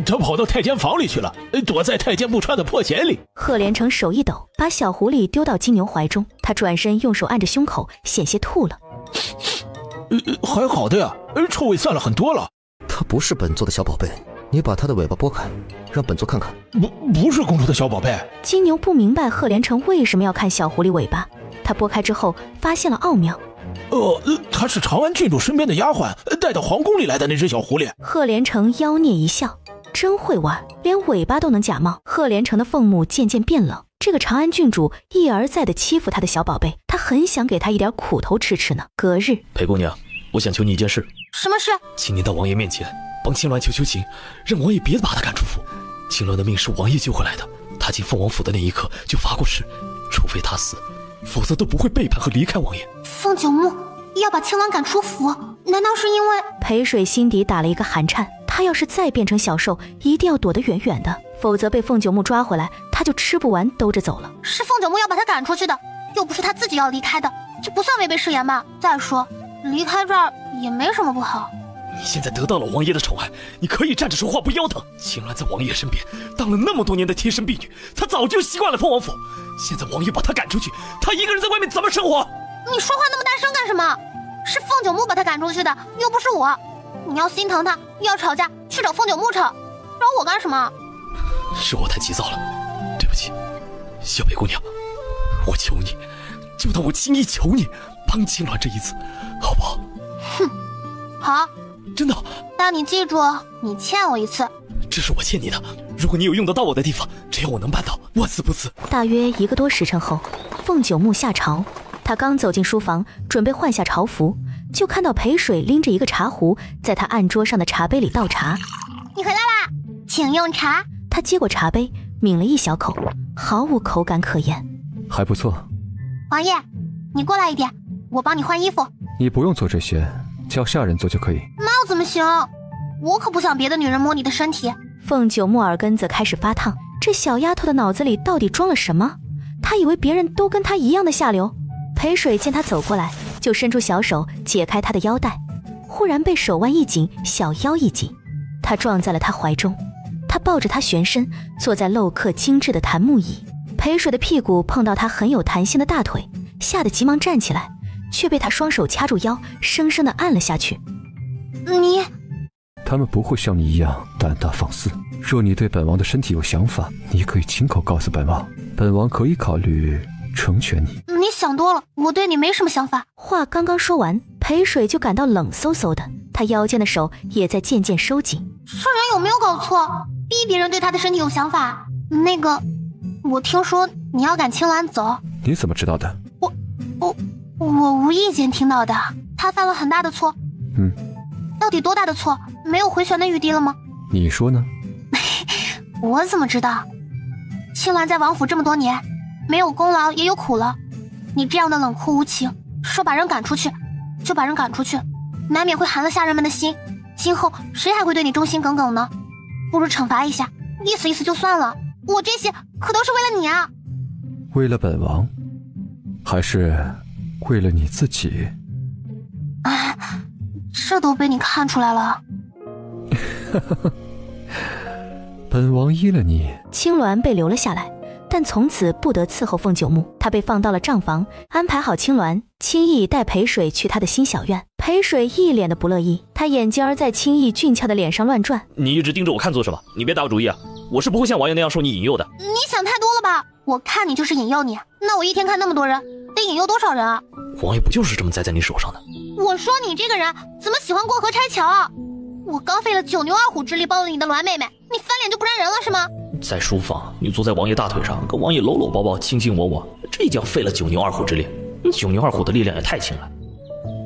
他跑到太监房里去了，躲在太监不穿的破鞋里。贺连成手一抖，把小狐狸丢到金牛怀中，他转身用手按着胸口，险些吐了。还好的呀，臭味散了很多了。他不是本座的小宝贝，你把他的尾巴拨开，让本座看看。不是公主的小宝贝。金牛不明白贺连成为什么要看小狐狸尾巴，他拨开之后发现了奥妙。他是长安郡主身边的丫鬟，带到皇宫里来的那只小狐狸。贺连成妖孽一笑，真会玩，连尾巴都能假冒。贺连成的凤目渐渐变冷，这个长安郡主一而再的欺负他的小宝贝，他很想给他一点苦头吃吃呢。隔日，裴姑娘，我想求你一件事。什么事？请您到王爷面前帮青鸾求求情，让王爷别把他赶出府。青鸾的命是王爷救回来的，他进凤王府的那一刻就发过誓，除非他死，否则都不会背叛和离开王爷。凤九木要把青鸾赶出府，难道是因为……裴水心底打了一个寒颤，他要是再变成小兽，一定要躲得远远的，否则被凤九木抓回来，他就吃不完兜着走了。是凤九木要把他赶出去的，又不是他自己要离开的，这不算违背誓言吧？再说离开这儿也没什么不好。你现在得到了王爷的宠爱，你可以站着说话不腰疼。青鸾在王爷身边当了那么多年的贴身婢女，她早就习惯了凤王府。现在王爷把她赶出去，她一个人在外面怎么生活？你说话那么大声干什么？是凤九木把她赶出去的，又不是我。你要心疼她，要吵架去找凤九木吵，找我干什么？是我太急躁了，对不起，小北姑娘，我求你，就当我轻易求你，帮青鸾这一次，好不好？哼，好。真的，但你记住，你欠我一次。这是我欠你的，如果你有用得到我的地方，只要我能办到，我死不辞。大约1个多时辰后，凤九木下朝，他刚走进书房，准备换下朝服，就看到裴水拎着一个茶壶，在他案桌上的茶杯里倒茶。你回来啦，请用茶。他接过茶杯，抿了一小口，毫无口感可言。还不错。王爷，你过来一点，我帮你换衣服。你不用做这些，叫下人做就可以。那怎么行？我可不想别的女人摸你的身体。凤九木耳根子开始发烫，这小丫头的脑子里到底装了什么？她以为别人都跟她一样的下流。裴水见她走过来，就伸出小手解开她的腰带，忽然被手腕一紧，小腰一紧，他撞在了她怀中。他抱着她旋身，坐在镂刻精致的檀木椅。裴水的屁股碰到他很有弹性的大腿，吓得急忙站起来，却被他双手掐住腰，生生地按了下去。你，他们不会像你一样胆大放肆。若你对本王的身体有想法，你可以亲口告诉本王，本王可以考虑成全你。你想多了，我对你没什么想法。话刚刚说完，裴水就感到冷飕飕的，他腰间的手也在渐渐收紧。这人有没有搞错？逼别人对他的身体有想法？那个，我听说你要赶青鸾走。你怎么知道的？我无意间听到的。他犯了很大的错。到底多大的错？没有回旋的余地了吗？你说呢？我怎么知道？青鸾在王府这么多年，没有功劳也有苦劳。你这样的冷酷无情，说把人赶出去就把人赶出去，难免会寒了下人们的心。今后谁还会对你忠心耿耿呢？不如惩罚一下，意思意思就算了。我这些可都是为了你啊。为了本王，还是为了你自己？啊，这都被你看出来了。本王依了你。青鸾被留了下来，但从此不得伺候凤九木，他被放到了账房，安排好青鸾，轻易带裴水去他的新小院。裴水一脸的不乐意，他眼睛儿在青易俊俏的脸上乱转。你一直盯着我看做什么？你别打我主意啊！我是不会像王爷那样受你引诱的。你想太多了吧？我看你就是引诱你，那我一天看那么多人，得引诱多少人啊？王爷不就是这么栽在你手上的？我说你这个人怎么喜欢过河拆桥啊？我刚费了9牛2虎之力抱了你的栾妹妹，你翻脸就不认人了是吗？在书房，你坐在王爷大腿上，跟王爷搂搂抱抱，卿卿我我，这叫费了9牛2虎之力。9牛2虎的力量也太轻了。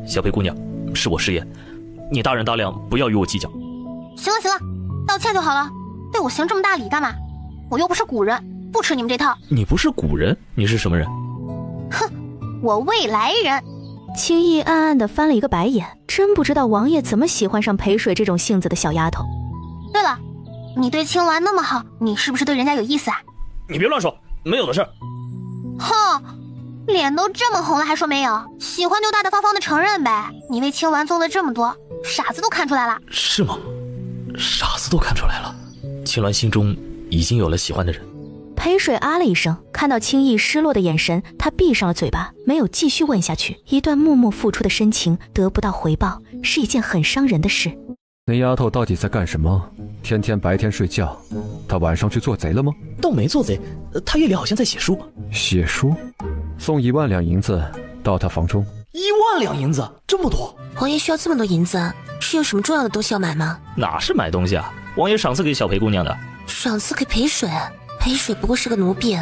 小裴姑娘，是我失言，你大人大量，不要与我计较。行了行了，道歉就好了，对我行这么大礼干嘛？我又不是古人，不吃你们这套。你不是古人，你是什么人？哼，我未来人。青易暗暗地翻了一个白眼，真不知道王爷怎么喜欢上裴水这种性子的小丫头。对了，你对青鸾那么好，你是不是对人家有意思啊？你别乱说，没有的事。哼，脸都这么红了还说没有？喜欢就大大方方的承认呗。你为青鸾做了这么多，傻子都看出来了。是吗？傻子都看出来了。青鸾心中已经有了喜欢的人。裴水啊了一声，看到青逸失落的眼神，他闭上了嘴巴，没有继续问下去。一段默默付出的深情得不到回报，是一件很伤人的事。那丫头到底在干什么？天天白天睡觉，她晚上去做贼了吗？倒没做贼，她夜里好像在写书。写书？送1万两银子到她房中。1万两银子，这么多？王爷需要这么多银子，是有什么重要的东西要买吗？哪是买东西啊？王爷赏赐给小裴姑娘的。赏赐给裴水？裴水不过是个奴婢，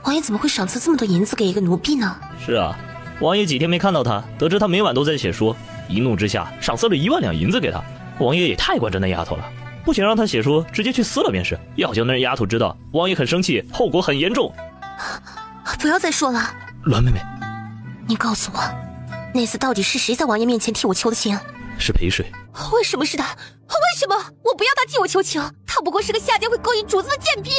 王爷怎么会赏赐这么多银子给一个奴婢呢？是啊，王爷几天没看到她，得知她每晚都在写书，一怒之下赏赐了1万两银子给她。王爷也太惯着那丫头了，不想让她写书，直接去撕了便是。要叫那丫头知道王爷很生气，后果很严重。不要再说了。栾妹妹，你告诉我，那次到底是谁在王爷面前替我求的情？是裴水。为什么是他？为什么我不要他替我求情？他不过是个下贱会勾引主子的贱婢。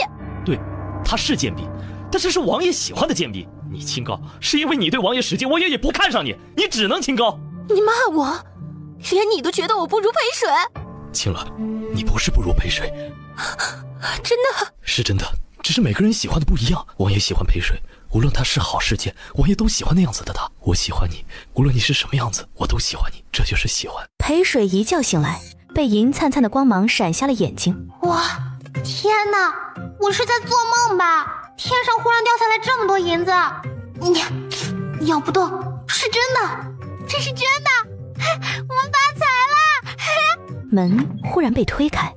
对，他是贱婢，但是是王爷喜欢的贱婢。你清高是因为你对王爷使劲，王爷也不看上你，你只能清高。你骂我，连你都觉得我不如裴水？青鸾，你不是不如裴水。真的？是真的，只是每个人喜欢的不一样。王爷喜欢裴水，无论他是好是贱，王爷都喜欢那样子的他。我喜欢你，无论你是什么样子，我都喜欢你，这就是喜欢。裴水一觉醒来，被银灿灿的光芒闪瞎了眼睛。哇，天哪，我是在做梦吧？天上忽然掉下来这么多银子，你要不动，是真的，这是真的，我们发财了！门忽然被推开。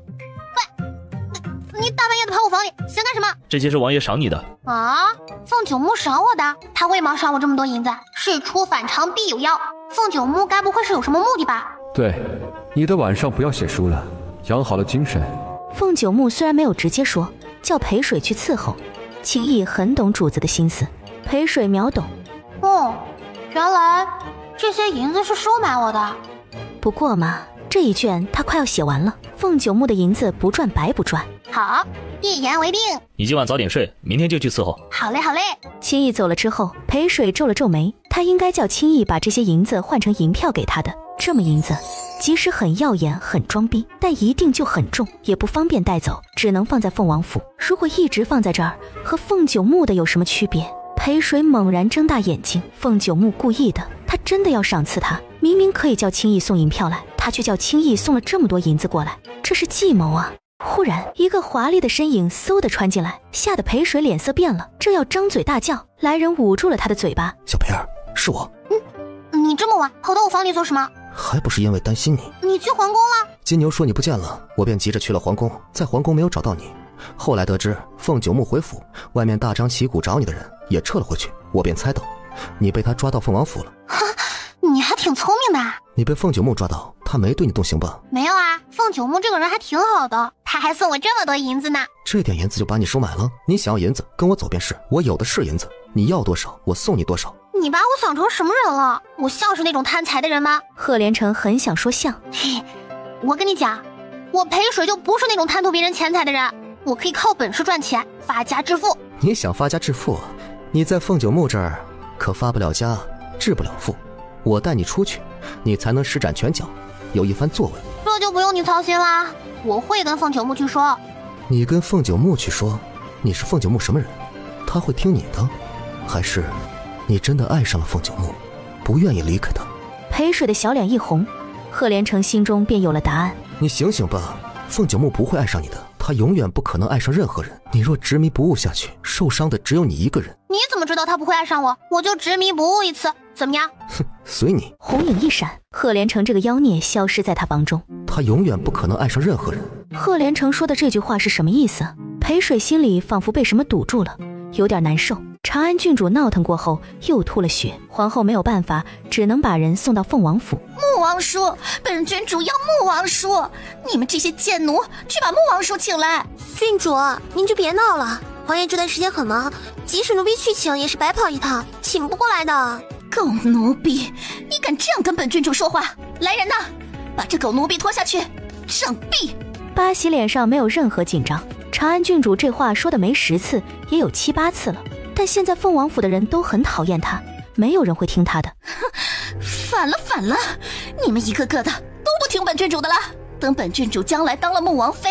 你大半夜的跑我房里，想干什么？这些是王爷赏你的啊！凤九木赏我的，他为毛赏我这么多银子？事出反常必有妖，凤九木该不会是有什么目的吧？对，你的晚上不要写书了，养好了精神。凤九木虽然没有直接说，叫裴水去伺候。青逸很懂主子的心思，裴水秒懂。哦，原来这些银子是收买我的。不过嘛，这一卷他快要写完了，凤九木的银子不赚白不赚。好，一言为定。你今晚早点睡，明天就去伺候。好嘞，好嘞。青逸走了之后，裴水皱了皱眉，他应该叫青逸把这些银子换成银票给他的。这么银子，即使很耀眼很装逼，但一定就很重，也不方便带走，只能放在凤王府。如果一直放在这儿，和凤九木的有什么区别？裴水猛然睁大眼睛，凤九木故意的，他真的要赏赐他。明明可以叫青逸送银票来，他却叫青逸送了这么多银子过来，这是计谋啊！忽然一个华丽的身影嗖地穿进来，吓得裴水脸色变了，正要张嘴大叫，来人捂住了他的嘴巴。小裴儿，是我。你这么晚跑到我房里做什么？还不是因为担心你。你去皇宫了？金牛说你不见了，我便急着去了皇宫，在皇宫没有找到你。后来得知凤九木回府，外面大张旗鼓找你的人也撤了回去，我便猜到你被他抓到凤王府了。哈，你还挺聪明的。你被凤九木抓到，他没对你动刑吧？没有啊，凤九木这个人还挺好的，他还送我这么多银子呢。这点银子就把你收买了？你想要银子，跟我走便是，我有的是银子，你要多少我送你多少。你把我想成什么人了？我像是那种贪财的人吗？赫连城很想说像。嘿，我跟你讲，我裴水就不是那种贪图别人钱财的人，我可以靠本事赚钱，发家致富。你想发家致富，你在凤九木这儿可发不了家，致不了富。我带你出去，你才能施展拳脚，有一番作为。这就不用你操心啦，我会跟凤九木去说。你跟凤九木去说？你是凤九木什么人？他会听你的？还是你真的爱上了凤九木，不愿意离开他？裴水的小脸一红，赫连城心中便有了答案。你醒醒吧，凤九木不会爱上你的，他永远不可能爱上任何人。你若执迷不悟下去，受伤的只有你一个人。你怎么知道他不会爱上我？我就执迷不悟一次，怎么样？哼，随你。红影一闪，赫连城这个妖孽消失在他房中。他永远不可能爱上任何人。赫连城说的这句话是什么意思？裴水心里仿佛被什么堵住了，有点难受。长安郡主闹腾过后又吐了血，皇后没有办法，只能把人送到凤王府。穆王叔，本郡主要穆王叔，你们这些贱奴，去把穆王叔请来。郡主，您就别闹了，皇爷这段时间很忙，即使奴婢去请也是白跑一趟，请不过来的。狗奴婢，你敢这样跟本郡主说话？来人呐，把这狗奴婢拖下去，杖毙！巴喜脸上没有任何紧张。长安郡主这话说的没10次，也有7、8次了。但现在凤王府的人都很讨厌他，没有人会听他的。反了！你们一个个的都不听本郡主的了。等本郡主将来当了穆王妃，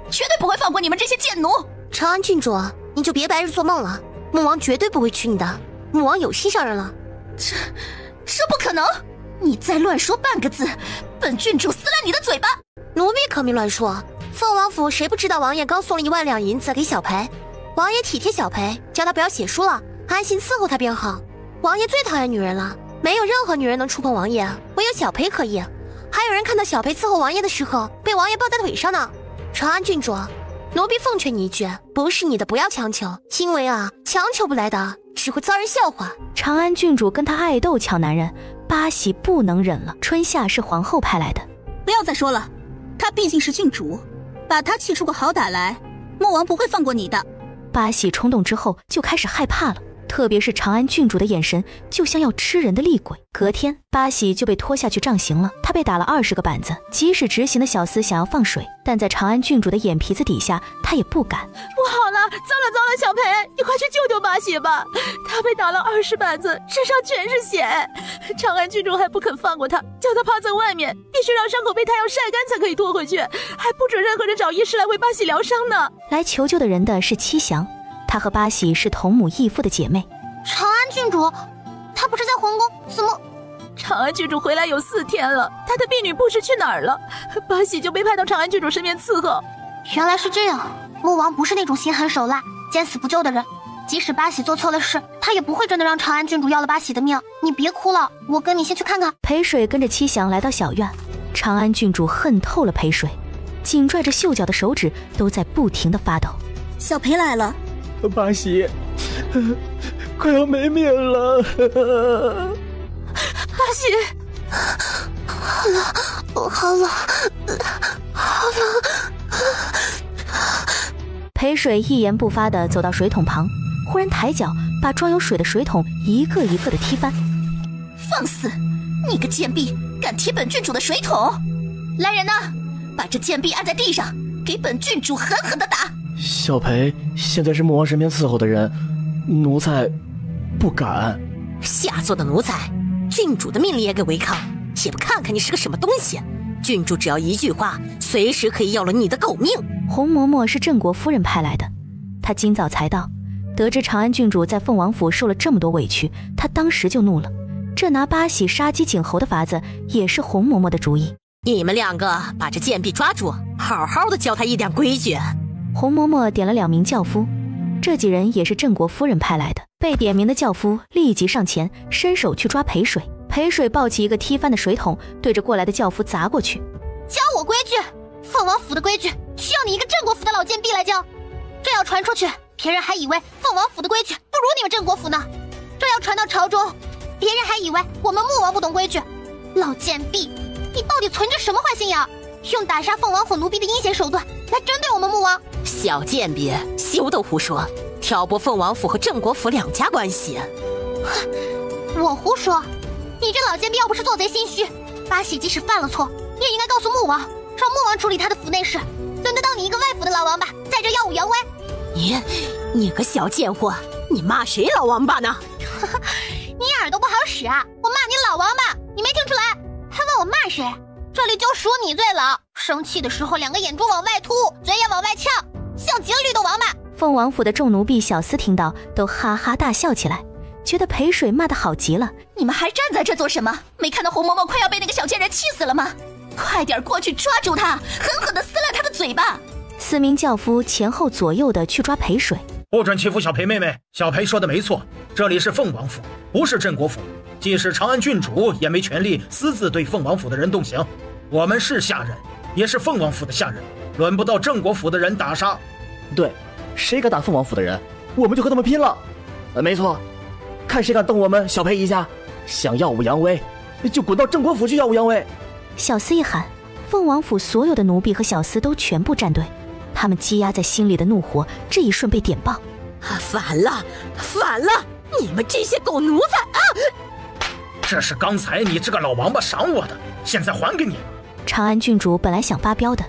绝对不会放过你们这些贱奴。长安郡主，你就别白日做梦了，穆王绝对不会娶你的。穆王有心上人了。这不可能！你再乱说半个字，本郡主撕烂你的嘴巴！奴婢可没乱说。凤王府谁不知道王爷刚送了1万两银子给小裴？王爷体贴小裴，叫他不要写书了，安心伺候他便好。王爷最讨厌女人了，没有任何女人能触碰王爷，唯有小裴可以。还有人看到小裴伺候王爷的时候，被王爷抱在腿上呢。长安郡主，奴婢奉劝你一句，不是你的不要强求，因为强求不来的只会遭人笑话。长安郡主跟他爱斗抢男人，巴喜不能忍了。春夏是皇后派来的，不要再说了，她毕竟是郡主，把她气出个好歹来，穆王不会放过你的。巴喜冲动之后就开始害怕了，特别是长安郡主的眼神就像要吃人的厉鬼。隔天巴喜就被拖下去杖刑了，他被打了20个板子。即使执行的小厮想要放水，但在长安郡主的眼皮子底下他也不敢。不好了，糟了，小裴，你快去救救巴喜吧，他被打了20板子，身上全是血。长安郡主还不肯放过他，叫他趴在外面，必须让伤口被太阳晒干才可以拖回去，还不准任何人找医师来为巴喜疗伤呢。来求救的人的是七祥，她和巴喜是同母异父的姐妹。长安郡主，她不是在皇宫，怎么？长安郡主回来有4天了，她的婢女不知去哪儿了，巴喜就被派到长安郡主身边伺候。原来是这样，穆王不是那种心狠手辣、见死不救的人。即使巴喜做错了事，他也不会真的让长安郡主要了巴喜的命。你别哭了，我跟你先去看看。裴水跟着七祥来到小院，长安郡主恨透了裴水，紧拽着袖脚的手指都在不停的发抖。小裴来了，巴喜快要没命了。巴喜，好冷。裴水一言不发地走到水桶旁，忽然抬脚把装有水的水桶一个一个的踢翻。放肆！你个贱婢，敢踢本郡主的水桶！来人呐，把这贱婢按在地上，给本郡主狠狠地打！小裴现在是穆王身边伺候的人，奴才不敢。下作的奴才，郡主的命令也给违抗，也不看看你是个什么东西！郡主只要一句话，随时可以要了你的狗命。洪嬷嬷是郑国夫人派来的，她今早才到，得知长安郡主在凤王府受了这么多委屈，她当时就怒了。这拿巴喜杀鸡儆猴的法子也是洪嬷嬷的主意。你们2个把这贱婢抓住，好好的教她一点规矩。洪嬷嬷点了2名轿夫，这几人也是郑国夫人派来的。被点名的轿夫立即上前，伸手去抓裴水。裴水抱起一个踢翻的水桶，对着过来的轿夫砸过去。教我规矩，凤王府的规矩需要你一个郑国府的老贱婢来教。这要传出去，别人还以为凤王府的规矩不如你们郑国府呢。这要传到朝中，别人还以为我们穆王不懂规矩。老贱婢，你到底存着什么坏心眼？用打杀凤王府奴婢的阴险手段来针对我们穆王？小贱婢，休得胡说，挑拨凤王府和郑国府2家关系。我胡说？你这老贱婢要不是做贼心虚，巴喜即使犯了错，你也应该告诉穆王，让穆王处理他的府内事，轮得到你一个外府的老王八在这耀武扬威？你个小贱货，你骂谁老王八呢？你耳朵不好使啊！我骂你老王八，你没听出来？还问我骂谁？这里就数你最老。生气的时候2个眼珠往外凸，嘴也往外翘，像极了绿豆王八。凤王府的众奴婢小厮听到都哈哈大笑起来，觉得裴水骂得好极了。你们还站在这做什么？没看到洪嬷嬷快要被那个小贱人气死了吗？快点过去抓住他，狠狠地撕烂他的嘴巴！4名轿夫前后左右的去抓裴水。不准欺负小裴妹妹，小裴说的没错，这里是凤王府，不是郑国府。即使长安郡主也没权利私自对凤王府的人动刑。我们是下人，也是凤王府的下人，轮不到郑国府的人打杀。对，谁敢打凤王府的人，我们就和他们拼了。没错，看谁敢动我们小裴一下，想耀武扬威，就滚到郑国府去耀武扬威。小厮一喊，凤王府所有的奴婢和小厮都全部站队，他们积压在心里的怒火这一瞬被点爆。反了，你们这些狗奴才啊！这是刚才你这个老王八赏我的，现在还给你。长安郡主本来想发飙的，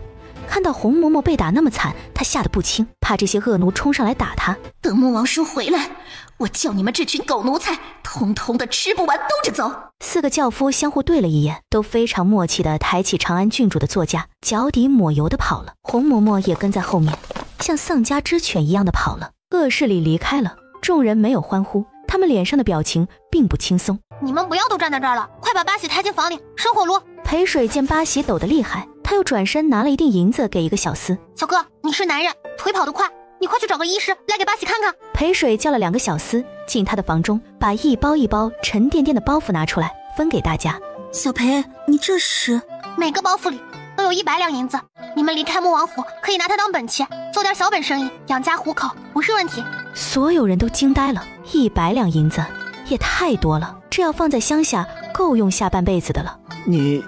看到红嬷嬷被打那么惨，他吓得不轻，怕这些恶奴冲上来打他。等穆王叔回来，我叫你们这群狗奴才通通的吃不完兜着走。4个轿夫相互对了一眼，都非常默契地抬起长安郡主的座驾，脚底抹油地跑了。红嬷嬷也跟在后面，像丧家之犬一样的跑了。恶势力离开了，众人没有欢呼，他们脸上的表情并不轻松。你们不要都站在这儿了，快把八喜抬进房里生火炉。裴水见八喜抖得厉害，他又转身拿了一锭银子给一个小厮。小哥，你是男人，腿跑得快，你快去找个医师来给八喜看看。裴水叫了2个小厮进他的房中，把一包一包沉甸甸的包袱拿出来分给大家。小裴，你这是？每个包袱里都有100两银子，你们离开穆王府可以拿它当本钱，做点小本生意，养家糊口不是问题。所有人都惊呆了，100两银子也太多了，这要放在乡下够用下半辈子的了。你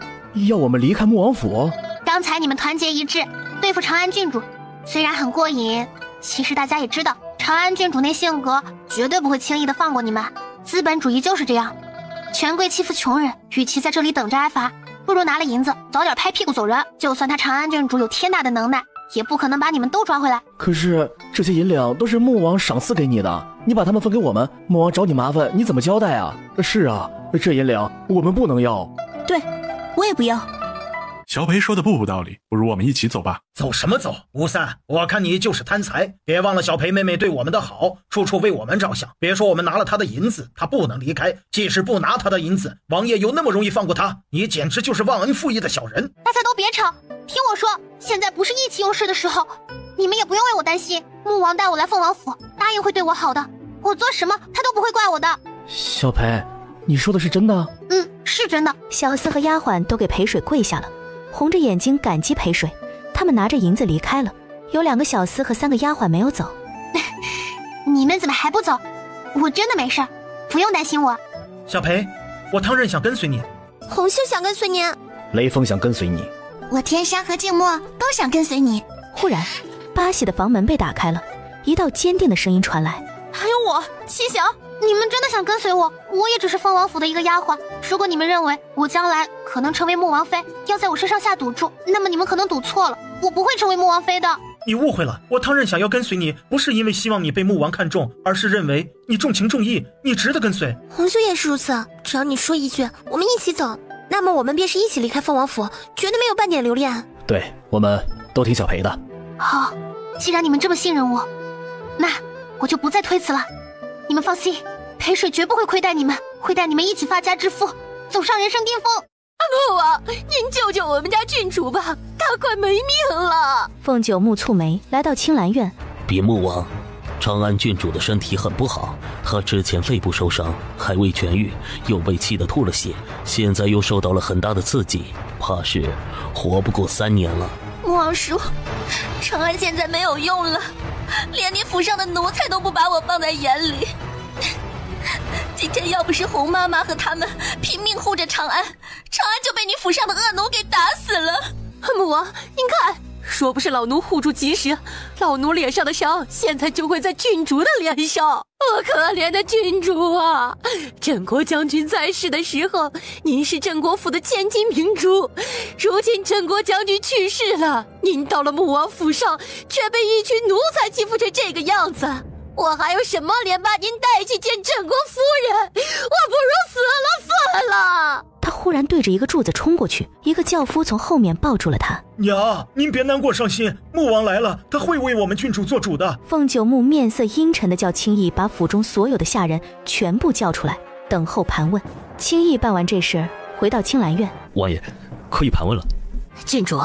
要我们离开穆王府？刚才你们团结一致对付长安郡主，虽然很过瘾，其实大家也知道长安郡主那性格绝对不会轻易的放过你们。资本主义就是这样，权贵欺负穷人，与其在这里等着挨罚，不如拿了银子早点拍屁股走人。就算他长安郡主有天大的能耐，也不可能把你们都抓回来。可是这些银两都是穆王赏赐给你的，你把他们分给我们，穆王找你麻烦，你怎么交代啊？是啊，这银两我们不能要。对，我也不要。小裴说的不无道理，不如我们一起走吧。走什么走？吴三，我看你就是贪财，别忘了小裴妹妹对我们的好，处处为我们着想。别说我们拿了她的银子，她不能离开，即使不拿她的银子，王爷有那么容易放过她？你简直就是忘恩负义的小人！大家都别吵，听我说，现在不是意气用事的时候，你们也不用为我担心。穆王带我来凤王府，答应会对我好的，我做什么他都不会怪我的。小裴，你说的是真的？是真的。小厮和丫鬟都给裴水跪下了，红着眼睛感激裴水。他们拿着银子离开了，有2个小厮和3个丫鬟没有走。你们怎么还不走？我真的没事，不用担心我。小裴，我汤刃想跟随你。红袖想跟随你。雷锋想跟随你。我天山和静默都想跟随你。忽然，八喜的房门被打开了，一道坚定的声音传来：还有我，七祥。你们真的想跟随我？我也只是凤王府的一个丫鬟。如果你们认为我将来可能成为穆王妃，要在我身上下赌注，那么你们可能赌错了，我不会成为穆王妃的。你误会了，我汤刃想要跟随你，不是因为希望你被穆王看中，而是认为你重情重义，你值得跟随。红袖也是如此，只要你说一句，我们一起走，那么我们便是一起离开凤王府，绝对没有半点留恋。对，我们都听小裴的。好，既然你们这么信任我，那我就不再推辞了。你们放心，裴水绝不会亏待你们，会带你们一起发家致富，走上人生巅峰。穆王，您救救我们家郡主吧，她快没命了。凤九木蹙眉来到青兰院。禀穆王，长安郡主的身体很不好，她之前肺部受伤还未痊愈，又被气得吐了血，现在又受到了很大的刺激，怕是活不过3年了。穆王叔，长安现在没有用了，连你府上的奴才都不把我放在眼里。今天要不是洪妈妈和他们拼命护着长安，长安就被你府上的恶奴给打死了。穆王，您看，若不是老奴护住及时，老奴脸上的伤现在就会在郡主的脸上。我可怜的郡主啊！镇国将军在世的时候，您是镇国府的千金明珠，如今镇国将军去世了，您到了穆王府上，却被一群奴才欺负成这个样子。我还有什么脸把您带去见镇国夫人？我不如死了算了。他忽然对着一个柱子冲过去，一个轿夫从后面抱住了他。娘，您别难过伤心，穆王来了，他会为我们郡主做主的。凤九木面色阴沉的叫青义把府中所有的下人全部叫出来，等候盘问。青义办完这事，回到青兰院。王爷，可以盘问了。郡主，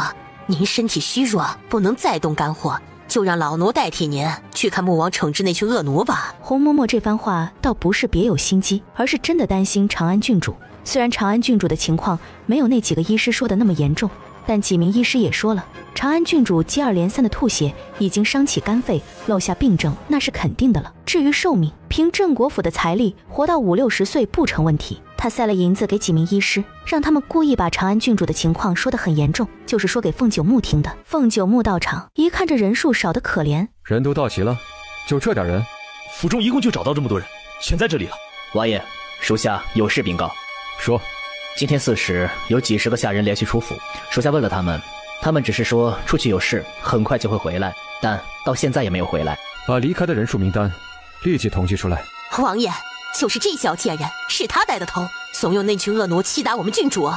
您身体虚弱，不能再动肝火，就让老奴代替您去看穆王惩治那群恶奴吧。红嬷嬷这番话倒不是别有心机，而是真的担心长安郡主。虽然长安郡主的情况没有那几个医师说的那么严重，但几名医师也说了，长安郡主接二连三的吐血已经伤起肝肺，落下病症，那是肯定的了。至于寿命，凭镇国府的财力，活到50-60岁不成问题。他塞了银子给几名医师，让他们故意把长安郡主的情况说得很严重，就是说给凤九木听的。凤九木到场，一看这人数少得可怜，人都到齐了，就这点人，府中一共就找到这么多人，全在这里了。王爷，属下有事禀告。说，今天4时有几10个下人联系出府，属下问了他们，他们只是说出去有事，很快就会回来，但到现在也没有回来。把离开的人数名单立即统计出来。王爷，就是这小贱人，是他带的头，怂恿那群恶奴欺打我们郡主。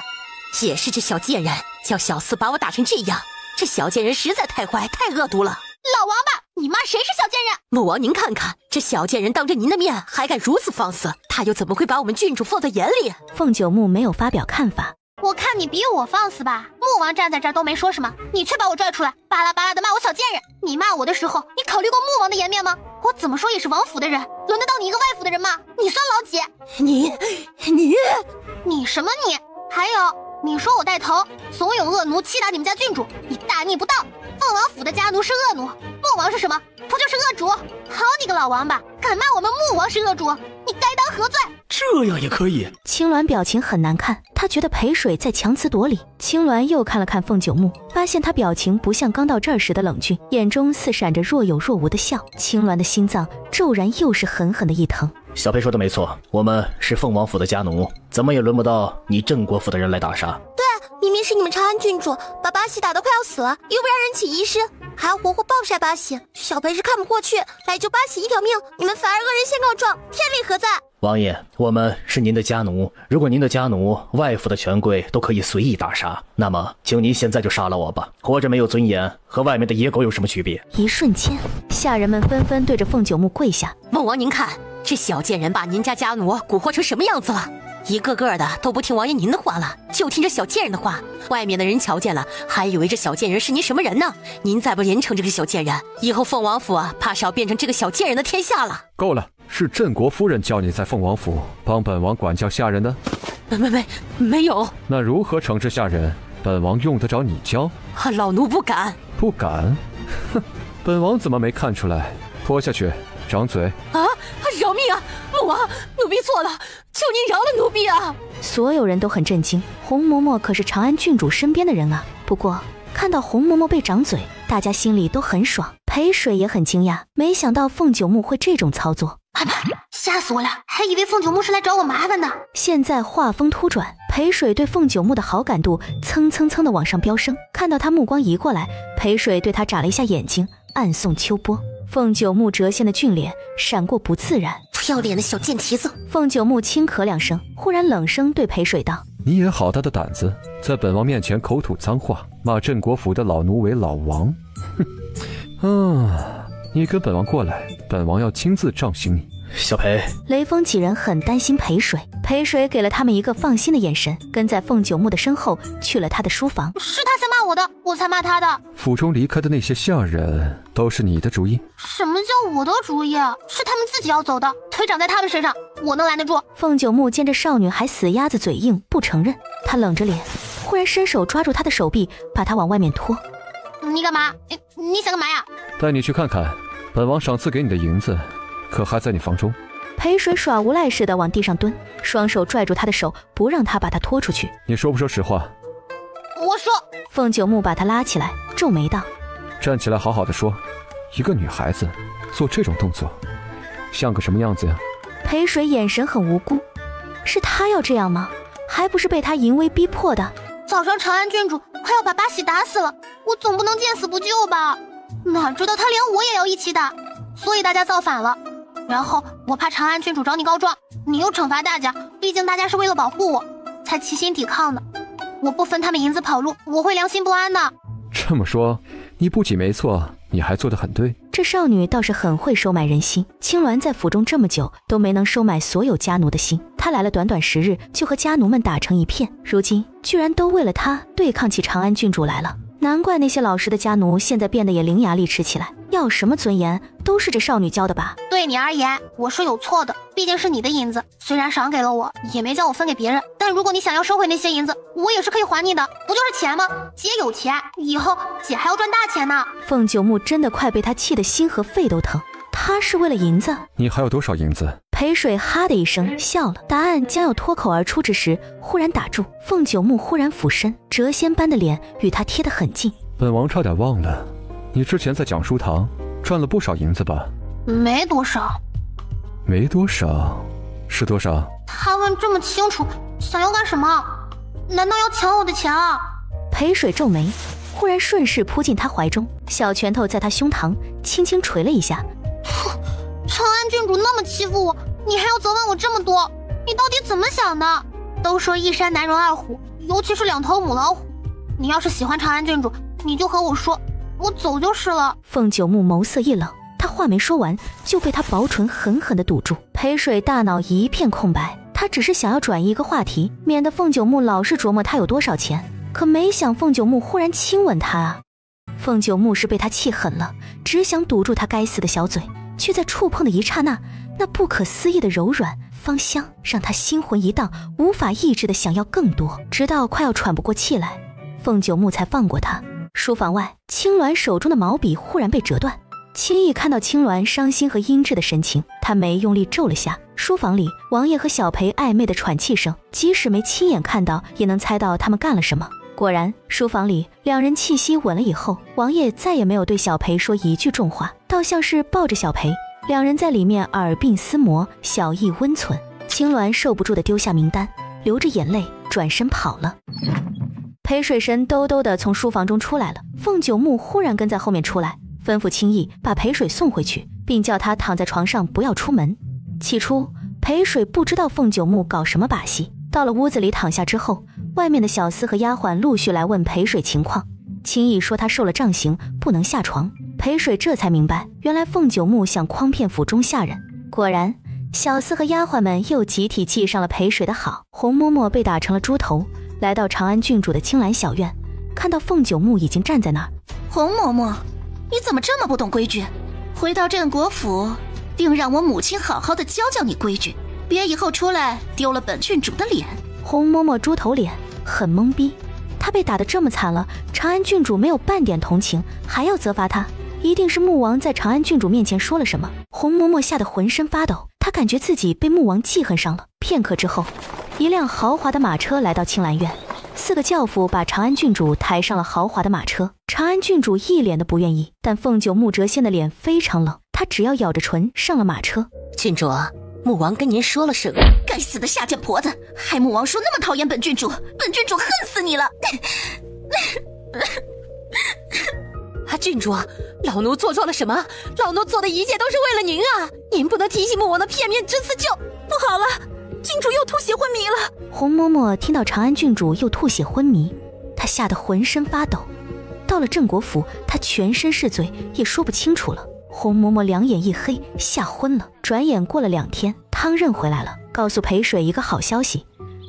也是这小贱人叫小厮把我打成这样，这小贱人实在太坏，太恶毒了。老王八，你骂谁是小贱人？母王，您看看，这小贱人当着您的面还敢如此放肆，他又怎么会把我们郡主放在眼里？凤九木没有发表看法。我看你比我放肆吧，穆王站在这儿都没说什么，你却把我拽出来，巴拉巴拉的骂我小贱人。你骂我的时候，你考虑过穆王的颜面吗？我怎么说也是王府的人，轮得到你一个外府的人骂？你算老几？你什么你？还有，你说我带头怂恿恶奴欺打你们家郡主，你大逆不道。凤王府的家奴是恶奴，穆王是什么？不就是恶主？好你个老王八，敢骂我们穆王是恶主，你该当何罪？这样也可以？青鸾表情很难看，他觉得裴水在强词夺理。青鸾又看了看凤九木，发现他表情不像刚到这儿时的冷峻，眼中似闪着若有若无的笑。青鸾的心脏骤然又是狠狠的一疼。小裴说的没错，我们是凤王府的家奴，怎么也轮不到你郑国府的人来打杀。对，明明是你们长安郡主把巴喜打得快要死了，又不让人起疑心，还要活活暴晒巴喜。小裴是看不过去，来救巴喜一条命，你们反而恶人先告状，天理何在？王爷，我们是您的家奴，如果您的家奴、外府的权贵都可以随意打杀，那么请您现在就杀了我吧。活着没有尊严，和外面的野狗有什么区别？一瞬间，下人们纷纷对着凤九木跪下。孟王，您看这小贱人把您家家奴蛊惑成什么样子了？一个个的都不听王爷您的话了，就听这小贱人的话。外面的人瞧见了，还以为这小贱人是您什么人呢？您再不严惩这个小贱人，以后凤王府怕是要变成这个小贱人的天下了。够了，是镇国夫人叫你在凤王府帮本王管教下人的？没有。那如何惩治下人？本王用得着你教？老奴不敢。不敢？哼，本王怎么没看出来？拖下去，掌嘴。啊！饶命啊！母王，奴婢错了，求您饶了奴婢啊！所有人都很震惊，红嬷嬷可是长安郡主身边的人啊。不过看到红嬷嬷被掌嘴，大家心里都很爽。裴水也很惊讶，没想到凤九木会这种操作。吓死我了，还以为凤九木是来找我麻烦的。现在话锋突转，裴水对凤九木的好感度蹭蹭蹭的往上飙升。看到他目光移过来，裴水对他眨了一下眼睛，暗送秋波。凤九木折现的俊脸闪过不自然。不要脸的小贱蹄子！凤九木轻咳两声，忽然冷声对裴水道：你也好大的胆子，在本王面前口吐脏话，骂镇国府的老奴为老王。哼，你跟本王过来，本王要亲自杖刑你。小裴，雷锋几人很担心裴水，裴水给了他们一个放心的眼神，跟在凤九木的身后去了他的书房。是他先骂我的，我才骂他的。府中离开的那些下人都是你的主意？什么叫我的主意？是他们自己要走的，腿长在他们身上，我能拦得住？凤九木见这少女还死鸭子嘴硬，不承认，他冷着脸，忽然伸手抓住她的手臂，把她往外面拖。你干嘛？你想干嘛呀？带你去看看，本王赏赐给你的银子可还在你房中？裴水耍无赖似的往地上蹲，双手拽住他的手，不让他把他拖出去。你说不说实话？我说。凤九木把他拉起来，皱眉道：站起来好好的说，一个女孩子做这种动作像个什么样子呀？裴水眼神很无辜，是他要这样吗？还不是被他淫威逼迫的。早上长安郡主快要把巴喜打死了，我总不能见死不救吧？哪知道他连我也要一起打，所以大家造反了。然后我怕长安郡主找你告状，你又惩罚大家，毕竟大家是为了保护我才齐心抵抗的。我不分他们银子跑路，我会良心不安的。这么说，你不仅没错，你还做得很对。这少女倒是很会收买人心。青鸾在府中这么久，都没能收买所有家奴的心。她来了短短10日，就和家奴们打成一片，如今居然都为了她对抗起长安郡主来了。难怪那些老实的家奴现在变得也伶牙俐齿起来。要什么尊严，都是这少女教的吧？对你而言，我是有错的，毕竟是你的银子，虽然赏给了我，也没叫我分给别人。但如果你想要收回那些银子，我也是可以还你的，不就是钱吗？姐有钱，以后姐还要赚大钱呢。凤九木真的快被他气得心和肺都疼。他是为了银子？你还有多少银子？裴水哈的一声笑了，答案将要脱口而出之时，忽然打住。凤九木忽然俯身，谪仙般的脸与他贴得很近。本王差点忘了，你之前在讲书堂赚了不少银子吧？没多少。没多少？是多少？他问这么清楚，想要干什么？难道要抢我的钱啊？裴水皱眉，忽然顺势扑进他怀中，小拳头在他胸膛轻轻捶了一下。哼，长安郡主那么欺负我，你还要责问我这么多，你到底怎么想的？都说一山难容二虎，尤其是2头母老虎。你要是喜欢长安郡主，你就和我说，我走就是了。凤九木眸色一冷，他话没说完就被他薄唇狠狠地堵住。裴水大脑一片空白，他只是想要转移一个话题，免得凤九木老是琢磨他有多少钱，可没想凤九木忽然亲吻他啊！凤九木是被他气狠了，只想堵住他该死的小嘴，却在触碰的一刹那，那不可思议的柔软芳香让他心魂一荡，无法抑制的想要更多，直到快要喘不过气来，凤九木才放过他。书房外，青鸾手中的毛笔忽然被折断。青逸看到青鸾伤心和阴鸷的神情，他眉用力皱了下。书房里，王爷和小裴暧昧的喘气声，即使没亲眼看到，也能猜到他们干了什么。果然，书房里2人气息吻了以后，王爷再也没有对小裴说一句重话，倒像是抱着小裴，2人在里面耳鬓厮磨，小意温存。青鸾受不住的丢下名单，流着眼泪转身跑了。裴水神兜兜的从书房中出来了，凤九木忽然跟在后面出来，吩咐青逸把裴水送回去，并叫他躺在床上不要出门。起初裴水不知道凤九木搞什么把戏，到了屋子里躺下之后，外面的小厮和丫鬟陆续来问裴水情况。青逸说他受了杖刑，不能下床。裴水这才明白，原来凤九木想诓骗府中下人。果然，小厮和丫鬟们又集体记上了裴水的好。红嬷嬷被打成了猪头，来到长安郡主的青兰小院，看到凤九木已经站在那儿。红嬷嬷，你怎么这么不懂规矩？回到镇国府，定让我母亲好好的教教你规矩，别以后出来丢了本郡主的脸。红嬷嬷猪头脸，很懵逼。她被打得这么惨了，长安郡主没有半点同情，还要责罚她，一定是穆王在长安郡主面前说了什么。红嬷嬷吓得浑身发抖，她感觉自己被穆王记恨上了。片刻之后，一辆豪华的马车来到青兰院，4个轿夫把长安郡主抬上了豪华的马车。长安郡主一脸的不愿意，但凤九木谪仙的脸非常冷，她只要咬着唇上了马车。郡主，穆王跟您说了什么？该死的下贱婆子，害穆王说那么讨厌本郡主，本郡主恨死你了！郡主，老奴做错了什么？老奴做的一切都是为了您啊！您不能提起穆王的片面之词就不好了，郡主又吐血昏迷了。红嬷嬷听到长安郡主又吐血昏迷，她吓得浑身发抖。到了镇国府，她全身是罪，也说不清楚了。红嬷嬷两眼一黑，吓昏了。转眼过了2天，汤任回来了，告诉裴水一个好消息，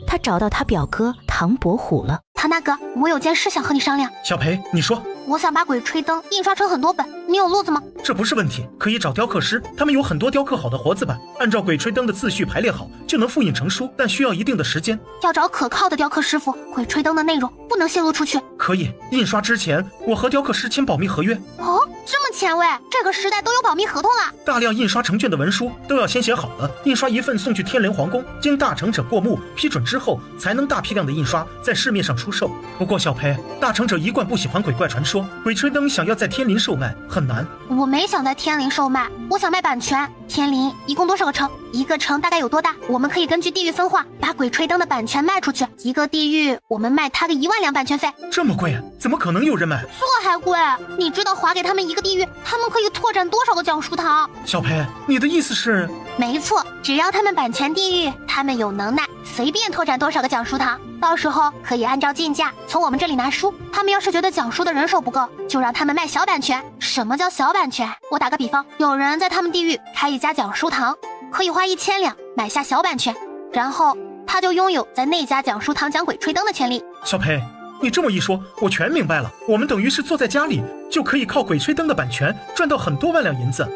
他找到他表哥唐伯虎了。唐大哥，我有件事想和你商量。小裴，你说。我想把鬼吹灯印刷成很多本，你有路子吗？这不是问题，可以找雕刻师，他们有很多雕刻好的活字版，按照鬼吹灯的次序排列好，就能复印成书，但需要一定的时间。要找可靠的雕刻师傅，鬼吹灯的内容不能泄露出去。可以，印刷之前我和雕刻师签保密合约。哦，这么前卫，这个时代都有保密合同了。大量印刷成卷的文书都要先写好了，印刷一份送去天灵皇宫，经大成者过目批准之后，才能大批量的印刷在市面上出售。不过小裴，大成者一贯不喜欢鬼怪传说，鬼吹灯想要在天临售卖很难。我没想在天临售卖，我想卖版权。天临一共多少个城？一个城大概有多大？我们可以根据地域分化，把鬼吹灯的版权卖出去。一个地域我们卖他个1万两版权费。这么贵？怎么可能有人买？这还贵？你知道划给他们一个地域，他们可以拓展多少个讲书堂？小裴，你的意思是？没错，只要他们版权地域，他们有能耐，随便拓展多少个讲书堂，到时候可以按照进价从我们这里拿书。他们要是觉得讲书的人手不够，就让他们卖小版权。什么叫小版权？我打个比方，有人在他们地域开一家讲书堂，可以花1000两买下小版权，然后他就拥有在那家讲书堂讲鬼吹灯的权利。小裴，你这么一说，我全明白了。我们等于是坐在家里，就可以靠鬼吹灯的版权赚到很多万两银子。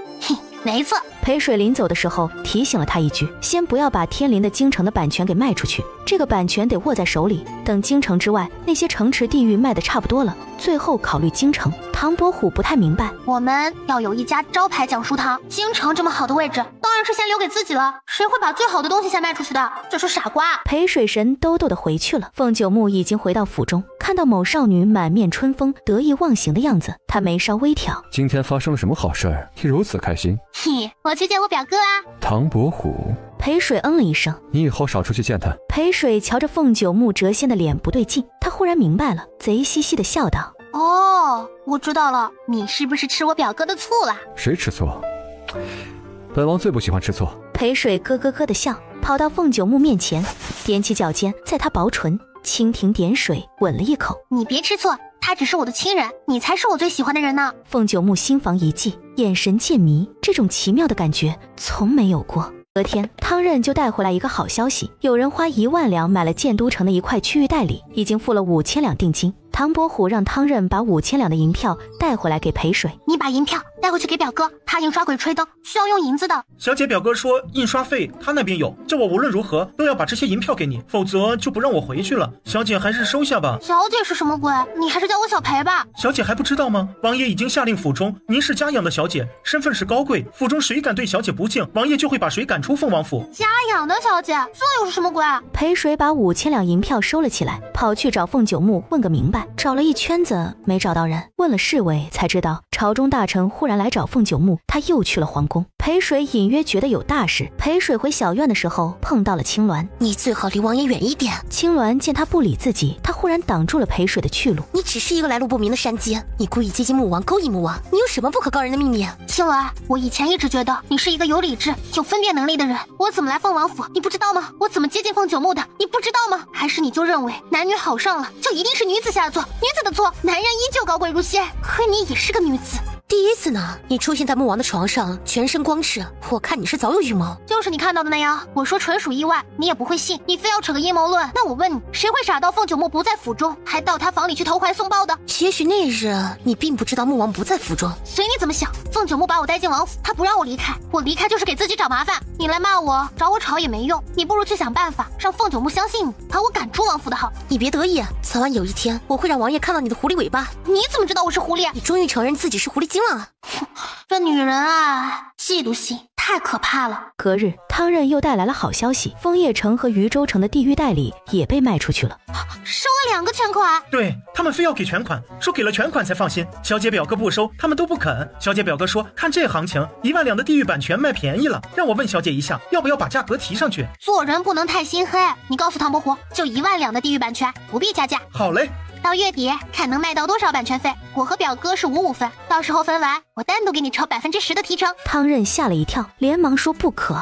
没错。裴水临走的时候提醒了他一句，先不要把天临的京城的版权给卖出去，这个版权得握在手里，等京城之外那些城池地域卖的差不多了，最后考虑京城。唐伯虎不太明白，我们要有一家招牌讲书堂，京城这么好的位置，当然是先留给自己了，谁会把最好的东西先卖出去的？这是傻瓜。裴水神兜兜的回去了。凤九木已经回到府中，看到某少女满面春风得意忘形的样子，他眉梢微挑。今天发生了什么好事儿？你如此开心？我去见我表哥啊。唐伯虎。裴水嗯了一声，你以后少出去见他。裴水瞧着凤九木谪仙的脸不对劲，他忽然明白了，贼兮兮的笑道：哦，我知道了，你是不是吃我表哥的醋了？谁吃醋？本王最不喜欢吃醋。裴水咯咯咯的笑，跑到凤九木面前，踮起脚尖，在他薄唇蜻蜓点水吻了一口。你别吃醋，他只是我的亲人，你才是我最喜欢的人呢。凤九木心房一悸，眼神渐迷，这种奇妙的感觉从没有过。隔天，汤任就带回来一个好消息，有人花1万两买了建都城的一块区域代理，已经付了5000两定金。唐伯虎让汤任把5000两的银票带回来给裴水。你把银票带回去给表哥，他印刷鬼吹灯需要用银子的。小姐，表哥说印刷费他那边有，叫我无论如何都要把这些银票给你，否则就不让我回去了。小姐还是收下吧。小姐是什么鬼？你还是叫我小裴吧。小姐还不知道吗？王爷已经下令府中，您是家养的小姐，身份是高贵，府中谁敢对小姐不敬，王爷就会把谁赶出凤王府。家养的小姐，这又是什么鬼？裴水把5000两银票收了起来，跑去找凤九木问个明白。找了一圈子没找到人，问了侍卫才知道朝中大臣忽然来找凤九木，他又去了皇宫。裴水隐约觉得有大事。裴水回小院的时候碰到了青鸾。你最好离王爷远一点。青鸾见他不理自己，他忽然挡住了裴水的去路。你只是一个来路不明的山鸡，你故意接近穆王，勾引穆王，你有什么不可告人的秘密？青鸾，我以前一直觉得你是一个有理智、有分辨能力的人。我怎么来凤王府，你不知道吗？我怎么接近凤九木的，你不知道吗？还是你就认为男女好上了，就一定是女子下作，女子的错，男人依旧高贵如仙，可你也是个女子。第一次呢，你出现在穆王的床上，全身光赤，我看你是早有预谋。就是你看到的那样，我说纯属意外，你也不会信，你非要扯个阴谋论。那我问你，谁会傻到凤九木不在府中，还到他房里去投怀送抱的？也许那日你并不知道穆王不在府中，随你怎么想。凤九木把我带进王府，他不让我离开，我离开就是给自己找麻烦。你来骂我，找我吵也没用，你不如去想办法让凤九木相信你，把我赶出王府的好。你别得意，早晚有一天我会让王爷看到你的狐狸尾巴。你怎么知道我是狐狸？你终于承认自己是狐狸精了。这女人啊，嫉妒心太可怕了。隔日，汤任又带来了好消息，枫叶城和渝州城的地域代理也被卖出去了，收了2个全款。对，他们非要给全款，说给了全款才放心。小姐表哥不收，他们都不肯。小姐表哥说，看这行情，1万两的地域版权卖便宜了，让我问小姐一下，要不要把价格提上去？做人不能太心黑，你告诉唐伯虎，就1万两的地域版权，不必加价。好嘞。到月底看能卖到多少版权费，我和表哥是5-5分，到时候分完，我单独给你抽10%的提成。汤任吓了一跳，连忙说不可。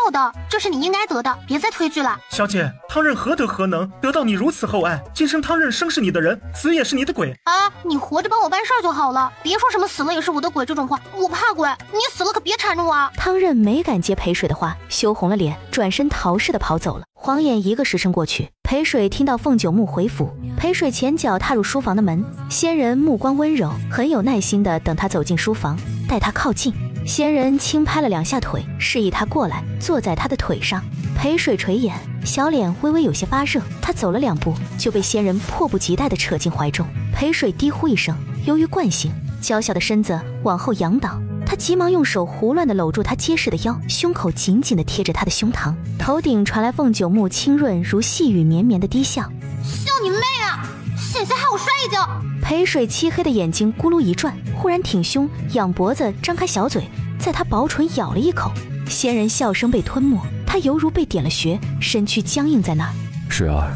要的，这是你应该得的，别再推拒了。小姐，汤任何德何能得到你如此厚爱？今生汤任生是你的人，死也是你的鬼啊！你活着帮我办事就好了，别说什么死了也是我的鬼这种话，我怕鬼，你死了可别缠着我啊！汤任没敢接裴水的话，羞红了脸，转身逃似的跑走了。晃眼1个时辰过去，裴水听到凤九木回府，裴水前脚踏入书房的门，仙人目光温柔，很有耐心的等他走进书房，待他靠近。仙人轻拍了2下腿，示意他过来，坐在他的腿上。裴水垂眼，小脸微微有些发热，他走了2步，就被仙人迫不及待地扯进怀中。裴水低呼一声，由于惯性，娇小的身子往后仰倒。他急忙用手胡乱地搂住他结实的腰，胸口紧紧地贴着他的胸膛，头顶传来凤九木清润如细雨绵绵的低笑。笑你妹啊！险些害我摔一跤！裴水漆黑的眼睛咕噜一转，忽然挺胸仰脖子，张开小嘴，在他薄唇咬了一口。仙人笑声被吞没，他犹如被点了穴，身躯僵硬在那儿。水儿，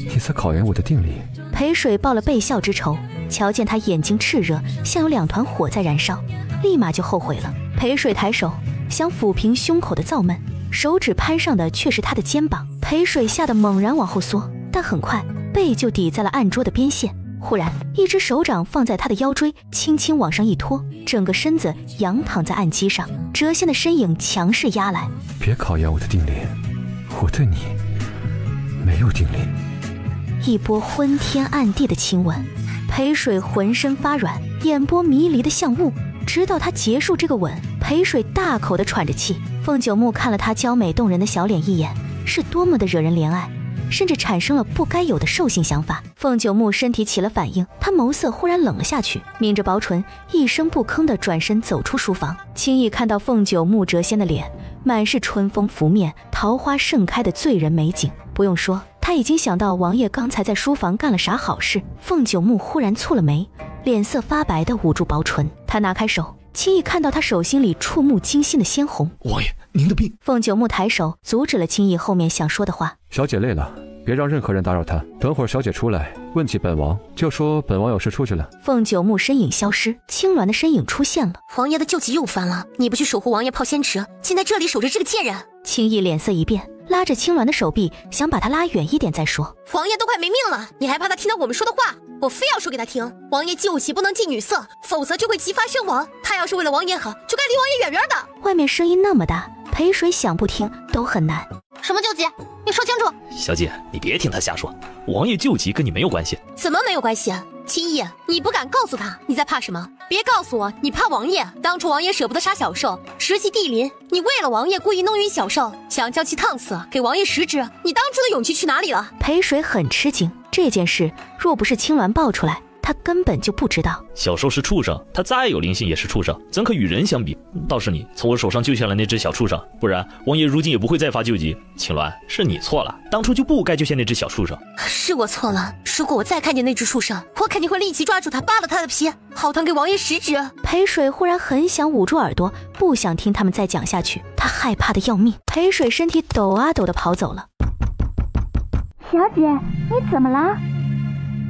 你在考验我的定力。裴水报了备笑之仇，瞧见他眼睛炽热，像有2团火在燃烧，立马就后悔了。裴水抬手想抚平胸口的躁闷，手指攀上的却是他的肩膀。裴水吓得猛然往后缩，但很快背就抵在了案桌的边线。忽然一只手掌放在他的腰椎，轻轻往上一拖，整个身子仰躺在案几上，谪仙的身影强势压来。别考验我的定力，我对你没有定力。一波昏天暗地的亲吻，裴水浑身发软，眼波迷离的像雾。直到他结束这个吻，裴水大口地喘着气。凤九木看了他娇美动人的小脸一眼，是多么的惹人怜爱，甚至产生了不该有的兽性想法。凤九木身体起了反应，他眸色忽然冷了下去，抿着薄唇，一声不吭地转身走出书房。轻易看到凤九木谪仙的脸，满是春风拂面、桃花盛开的醉人美景。不用说，他已经想到王爷刚才在书房干了啥好事。凤九木忽然蹙了眉，脸色发白地捂住薄唇。他拿开手，轻易看到他手心里触目惊心的鲜红。王爷，您的病。凤九木抬手阻止了轻易后面想说的话。小姐累了，别让任何人打扰他。等会儿小姐出来问起本王，就说本王有事出去了。凤九木身影消失，青鸾的身影出现了。王爷的旧疾又犯了，你不去守护王爷泡仙池，竟在这里守着这个贱人！青翼脸色一变，拉着青鸾的手臂，想把他拉远一点再说。王爷都快没命了，你还怕他听到我们说的话？我非要说给他听，王爷旧疾不能近女色，否则就会急发身亡。他要是为了王爷好，就该离王爷远远的。外面声音那么大，裴水想不听都很难。什么救急？你说清楚。小姐，你别听他瞎说，王爷救急跟你没有关系。怎么没有关系？青翼，你不敢告诉他你在怕什么？别告诉我你怕王爷。当初王爷舍不得杀小兽，食其地鳞，你为了王爷故意弄晕小兽，想将其烫死，给王爷食之。你当初的勇气去哪里了？裴水很吃惊，这件事若不是青鸾爆出来，他根本就不知道。小兽是畜生，它再有灵性也是畜生，怎可与人相比？倒是你从我手上救下了那只小畜生，不然王爷如今也不会再发救急。青鸾，是你错了，当初就不该救下那只小畜生。是我错了，如果我再看见那只畜生，我肯定会立即抓住它，扒了它的皮，好疼给王爷食指。裴水忽然很想捂住耳朵，不想听他们再讲下去，他害怕的要命。裴水身体抖啊抖的跑走了。小姐，你怎么了？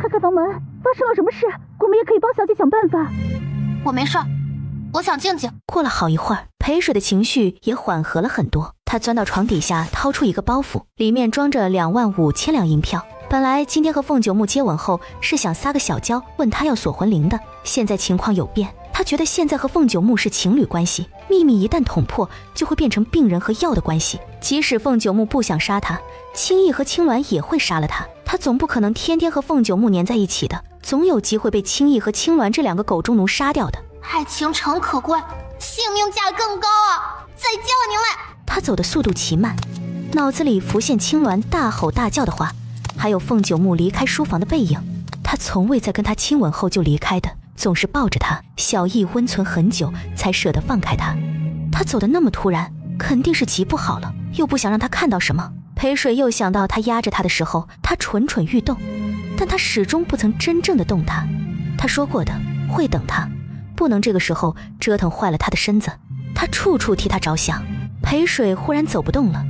开开房门，发生了什么事？我们也可以帮小姐想办法。我没事，我想静静。过了好一会儿，裴水的情绪也缓和了很多。他钻到床底下，掏出一个包袱，里面装着25000两银票。本来今天和凤九木接吻后是想撒个小娇，问他要锁魂铃的，现在情况有变，他觉得现在和凤九木是情侣关系，秘密一旦捅破，就会变成病人和药的关系。即使凤九木不想杀他，青翼和青鸾也会杀了他。他总不可能天天和凤九木粘在一起的，总有机会被青翼和青鸾这两个狗中奴杀掉的。爱情诚可贵，性命价更高啊！再见了您嘞！他走的速度奇慢，脑子里浮现青鸾大吼大叫的话，还有凤九木离开书房的背影。他从未在跟他亲吻后就离开的，总是抱着他，小意温存很久才舍得放开他。他走得那么突然，肯定是急不好了，又不想让他看到什么。裴水又想到他压着他的时候，他蠢蠢欲动，但他始终不曾真正的动他。他说过的，会等他，不能这个时候折腾坏了他的身子。他处处替他着想。裴水忽然走不动了，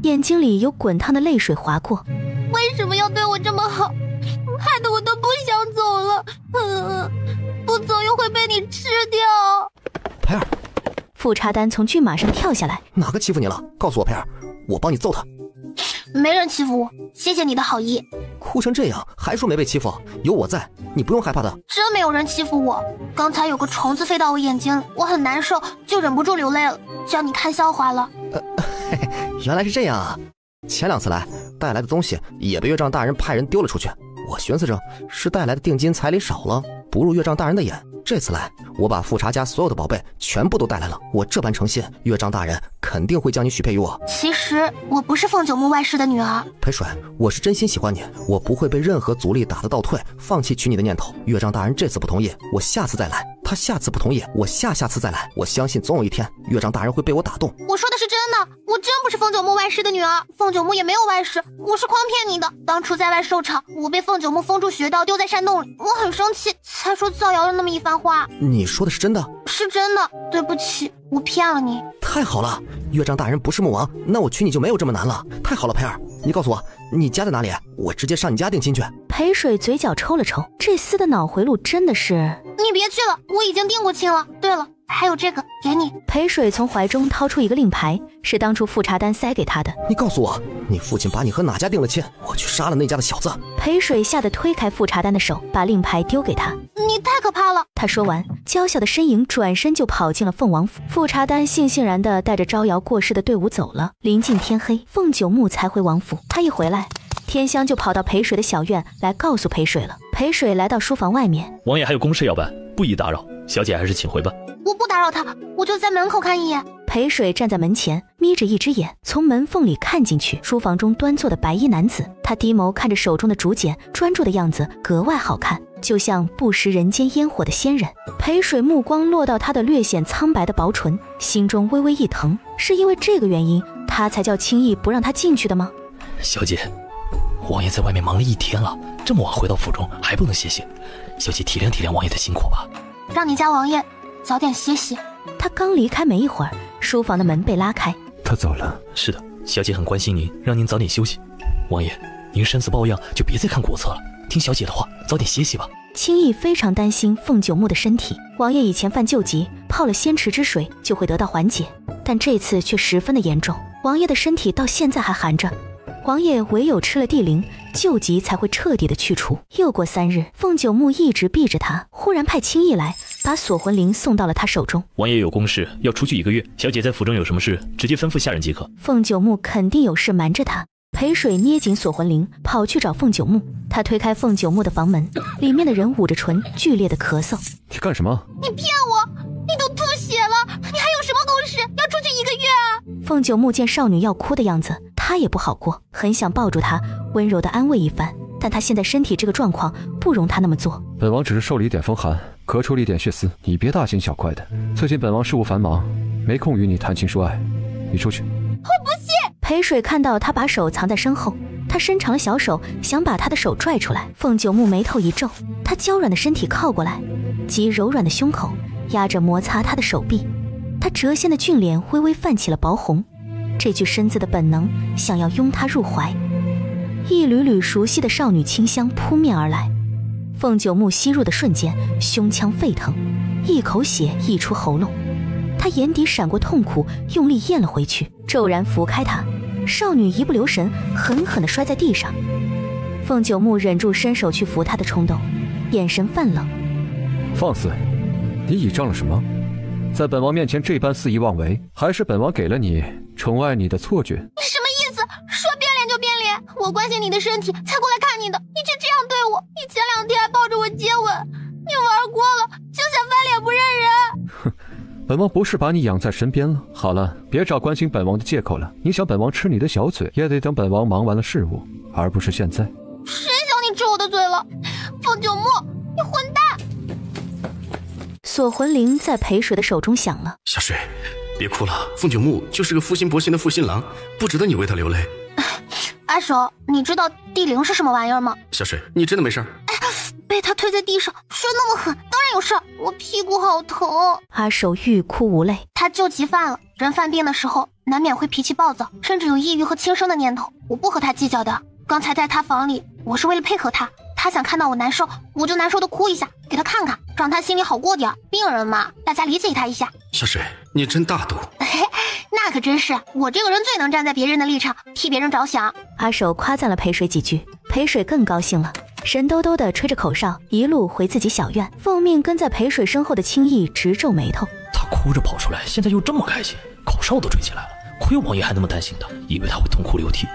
眼睛里有滚烫的泪水划过。为什么要对我这么好？害得我都不想走了。不走又会被你吃掉。培儿，富察丹从骏马上跳下来。哪个欺负你了？告诉我，培儿，我帮你揍他。没人欺负我，谢谢你的好意。哭成这样还说没被欺负？有我在，你不用害怕的。真没有人欺负我。刚才有个虫子飞到我眼睛，我很难受，就忍不住流泪了，叫你看笑话了。原来是这样啊！前2次来带来的东西也被岳丈大人派人丢了出去，我寻思着是带来的定金彩礼少了，不入岳丈大人的眼。这次来，我把富察家所有的宝贝全部都带来了。我这般诚信，岳丈大人肯定会将你许配于我。其实我不是凤九木外室的女儿。裴水，我是真心喜欢你，我不会被任何阻力打得倒退，放弃娶你的念头。岳丈大人这次不同意，我下次再来；他下次不同意，我下次再来。我相信总有一天，岳丈大人会被我打动。我说的是真的，我真不是凤九木外室的女儿，凤九木也没有外室，我是诓骗你的。当初在外受场，我被凤九木封住穴道，丢在山洞里，我很生气，才说造谣了那么一番话。你说的是真的？是真的，对不起，我骗了你。太好了，岳丈大人不是穆王，那我娶你就没有这么难了。太好了，培儿，你告诉我你家在哪里，我直接上你家定亲去。裴水嘴角抽了抽，这厮的脑回路真的是……你别去了，我已经定过亲了。对了，还有这个给你。裴水从怀中掏出一个令牌，是当初富察丹塞给他的。你告诉我，你父亲把你和哪家定了亲？我去杀了那家的小子。裴水吓得推开富察丹的手，把令牌丢给他。你太可怕了！他说完，娇小的身影转身就跑进了凤王府。富察丹悻悻然地带着招摇过市的队伍走了。临近天黑，凤九木才回王府。他一回来，天香就跑到裴水的小院来告诉裴水了。裴水来到书房外面，王爷还有公事要办，不宜打扰，小姐还是请回吧。我不打扰他，我就在门口看一眼。裴水站在门前，眯着一只眼，从门缝里看进去。书房中端坐的白衣男子，他低眸看着手中的竹简，专注的样子格外好看，就像不食人间烟火的仙人。裴水目光落到他的略显苍白的薄唇，心中微微一疼。是因为这个原因，他才叫轻易不让他进去的吗？小姐，王爷在外面忙了一天了，这么晚回到府中还不能歇歇，小姐体谅体谅王爷的辛苦吧。让你家王爷早点歇息。他刚离开没一会儿，书房的门被拉开。他走了。是的，小姐很关心您，让您早点休息。王爷，您身子抱恙，就别再看国策了，听小姐的话，早点歇息吧。青毅非常担心凤九木的身体。王爷以前犯旧疾，泡了仙池之水就会得到缓解，但这次却十分的严重。王爷的身体到现在还寒着，王爷唯有吃了地灵，旧疾才会彻底的去除。又过3日，凤九木一直避着他，忽然派青毅来，把锁魂铃送到了他手中。王爷有公事要出去1个月，小姐在府中有什么事，直接吩咐下人即可。凤九木肯定有事瞒着他。裴水捏紧锁魂铃，跑去找凤九木。他推开凤九木的房门，里面的人捂着唇，剧烈的咳嗽。你干什么？你骗我！你都吐血了，你还有什么公事要出去1个月啊？凤九木见少女要哭的样子，他也不好过，很想抱住她，温柔的安慰一番。但他现在身体这个状况，不容他那么做。本王只是受了一点风寒，咳出了一点血丝，你别大惊小怪的。最近本王事务繁忙，没空与你谈情说爱，你出去。我不信！裴水看到他把手藏在身后，他伸长了小手，想把他的手拽出来。凤九木眉头一皱，他娇软的身体靠过来，极柔软的胸口压着摩擦他的手臂，他谪仙的俊脸微微泛起了薄红，这具身子的本能想要拥他入怀。一缕缕熟悉的少女清香扑面而来，凤九木吸入的瞬间，胸腔沸腾，一口血溢出喉咙。他眼底闪过痛苦，用力咽了回去，骤然扶开他，少女一不留神，狠狠地摔在地上。凤九木忍住伸手去扶她的冲动，眼神泛冷。放肆！你倚仗了什么？在本王面前这般肆意妄为，还是本王给了你宠爱你的错觉？你什么意思？说变脸就变脸？我关心你的身体才过来看你的，你却这样对我。你前2天还抱着我接吻，你玩过了就想翻脸不认人？哼！本王不是把你养在身边了。好了，别找关心本王的借口了。你想本王吃你的小嘴，也得等本王忙完了事务，而不是现在。谁想你吃我的嘴了？凤九木，你混蛋！锁魂铃在裴水的手中响了。小水，别哭了，凤九木就是个负心薄心的负心郎，不值得你为他流泪。阿守，你知道地灵是什么玩意儿吗？小水，你真的没事？被他推在地上，摔那么狠，当然有事。我屁股好疼。阿守欲哭无泪。他旧疾犯了，人犯病的时候难免会脾气暴躁，甚至有抑郁和轻生的念头。我不和他计较的。刚才在他房里，我是为了配合他，他想看到我难受，我就难受的哭一下，给他看看，让他心里好过点。病人嘛，大家理解他一下。小水，你真大度。那可真是，我这个人最能站在别人的立场，替别人着想。阿守夸赞了裴水几句，裴水更高兴了，神兜兜的吹着口哨，一路回自己小院。奉命跟在裴水身后的青毅直皱眉头。他哭着跑出来，现在又这么开心，口哨都吹起来了。亏王爷还那么担心他，以为他会痛哭流涕。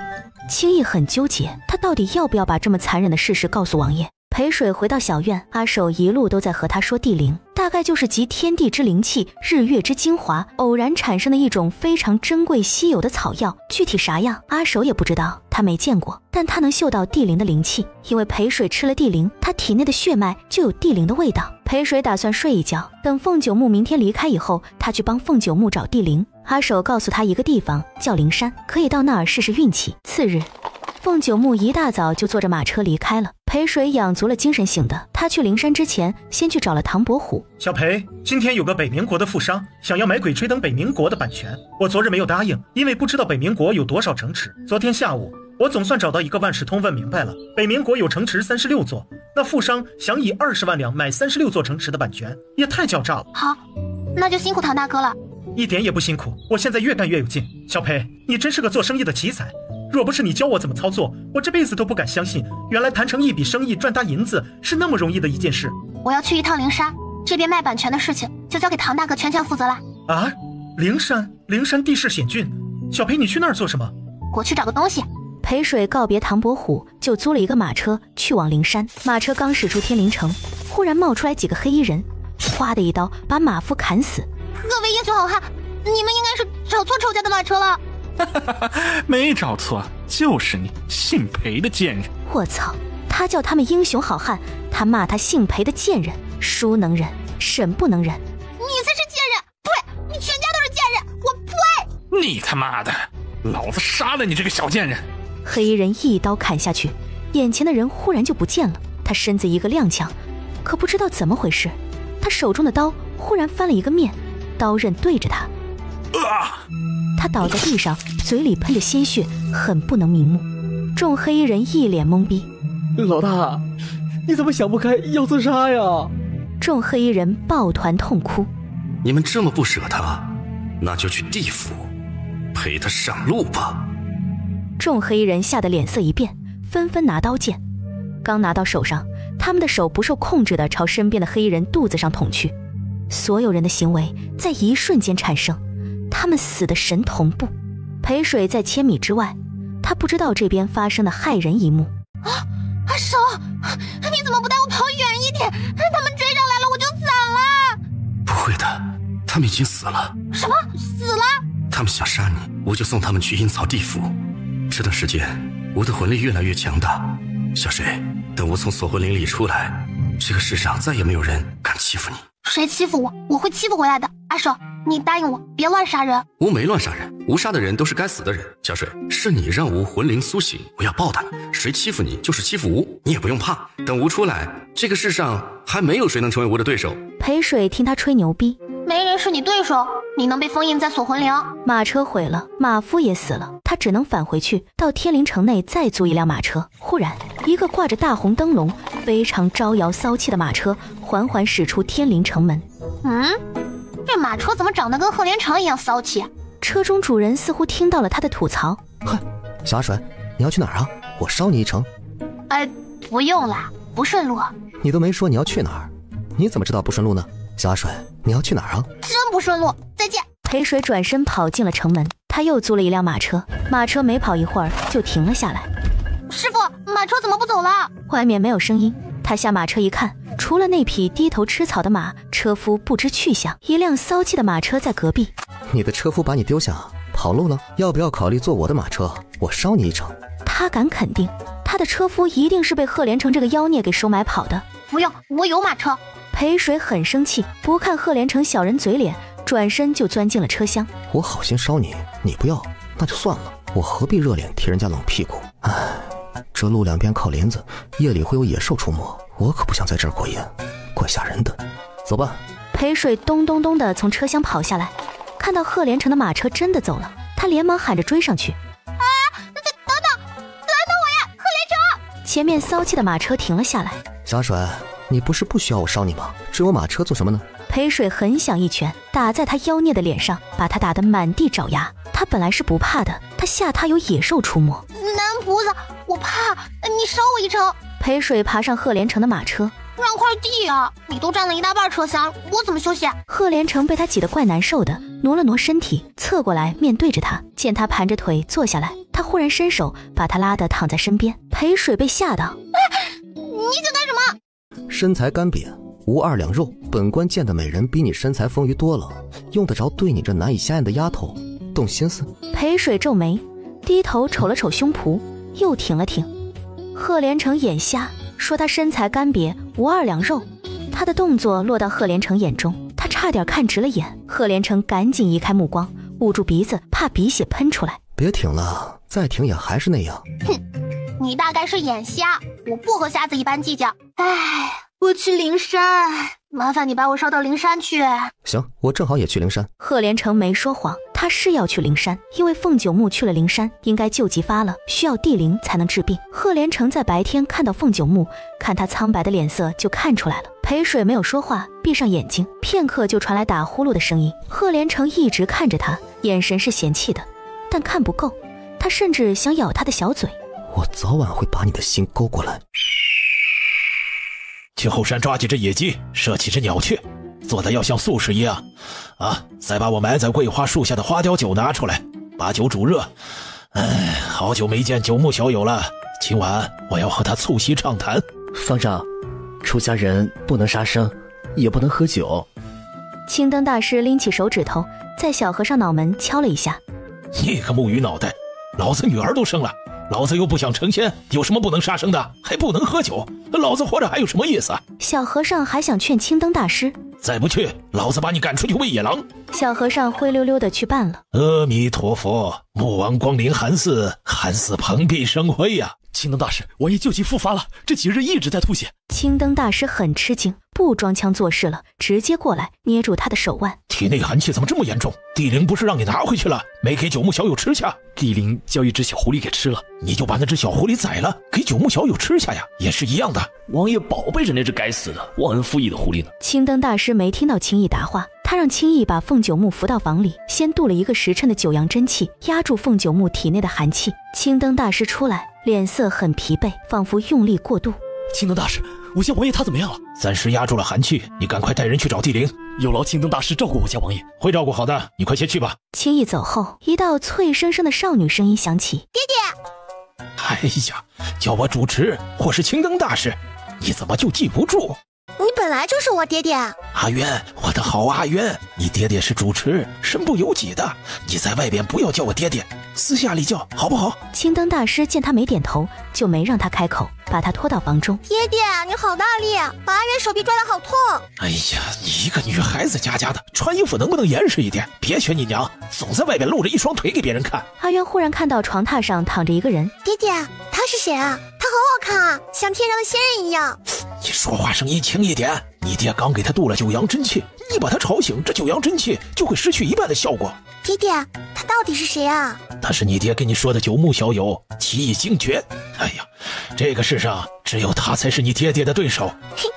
青毅很纠结，他到底要不要把这么残忍的事实告诉王爷。裴水回到小院，阿守一路都在和他说地灵，大概就是集天地之灵气、日月之精华，偶然产生的一种非常珍贵稀有的草药，具体啥样阿守也不知道，他没见过，但他能嗅到地灵的灵气，因为裴水吃了地灵，他体内的血脉就有地灵的味道。裴水打算睡一觉，等凤九木明天离开以后，他去帮凤九木找地灵。阿守告诉他一个地方叫灵山，可以到那儿试试运气。次日，凤九木一大早就坐着马车离开了。裴水养足了精神醒的，他去灵山之前，先去找了唐伯虎。小裴，今天有个北冥国的富商想要买《鬼吹灯》北冥国的版权，我昨日没有答应，因为不知道北冥国有多少城池。昨天下午，我总算找到一个万事通，问明白了，北冥国有城池36座，那富商想以20万两买36座城池的版权，也太狡诈了。好，那就辛苦唐大哥了。一点也不辛苦，我现在越干越有劲。小裴，你真是个做生意的奇才。若不是你教我怎么操作，我这辈子都不敢相信，原来谈成一笔生意赚大银子是那么容易的一件事。我要去一趟灵山，这边卖版权的事情就交给唐大哥全权负责了。啊，灵山地势险峻，小裴你去那儿做什么？我去找个东西。裴水告别唐伯虎，就租了一个马车去往灵山。马车刚驶出天灵城，忽然冒出来几个黑衣人，哗的一刀把马夫砍死。各位英雄好汉，你们应该是找错仇家的马车了。没找错，就是你姓裴的贱人。我操，他叫他们英雄好汉，他骂他姓裴的贱人，叔能忍，婶不能忍。你才是贱人，对，你全家都是贱人，我呸！你他妈的，老子杀了你这个小贱人！黑衣人一刀砍下去，眼前的人忽然就不见了，他身子一个踉跄，可不知道怎么回事，他手中的刀忽然翻了一个面，刀刃对着他。他倒在地上，嘴里喷着鲜血，很不能瞑目。众黑衣人一脸懵逼。老大，你怎么想不开要自杀呀？众黑衣人抱团痛哭。你们这么不舍他，那就去地府陪他上路吧。众黑衣人吓得脸色一变，纷纷拿刀剑。刚拿到手上，他们的手不受控制地朝身边的黑衣人肚子上捅去。所有人的行为在一瞬间产生，他们死的神同步。裴水在千米之外，他不知道这边发生的骇人一幕。阿手，你怎么不带我跑远一点？他们追上来了，我就惨了。不会的，他们已经死了。什么？死了？他们想杀你，我就送他们去阴曹地府。这段时间，我的魂力越来越强大。小水，等我从锁魂岭里出来，这个世上再也没有人敢欺负你。谁欺负我，我会欺负回来的。阿手，你答应我，别乱杀人。吾没乱杀人，吾杀的人都是该死的人。小水，是你让吾魂灵苏醒，我要报答你。谁欺负你就是欺负吾，你也不用怕。等吾出来，这个世上还没有谁能成为吾的对手。裴水听他吹牛逼，没人是你对手，你能被封印在锁魂岭。马车毁了，马夫也死了，他只能返回去，到天灵城内再租一辆马车。忽然，一个挂着大红灯笼、非常招摇骚气的马车缓缓驶出天灵城门。这马车怎么长得跟鹤连城一样骚气？车中主人似乎听到了他的吐槽。嗨，小阿水，你要去哪儿啊？我捎你一程。不用啦，不顺路。你都没说你要去哪儿，你怎么知道不顺路呢？小阿水，你要去哪儿啊？真不顺路，再见。裴水转身跑进了城门，他又租了一辆马车，马车没跑一会儿就停了下来。师傅，马车怎么不走了？外面没有声音，他下马车一看，除了那匹低头吃草的马，车夫不知去向。一辆骚气的马车在隔壁。你的车夫把你丢下跑路了？要不要考虑坐我的马车？我捎你一程。他敢肯定，他的车夫一定是被鹤连城这个妖孽给收买跑的。不用，我有马车。裴水很生气，不看鹤连城小人嘴脸，转身就钻进了车厢。我好心捎你，你不要，那就算了，我何必热脸贴人家冷屁股？唉，这路两边靠林子，夜里会有野兽出没，我可不想在这儿过夜，怪吓人的。走吧。裴水咚咚咚地从车厢跑下来，看到鹤连城的马车真的走了，他连忙喊着追上去。等我呀，鹤连城！前面骚气的马车停了下来。小水，你不是不需要我捎你吗？追我马车做什么呢？裴水很想一拳打在他妖孽的脸上，把他打得满地找牙。他本来是不怕的，他吓他有野兽出没。南菩萨，我怕，你捎我一程。裴水爬上鹤连城的马车。让块地啊！你都占了一大半车厢，我怎么休息？鹤连城被他挤得怪难受的，挪了挪身体，侧过来面对着他。见他盘着腿坐下来，他忽然伸手把他拉得躺在身边。裴水被吓到。你想干什么？身材干瘪，无2两肉，本官见的美人比你身材丰腴多了，用得着对你这难以下咽的丫头动心思？裴水皱眉，低头瞅了瞅胸脯，又挺了挺。鹤连城眼瞎，说他身材干瘪，无2两肉。他的动作落到鹤连城眼中，他差点看直了眼。鹤连城赶紧移开目光，捂住鼻子，怕鼻血喷出来。别挺了，再挺也还是那样。哼，你大概是眼瞎，我不和瞎子一般计较。唉，我去灵山，麻烦你把我捎到灵山去。行，我正好也去灵山。鹤连城没说谎，他是要去灵山，因为凤九木去了灵山，应该救急发了，需要地灵才能治病。鹤连城在白天看到凤九木，看他苍白的脸色就看出来了。裴水没有说话，闭上眼睛，片刻就传来打呼噜的声音。鹤连城一直看着他，眼神是嫌弃的，但看不够，他甚至想咬他的小嘴。我早晚会把你的心勾过来。去后山抓几只野鸡，射几只鸟雀，做的要像素食一样再把我埋在桂花树下的花雕酒拿出来，把酒煮热。好久没见九牧小友了，今晚我要和他促膝畅谈。方丈，出家人不能杀生，也不能喝酒。青灯大师拎起手指头，在小和尚脑门敲了一下。你个木鱼脑袋，老子女儿都生了，老子又不想成仙，有什么不能杀生的？还不能喝酒，老子活着还有什么意思啊？小和尚还想劝青灯大师，再不去，老子把你赶出去喂野狼。小和尚灰溜溜的去办了。阿弥陀佛，莫王光临寒寺，寒寺蓬荜生辉呀！青灯大师，王爷旧疾复发了，这几日一直在吐血。青灯大师很吃惊，不装腔作势了，直接过来捏住他的手腕。体内寒气怎么这么严重？地灵不是让你拿回去了，没给九牧小友吃下？地灵叫一只小狐狸给吃了，你就把那只小狐狸宰了，给九牧小友吃下呀，也是一样的。王爷宝贝着那只该死的忘恩负义的狐狸呢。青灯大师没听到青翼答话，他让青翼把凤九牧扶到房里，先镀了1个时辰的九阳真气，压住凤九牧体内的寒气。青灯大师出来，脸色很疲惫，仿佛用力过度。青灯大师，我家王爷他怎么样了？暂时压住了寒气，你赶快带人去找地灵。有劳青灯大师照顾我家王爷。会照顾好的，你快先去吧。青翼走后，一道脆生生的少女声音响起：爹爹。哎呀，叫我主持或是青灯大师，你怎么就记不住？你本来就是我爹爹。阿渊，我的好阿渊，你爹爹是主持，身不由己的，你在外边不要叫我爹爹，私下里叫好不好？青灯大师见他没点头，就没让他开口，把他拖到房中。爹爹，你好大力，把阿渊手臂抓得好痛。哎呀，你一个女孩子家的，穿衣服能不能严实一点？别学你娘，总在外边露着一双腿给别人看。阿渊忽然看到床榻上躺着一个人。爹爹，他是谁啊？他好好看啊，像天上的仙人一样。你说话声音轻一点，你爹刚给他镀了九阳真气，你把他吵醒，这九阳真气就会失去一半的效果。爹爹，他到底是谁啊？他是你爹跟你说的九牧小友，奇异精绝。哎呀，这个世上只有他才是你爹爹的对手。嘿，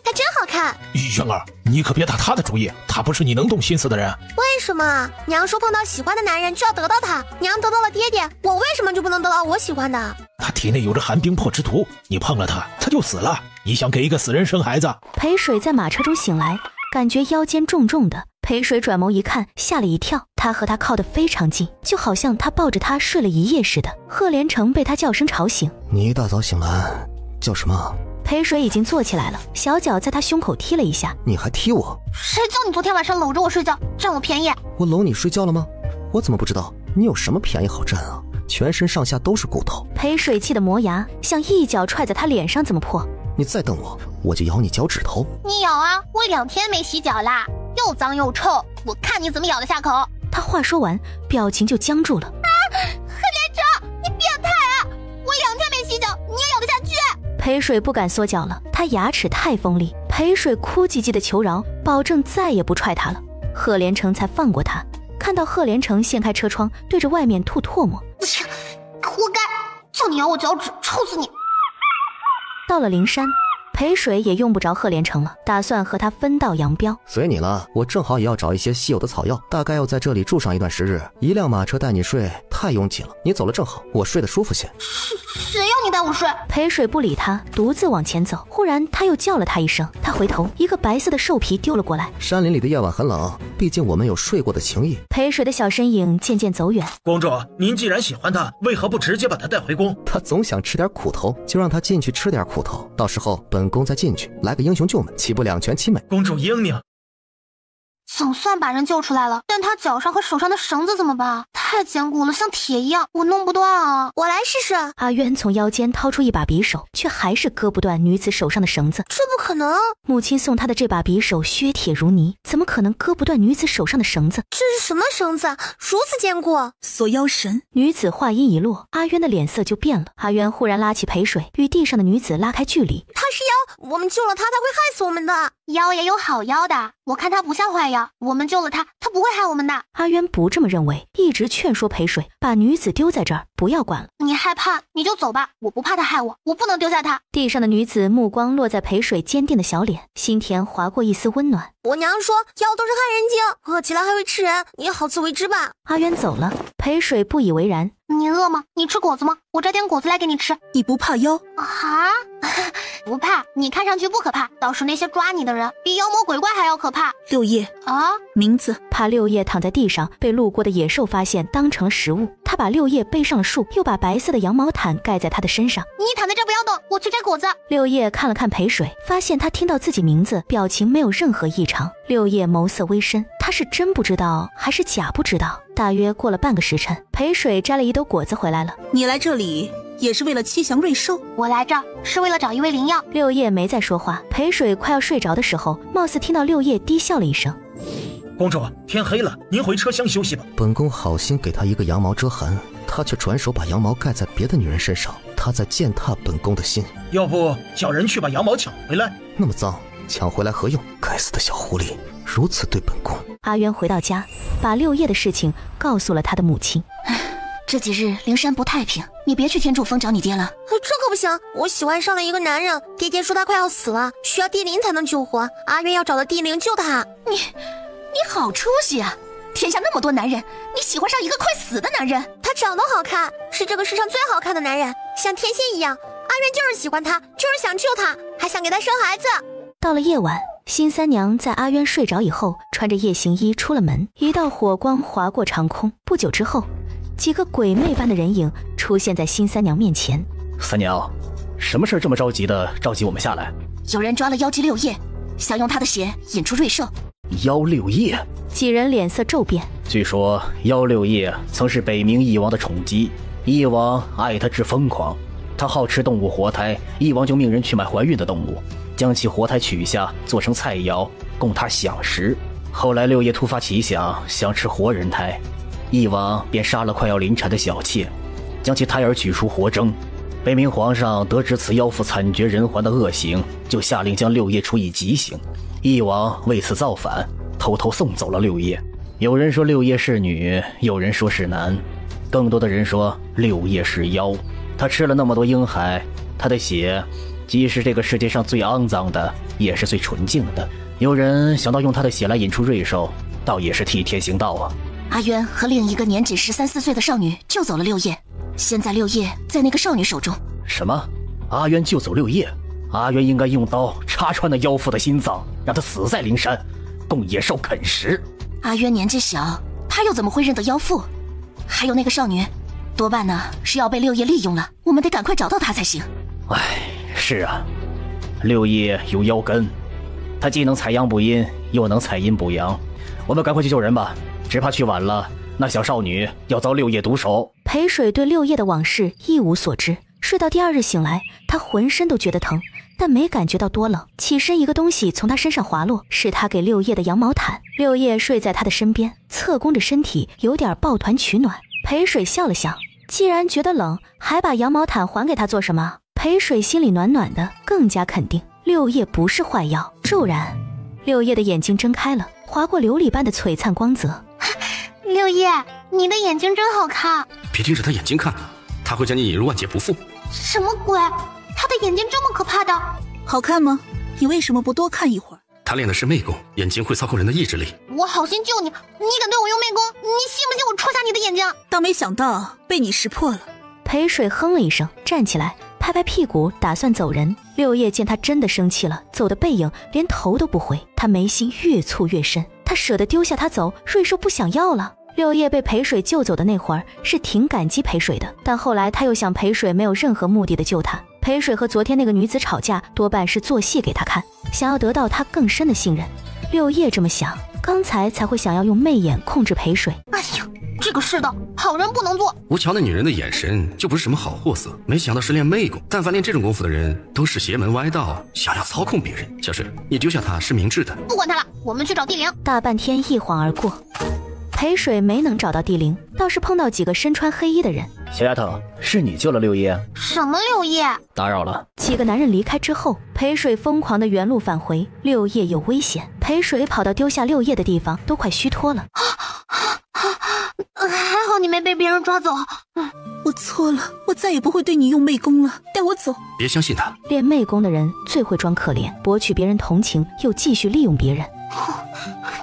他真好看。渊儿，你可别打他的主意，他不是你能动心思的人。为什么？娘说碰到喜欢的男人就要得到他，娘得到了爹爹，我为什么就不能得到我喜欢的？他体内有着寒冰破之毒，你碰了他，他就死了。你想给一个死人生孩子？裴水在马车中醒来，感觉腰间重重的。裴水转眸一看，吓了一跳，他和他靠得非常近，就好像他抱着他睡了一夜似的。贺连成被他叫声吵醒，你一大早醒来叫什么？裴水已经坐起来了，小脚在他胸口踢了一下。你还踢我？谁叫你昨天晚上搂着我睡觉，占我便宜？我搂你睡觉了吗？我怎么不知道？你有什么便宜好占啊？全身上下都是骨头。裴水气得磨牙，想一脚踹在他脸上，怎么破？你再瞪我，我就咬你脚趾头。你咬啊，我2天没洗脚啦，又脏又臭，我看你怎么咬得下口。他话说完，表情就僵住了。贺连成，你变态啊！我2天没洗脚，你也咬得下去？裴水不敢缩脚了，他牙齿太锋利。裴水哭唧唧的求饶，保证再也不踹他了。贺连成才放过他。看到贺连成掀开车窗，对着外面吐唾沫。活该，就你咬我脚趾，臭死你！到了灵山，裴水也用不着贺连成了，打算和他分道扬镳。随你了，我正好也要找一些稀有的草药，大概要在这里住上一段时日。一辆马车带你睡太拥挤了，你走了正好，我睡得舒服些。谁要你带我睡？裴水不理他，独自往前走。忽然他又叫了他一声，他回头，一个白色的兽皮丢了过来。山林里的夜晚很冷，毕竟我们有睡过的情谊。裴水的小身影渐渐走远。公主，您既然喜欢他，为何不直接把他带回宫？他总想吃点苦头，就让他进去吃点苦头，到时候本宫再进去来个英雄救美，岂不两全其美？公主英明。总算把人救出来了，但他脚上和手上的绳子怎么办？太坚固了，像铁一样，我弄不断啊！我来试试。阿渊从腰间掏出一把匕首，却还是割不断女子手上的绳子。这不可能！母亲送他的这把匕首削铁如泥，怎么可能割不断女子手上的绳子？这是什么绳子？如此坚固？锁妖绳。女子话音一落，阿渊的脸色就变了。阿渊忽然拉起裴水，与地上的女子拉开距离。他是妖，我们救了他，他会害死我们的。妖也有好妖的，我看他不像坏妖，我们救了他，他不会害我们的。阿渊不这么认为，一直劝说裴水把女子丢在这儿，不要管了。你害怕你就走吧，我不怕他害我，我不能丢下他。地上的女子目光落在裴水坚定的小脸，心田划过一丝温暖。我娘说妖都是害人精，饿起来还会吃人，你好自为之吧。阿渊走了，裴水不以为然。你饿吗？你吃果子吗？我摘点果子来给你吃。你不怕妖啊？不怕，你看上去不可怕，倒是那些抓你的人比妖魔鬼怪还要可怕。六叶啊，名字。怕六叶躺在地上被路过的野兽发现，当成了食物。他把六叶背上了树，又把白色的羊毛毯盖在他的身上。你躺在这不要动，我去摘果子。六叶看了看裴水，发现他听到自己名字，表情没有任何异常。六叶眸色微深，他是真不知道还是假不知道。大约过了半个时辰，裴水摘了一兜果子回来了。你来这里也是为了七祥瑞兽？我来这儿是为了找一味灵药。六叶没再说话。裴水快要睡着的时候，貌似听到六叶低笑了一声。公主，天黑了，您回车厢休息吧。本宫好心给他一个羊毛遮寒，他却转手把羊毛盖在别的女人身上，他在践踏本宫的心。要不叫人去把羊毛抢回来？那么脏，抢回来何用？该死的小狐狸，如此对本宫。阿渊回到家，把六叶的事情告诉了他的母亲。这几日灵山不太平，你别去天柱峰找你爹了。这可不行，我喜欢上了一个男人，爹爹说他快要死了，需要地灵才能救活。阿渊要找到地灵救他。你好出息啊！天下那么多男人，你喜欢上一个快死的男人？他长得好看，是这个世上最好看的男人，像天仙一样。阿渊就是喜欢他，就是想救他，还想给他生孩子。到了夜晚，新三娘在阿渊睡着以后，穿着夜行衣出了门，一道火光划过长空。不久之后，几个鬼魅般的人影出现在新三娘面前。三娘，什么事这么着急我们下来？有人抓了妖姬六叶，想用他的血引出瑞兽。妖六叶？几人脸色骤变。据说妖六叶曾是北冥翼王的宠姬，翼王爱他至疯狂，他好吃动物活胎，翼王就命人去买怀孕的动物，将其活胎取下，做成菜肴供他享食。后来六叶突发奇想，想吃活人胎，翼王便杀了快要临产的小妾，将其胎儿取出活蒸。北冥皇上得知此妖妇惨绝人寰的恶行，就下令将六叶处以极刑。翼王为此造反，偷偷送走了六叶。有人说六叶是女，有人说是男，更多的人说六叶是妖。他吃了那么多婴孩，他的血既是这个世界上最肮脏的，也是最纯净的。有人想到用他的血来引出瑞兽，倒也是替天行道啊。阿渊和另一个年仅13、14岁的少女救走了六叶，现在六叶在那个少女手中。什么？阿渊救走六叶？阿渊应该用刀插穿那妖妇的心脏，让她死在灵山，供野兽啃食。阿渊年纪小，他又怎么会认得妖妇？还有那个少女，多半呢是要被六叶利用了，我们得赶快找到她才行。唉，是啊，六叶有妖根，他既能采阳补阴，又能采阴补阳。我们赶快去救人吧，只怕去晚了，那小少女要遭六叶毒手。裴水对六叶的往事一无所知，睡到第二日醒来，他浑身都觉得疼，但没感觉到多冷。起身，一个东西从他身上滑落，是他给六叶的羊毛毯。六叶睡在他的身边，侧弓着身体，有点抱团取暖。裴水笑了笑，既然觉得冷，还把羊毛毯还给他做什么？裴水心里暖暖的，更加肯定六叶不是坏药。骤然，六叶的眼睛睁开了，划过琉璃般的璀璨光泽。六叶，你的眼睛真好看。别盯着他眼睛看，他会将你引入万劫不复。什么鬼？他的眼睛这么可怕的？好看吗？你为什么不多看一会儿？他练的是魅功，眼睛会操控人的意志力。我好心救你，你敢对我用魅功？你信不信我戳瞎你的眼睛？倒没想到被你识破了。裴水哼了一声，站起来，拍拍屁股，打算走人。六叶见他真的生气了，走的背影连头都不回，他眉心越蹙越深。他舍得丢下他走，瑞兽不想要了。六叶被裴水救走的那会儿是挺感激裴水的，但后来他又想裴水没有任何目的的救他。裴水和昨天那个女子吵架，多半是做戏给他看，想要得到他更深的信任。六叶这么想，刚才才会想要用媚眼控制裴水。哎呀，这个世道好人不能做。吴乔那女人的眼神就不是什么好货色，没想到是练媚功。但凡练这种功夫的人，都是邪门歪道，想要操控别人。小水，你丢下他是明智的。不管他了，我们去找地灵。大半天一晃而过，裴水没能找到地灵，倒是碰到几个身穿黑衣的人。小丫头，是你救了六叶？什么六叶？打扰了。几个男人离开之后，裴水疯狂的原路返回。六叶有危险，裴水跑到丢下六叶的地方，都快虚脱了。还好你没被别人抓走。我错了，我再也不会对你用媚功了，带我走。别相信他，练媚功的人最会装可怜，博取别人同情，又继续利用别人。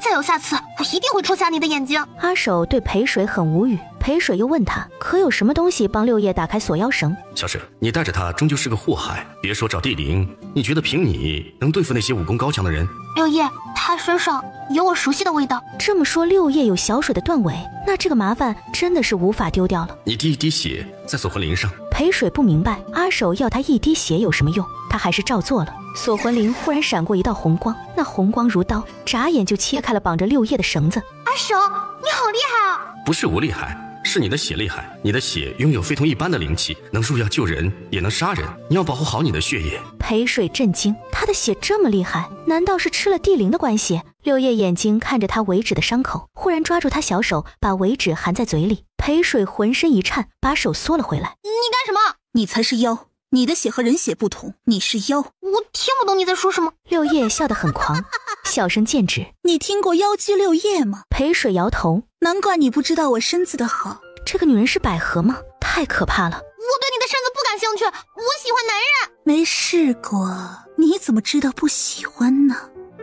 再有下次，我一定会戳瞎你的眼睛。阿守对裴水很无语，裴水又问他，可有什么东西帮六叶打开锁妖绳？小水，你带着他终究是个祸害。别说找地灵，你觉得凭你能对付那些武功高强的人？六叶，他身上有我熟悉的味道。这么说，六叶有小水的断尾，那这个麻烦真的是无法丢掉了。你滴一滴血在锁魂铃上。裴水不明白阿守要他一滴血有什么用，他还是照做了。锁魂铃忽然闪过一道红光，那红光如刀，眨眼就切开了绑着六叶的绳子。阿守，你好厉害啊！不是我厉害，是你的血厉害。你的血拥有非同一般的灵气，能入药救人，也能杀人。你要保护好你的血液。裴水震惊，他的血这么厉害，难道是吃了地灵的关系？六叶眼睛看着他尾指的伤口，忽然抓住他小手，把尾指含在嘴里。裴水浑身一颤，把手缩了回来。你干什么？你才是妖，你的血和人血不同，你是妖。我听不懂你在说什么。六叶笑得很狂，笑声渐止。你听过妖姬六叶吗？裴水摇头，难怪你不知道我身子的好。这个女人是百合吗？太可怕了。我对你的身子不感兴趣，我喜欢男人。没试过，你怎么知道不喜欢呢？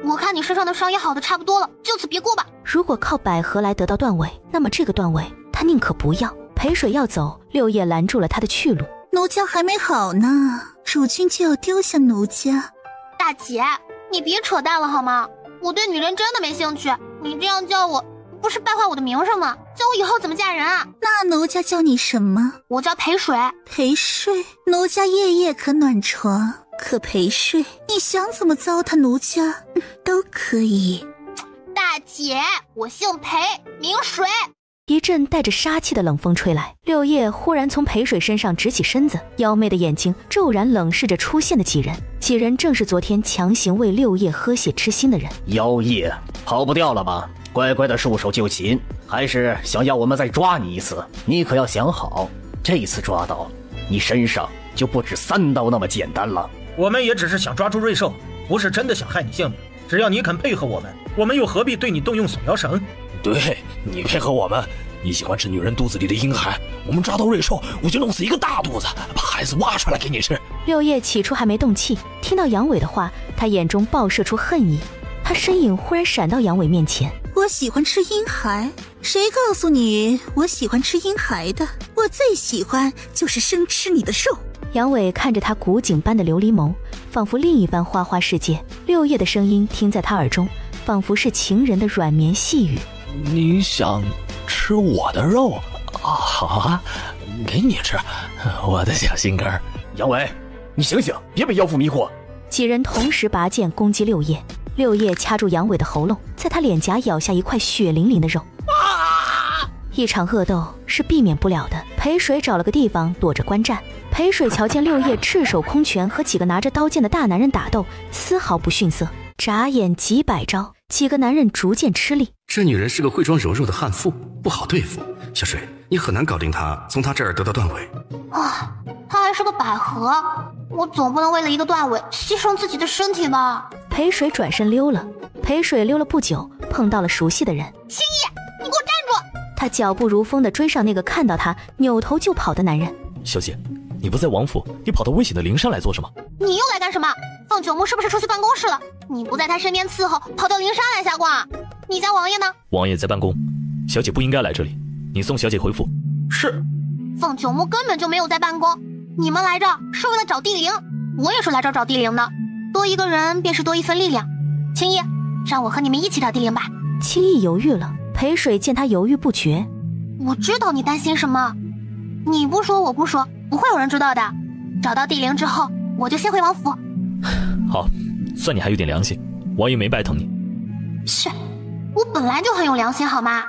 我看你身上的伤也好的差不多了，就此别过吧。如果靠百合来得到断尾，那么这个断尾他宁可不要。裴水要走，六叶拦住了他的去路。奴家还没好呢，主君就要丢下奴家。大姐，你别扯淡了好吗？我对女人真的没兴趣，你这样叫我不是败坏我的名声吗？叫我以后怎么嫁人啊？那奴家叫你什么？我叫裴水。裴水，奴家夜夜可暖床，可裴水，你想怎么糟蹋奴家都可以。大姐，我姓裴，名水。一阵带着杀气的冷风吹来，六叶忽然从裴水身上直起身子，妖媚的眼睛骤然冷视着出现的几人。几人正是昨天强行为六叶喝血痴心的人。妖夜，跑不掉了吧？乖乖的束手就擒，还是想要我们再抓你一次？你可要想好，这次抓到你身上就不止3刀那么简单了。我们也只是想抓住瑞兽，不是真的想害你性命。只要你肯配合我们又何必对你动用锁妖绳？对，你配合我们，你喜欢吃女人肚子里的婴孩，我们抓到瑞兽，我就弄死一个大肚子，把孩子挖出来给你吃。六叶起初还没动气，听到杨伟的话，他眼中爆射出恨意，他身影忽然闪到杨伟面前。我喜欢吃婴孩？谁告诉你我喜欢吃婴孩的？我最喜欢就是生吃你的肉。杨伟看着他古井般的琉璃眸，仿佛另一番花花世界。六叶的声音听在他耳中，仿佛是情人的软绵细语。你想吃我的肉啊？好啊，给你吃，我的小心肝。杨伟，你醒醒，别被妖妇迷惑。几人同时拔剑攻击六叶，六叶掐住杨伟的喉咙，在他脸颊咬下一块血淋淋的肉。一场恶斗是避免不了的。裴水找了个地方躲着观战。裴水瞧见六叶赤手空拳和几个拿着刀剑的大男人打斗，丝毫不逊色，眨眼几百招，几个男人逐渐吃力。这女人是个会装柔弱的悍妇，不好对付。小水，你很难搞定她，从她这儿得到断尾。啊，她还是个百合，我总不能为了一个断尾牺牲自己的身体吧？裴水转身溜了。裴水溜了不久，碰到了熟悉的人。青叶，你给我站住！他脚步如风地追上那个看到他扭头就跑的男人。小姐，你不在王府，你跑到危险的灵山来做什么？你又来干什么？凤九木是不是出去办公室了？你不在他身边伺候，跑到灵山来下挂？你家王爷呢？王爷在办公，小姐不应该来这里，你送小姐回府。是。凤九木根本就没有在办公，你们来这是为了找地灵，我也是来这找地灵的，多一个人便是多一份力量。青叶，让我和你们一起找地灵吧。青叶犹豫了，裴水见他犹豫不决，我知道你担心什么，你不说我不说，不会有人知道的。找到地灵之后，我就先回王府。好，算你还有点良心，王爷没白疼你。是，我本来就很有良心好吗？